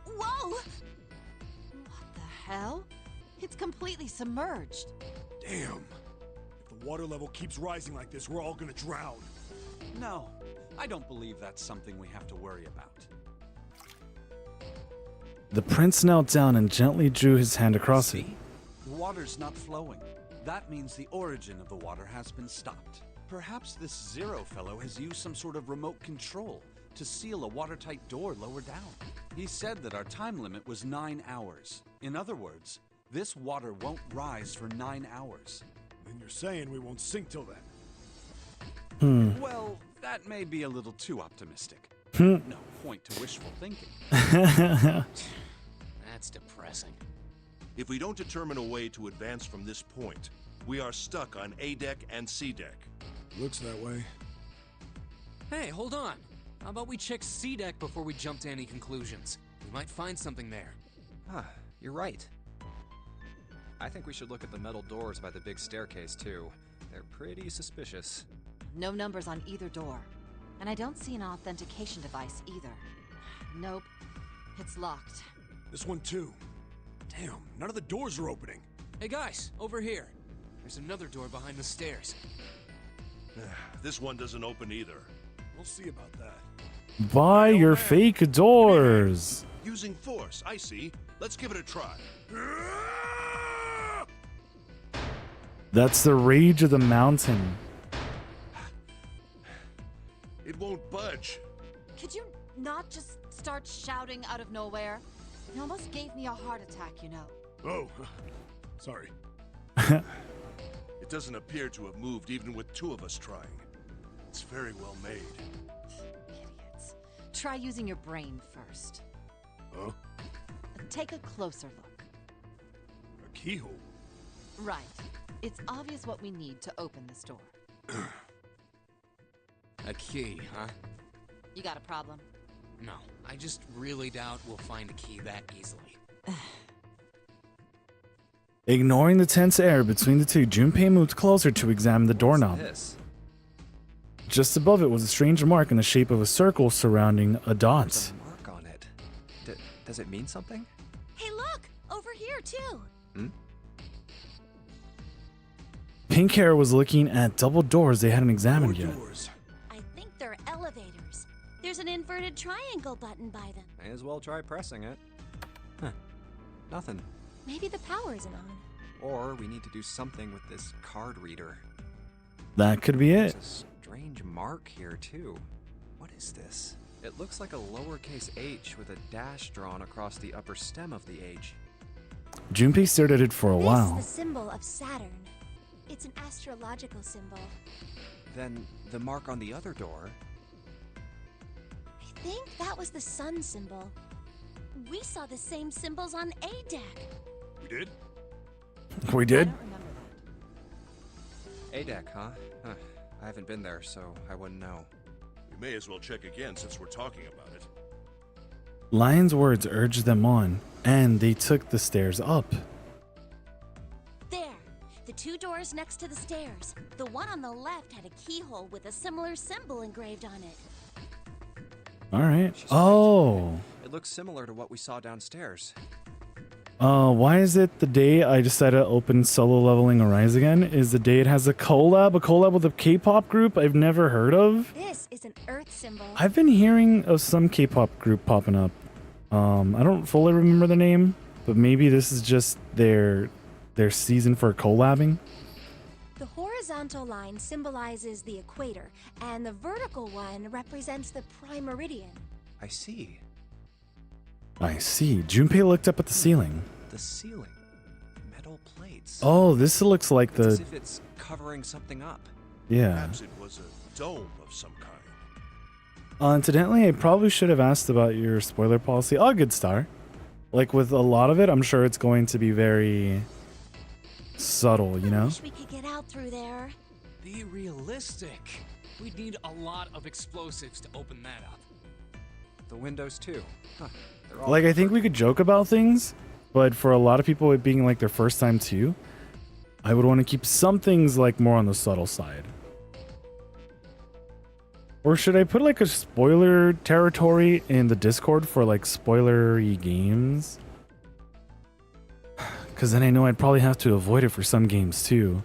Whoa! What the hell? It's completely submerged. Damn. If the water level keeps rising like this, we're all gonna drown. No, I don't believe that's something we have to worry about. The prince knelt down and gently drew his hand across it. See? The water's not flowing. That means the origin of the water has been stopped. Perhaps this Zero fellow has used some sort of remote control to seal a watertight door lower down. He said that our time limit was 9 hours. In other words, this water won't rise for 9 hours. Then you're saying we won't sink till then. Well, that may be a little too optimistic. Hmm. No point to wishful thinking. That's depressing. If we don't determine a way to advance from this point, we are stuck on A deck and C deck. Looks that way. Hey, hold on. How about we check C deck before we jump to any conclusions? We might find something there. You're right. I think we should look at the metal doors by the big staircase, too. They're pretty suspicious. No numbers on either door. And I don't see an authentication device either. Nope. It's locked. This one too. Damn, none of the doors are opening. Hey guys, over here. There's another door behind the stairs. This one doesn't open either. We'll see about that. Buy your fake doors. Using force, I see. Let's give it a try. That's the rage of the mountain. It won't budge. Could you not just start shouting out of nowhere? You almost gave me a heart attack, you know. Oh, sorry. It doesn't appear to have moved even with two of us trying. It's very well made. Idiots. Try using your brain first. Huh? Take a closer look. A keyhole? Right. It's obvious what we need to open this door. A key, huh? You got a problem? No, I just really doubt we'll find a key that easily. Ignoring the tense air between the two, Junpei moved closer to examine the doorknob. This. Just above it was a strange mark in the shape of a circle surrounding a There's dot. a mark on it. Does it mean something? Hey, look! Over here, too! Pink Hair was looking at double doors they hadn't examined More yet. doors. I think they're elevators. There's an inverted triangle button by them. May as well try pressing it. Huh. Nothing. Maybe the power isn't on. Or we need to do something with this card reader. That could be There's it. a strange mark here, too. What is this? It looks like a lowercase h with a dash drawn across the upper stem of the h. Junpei stared at it for a This while. is the symbol of Saturn. It's an astrological symbol. Then the mark on the other door. I think that was the sun symbol. We saw the same symbols on A deck. We did? We I did? don't remember that. A deck, huh? I haven't been there, so I wouldn't know. We may as well check again since we're talking about it. Lion's words urged them on, and they took the stairs up. There, the two doors next to the stairs. The one on the left had a keyhole with a similar symbol engraved on it. All right. She's Oh. It looks similar to what we saw downstairs. Why is it the day I decided to open Solo Leveling Arise again is the day it has a collab with a K-pop group I've never heard of? This is an earth symbol. I've been hearing of some K-pop group popping up. I don't fully remember the name, but maybe this is just their season for collabing. The horizontal line symbolizes the equator, and the vertical one represents the prime meridian. I see. I see. Junpei looked up at the ceiling. The ceiling. Metal plates. Oh, this looks like It's as the... if it's covering something up. Yeah. Perhaps it was a dome of some kind. Incidentally, I probably should have asked about your spoiler policy. Oh, good star. Like with a lot of it, I'm sure it's going to be very subtle, you I know? wish we could get out through there. Be realistic. We'd need a lot of explosives to open that up. The windows, too. Huh. They're all Like, I think we could joke about things, but for a lot of people, it being like their first time too, I would want to keep some things like more on the subtle side. Or should I put like a spoiler territory in the Discord for like spoilery games? Because then I know I'd probably have to avoid it for some games too.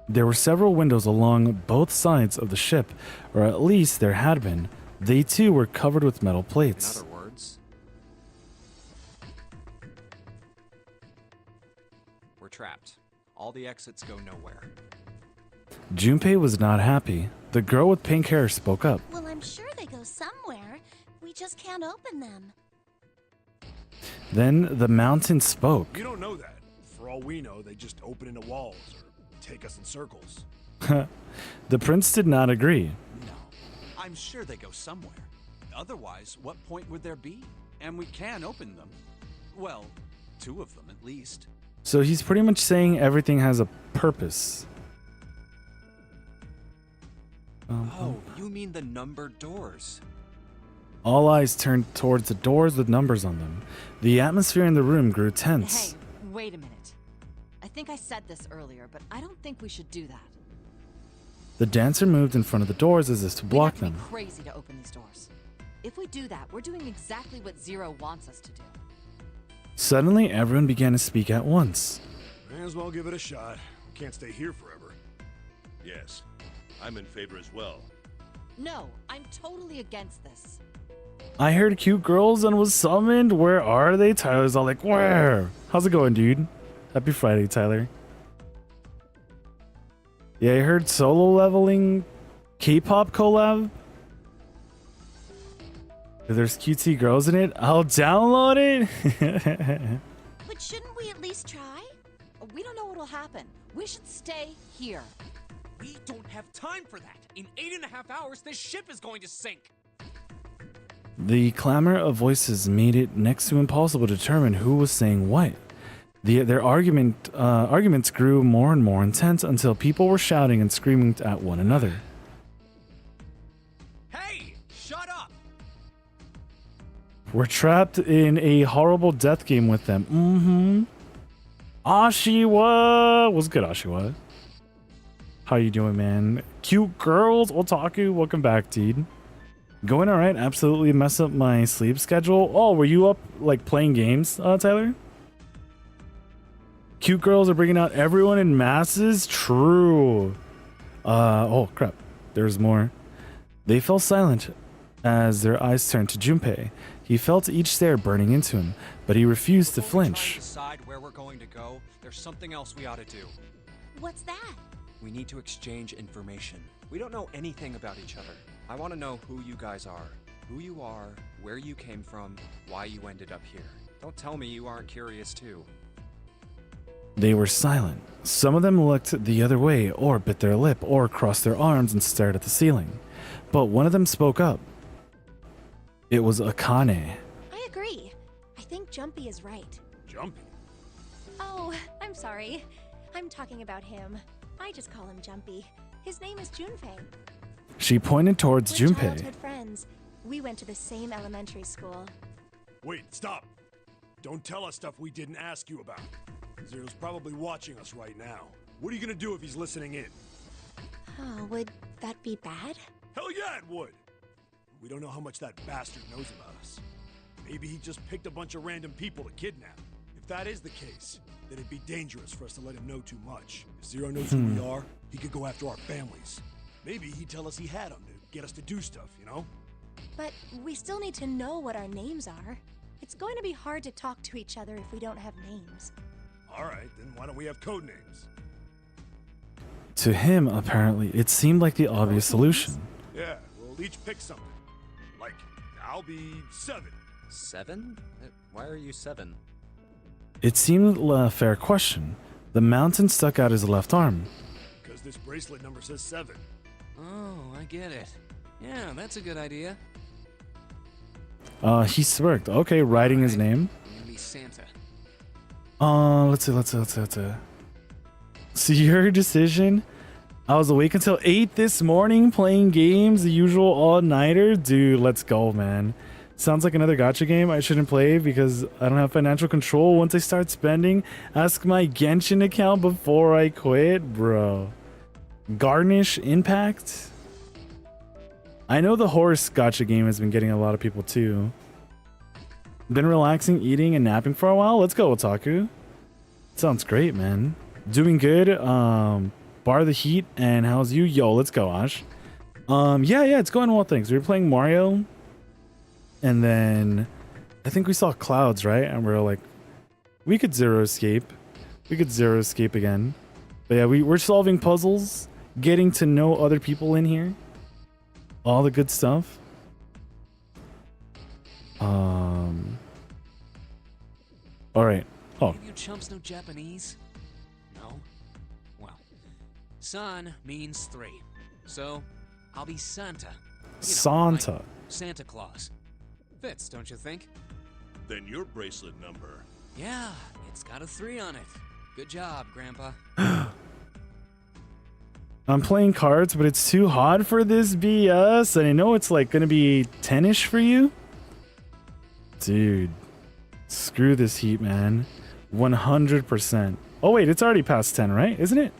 There were several windows along both sides of the ship, or at least there had been. They too were covered with metal In plates. other words, we're trapped. All the exits go nowhere. Junpei was not happy. The girl with pink hair spoke up. Well, I'm sure they go somewhere. We just can't open them. Then the mountain spoke. You don't know that. For all we know, they just open into walls or take us in circles. The prince did not agree. No. I'm sure they go somewhere. Otherwise, what point would there be? And we can open them. Well, two of them at least. So he's pretty much saying everything has a purpose. Oh, you mean the numbered doors. All eyes turned towards the doors with numbers on them. The atmosphere in the room grew tense. Hey, wait a minute. I think I said this earlier, but I don't think we should do that. The dancer moved in front of the doors as if to block We'd have them. to be crazy to open these doors. If we do that, we're doing exactly what Zero wants us to do. Suddenly, everyone began to speak at once. as well give it a shot. We can't stay here forever. Yes, I'm in favor as well. No, I'm totally against this. I heard cute girls and was summoned. Where are they? Tyler's all like, where? How's it going, dude? Happy Friday, Tyler. Yeah, I heard solo leveling K-pop collab. If there's cutesy girls in it, I'll download it. But shouldn't we at least try? We don't know what'll happen. We should stay here. We don't have time for that. In 8.5 hours, this ship is going to sink. The clamor of voices made it next to impossible to determine who was saying what. Their arguments grew more and more intense until people were shouting and screaming at one another. Hey, shut up! We're trapped in a horrible death game with them. Mm-hmm. Ashiwa! What's good, Ashiwa? How you doing, man? Cute girls, otaku, welcome back, dude. Going all right, absolutely mess up my sleep schedule. Oh, were you up, like, playing games, Tyler? Cute girls are bringing out everyone in masses? True. Oh, crap. There's more. They fell silent as their eyes turned to Junpei. He felt each stare burning into him, but he refused to Before we try flinch. and decide where we're going to go, there's something else we ought to do. What's that? We need to exchange information. We don't know anything about each other. I want to know who you guys are, who you are, where you came from, why you ended up here. Don't tell me you aren't curious too. They were silent. Some of them looked the other way, or bit their lip, or crossed their arms and stared at the ceiling. But one of them spoke up. It was Akane. I agree. I think Jumpy is right. Jumpy? Oh, I'm sorry. I'm talking about him. I just call him Jumpy. His name is Junpei. She pointed towards We're Junpei. childhood friends. We went to the same elementary school. Wait, stop! Don't tell us stuff we didn't ask you about. Zero's probably watching us right now. What are you gonna do if he's listening in? Oh, would that be bad? Hell yeah, it would! We don't know how much that bastard knows about us. Maybe he just picked a bunch of random people to kidnap. If that is the case, then it'd be dangerous for us to let him know too much. If Zero knows who we are, he could go after our families. Maybe he'd tell us he had them to get us to do stuff, you know? But we still need to know what our names are. It's going to be hard to talk to each other if we don't have names. Alright, then why don't we have code names? To him, apparently, it seemed like the obvious solution. Yeah, we'll each pick something. Like, I'll be 7. 7? Why are you 7? It seemed a fair question. The mountain stuck out his left arm. Because this bracelet number says 7. Oh, I get it. Yeah, that's a good idea. He smirked. Okay, writing his name. I'm gonna be Santa. Let's see. So your decision? I was awake until 8 this morning playing games, the usual all-nighter. Dude, let's go, man. Sounds like another gacha game I shouldn't play because I don't have financial control. Once I start spending, ask my Genshin account before I quit, bro. Garnish Impact? I know the horse gacha game has been getting a lot of people too. Been relaxing, eating, and napping for a while? Let's go, Otaku. Sounds great, man. Doing good. Bar the heat, and how's you? Yo, let's go, Ash. Yeah, it's going well, thanks. We were playing Mario, and then I think we saw clouds, right? And we were like, we could zero escape. We could zero escape again. But yeah, we're solving puzzles, getting to know other people in here. All the good stuff. All right. Oh. Any of you chumps know Japanese? No? Well, san means 3. So, I'll be Santa. Santa. Like Santa Claus. Fits, don't you think? Then your bracelet number. Yeah, it's got a 3 on it. Good job, Grandpa. I'm playing cards, but it's too hot for this BS. And I know it's like gonna be 10-ish for you. Dude, screw this heat, man. 100%. Oh wait, it's already past 10, right? Isn't it?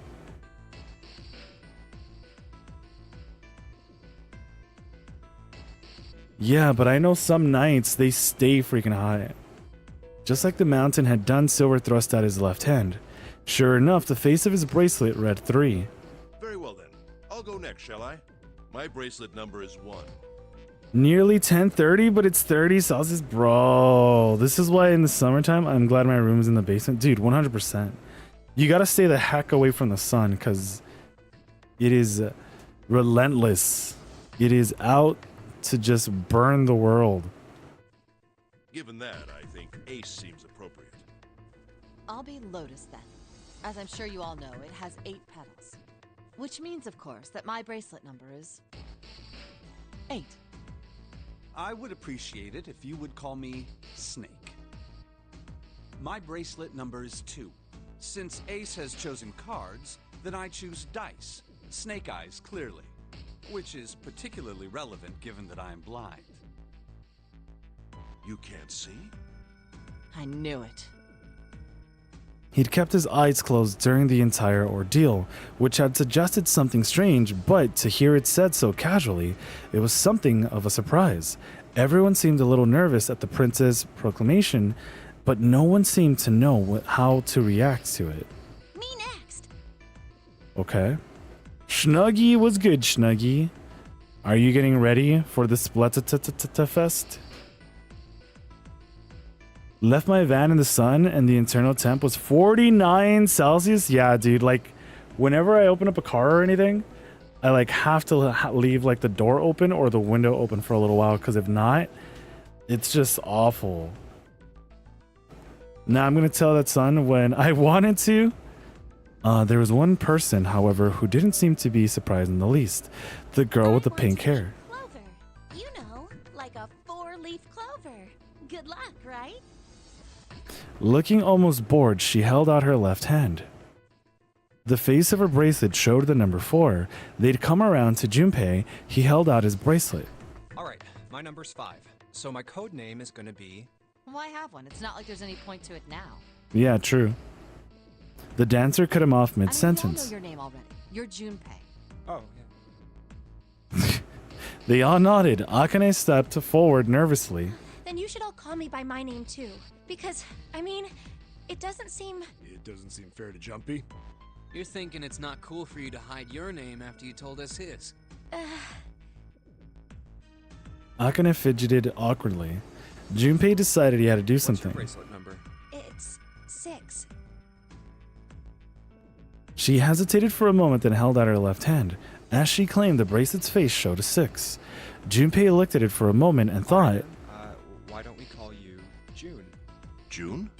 Yeah, but I know some nights they stay freaking hot. Just like the mountain had done, Silver thrust out his left hand. Sure enough, the face of his bracelet read 3. Very well then. I'll go next, shall I? My bracelet number is 1. Nearly 10:30, but it's 30 Celsius. Bro, this is why in the summertime, I'm glad my room's in the basement. Dude, 100%. You gotta stay the heck away from the sun because it is relentless. It is out to just burn the world. Given that, I think Ace seems appropriate. I'll be Lotus then. As I'm sure you all know, it has 8 petals. Which means, of course, that my bracelet number is 8. I would appreciate it if you would call me Snake. My bracelet number is 2. Since Ace has chosen cards, then I choose dice. Snake eyes, clearly. Which is particularly relevant given that I am blind. You can't see? I knew it. He'd kept his eyes closed during the entire ordeal, which had suggested something strange, but to hear it said so casually, it was something of a surprise. Everyone seemed a little nervous at the prince's proclamation, but no one seemed to know how to react to it. Me next. Okay. Snuggy was good, Snuggy. Are you getting ready for the Splatata-fest? Left my van in the sun and the internal temp was 49 Celsius. Yeah, dude, like whenever I open up a car or anything, I like have to leave like the door open or the window open for a little while because if not, it's just awful. Now I'm going to tell that son when I wanted to. There was one person, however, who didn't seem to be surprised in the least. The girl with the pink hair. Clover. You know, like a 4-leaf clover. Good luck, right? Looking almost bored, she held out her left hand. The face of her bracelet showed the number 4. They'd come around to Junpei. He held out his bracelet. Alright, my number's 5. So my code name is gonna be... Why have one? It's not like there's any point to it now. Yeah, true. The dancer cut him off I mid-sentence. know your name already. You're Junpei. Oh, yeah. They all nodded. Akane stepped forward nervously. Then you should all call me by my name too. Because, I mean, it doesn't seem... It doesn't seem fair to Jumpy. You're thinking it's not cool for you to hide your name after you told us his. Akane fidgeted awkwardly. Junpei decided he had to do What's your something. bracelet number? It's 6. She hesitated for a moment then held out her left hand. As she claimed, the bracelet's face showed a 6. Junpei looked at it for a moment and thought, Why don't we call you June? June?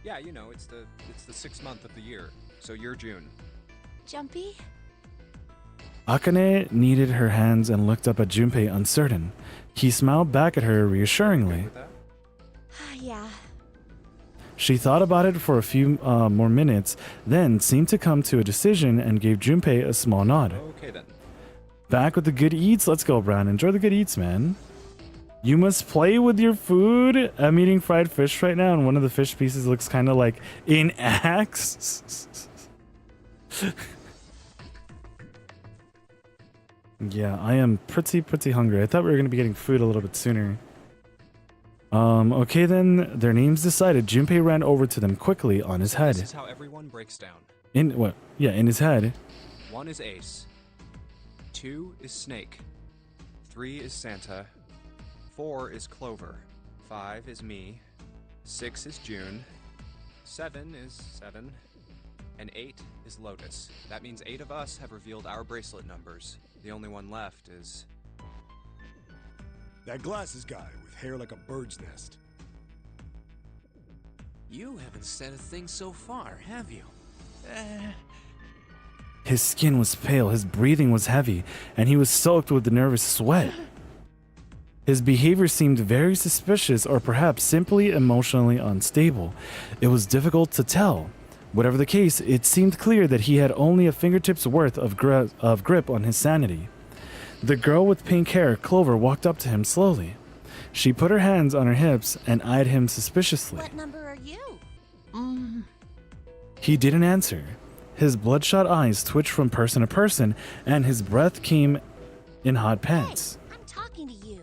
Yeah, you know, it's the 6th month of the year. So you're June. Jumpy? Akane kneaded her hands and looked up at Junpei uncertain. He smiled back at her reassuringly. With that? Yeah. She thought about it for a few more minutes, then seemed to come to a decision and gave Junpei a small nod. Okay then. Back with the good eats? Let's go, Brown. Enjoy the good eats, man. You must play with your food. I'm eating fried fish right now, and one of the fish pieces looks kind of like an axe. Yeah, I am pretty hungry. I thought we were going to be getting food a little bit sooner. Okay then, their names decided. Junpei ran over to them quickly on his head. This is how everyone breaks down. In what? Yeah, in his head. 1 is Ace. 2 is Snake. 3 is Santa. 4 is Clover. 5 is me. 6 is June. 7 is 7. And 8 is Lotus. That means 8 of us have revealed our bracelet numbers. The only one left is... That glasses guy with hair like a bird's nest. You haven't said a thing so far, have you? His skin was pale, his breathing was heavy, and he was soaked with nervous sweat. His behavior seemed very suspicious or perhaps simply emotionally unstable. It was difficult to tell. Whatever the case, it seemed clear that he had only a fingertip's worth of grip on his sanity. The girl with pink hair, Clover, walked up to him slowly. She put her hands on her hips and eyed him suspiciously. What number are you? He didn't answer. His bloodshot eyes twitched from person to person, and his breath came in hot pants. Hey, I'm talking to you.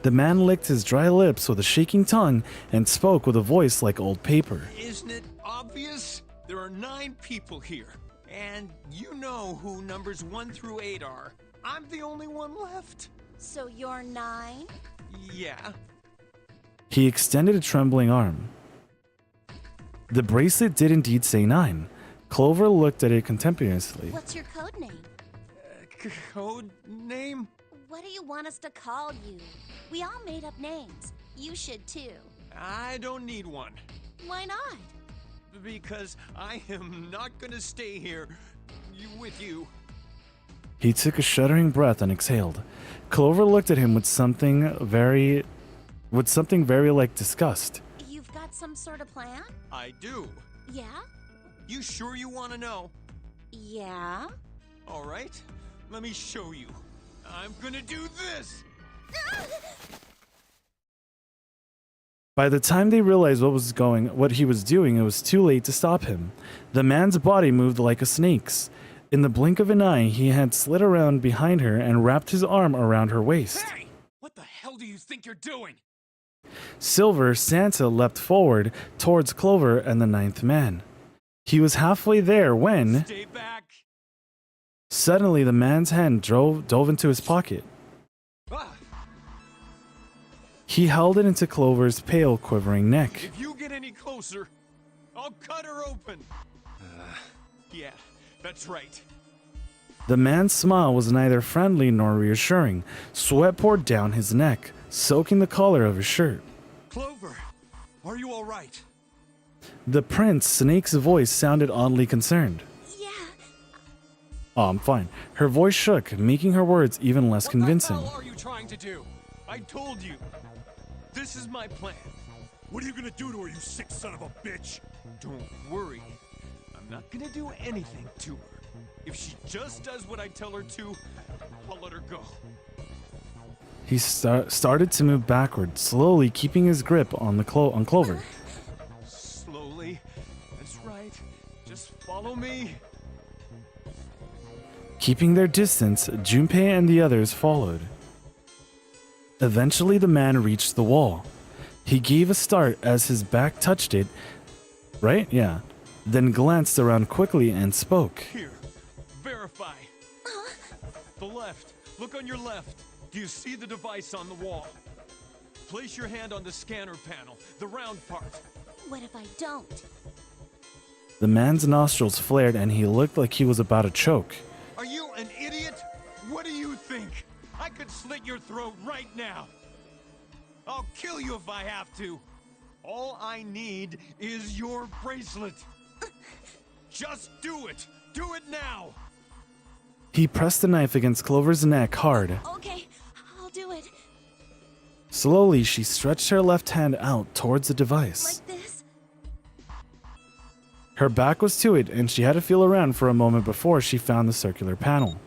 The man licked his dry lips with a shaking tongue and spoke with a voice like old paper. Isn't it obvious? There are 9 people here, and you know who numbers 1 through 8 are. I'm the only one left. So you're 9? Yeah. He extended a trembling arm. The bracelet did indeed say 9. Clover looked at it contemptuously. What's your code name? Code name? What do you want us to call you? We all made up names. You should too. I don't need one. Why not? Because I am not gonna stay here with you. He took a shuddering breath and exhaled. Clover looked at him with something very like disgust. You've got some sort of plan? I do. Yeah? You sure you want to know? Yeah? All right, let me show you. I'm gonna do this! By the time they realized what he was doing, it was too late to stop him. The man's body moved like a snake's. In the blink of an eye, he had slid around behind her and wrapped his arm around her waist. Hey! What the hell do you think you're doing? Silver Santa leapt forward towards Clover and the 9th man. He was halfway there when Stay back! suddenly the man's hand dove into his pocket. Ah, He held it into Clover's pale, quivering neck. if you get any closer, I'll cut her open. Yeah, that's right. The man's smile was neither friendly nor reassuring. Sweat poured down his neck, soaking the collar of his shirt. Clover, are you all right? The Prince Snake's voice sounded oddly concerned. Yeah. Oh, I'm fine. Her voice shook, making her words even less convincing. What the hell are you trying to do? I told you. This is my plan. What are you gonna do to her, you sick son of a bitch? Don't worry. I'm not gonna do anything to her. If she just does what I tell her to, I'll let her go. He started to move backward, slowly keeping his grip on Clover. Slowly. That's right. Just follow me. Keeping their distance, Junpei and the others followed. Eventually, the man reached the wall. He gave a start as his back touched it, right? Yeah. Then glanced around quickly and spoke. Here. Verify. The left. Look on your left. Do you see the device on the wall? Place your hand on the scanner panel, the round part. What if I don't? The man's nostrils flared and he looked like he was about to choke. Are you an idiot? What do you think? I could slit your throat right now. I'll kill you if I have to. All I need is your bracelet. Just do it. Do it now. He pressed the knife against Clover's neck hard. Okay, I'll do it. Slowly, she stretched her left hand out towards the device. Like this? Her back was to it, and she had to feel around for a moment before she found the circular panel.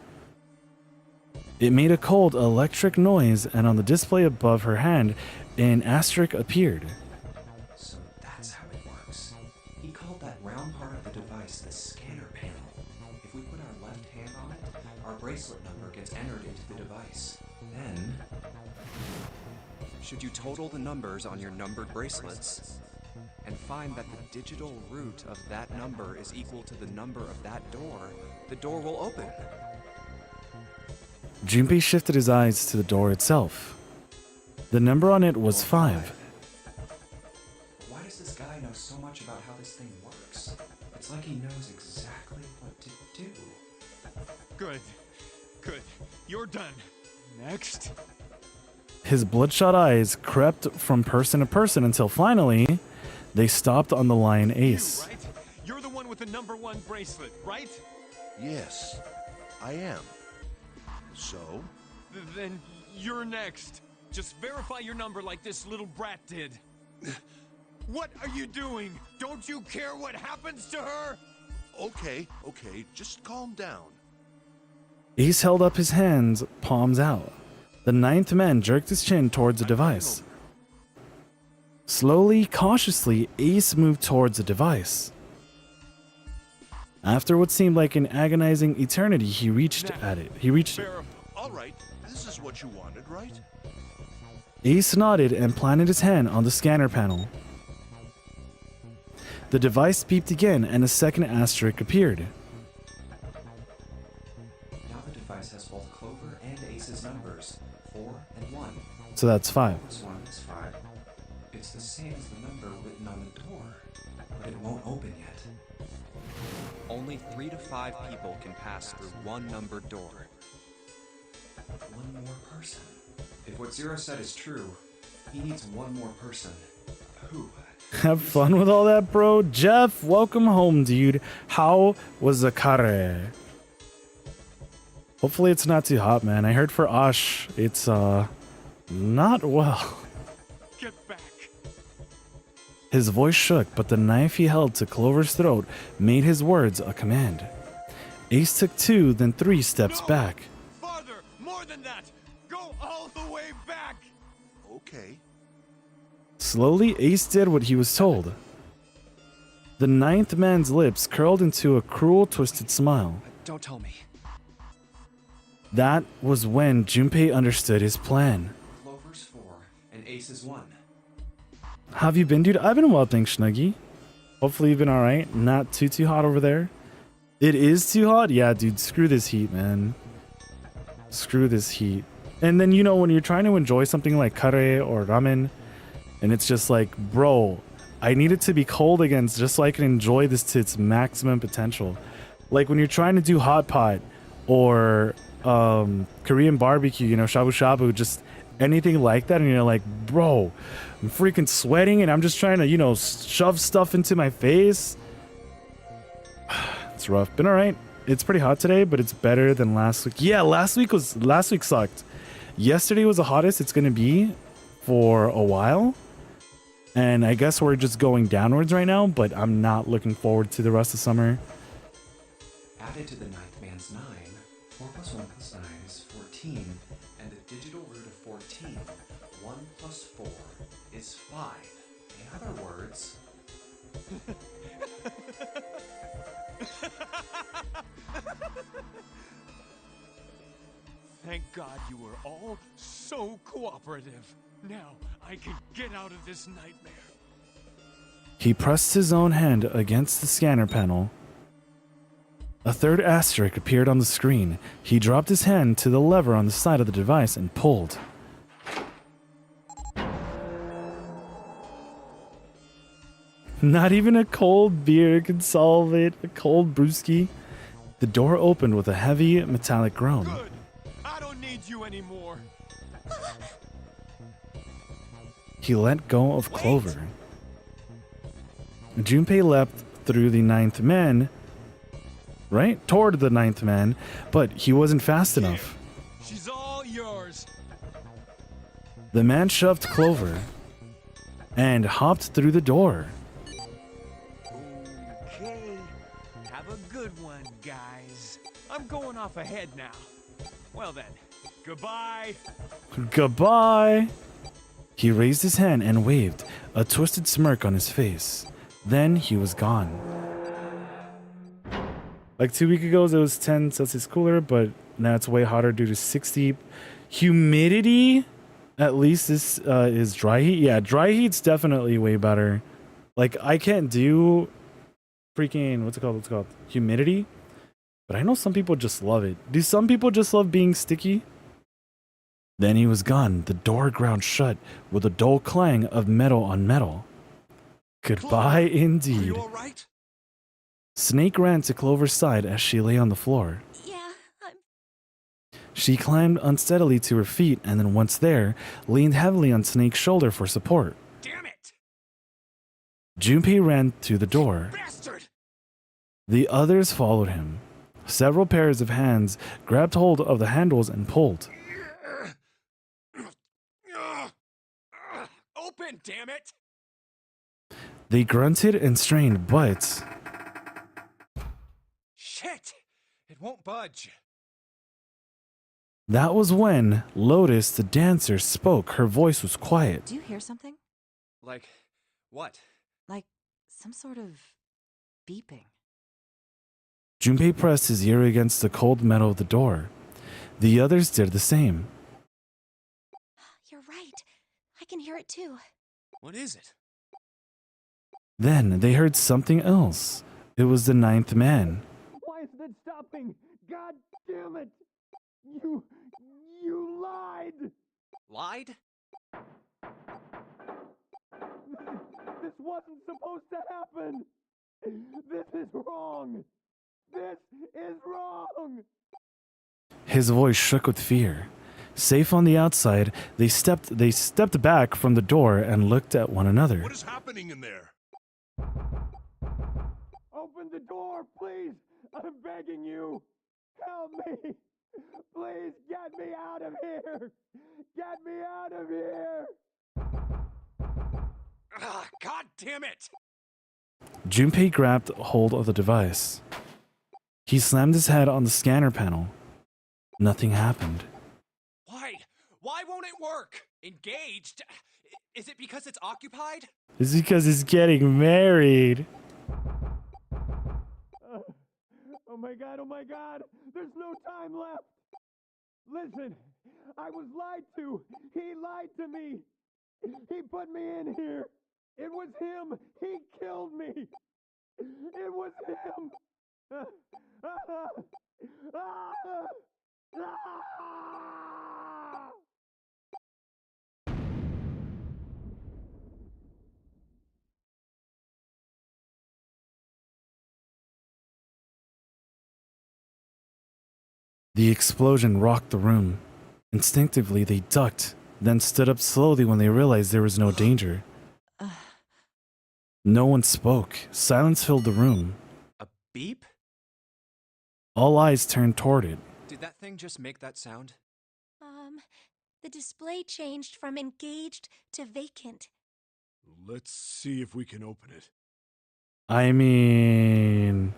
It made a cold electric noise, and on the display above her hand, an asterisk appeared. So that's how it works. He called that round part of the device the scanner panel. If we put our left hand on it, our bracelet number gets entered into the device. Then... Should you total the numbers on your numbered bracelets and find that the digital root of that number is equal to the number of that door, the door will open. Junpei shifted his eyes to the door itself. The number on it was 5. Why does this guy know so much about how this thing works? It's like he knows exactly what to do. Good. Good. You're done. Next. His bloodshot eyes crept from person to person until finally, they stopped on the lion ace. You, right? You're the one with the number 1 bracelet, right? Yes, I am. So? Then you're next. Just verify your number like this little brat did. What are you doing? Don't you care what happens to her? Okay, just calm down. Ace held up his hands, palms out. The 9th man jerked his chin towards the device. Slowly, cautiously, Ace moved towards the device. After what seemed like an agonizing eternity, he reached at it. All right, this is what you wanted, right? Ace nodded and planted his hand on the scanner panel. The device beeped again, and a second asterisk appeared. Now the device has both Clover and Ace's numbers, 4 and 1. So that's 5. 4 plus 1 is 5. It's the same as the number written on the door, but it won't open yet. Only 3 to 5 people can pass through one numbered door. One more person. If what Zero said is true, he needs one more person. Who? Have fun with all that, bro. Jeff, welcome home, dude. How was the kare? Hopefully it's not too hot, man. I heard for Ash, it's, not well. Get back. His voice shook, but the knife he held to Clover's throat made his words a command. Ace took 2, then 3 steps back. Farther, more than that. Go all the way back. Okay. Slowly, Ace did what he was told. The 9th man's lips curled into a cruel, twisted smile. Don't tell me. That was when Junpei understood his plan. Clover's 4 and Ace is 1. How have you been, dude? I've been well, thanks, Snuggy. Hopefully you've been alright. Not too hot over there. It is too hot? Yeah, dude, screw this heat, man. Screw this heat. And then, you know, when you're trying to enjoy something like kare or ramen, and it's just like, bro, I need it to be cold again just so I can enjoy this to its maximum potential. Like when you're trying to do hot pot or Korean barbecue, you know, shabu shabu, just anything like that, and you're like, bro, I'm freaking sweating and I'm just trying to, you know, shove stuff into my face. It's rough. Been all right. It's pretty hot today, but it's better than last week. Yeah, last week sucked. Yesterday was the hottest it's going to be for a while. And I guess we're just going downwards right now, but I'm not looking forward to the rest of summer. Added to the 9th man's 9, 4 plus 1 plus 9 is 14, and the digital root of 14, 1 plus 4 is 5. In other words... Thank God you were all so cooperative. Now I can get out of this nightmare. He pressed his own hand against the scanner panel. A third asterisk appeared on the screen. He dropped his hand to the lever on the side of the device and pulled. Not even a cold beer could solve it. A cold brewski. The door opened with a heavy metallic groan. Good. I don't need you anymore. He let go of Clover. Junpei leapt through the 9th man, right? Toward the 9th man, but he wasn't fast enough. She's all yours. The man shoved Clover and hopped through the door. Okay. Have a good one, guys. I'm going off ahead now. Well then, goodbye. Goodbye. He raised his hand and waved, a twisted smirk on his face. Then he was gone. Like 2 weeks ago, it was 10 Celsius cooler, but now it's way hotter due to 60 humidity. At least this is dry heat. Yeah, dry heat's definitely way better. Like I can't do freaking what's it called? Humidity. But I know some people just love it. Do some people just love being sticky? Then he was gone. The door ground shut with a dull clang of metal on metal. Goodbye, indeed. Are you all right? Snake ran to Clover's side as she lay on the floor. Yeah, I'm... She climbed unsteadily to her feet and then once there, leaned heavily on Snake's shoulder for support. Damn it! Junpei ran to the door. Bastard! The others followed him. Several pairs of hands grabbed hold of the handles and pulled. Open, damn it! They grunted and strained, but... Shit! It won't budge. That was when Lotus, the dancer, spoke. Her voice was quiet. Do you hear something? Like, what? Like some sort of beeping. Junpei pressed his ear against the cold metal of the door. The others did the same. You're right. I can hear it too. What is it? Then they heard something else. It was the ninth man. Why isn't it stopping? God damn it! You lied! Lied? This wasn't supposed to happen! This is wrong! This is wrong! His voice shook with fear. Safe on the outside, they stepped back from the door and looked at one another. What is happening in there? Open the door, please! I'm begging you! Help me! Please get me out of here! Get me out of here! Ah, God damn it! Junpei grabbed hold of the device. He slammed his head on the scanner panel. Nothing happened. Why? Why won't it work? Engaged? Is it because it's occupied? It's because he's getting married. Oh my god, oh my god! There's no time left! Listen, I was lied to! He lied to me! He put me in here! It was him! He killed me! It was him! The explosion rocked the room. Instinctively, they ducked, then stood up slowly when they realized there was no danger. No one spoke. Silence filled the room. A beep? All eyes turned toward it. Did that thing just make that sound? The display changed from engaged to vacant. Let's see if we can open it. I mean,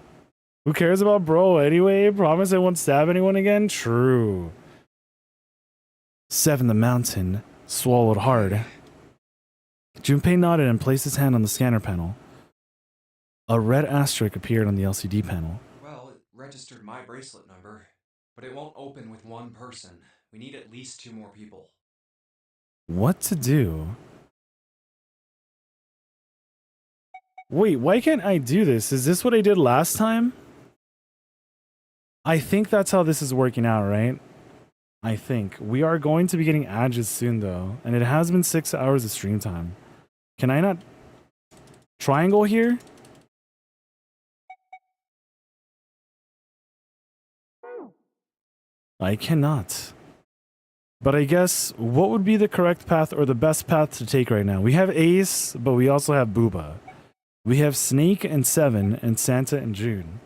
who cares about bro anyway? Promise I won't stab anyone again? True. Seven the Mountain swallowed hard. Junpei nodded and placed his hand on the scanner panel. A red asterisk appeared on the LCD panel. Well, it registered my bracelet number, but it won't open with one person. We need at least 2 more people. What to do? Wait, why can't I do this? Is this what I did last time? I think that's how this is working out, right? I think. We are going to be getting ads soon, though. And it has been 6 hours of stream time. Can I not triangle here? I cannot. But I guess, what would be the correct path or the best path to take right now? We have Ace, but we also have Booba. We have Snake and Seven, and Santa and June.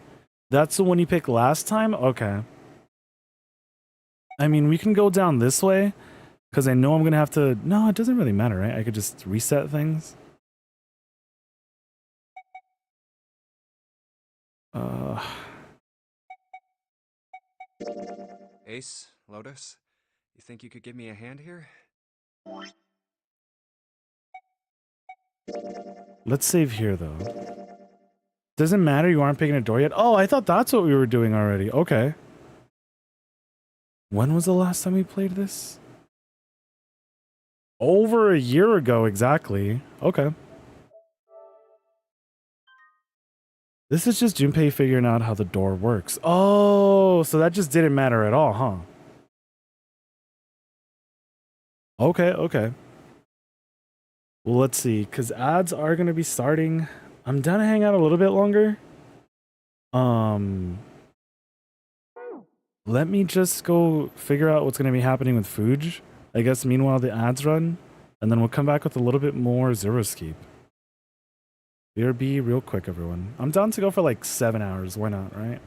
That's the one you picked last time? Okay. I mean, we can go down this way, because I know I'm going to have to... No, it doesn't really matter, right? I could just reset things. Ace, Lotus, you think you could give me a hand here? Let's save here, though. Doesn't matter, you aren't picking a door yet? Oh, I thought that's what we were doing already. Okay. When was the last time we played this? Over a year ago, exactly. Okay. This is just Junpei figuring out how the door works. Oh, so that just didn't matter at all, huh? Okay, okay. Well, let's see, because ads are going to be starting. I'm down to hang out a little bit longer. Let me just go figure out what's going to be happening with Fuge. I guess meanwhile the ads run, and then we'll come back with a little bit more Zeroscape. BRB real quick, everyone. I'm down to go for like 7 hours. Why not, right?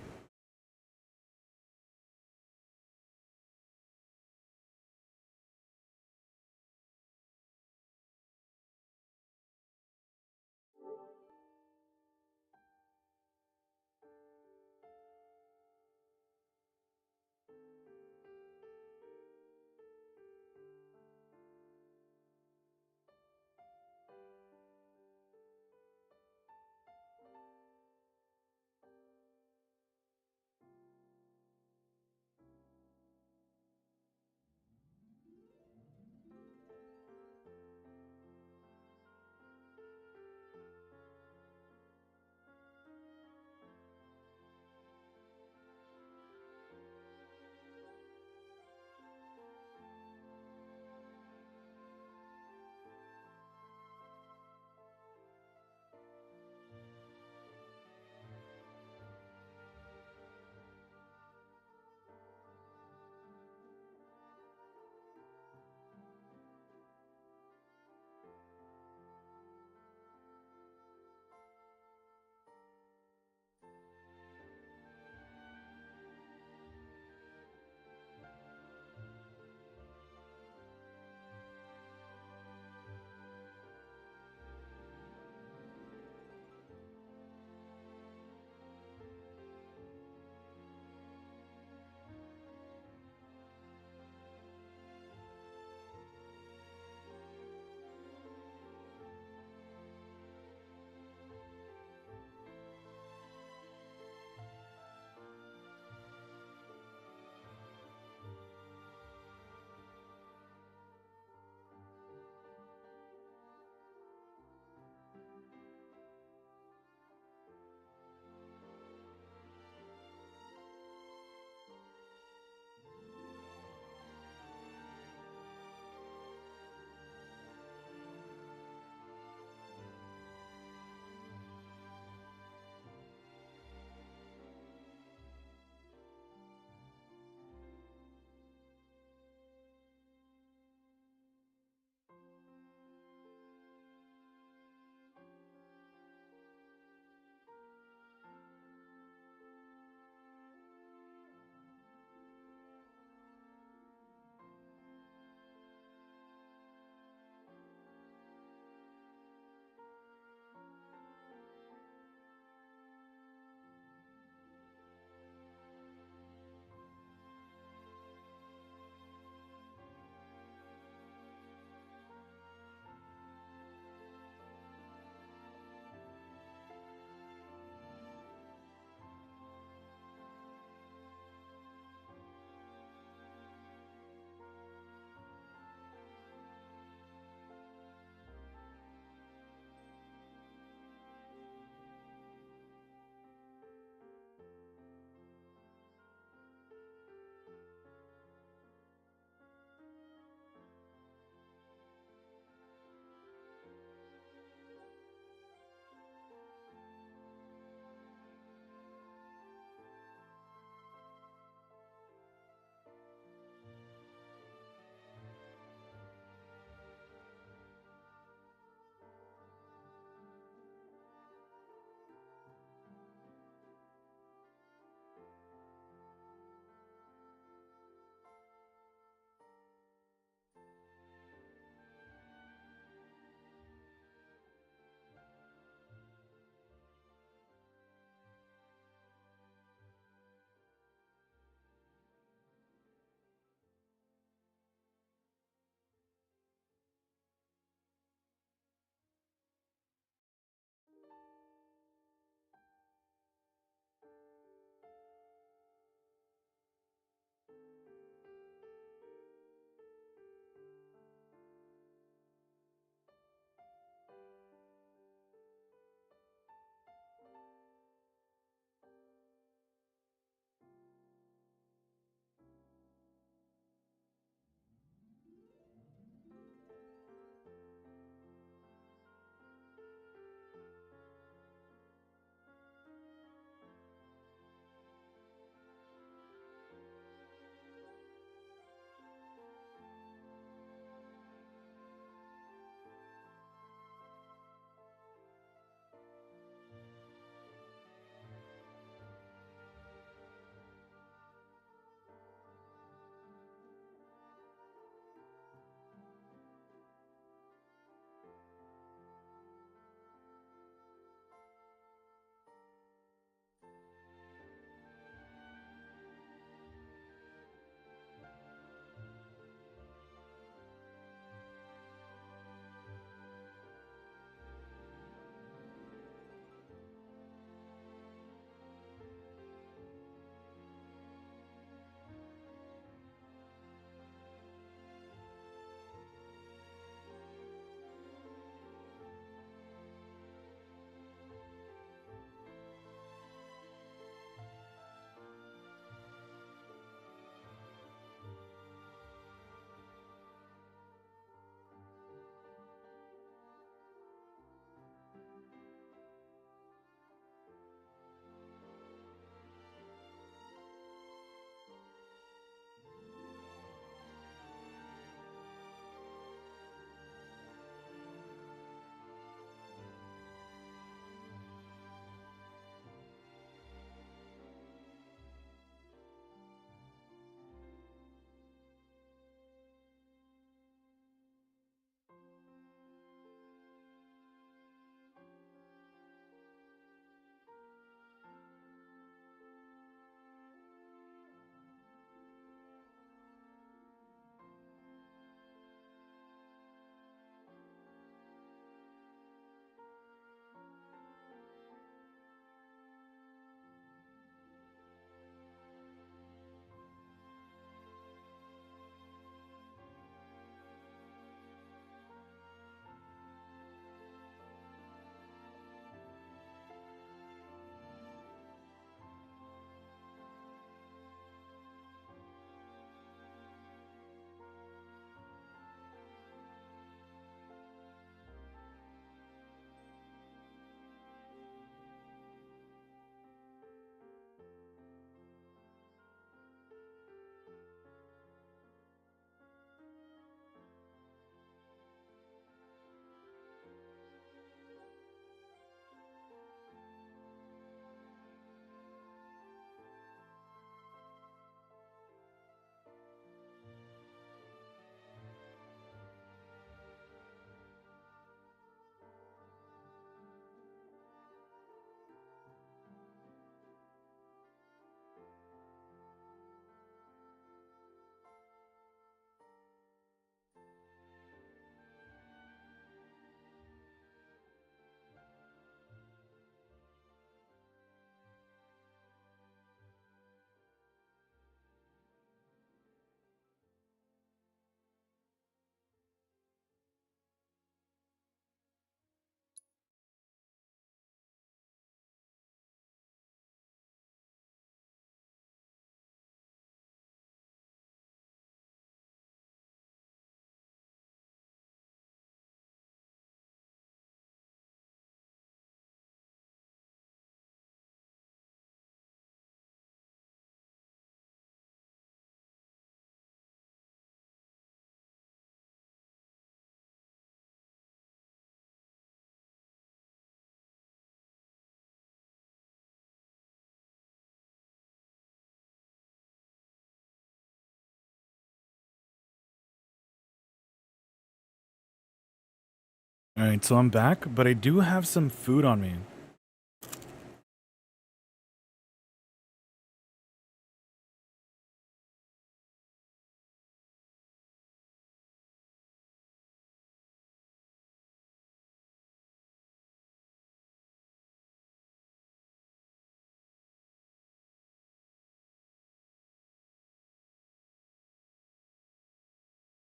All right, so I'm back, but I do have some food on me.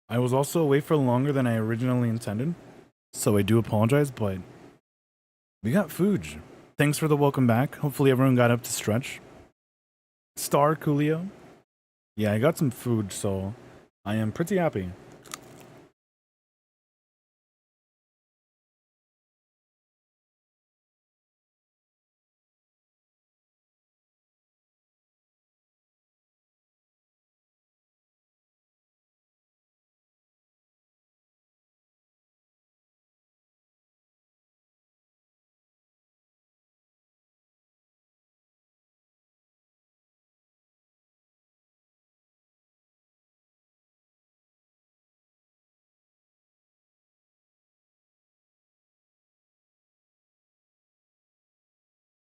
I was also away for longer than I originally intended, so I do apologize, but we got food. Thanks for the welcome back. Hopefully everyone got up to stretch. Star Coolio. Yeah, I got some food, so I am pretty happy.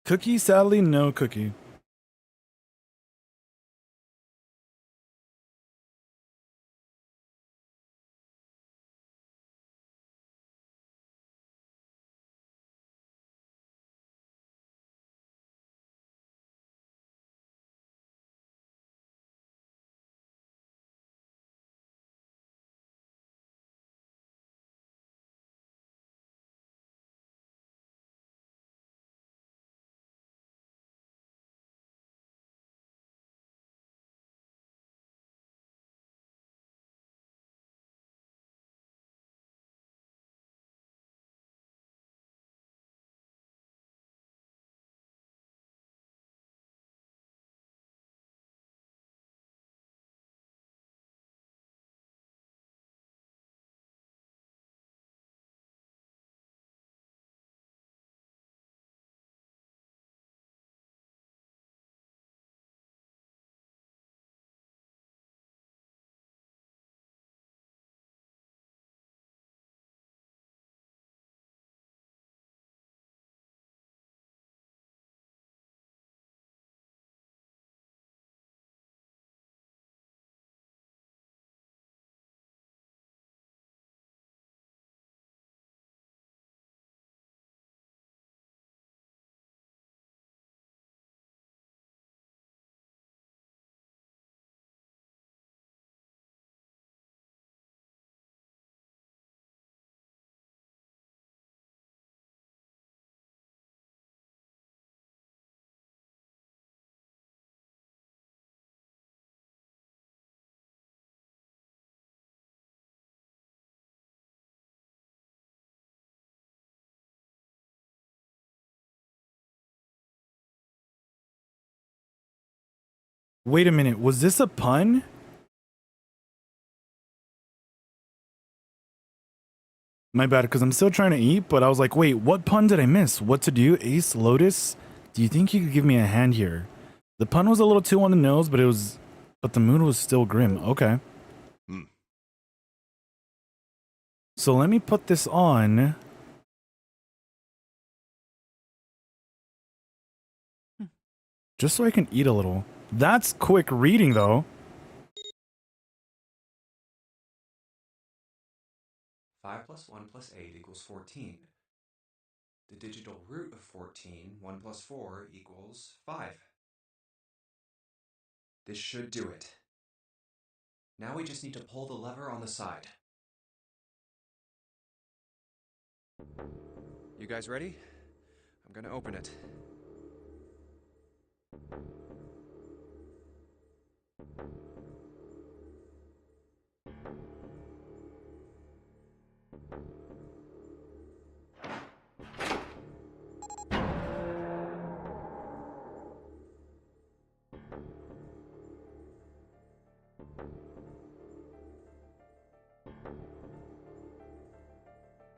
Cookie, sadly, no cookie. Wait a minute, was this a pun? My bad, because I'm still trying to eat, but I was like, wait, what pun did I miss? What to do? Ace, Lotus? Do you think you could give me a hand here? The pun was a little too on the nose, but the mood was still grim. Okay. So let me put this on. Just so I can eat a little. That's quick reading, though. 5 plus 1 plus 8 equals 14. The digital root of 14, 1 plus 4, equals 5. This should do it. Now we just need to pull the lever on the side. You guys ready? I'm gonna open it.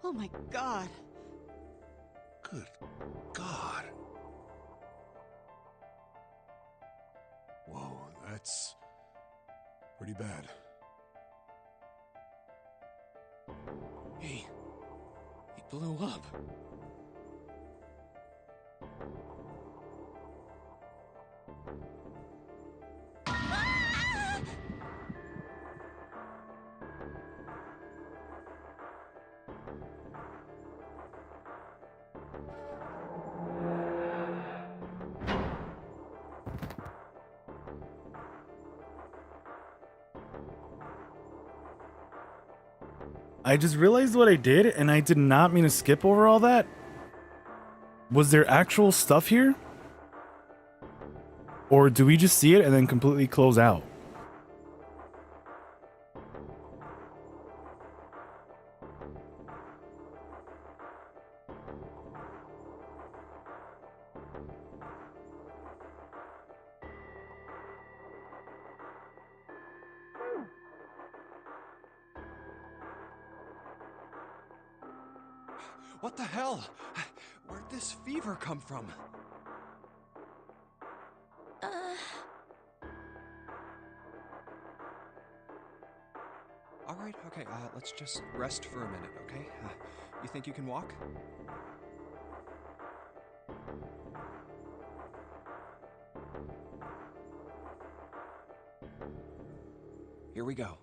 Oh my god. Good God. Whoa, that's pretty bad. Hey, blew up. I just realized what I did, and I did not mean to skip over all that. Was there actual stuff here? Or do we just see it and then completely close out? What the hell? Where'd this fever come from? All right, okay, let's just rest for a minute, okay? You think you can walk? Here we go.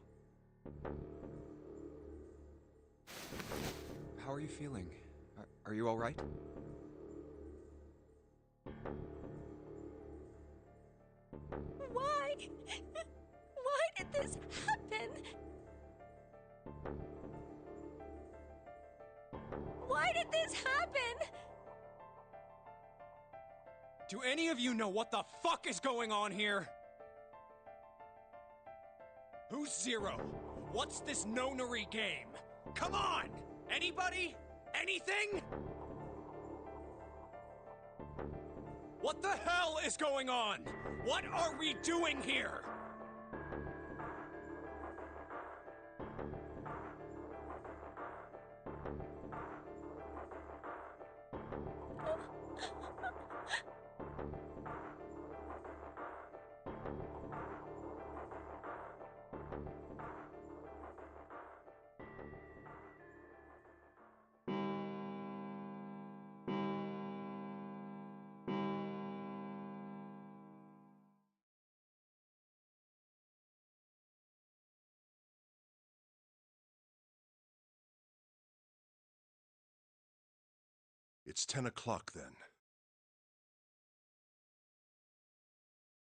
How are you feeling? Are you all right? Why? Why did this happen? Why did this happen? Do any of you know what the fuck is going on here? Who's Zero? What's this no-nary game? Come on! Anybody? Anything? What the hell is going on? What are we doing here? It's 10 o'clock then.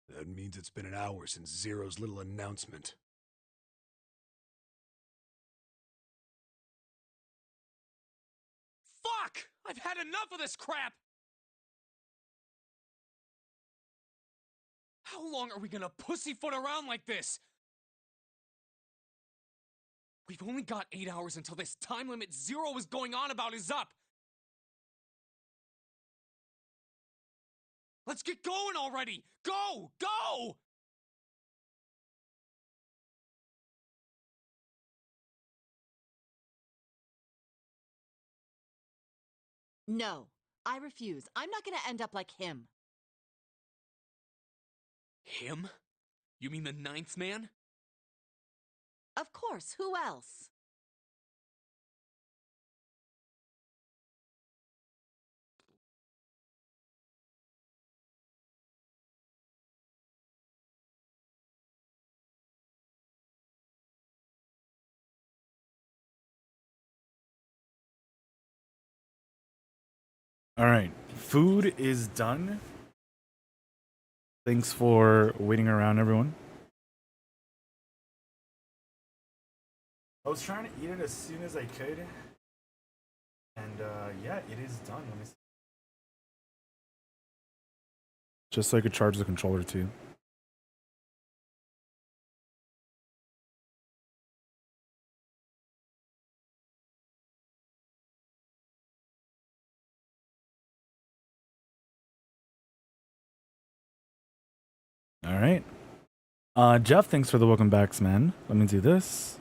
That means it's been an hour since Zero's little announcement. Fuck! I've had enough of this crap! How long are we gonna pussyfoot around like this? We've only got 8 hours until this time limit Zero was going on about is up! Let's get going already! Go! Go! No, I refuse. I'm not gonna end up like him. Him? You mean the ninth man? Of course, who else? All right, food is done. Thanks for waiting around, everyone. I was trying to eat it as soon as I could. And yeah, it is done. Let me see. Just so I could charge the controller too. All right. Jeff, thanks for the welcome backs, man. Let me do this.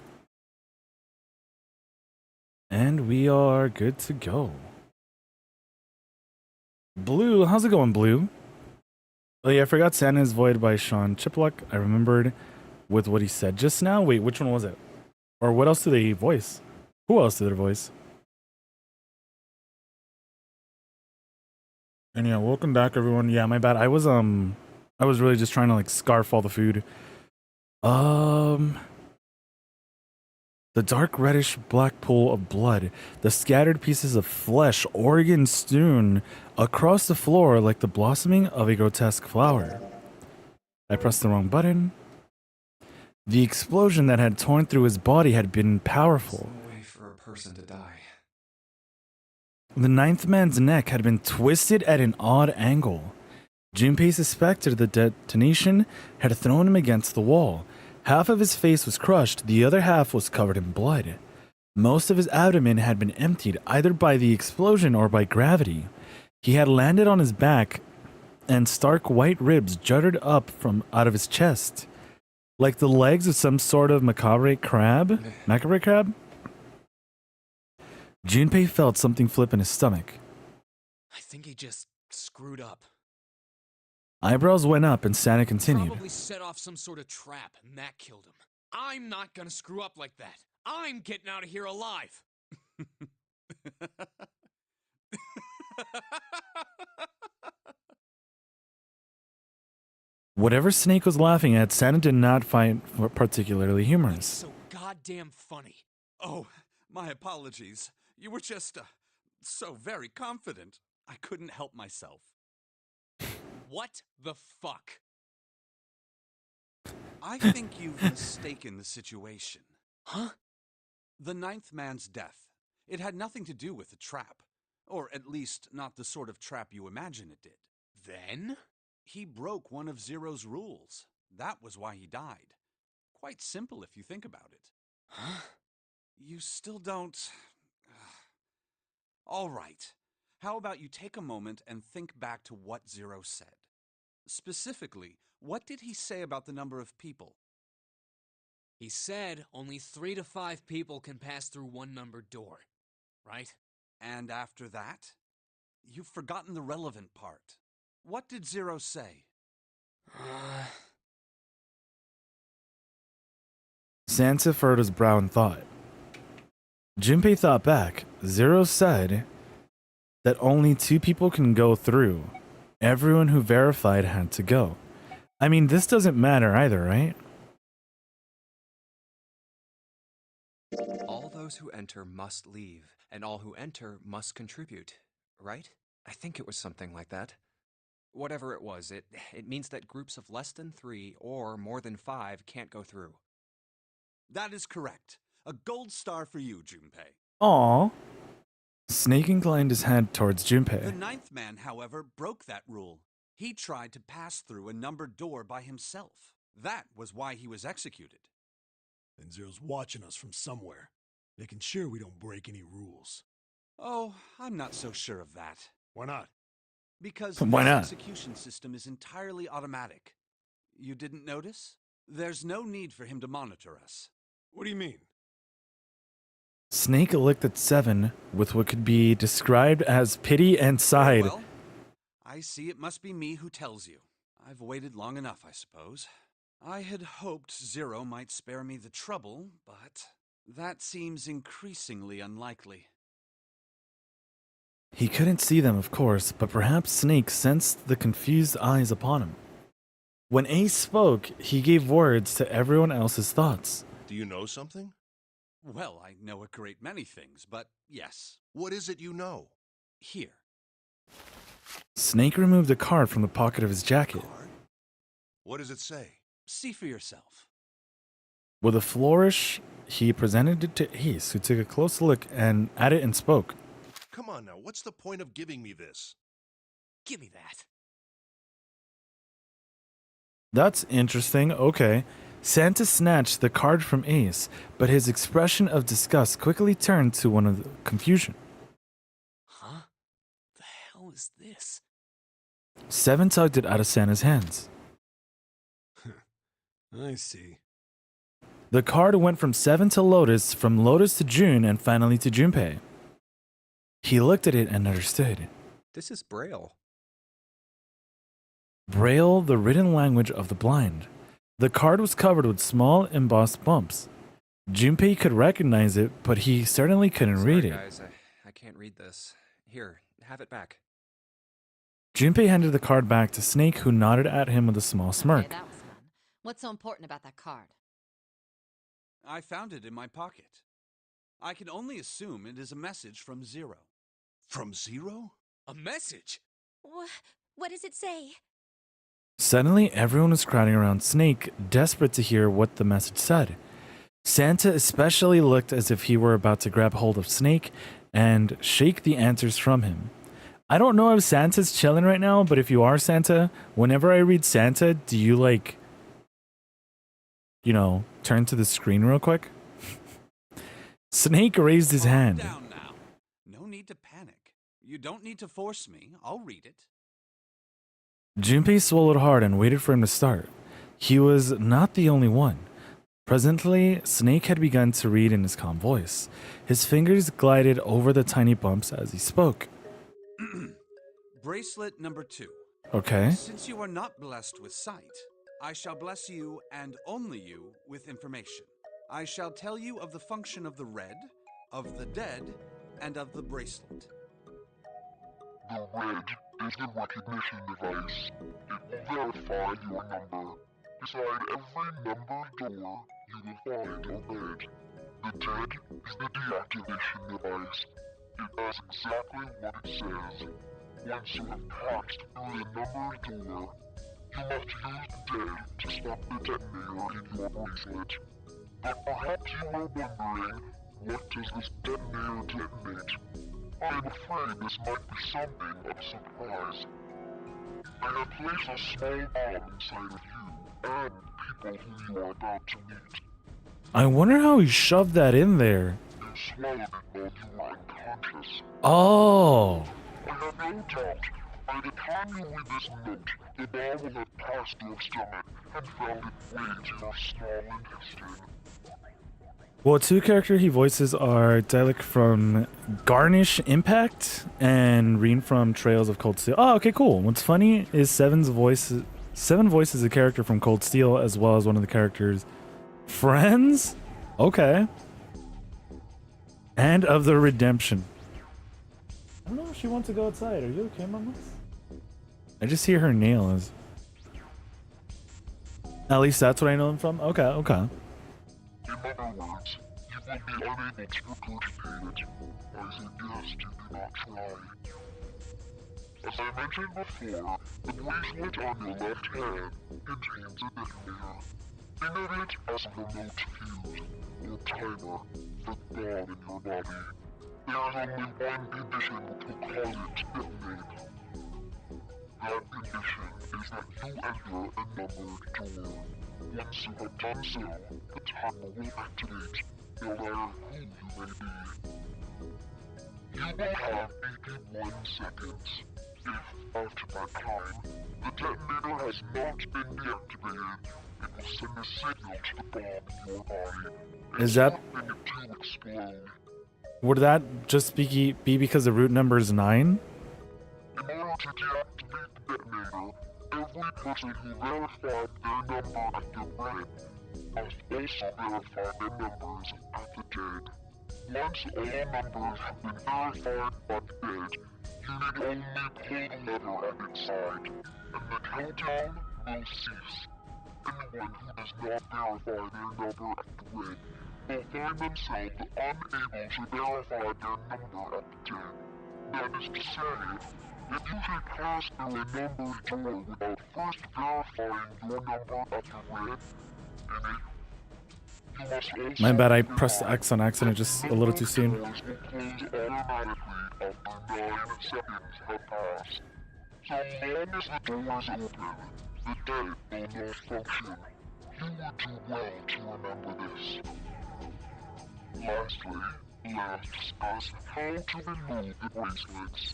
And we are good to go. Blue, how's it going, Blue? Oh yeah, I forgot Santa's Void by Sean Chipluck. I remembered with what he said just now. Wait, which one was it? Or what else do they voice? Who else did they voice? And yeah, welcome back, everyone. Yeah, my bad. I was really just trying to like scarf all the food. Um, the dark reddish black pool of blood, the scattered pieces of flesh, organs strewn across the floor like the blossoming of a grotesque flower. I pressed the wrong button. The explosion that had torn through his body had been powerful. There's no way for a person to die. The ninth man's neck had been twisted at an odd angle. Junpei suspected the detonation had thrown him against the wall. Half of his face was crushed, the other half was covered in blood. Most of his abdomen had been emptied either by the explosion or by gravity. He had landed on his back, and stark white ribs jutted up from out of his chest, like the legs of some sort of macabre crab. Macabre crab? Junpei felt something flip in his stomach. I think he just screwed up. Eyebrows went up and Santa continued. Probably set off some sort of trap, and that killed him. I'm not gonna screw up like that. I'm getting out of here alive. Whatever Snake was laughing at, Santa did not find particularly humorous. So goddamn funny. Oh, my apologies. You were just, so very confident. I couldn't help myself. What the fuck? I think you've mistaken the situation. Huh? The ninth man's death. It had nothing to do with the trap. Or at least, not the sort of trap you imagine it did. Then? He broke one of Zero's rules. That was why he died. Quite simple if you think about it. Huh? You still don't... All right. How about you take a moment and think back to what Zero said? Specifically, what did he say about the number of people? He said only 3 to 5 people can pass through one numbered door, right? And after that? You've forgotten the relevant part. What did Zero say? Santa furrowed his brow in thought. Junpei thought back. Zero said that only 2 people can go through. Everyone who verified had to go. I mean, this doesn't matter either, right? All those who enter must leave, and all who enter must contribute, right? I think it was something like that. Whatever it was, it means that groups of less than 3 or more than 5 can't go through. That is correct. A gold star for you, Junpei. Aww. Snake inclined his head towards Junpei. The ninth man, however, broke that rule. He tried to pass through a numbered door by himself. That was why he was executed. And Zero's watching us from somewhere, making sure we don't break any rules. Oh, I'm not so sure of that. Why not? Because Why this not? execution system is entirely automatic. You didn't notice? There's no need for him to monitor us. What do you mean? Snake looked at Seven with what could be described as pity and sighed. Well, I see it must be me who tells you. I've waited long enough, I suppose. I had hoped Zero might spare me the trouble, but that seems increasingly unlikely. He couldn't see them, of course, but perhaps Snake sensed the confused eyes upon him. When Ace spoke, he gave words to everyone else's thoughts. Do you know something? Well, I know a great many things, but yes. What is it you know? Here. Snake removed a card from the pocket of his jacket. Card? What does it say? See for yourself. With a flourish, he presented it to Ace, who took a close look at it and spoke. Come on now, what's the point of giving me this? Give me that. That's interesting. Okay. Santa snatched the card from Ace, but his expression of disgust quickly turned to one of confusion. Huh? The hell is this? Seven tugged it out of Santa's hands. I see. The card went from Seven to Lotus, from Lotus to June, and finally to Junpei. He looked at it and understood. This is Braille. Braille, the written language of the blind. The card was covered with small embossed bumps. Junpei could recognize it, but he certainly couldn't read it. Guys, I can't read this. Here, have it back. Junpei handed the card back to Snake, who nodded at him with a small Okay, smirk. that was fun. What's so important about that card? I found it in my pocket. I can only assume it is a message from Zero. From Zero? A message? What does it say? Suddenly, everyone was crowding around Snake, desperate to hear what the message said. Santa especially looked as if he were about to grab hold of Snake and shake the answers from him. I don't know if Santa's chilling right now, but if you are Santa, whenever I read Santa, do you turn to the screen real quick? Snake raised his hand. Calm down now. No need to panic. You don't need to force me. I'll read it. Junpei swallowed hard and waited for him to start. He was not the only one. Presently, Snake had begun to read in his calm voice. His fingers glided over the tiny bumps as he spoke. Bracelet number 2. Okay. Since you are not blessed with sight, I shall bless you and only you with information. I shall tell you of the function of the red, of the dead, and of the bracelet. The red is the recognition device. It will verify your number. Beside every numbered door, you will find a red. The dead is the deactivation device. It does exactly what it says. Once you have passed through the numbered door, you must use dead to stop the detonator in your bracelet. But perhaps you are wondering, what does this detonator detonate? I am afraid this might be something of a surprise. I have placed a small bomb inside of you and people whom you are about to meet. I wonder how he shoved that in there. You swallowed it while you were unconscious. Oh. I have no doubt, by the time you read this note, the bomb will have passed your stomach and found its way to your small intestine. Well, two character he voices are Dialect from Garnish Impact and Reen from Trails of Cold Steel. Oh, okay, cool. What's funny is Seven voices a character from Cold Steel as well as one of the characters' friends. Okay. And of the Redemption. I don't know if she wants to go outside. Are you okay, Mama? I just hear her nails. At least that's what I know him from. Okay, okay. In other words, you will be unable to regurgitate it. I suggest you do not try. As I mentioned before, the bracelet on your left hand contains a detonator. Think of it as a remote fuse, or timer, for the bomb in your body. There is only one condition to cause it to detonate. That condition is that you enter a numbered door. Once you have done so, the timer will activate, no matter who you may be. You will have 81 seconds. If, after that time, the detonator has not been deactivated, it will send a signal to the bomb in your body. Is that... It to explode. Would that just be because the root number is 9? In order to deactivate the detonator, every person who verified their number at the red must also verify their numbers at the dead. Once all numbers have been verified by the dead, you need only pull the lever at its side, and the countdown will cease. Anyone who does not verify their number at the red will find themselves unable to verify their number at the dead. That is to say, if you should pass through a numbered door without first verifying your number at the red, in it, you must also My bad, I pressed X on accident just a little too soon. doors will close automatically after 9 seconds have passed. So long as the doors open, the dead will not function. You would do well to remember this. Lastly, let us discuss how to remove the bracelets.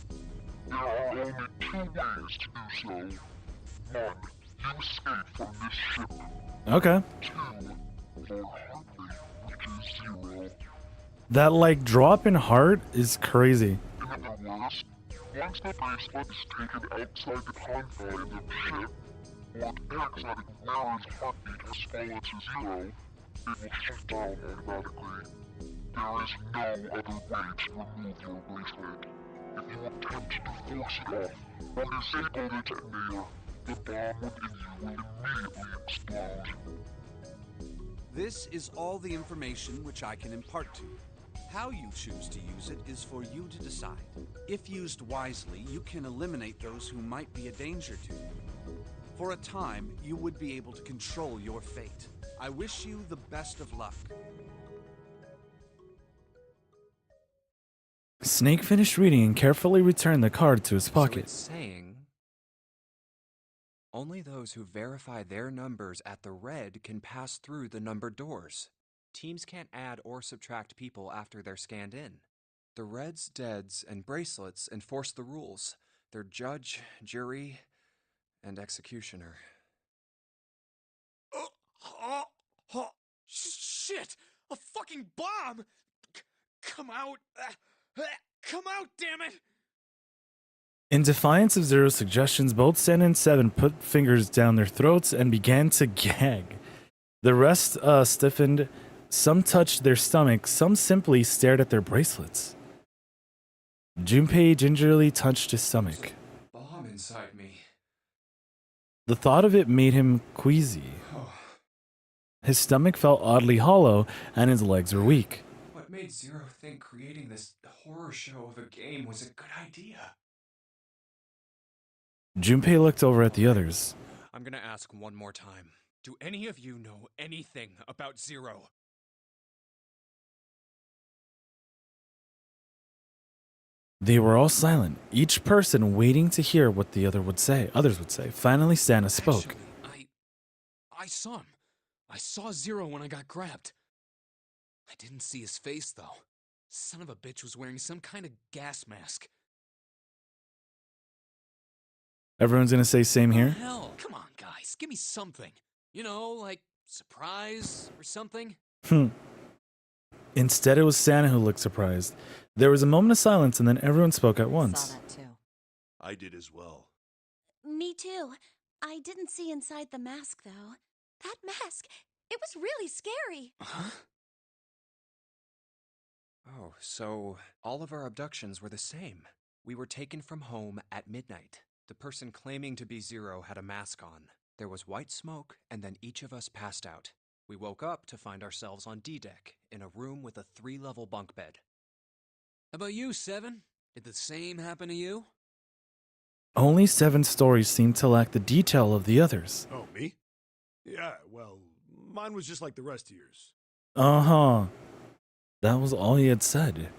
There are only 2 ways to do so. 1. You escape from this ship. Okay. 2. Your heart rate reaches 0. That, drop in heart is crazy. In other words, once the bracelet is taken outside the confines of the ship, or detects that its wearer's heartbeat has fallen to 0, it will shut down automatically. There is no other way to remove your bracelet. If you attempt to force it on or disable the detonator, the bomb within you will immediately explode. This is all the information which I can impart to you. How you choose to use it is for you to decide. If used wisely, you can eliminate those who might be a danger to you. For a time, you would be able to control your fate. I wish you the best of luck. Snake finished reading and carefully returned the card to his So pocket. it's saying only those who verify their numbers at the red can pass through the numbered doors. Teams can't add or subtract people after they're scanned in. The reds, deads, and bracelets enforce the rules. They're judge, jury, and executioner. Shit! A fucking bomb! Come out! Come out, damn it! In defiance of Zero's suggestions, both Sen and Seven put fingers down their throats and began to gag. The rest stiffened, some touched their stomachs, some simply stared at their bracelets. Junpei gingerly touched his stomach. Bomb inside me. The thought of it made him queasy. His stomach felt oddly hollow, and his legs were weak. What made Zero think creating this horror show of a game was a good idea? Junpei looked over at the others. I'm gonna ask one more time. Do any of you know anything about Zero? They were all silent, each person waiting to hear what the others would say. Finally, Santa spoke. Actually, I saw him. I saw Zero when I got grabbed. I didn't see his face, though. Son of a bitch was wearing some kind of gas mask. Everyone's gonna say same here? Hell, come on, guys. Give me something. You know, like surprise or something. Instead, it was Santa who looked surprised. There was a moment of silence, and then everyone spoke at once. Saw that too. I did as well. Me too. I didn't see inside the mask, though. That mask, it was really scary. Huh? Oh, so all of our abductions were the same. We were taken from home at midnight. The person claiming to be Zero had a mask on. There was white smoke, and then each of us passed out. We woke up to find ourselves on D-Deck, in a room with a 3-level bunk bed. How about you, Seven? Did the same happen to you? Only Seven's stories seemed to lack the detail of the others. Oh, me? Yeah, well, mine was just like the rest of yours. Uh-huh. That was all he had said.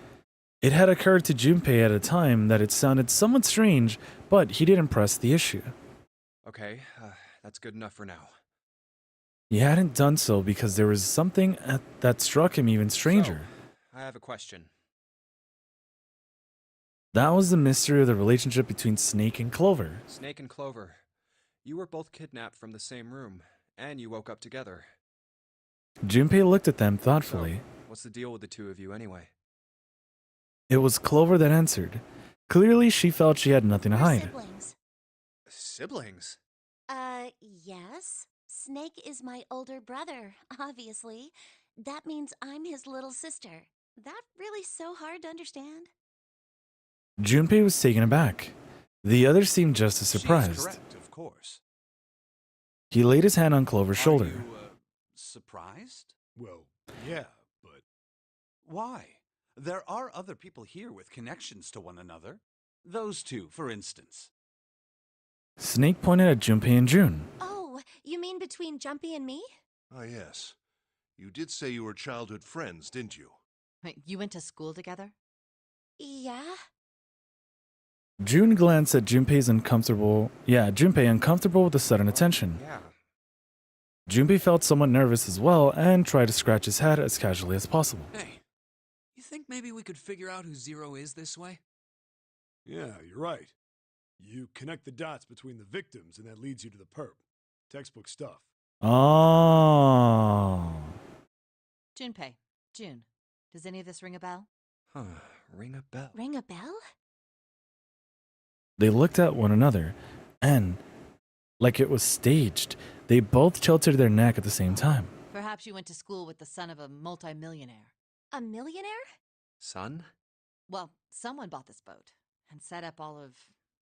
It had occurred to Junpei at a time that it sounded somewhat strange, but he didn't press the issue. Okay, that's good enough for now. He hadn't done so because there was something that struck him even stranger. So, I have a question. That was the mystery of the relationship between Snake and Clover. Snake and Clover, you were both kidnapped from the same room, and you woke up together. Junpei looked at them thoughtfully. So, what's the deal with the two of you anyway? It was Clover that answered. Clearly, she felt she had nothing to We're hide. siblings. Siblings? Yes. Snake is my older brother, obviously. That means I'm his little sister. That really so hard to understand? Junpei was taken aback. The others seemed just as surprised. She's correct, of course. He laid his hand on Clover's shoulder. Are you, surprised? Well, yeah, but... Why? There are other people here with connections to one another. Those two, for instance. Snake pointed at Junpei and June. Oh, you mean between Jumpy and me? Ah, yes. You did say you were childhood friends, didn't you? Wait, you went to school together? Yeah. June glanced at Junpei uncomfortable with the sudden attention. Yeah. Junpei felt somewhat nervous as well and tried to scratch his head as casually as possible. Hey, you think maybe we could figure out who Zero is this way? Yeah, you're right. You connect the dots between the victims, and that leads you to the perp. Textbook stuff. Oh. Junpei, June, does any of this ring a bell? Huh, ring a bell. Ring a bell? They looked at one another, and, like it was staged, they both tilted their neck at the same time. Perhaps you went to school with the son of a multimillionaire. A millionaire? Son? Well, someone bought this boat. and set up all of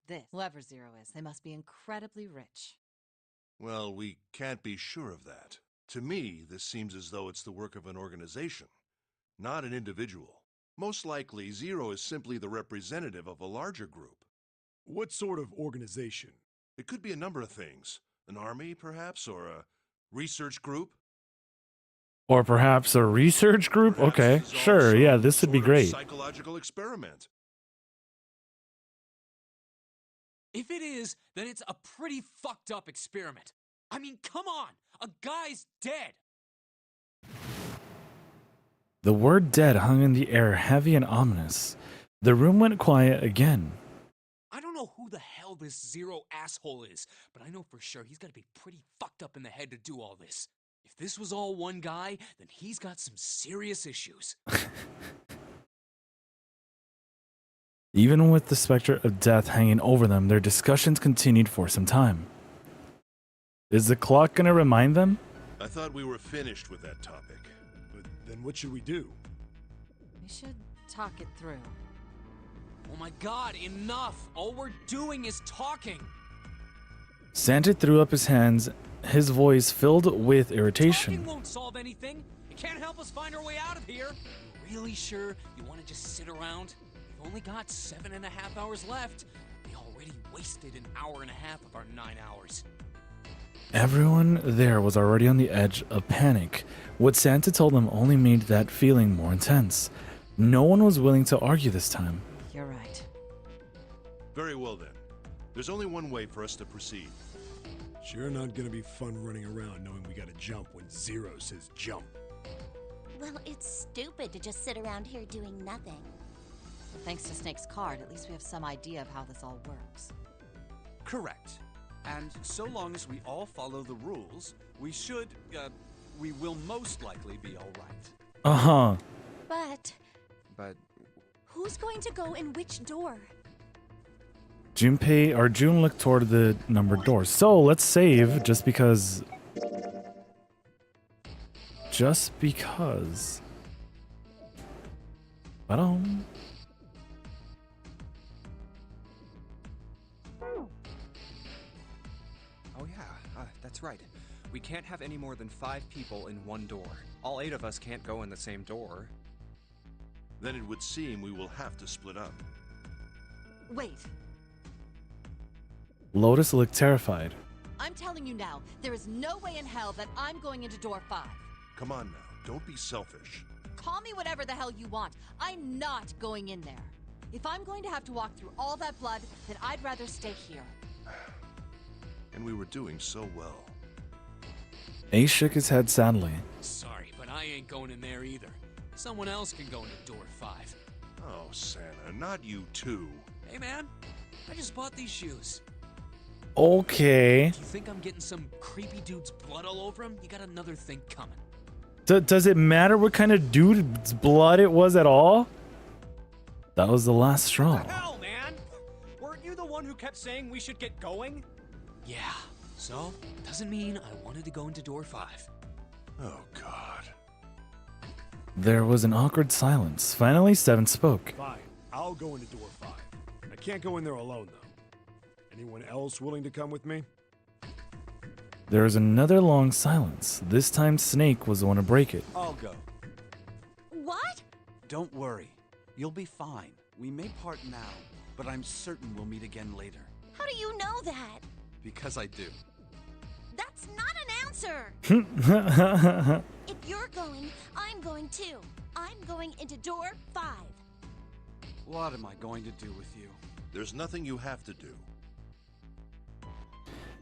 this. Whoever Zero is, they must be incredibly rich. Well, we can't be sure of that. To me, this seems as though it's the work of an organization, not an individual. Most likely, Zero is simply the representative of a larger group. What sort of organization? It could be a number of things. An army, perhaps, or a research group? Or perhaps a research group? Perhaps Okay, this is all sure, some yeah, this would be sort of great. psychological experiment. If it is, then it's a pretty fucked up experiment. I mean, come on! A guy's dead! The word dead hung in the air, heavy and ominous. The room went quiet again. I don't know who the hell this Zero asshole is, but I know for sure he's gotta be pretty fucked up in the head to do all this. If this was all one guy, then he's got some serious issues. Even with the specter of death hanging over them, their discussions continued for some time. Is the clock gonna remind them? I thought we were finished with that topic. But then what should we do? We should talk it through. Oh my god, enough! All we're doing is talking! Santa threw up his hands, his voice filled with irritation. Talking won't solve anything! It can't help us find our way out of here! You really sure you want to just sit around? We've only got 7.5 hours left. We already wasted an hour and a half of our 9 hours. Everyone there was already on the edge of panic. What Santa told them only made that feeling more intense. No one was willing to argue this time. You're right. Very well then. There's only one way for us to proceed. Sure not gonna be fun running around knowing we gotta jump when Zero says jump. Well, it's stupid to just sit around here doing nothing. Thanks to Snake's card, at least we have some idea of how this all works. Correct. And so long as we all follow the rules, we will most likely be all right. Uh-huh. But Who's going to go in which door? June looked toward the numbered door. So let's save just because. Just because. Ba-dum. oh yeah, that's right. We can't have any more than 5 people in one door. All 8 of us can't go in the same door. Then it would seem we will have to split up. Wait, Lotus looked terrified. I'm telling you now, there is no way in hell that I'm going into door 5. Come on now, don't be selfish. Call me whatever the hell you want. I'm not going in there. If I'm going to have to walk through all that blood, then I'd rather stay here. And we were doing so well. Ace shook his head sadly. Sorry, but I ain't going in there either. Someone else can go into door 5. Oh, Santa, not you too. Hey man, I just bought these shoes. Okay. Do you think I'm getting some creepy dude's blood all over him? You got another thing coming. Does it matter what kind of dude's blood it was at all? That was the last straw. What the hell, man? Weren't you the one who kept saying we should get going? Yeah, so doesn't mean I wanted to go into door 5. Oh, God. There was an awkward silence. Finally, Seven spoke. Fine, I'll go into door 5. I can't go in there alone, though. Anyone else willing to come with me? There was another long silence. This time, Snake was the one to break it. I'll go. What? Don't worry. You'll be fine. We may part now, but I'm certain we'll meet again later. How do you know that? Because I do. That's not an answer! If you're going, I'm going too. I'm going into door 5. What am I going to do with you? There's nothing you have to do.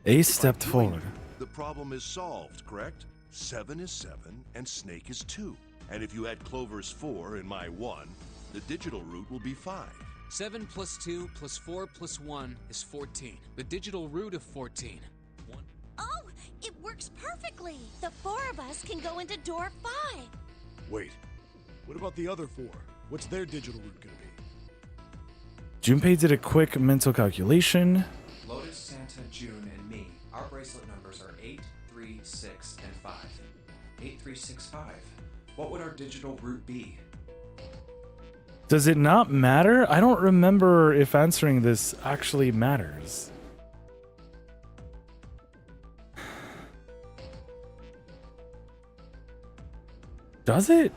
Ace stepped By doing forward. it, the problem is solved, correct? 7 is 7, and Snake is 2. And if you add Clover's 4 and my 1, the digital root will be 5. 7 plus 2 plus 4 plus 1 is 14. The digital root of 14. Oh, it works perfectly. The 4 of us can go into door 5. Wait, what about the other 4? What's their digital root gonna be? Junpei did a quick mental calculation. Lotus, Santa, June, and me. Our bracelet numbers are 8, 3, 6, and 5. 8, 3, 6, 5. What would our digital root be? Does it not matter? I don't remember if answering this actually matters. Does it?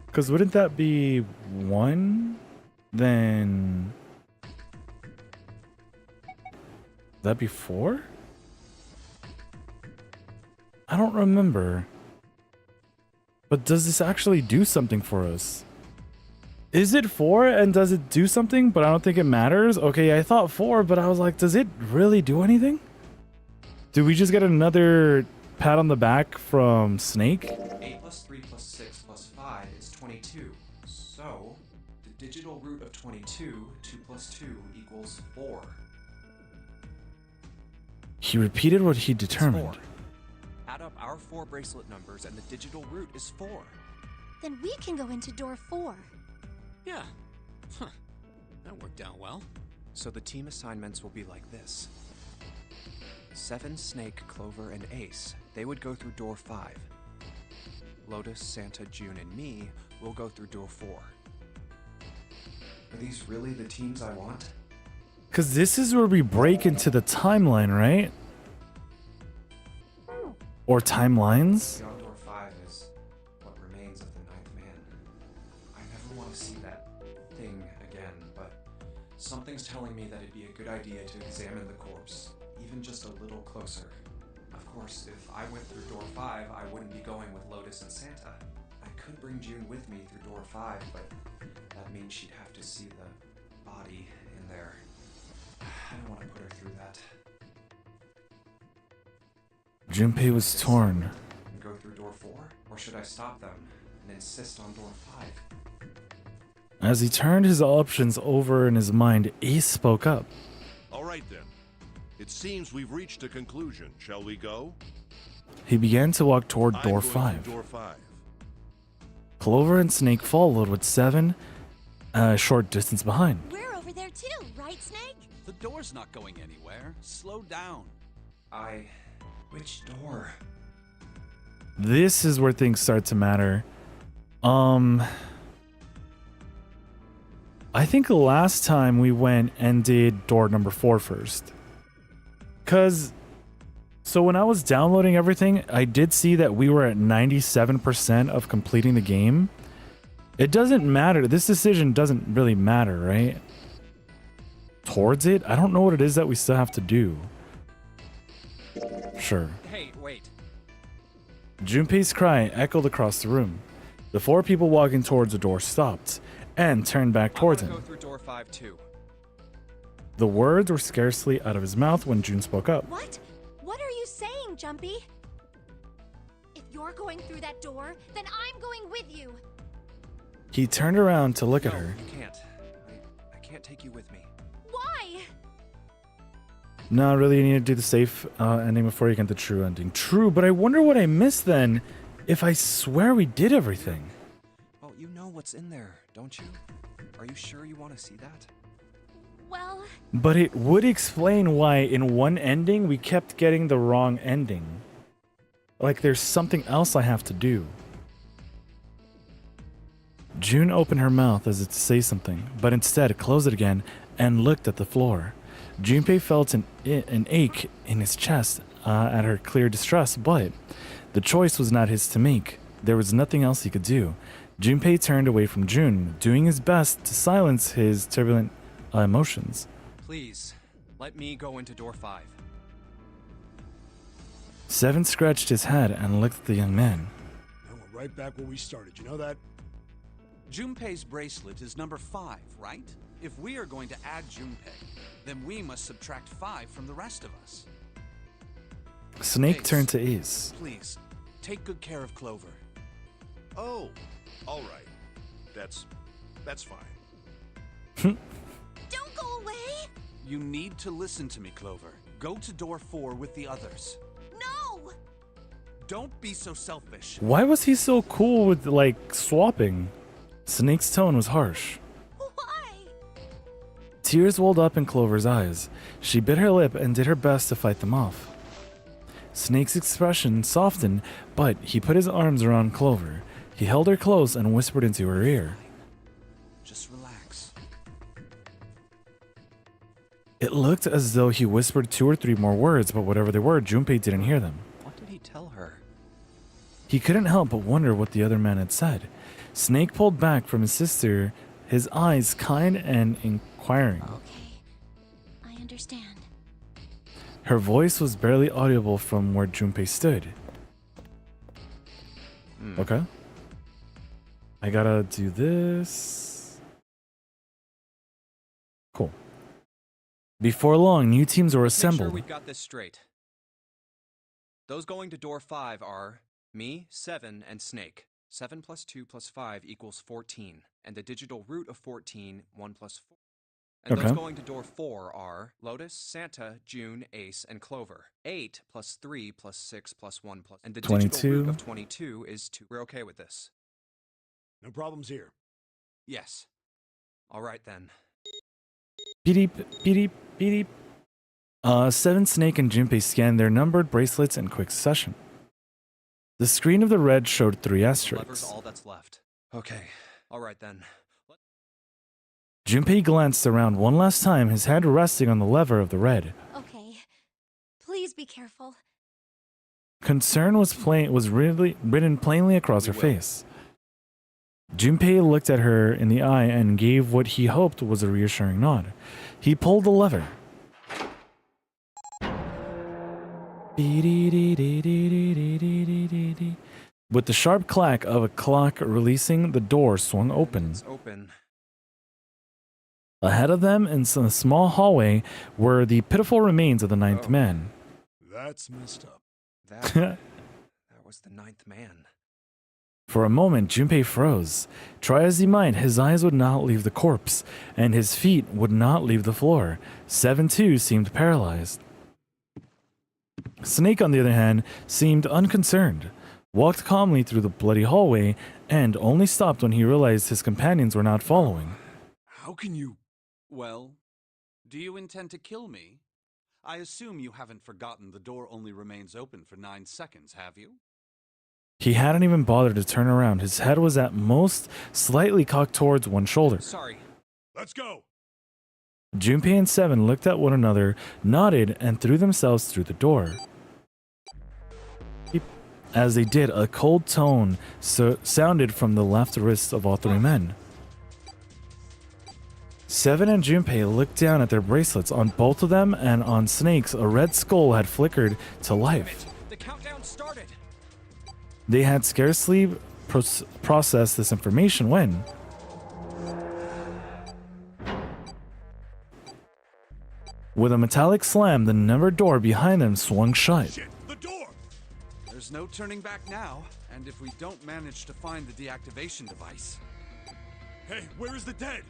Because wouldn't that be 1? Then... That'd be 4? I don't remember. But does this actually do something for us? Is it 4 and does it do something? But I don't think it matters. Okay, I thought 4, but I was like, does it really do anything? Do we just get another pat on the back from Snake? 8 plus 3 plus 6 plus 5 is 22. So, the digital root of 22, 2 plus 2 equals 4. He repeated what he determined. Add up our 4 bracelet numbers and the digital root is 4. Then we can go into door 4. Yeah. Huh. That worked out well. So the team assignments will be like this. 7, Snake, Clover, and Ace, they would go through door 5. Lotus, Santa, June, and me will go through door 4. Are these really the teams I want? Because this is where we break into the timeline, right? Or timelines? Beyond door 5 is what remains of the 9th man. I never want to see that thing again, but something's telling me that it'd be a good idea to examine the corpse, even just a little closer. Of course, if I went through door 5, I wouldn't be going with Lotus and Santa. I could bring June with me through door 5, but that means she'd have to see the body in there. I don't want to put her through that. Junpei was torn. And go through door 4? Or should I stop them and insist on door 5? As he turned his options over in his mind, Ace spoke up. All right then. It seems we've reached a conclusion. Shall we go? He began to walk toward I'm door going 5. to door 5. Clover and Snake followed with 7 a short distance behind. We're over there too, right, Snake? The door's not going anywhere. Slow down. Which door? This is where things start to matter. I think last time we went and did door number 4 first. So when I was downloading everything, I did see that we were at 97% of completing the game. It doesn't matter. This decision doesn't really matter, right? Towards it? I don't know what it is that we still have to do. Sure. Hey, wait. Junpei's cry echoed across the room. The 4 people walking towards the door stopped and turned back towards I him. want to go through door 5 too. The words were scarcely out of his mouth when June spoke up. What? What are you saying, Jumpy? If you're going through that door, then I'm going with you. He turned around to look at No, her. you can't. I can't take you with me. Why? No, really, you need to do the safe ending before you get the true ending. True, but I wonder what I missed then, if I swear we did everything. Well, you know what's in there, don't you? Are you sure you want to see that? Well... But it would explain why in one ending we kept getting the wrong ending. Like there's something else I have to do. June opened her mouth as if to say something, but instead closed it again and looked at the floor. Junpei felt an ache in his chest at her clear distress, but the choice was not his to make. There was nothing else he could do. Junpei turned away from June, doing his best to silence his turbulent emotions. Please, let me go into door 5. 7 scratched his head and looked at the young man. And we're right back where we started. You know that? Junpei's bracelet is number 5, right? If we are going to add Junpei, then we must subtract 5 from the rest of us. Snake Ace, turned to Ace. Please, take good care of Clover. Oh, all right. That's fine. Don't go away! You need to listen to me, Clover. Go to door 4 with the others. No! Don't be so selfish. Why was he so cool with, like, swapping? Snake's tone was harsh. Why? Tears welled up in Clover's eyes. She bit her lip and did her best to fight them off. Snake's expression softened, but he put his arms around Clover. He held her close and whispered into her ear. Just relax. It looked as though he whispered 2 or 3 more words, but whatever they were, Junpei didn't hear them. What did he tell her? He couldn't help but wonder what the other man had said. Snake pulled back from his sister, his eyes kind and inquiring. Okay, I understand. Her voice was barely audible from where Junpei stood. Okay. I gotta do this. Cool. Before long, new teams were Make sure assembled. we've got this straight. Those going to door 5 are me, 7, and Snake. 7 plus 2 plus 5 equals 14, and the digital root of 14, 1 plus 4. And those Okay. going to door 4 are Lotus, Santa, June, Ace, and Clover. 8 plus 3 plus 6 plus 1 plus... And the digital 22. root of 22 is 2. We're okay with this? No problems here. Yes. All right, then. Beep, beep, beep. 7, Snake, and Junpei scanned their numbered bracelets in quick succession. The screen of the red showed 3 Lever's asterisks. all that's left. Okay. All right, then. Junpei glanced around one last time, his head resting on the lever of the red. Okay, please be careful. Concern was really written plainly across her face. Junpei looked at her in the eye and gave what he hoped was a reassuring nod. He pulled the lever. With the sharp clack of a clock releasing, the door swung open. It's open. Ahead of them, in a small hallway, were the pitiful remains of the 9th man. That's messed up. That was the 9th man. For a moment, Junpei froze. Try as he might, his eyes would not leave the corpse, and his feet would not leave the floor. 7 too seemed paralyzed. Snake, on the other hand, seemed unconcerned, walked calmly through the bloody hallway, and only stopped when he realized his companions were not following. How can you... Well, do you intend to kill me? I assume you haven't forgotten the door only remains open for 9 seconds, have you? He hadn't even bothered to turn around. His head was at most slightly cocked towards one shoulder. Sorry. Let's go! Junpei and 7 looked at one another, nodded, and threw themselves through the door. As they did, a cold tone sounded from the left wrists of all 3 men. 7 and Junpei looked down at their bracelets. On both of them and on Snake's, a red skull had flickered to life. The countdown started. They had scarcely processed this information when... With a metallic slam, the numbered door behind them swung shut. Shit, the door! There's no turning back now, and if we don't manage to find the deactivation device... Hey, where is the dead?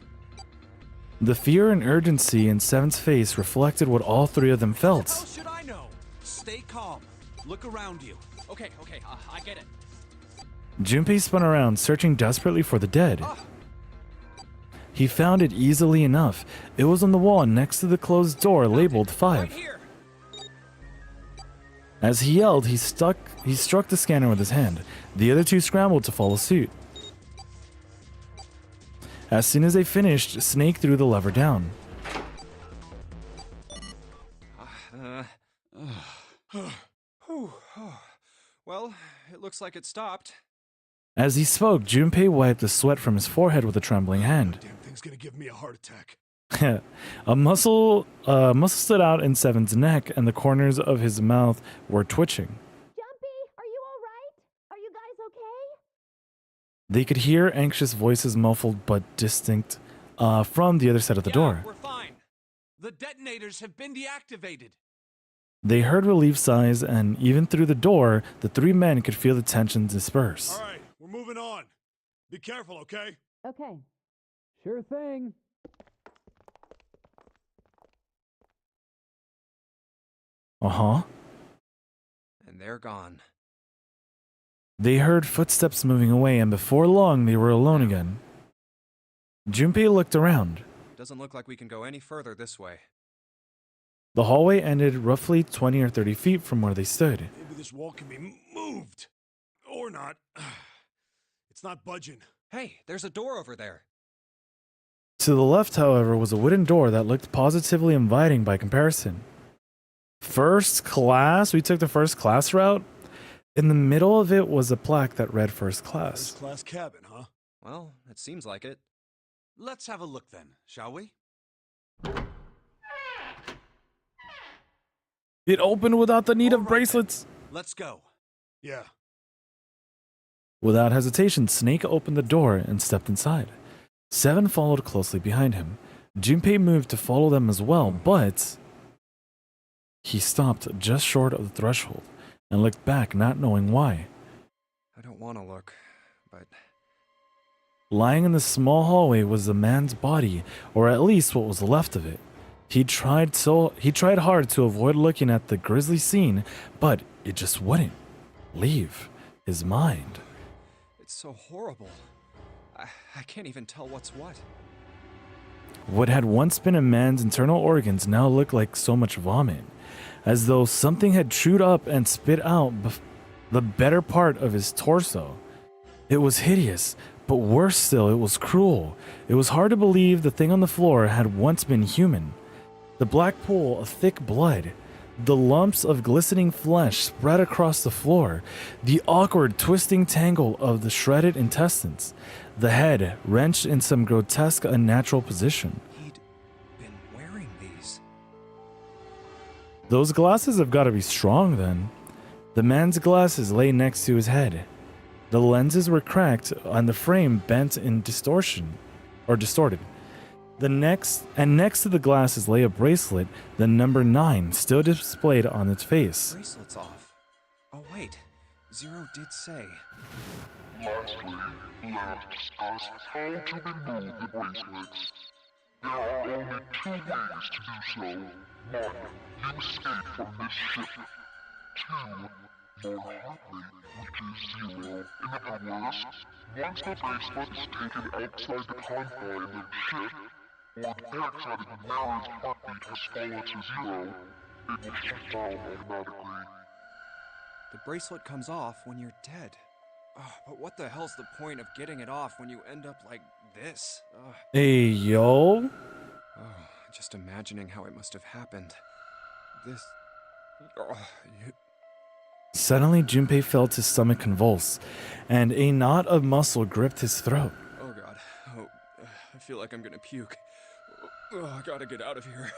The fear and urgency in 7's face reflected what all 3 of them How felt. should I know? Stay calm. Look around you. Okay, I get it. Junpei spun around, searching desperately for the dead. He found it easily enough. It was on the wall next to the closed door labeled 5. Right here. As he yelled, he struck the scanner with his hand. The other 2 scrambled to follow suit. As soon as they finished, Snake threw the lever down. Well, it looks like it stopped. As he spoke, Junpei wiped the sweat from his forehead with a trembling hand. Damn thing's gonna give me a heart attack. A muscle stood out in 7's neck, and the corners of his mouth were twitching. Jumpy, are you all right? Are you guys okay? They could hear anxious voices, muffled but distinct, from the other side of the door. We're fine. The detonators have been deactivated. They heard relief sighs, and even through the door, the 3 men could feel the tension disperse. All right, we're moving on. Be careful, okay? Okay. Sure thing. Uh-huh. And they're gone. They heard footsteps moving away, and before long, they were alone again. Junpei looked around. Doesn't look like we can go any further this way. The hallway ended roughly 20 or 30 feet from where they stood. Maybe this wall can be moved. Or not. It's not budging. Hey, there's a door over there. To the left, however, was a wooden door that looked positively inviting by comparison. First class? We took the first class route? In the middle of it was a plaque that read first class. First class cabin, huh? Well, it seems like it. Let's have a look then, shall we? It opened without the need All of right, bracelets. then. Let's go. Yeah. Without hesitation, Snake opened the door and stepped inside. Seven followed closely behind him. Junpei moved to follow them as well, but he stopped just short of the threshold and looked back, not knowing why. I don't want to look, but... Lying in the small hallway was the man's body, or at least what was left of it. He tried hard to avoid looking at the grisly scene, but it just wouldn't leave his mind. It's so horrible. I can't even tell what's what. What had once been a man's internal organs now looked like so much vomit, as though something had chewed up and spit out the better part of his torso. It was hideous, but worse still, it was cruel. It was hard to believe the thing on the floor had once been human. The black pool of thick blood, the lumps of glistening flesh spread across the floor, the awkward twisting tangle of the shredded intestines, the head wrenched in some grotesque unnatural position. He'd been wearing these. Those glasses have got to be strong then. The man's glasses lay next to his head. The lenses were cracked and the frame bent in distorted. Next to the glasses lay a bracelet, the number 9 still displayed on its face. Bracelet's off. Oh wait, Zero did say. Lastly, let's discuss how to remove the bracelets. There are only 2 ways to do so. 1. You escape from this ship. 2. Your heart rate reaches 0. In other words, once the bracelet is taken outside the confines of the ship, or the outside of the marriage heartbeat has fallen to 0, it will shut down automatically. The bracelet comes off when you're dead. Oh, but what the hell's the point of getting it off when you end up like this? Hey, yo. Oh, just imagining how it must have happened. This... Oh, Suddenly, Junpei felt his stomach convulse, and a knot of muscle gripped his throat. Oh god. Oh, I feel like I'm gonna puke. Oh, I gotta get out of here.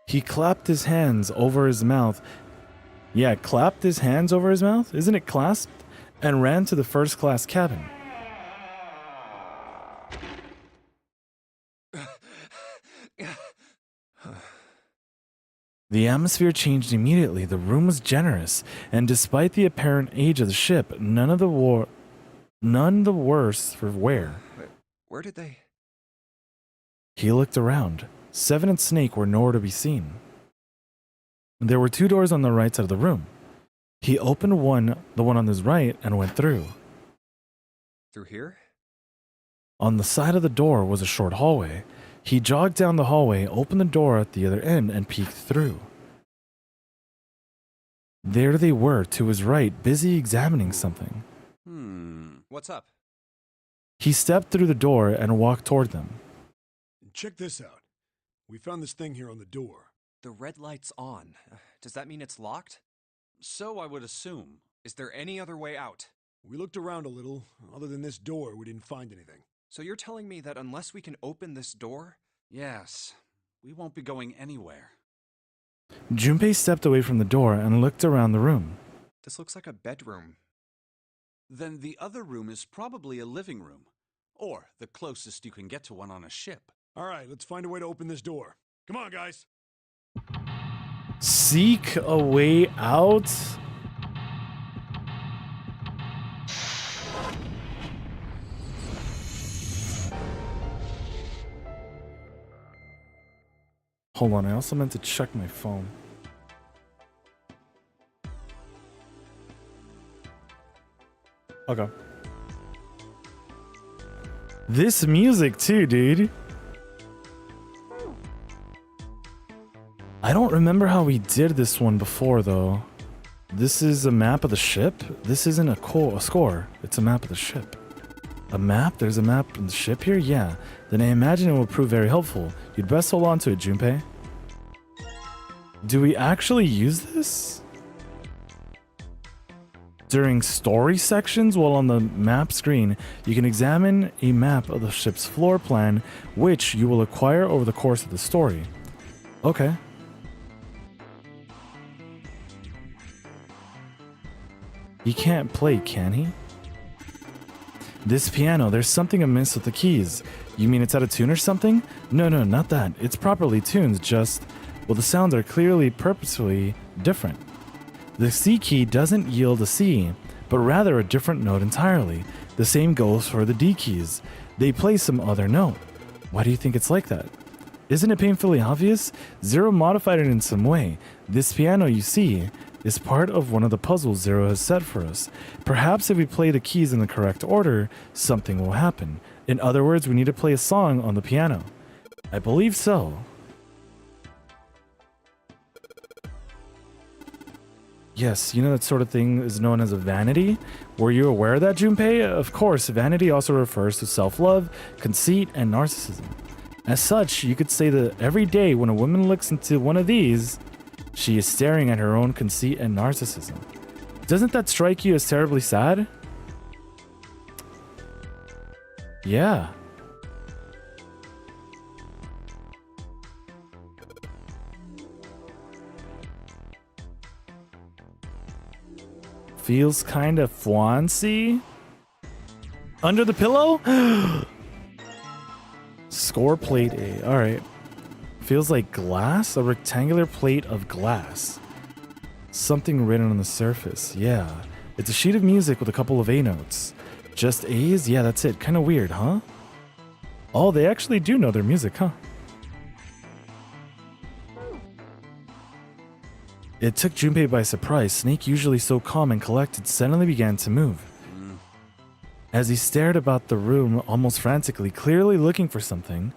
He clapped his hands over his mouth. Yeah, clapped his hands over his mouth? Isn't it clasped? And ran to the first class cabin. The atmosphere changed immediately. The room was generous, and despite the apparent age of the ship, none the worse for wear. Where did they... He looked around. Seven and Snake were nowhere to be seen. There were 2 doors on the right side of the room. He opened the one on his right, and went through. Through here? On the side of the door was a short hallway. He jogged down the hallway, opened the door at the other end, and peeked through. There they were, to his right, busy examining something. What's up? He stepped through the door and walked toward them. Check this out. We found this thing here on the door. The red light's on. Does that mean it's locked? So I would assume. Is there any other way out? We looked around a little. Other than this door, we didn't find anything. So you're telling me that unless we can open this door? Yes. We won't be going anywhere. Junpei stepped away from the door and looked around the room. This looks like a bedroom. Then the other room is probably a living room. Or the closest you can get to one on a ship. All right, let's find a way to open this door. Come on, guys. Seek a way out? Hold on, I also meant to check my phone. Okay. This music too, dude. I don't remember how we did this one before, though. This is a map of the ship? This isn't a score. It's a map of the ship. A map? There's a map in the ship here? Yeah. Then I imagine it will prove very helpful. You'd best hold on to it, Junpei. Do we actually use this? During story sections, while on the map screen, you can examine a map of the ship's floor plan, which you will acquire over the course of the story. Okay. He can't play, can he? This piano, there's something amiss with the keys. You mean it's out of tune or something? No, not that. It's properly tuned, just... well, the sounds are clearly purposefully different. The C key doesn't yield a C, but rather a different note entirely. The same goes for the D keys. They play some other note. Why do you think it's like that? Isn't it painfully obvious? Zero modified it in some way. This piano you see is part of one of the puzzles Zero has set for us. Perhaps if we play the keys in the correct order, something will happen. In other words, we need to play a song on the piano. I believe so. Yes, you know that sort of thing is known as a vanity? Were you aware of that, Junpei? Of course, vanity also refers to self-love, conceit, and narcissism. As such, you could say that every day when a woman looks into one of these, she is staring at her own conceit and narcissism. Doesn't that strike you as terribly sad? Yeah. Feels kind of fwancy. Under the pillow? Score plate A. Alright. Feels like glass? A rectangular plate of glass. Something written on the surface. Yeah. It's a sheet of music with a couple of A notes. Just A's? Yeah, that's it. Kind of weird, huh? Oh, they actually do know their music, huh? It took Junpei by surprise. Snake, usually so calm and collected, suddenly began to move. As he stared about the room almost frantically, clearly looking for something.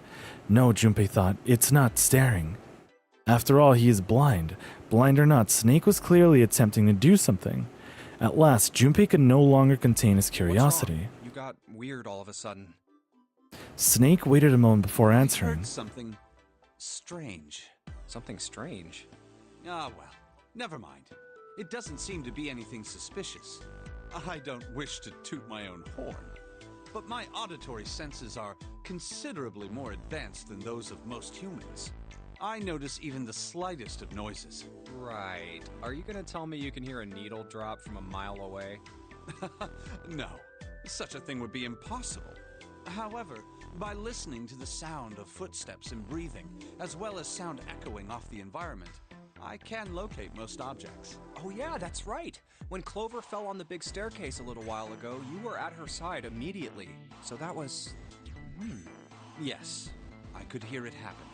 No, Junpei thought, it's not staring. After all, he is blind. Blind or not, Snake was clearly attempting to do something. At last, Junpei could no longer contain his curiosity. You got weird all of a sudden. Snake waited a moment before I answering. heard something strange. Something strange? Ah, well, never mind. It doesn't seem to be anything suspicious. I don't wish to toot my own horn, but my auditory senses are considerably more advanced than those of most humans. I notice even the slightest of noises. Right. Are you gonna tell me you can hear a needle drop from a mile away? No, such a thing would be impossible. However, by listening to the sound of footsteps and breathing, as well as sound echoing off the environment, I can locate most objects. Oh yeah, that's right. When Clover fell on the big staircase a little while ago, you were at her side immediately. So that was... Yes, I could hear it happen.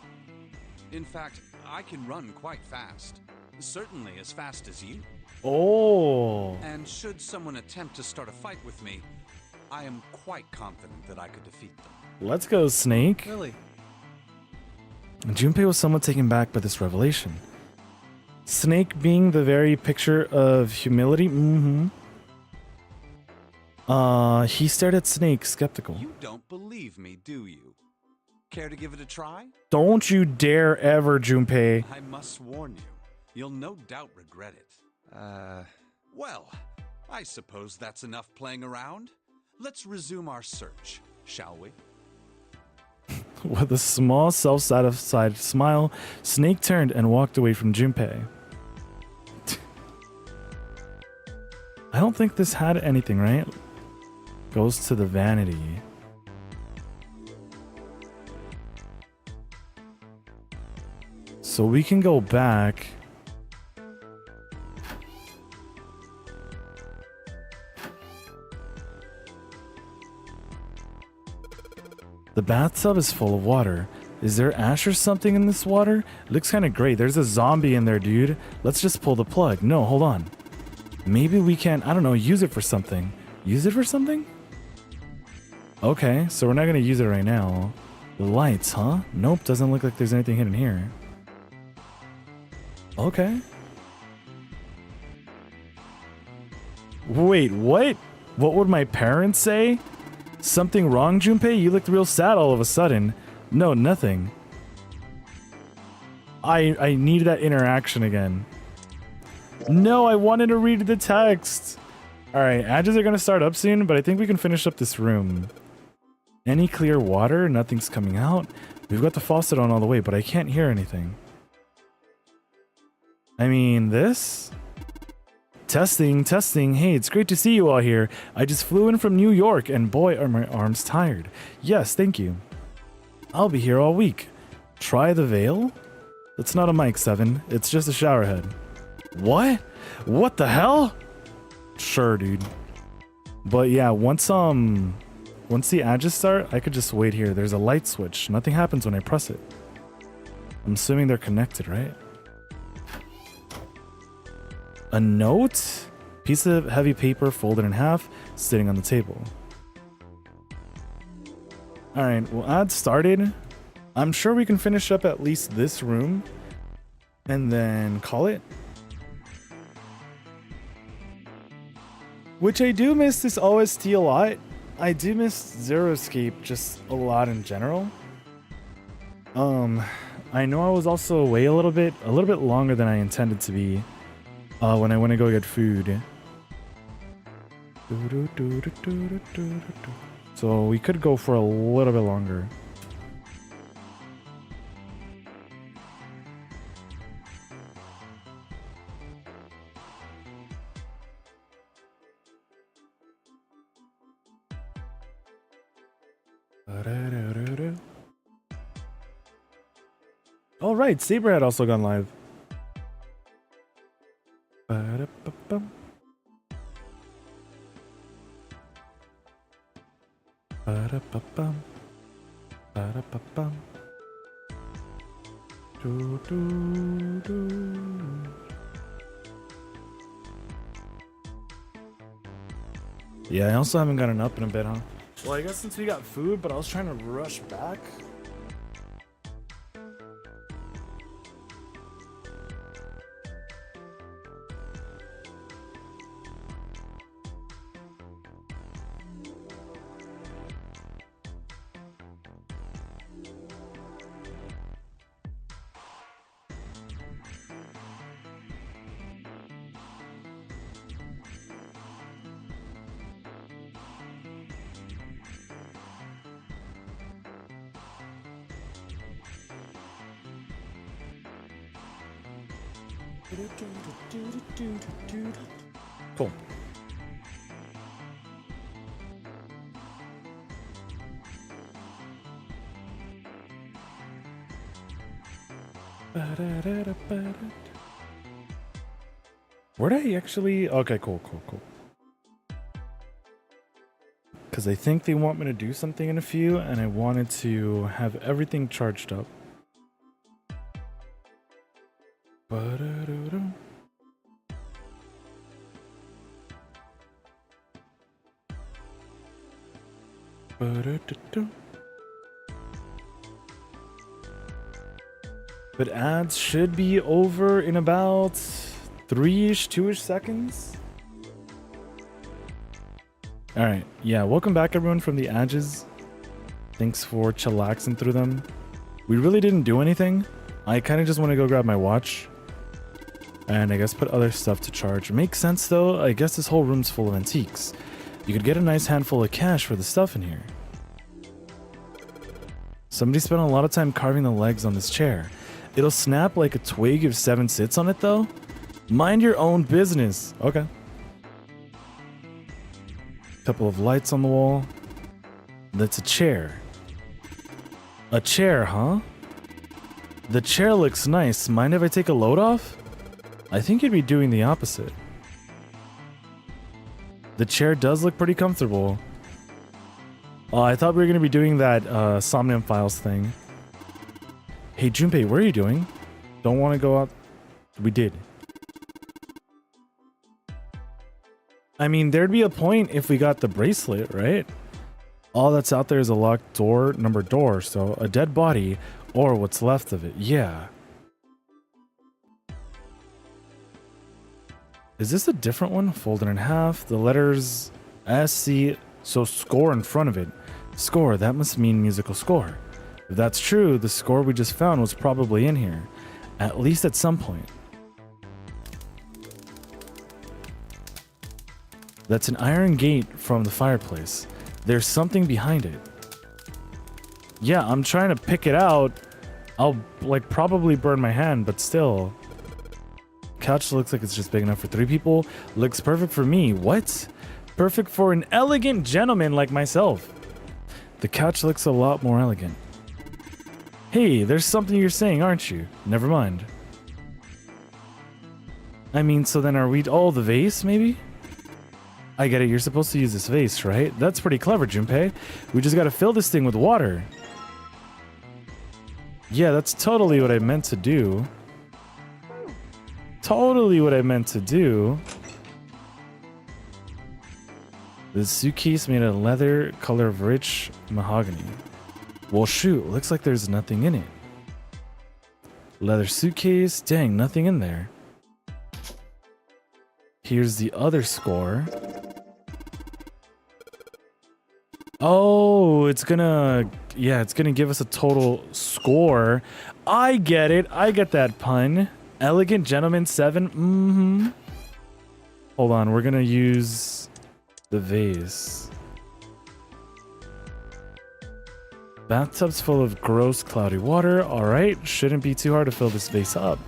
In fact, I can run quite fast. Certainly as fast as you. Oh. And should someone attempt to start a fight with me, I am quite confident that I could defeat them. Let's go, Snake. Really? Junpei was somewhat taken back by this revelation. Snake being the very picture of humility. He stared at Snake, skeptical. You don't believe me, do you? Care to give it a try? Don't you dare ever, Junpei. I must warn you, you'll no doubt regret it. Well, I suppose that's enough playing around. Let's resume our search, shall we? With a small, self-satisfied smile, Snake turned and walked away from Junpei. I don't think this had anything, right? Goes to the vanity. So we can go back. The bathtub is full of water. Is there ash or something in this water? Looks kind of great. There's a zombie in there, dude. Let's just pull the plug. No, hold on. Maybe we can, I don't know, use it for something. Use it for something? Okay, so we're not going to use it right now. The lights, huh? Nope, doesn't look like there's anything hidden here. Okay. Wait, what? What would my parents say? Something wrong, Junpei? You looked real sad all of a sudden. No, nothing. I need that interaction again. No, I wanted to read the text. Alright, edges are gonna start up soon, but I think we can finish up this room. Any clear water? Nothing's coming out. We've got the faucet on all the way, but I can't hear anything. I mean, this? Testing, testing. Hey, it's great to see you all here. I just flew in from New York, and boy, are my arms tired. Yes, thank you. I'll be here all week. Try the veil? That's not a mic, Seven. It's just a shower head. What? What the hell? Sure, dude. But yeah, once the edges start, I could just wait here. There's a light switch. Nothing happens when I press it. I'm assuming they're connected, right? A note? Piece of heavy paper folded in half, sitting on the table. Alright, well, ad started. I'm sure we can finish up at least this room and then call it. Which I do miss this OST a lot. I do miss Zero Escape just a lot in general. I know I was also away a little bit longer than I intended to be when I went to go get food. So we could go for a little bit longer. All right, Saber had also gone live. Ba-da-ba-bum. Ba-da-ba-bum. Ba-da-ba-bum. Do-do-do. Yeah, I also haven't gotten up in a bit, huh? Well, I guess since we got food, but I was trying to rush back. Cool. Where'd I actually... Okay, cool. Because I think they want me to do something in a few, and I wanted to have everything charged up. But ads should be over in about 3-ish, 2-ish seconds. Alright, yeah, welcome back everyone from the edges. Thanks for chillaxing through them. We really didn't do anything. I kind of just want to go grab my watch. And I guess put other stuff to charge. Makes sense though, I guess this whole room's full of antiques. You could get a nice handful of cash for the stuff in here. Somebody spent a lot of time carving the legs on this chair. It'll snap like a twig if Seven sits on it though. Mind your own business. Okay. Couple of lights on the wall. That's a chair. A chair, huh? The chair looks nice. Mind if I take a load off? I think you'd be doing the opposite. The chair does look pretty comfortable. I thought we were going to be doing that Somnium Files thing. Hey, Junpei, what are you doing? Don't want to go out? We did. I mean, there'd be a point if we got the bracelet, right? All that's out there is a locked door, numbered door, so a dead body, or what's left of it. Yeah. Is this a different one? Folded in half. The letters SC, so score in front of it. Score, that must mean musical score. If that's true, the score we just found was probably in here. At least at some point. That's an iron gate from the fireplace. There's something behind it. Yeah, I'm trying to pick it out. I'll, like, probably burn my hand, but still. Couch looks like it's just big enough for 3 people. Looks perfect for me. What? Perfect for an elegant gentleman like myself. The couch looks a lot more elegant. Hey, there's something you're saying, aren't you? Never mind. I mean, so then are we... Oh, the vase, maybe? I get it. You're supposed to use this vase, right? That's pretty clever, Junpei. We just gotta fill this thing with water. Yeah, that's totally what I meant to do. Totally what I meant to do. The suitcase made of leather, color of rich mahogany. Well, shoot, looks like there's nothing in it. Leather suitcase, dang, nothing in there. Here's the other score. Oh, it's gonna... Yeah, it's gonna give us a total score. I get it. I get that pun. Elegant Gentleman 7. Mm-hmm. Hold on, we're gonna use the vase. Bathtub's full of gross, cloudy water. Alright, shouldn't be too hard to fill this vase up.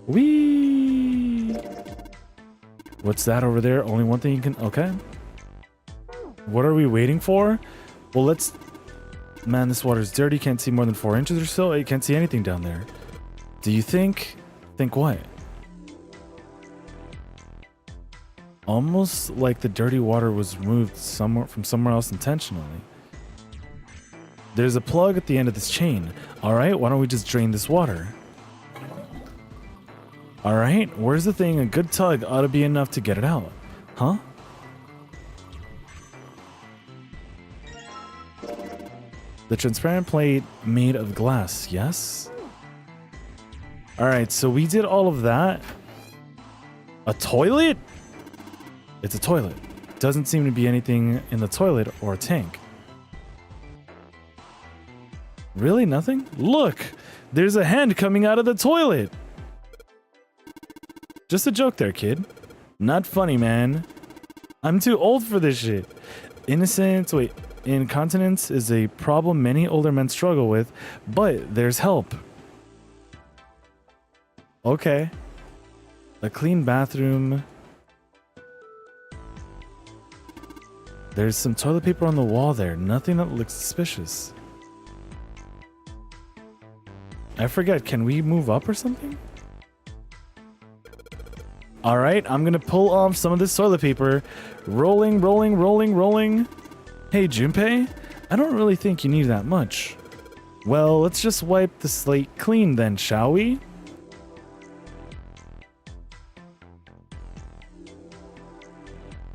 Whee! What's that over there? Only one thing you can... Okay. What are we waiting for? Well, let's... Man, this water's dirty. Can't see more than 4 inches or so. I can't see anything down there. Do you think... Think what? Almost like the dirty water was removed from somewhere else intentionally. There's a plug at the end of this chain. Alright, why don't we just drain this water? Alright, where's the thing? A good tug ought to be enough to get it out. Huh? The transparent plate made of glass, yes? Alright, so we did all of that. A toilet? It's a toilet. Doesn't seem to be anything in the toilet or a tank. Really? Nothing? Look! There's a hand coming out of the toilet! Just a joke there, kid. Not funny, man. I'm too old for this shit. Innocence... Wait. Incontinence is a problem many older men struggle with, but there's help. Okay. A clean bathroom. There's some toilet paper on the wall there. Nothing that looks suspicious. I forget, can we move up or something? Alright, I'm gonna pull off some of this toilet paper. Rolling, rolling, rolling, rolling. Hey, Junpei, I don't really think you need that much. Well, let's just wipe the slate clean then, shall we?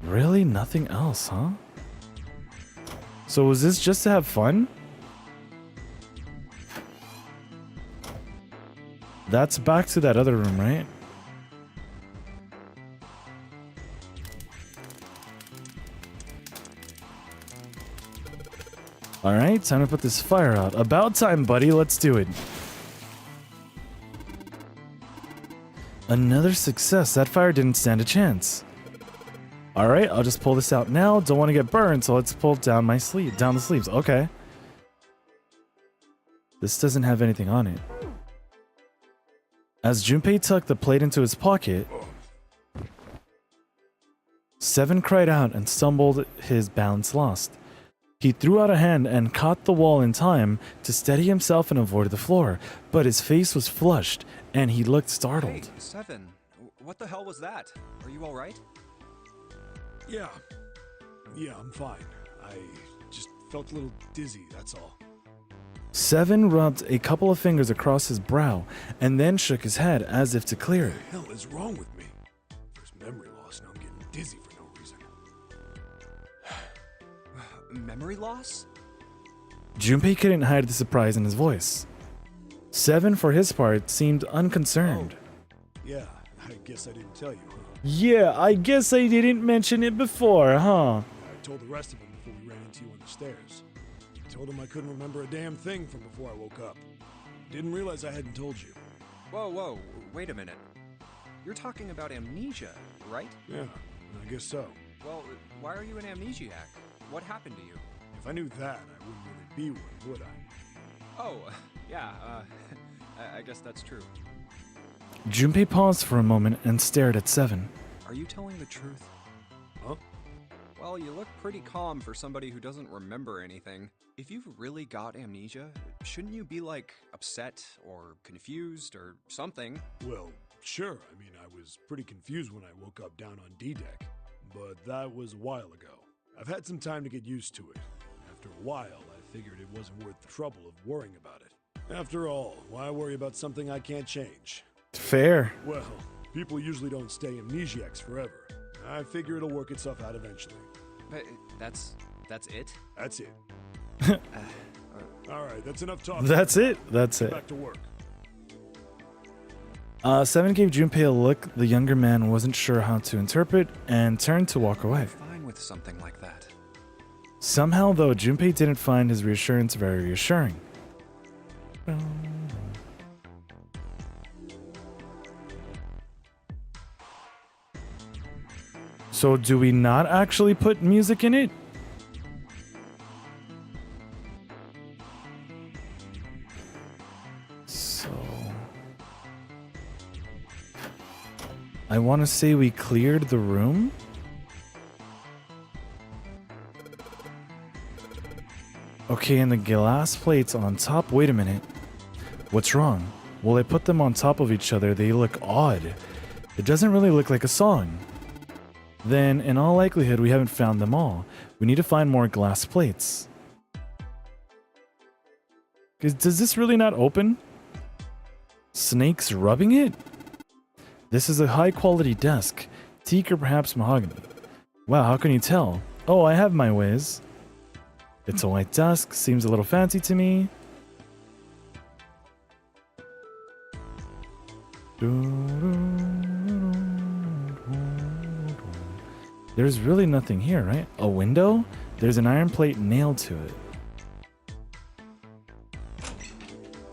Really? Nothing else, huh? So was this just to have fun? That's back to that other room, right? Alright, time to put this fire out. About time, buddy. Let's do it. Another success. That fire didn't stand a chance. Alright, I'll just pull this out now. Don't want to get burned, so let's pull down my sleeve. Down the sleeves. Okay. This doesn't have anything on it. As Junpei tucked the plate into his pocket, 7 cried out and stumbled, his balance lost. He threw out a hand and caught the wall in time to steady himself and avoid the floor, but his face was flushed and he looked startled. Hey, 7. What the hell was that? Are you alright? Yeah, I'm fine. I just felt a little dizzy, that's all. 7 rubbed a couple of fingers across his brow and then shook his head as if to clear it. What the hell is wrong with me? First memory loss, now I'm getting dizzy for no reason. Memory loss? Junpei couldn't hide the surprise in his voice. 7, for his part, seemed unconcerned. Yeah, I guess I didn't tell you, huh? Yeah, I guess I didn't mention it before, huh? I told the rest of them before we ran into you on the stairs. I told them I couldn't remember a damn thing from before I woke up. Didn't realize I hadn't told you. Whoa, wait a minute. You're talking about amnesia, right? Yeah, I guess so. Well, why are you an amnesiac? What happened to you? If I knew that, I wouldn't really be one, would I? Oh, yeah, I guess that's true. Junpei paused for a moment and stared at Seven. Are you telling the truth? Huh? Well, you look pretty calm for somebody who doesn't remember anything. If you've really got amnesia, shouldn't you be, like, upset or confused or something? Well, sure. I mean, I was pretty confused when I woke up down on D-Deck, but that was a while ago. I've had some time to get used to it. After a while, I figured it wasn't worth the trouble of worrying about it. After all, why worry about something I can't change? Fair. Well, people usually don't stay amnesiacs forever. I figure it'll work itself out eventually. But that's it? That's it. All right, that's enough talking. That's it. That's Get it. back to work. Seven gave Junpei a look the younger man wasn't sure how to interpret and turned to walk away. I'm fine with something like that. Somehow, though, Junpei didn't find his reassurance very reassuring. So, do we not actually put music in it? So, I want to say we cleared the room. Okay, and the glass plates on top. Wait a minute. What's wrong? Well, I put them on top of each other. They look odd. It doesn't really look like a song. Then, in all likelihood, we haven't found them all. We need to find more glass plates. Does this really not open? Snakes rubbing it? This is a high-quality desk. Teak or perhaps mahogany. Wow, how can you tell? Oh, I have my ways. It's a white desk. Seems a little fancy to me. There's really nothing here, right? A window? There's an iron plate nailed to it.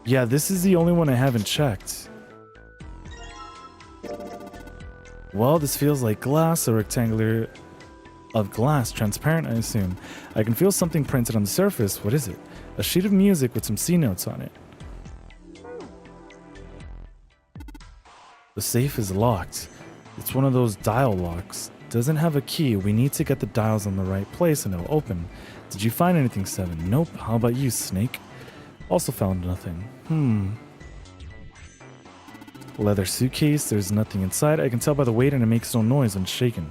Yeah, this is the only one I haven't checked. Well, this feels like glass, a rectangular of glass, transparent, I assume. I can feel something printed on the surface. What is it? A sheet of music with some C notes on it. The safe is locked. It's one of those dial locks. Doesn't have a key. We need to get the dials on the right place and it'll open. Did you find anything, Seven? Nope. How about you, Snake? Also found nothing. Leather suitcase. There's nothing inside. I can tell by the weight and it makes no noise when shaken.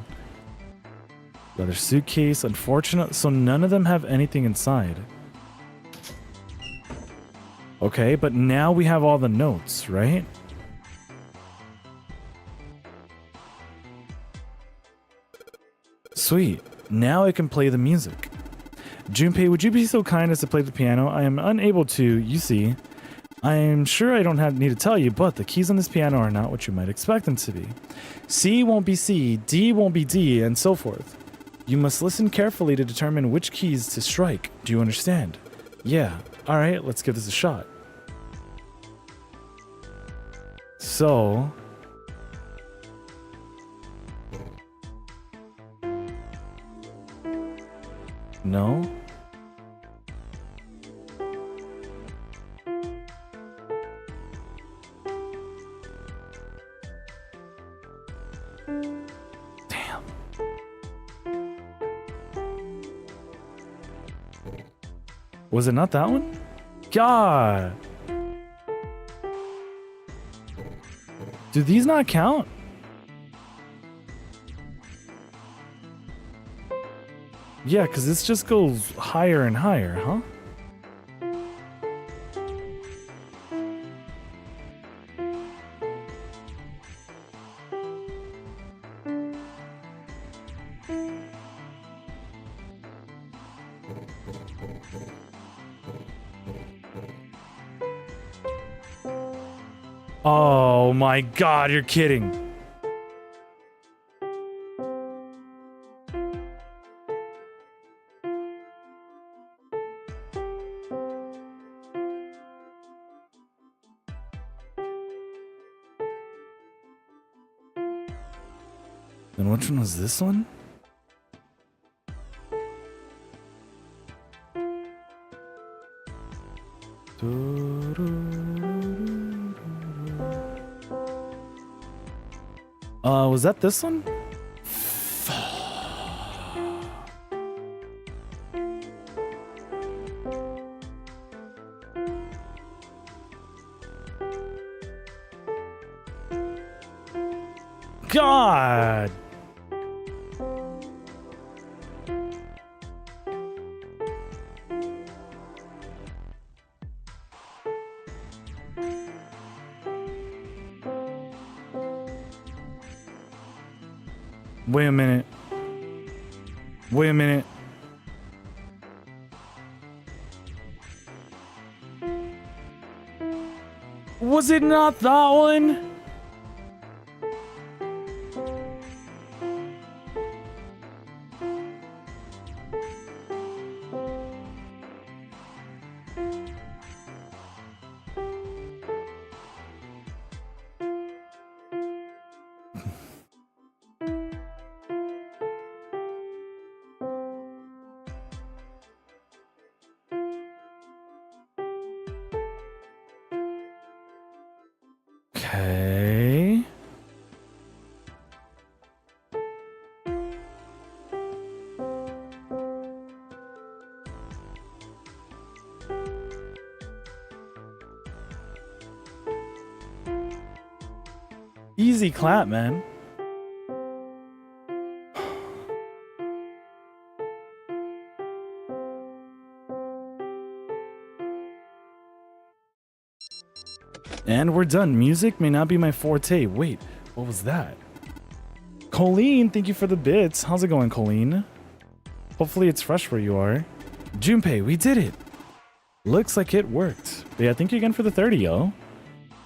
Leather suitcase. Unfortunate. So none of them have anything inside. Okay, but now we have all the notes, right? Sweet. Now I can play the music. Junpei, would you be so kind as to play the piano? I am unable to, you see. I am sure I don't need to tell you, but the keys on this piano are not what you might expect them to be. C won't be C, D won't be D, and so forth. You must listen carefully to determine which keys to strike. Do you understand? Yeah. Alright, let's give this a shot. So... No? Damn. Was it not that one? God! Do these not count? Yeah, because this just goes higher and higher, huh? Oh my god, you're kidding. And which one was this one? Was that this one? God! Wait a minute. Wait a minute. Was it not that one? Okay. Easy clap, man. And we're done. Music may not be my forte. Wait, what was that? Colleen, thank you for the bits. How's it going, Colleen? Hopefully it's fresh where you are. Junpei, we did it. Looks like it worked. But yeah, thank you again for the 30, yo.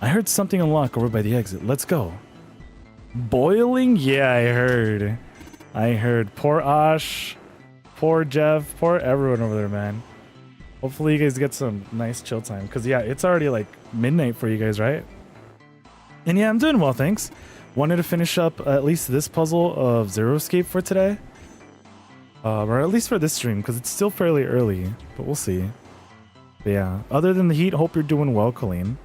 I heard something unlock over by the exit. Let's go. Boiling? Yeah, I heard. I heard. Poor Ash. Poor Jeff. Poor everyone over there, man. Hopefully you guys get some nice chill time. Because, yeah, it's already like midnight for you guys, right? And yeah, I'm doing well, thanks. Wanted to finish up at least this puzzle of Zero Escape for today. Or at least for this stream, because it's still fairly early. But we'll see. But yeah, other than the heat, hope you're doing well, Colleen.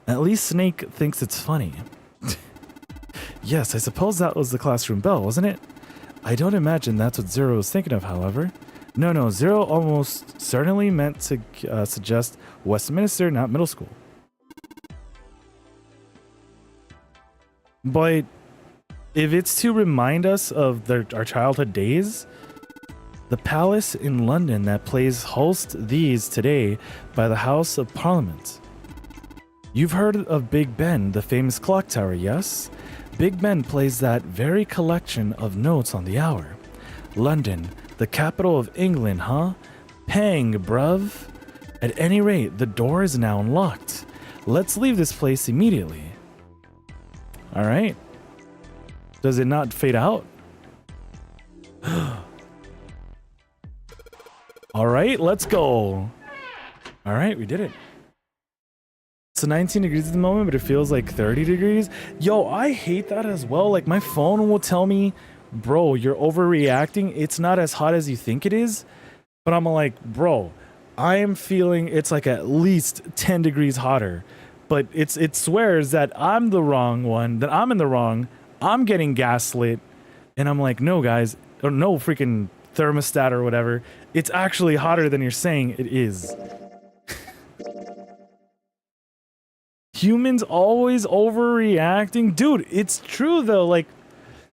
At least Snake thinks it's funny. Yes, I suppose that was the classroom bell, wasn't it? I don't imagine that's what Zero was thinking of, however. No, Zero almost certainly meant to suggest Westminster, not middle school. But if it's to remind us of our childhood days, the palace in London that plays host these today by the House of Parliament. You've heard of Big Ben, the famous clock tower, yes? Big Ben plays that very collection of notes on the hour. London, the capital of England, huh? Pang, bruv. At any rate, the door is now unlocked. Let's leave this place immediately. Alright. Does it not fade out? Alright, let's go. Alright, we did it. It's 19 degrees at the moment, but it feels like 30 degrees. Yo, I hate that as well. Like, my phone will tell me, bro, you're overreacting. It's not as hot as you think it is. But I'm like, bro, I am feeling it's like at least 10 degrees hotter. But it swears that I'm the wrong one, that I'm in the wrong. I'm getting gaslit. And I'm like, no, guys, or no freaking thermostat or whatever. It's actually hotter than you're saying it is. Humans always overreacting. Dude, it's true though. Like,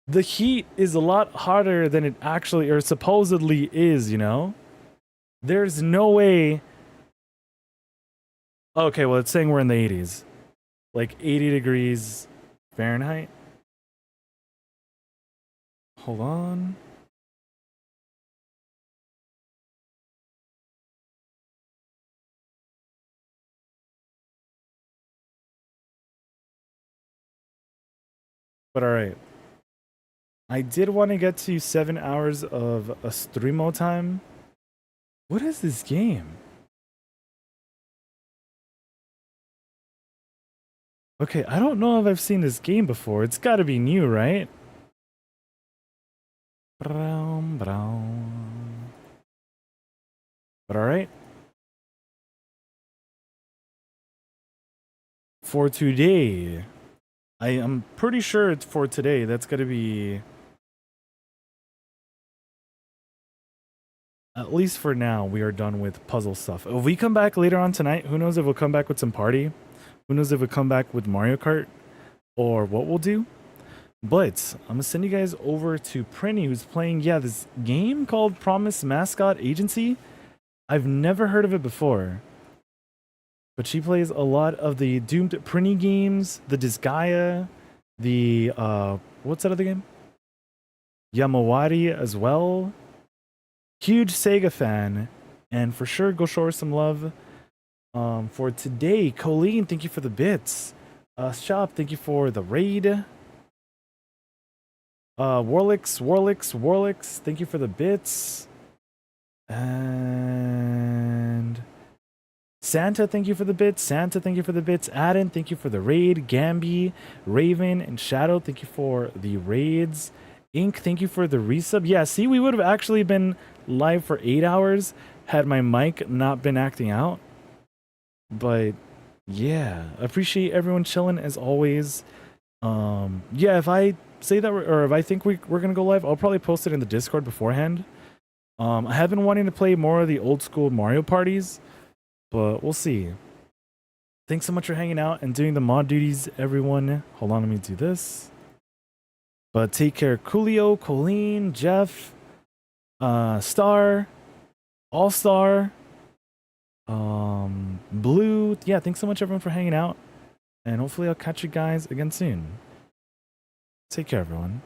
the heat is a lot hotter than it actually or supposedly is, you know? There's no way. Okay, well, it's saying we're in the 80s. Like 80 degrees Fahrenheit. Hold on. But all right. I did want to get to 7 hours of a streamo time. What is this game? Okay, I don't know if I've seen this game before. It's got to be new, right? Brown, brown. But all right. For today, I am pretty sure it's for today. That's going to be, at least for now, we are done with puzzle stuff. If we come back later on tonight, who knows if we'll come back with some party? Who knows if we'll come back with Mario Kart? Or what we'll do? But I'm going to send you guys over to Prinny, who's playing, this game called Promise Mascot Agency. I've never heard of it before. But she plays a lot of the Doomed Prinny games, the Disgaea, the, what's that other game? Yamawari as well. Huge Sega fan. And for sure, go show her some love. For today, Colleen, thank you for the bits. Shop, thank you for the raid. Warlix, thank you for the bits. And Santa, thank you for the bits. Santa, thank you for the bits. Adam, thank you for the raid. Gamby, Raven, and Shadow, thank you for the raids. Ink, thank you for the resub. Yeah, see, we would have actually been live for 8 hours had my mic not been acting out. But yeah, appreciate everyone chilling as always. If I say that, or if I think we're gonna go live, I'll probably post it in the Discord beforehand. I have been wanting to play more of the old school Mario parties, but we'll see. Thanks so much for hanging out and doing the mod duties, everyone. Hold on, let me do this. But take care, Coolio, Colleen, Jeff, Star, All Star, Blue. Yeah, thanks so much everyone for hanging out, and hopefully I'll catch you guys again soon. Take care, everyone.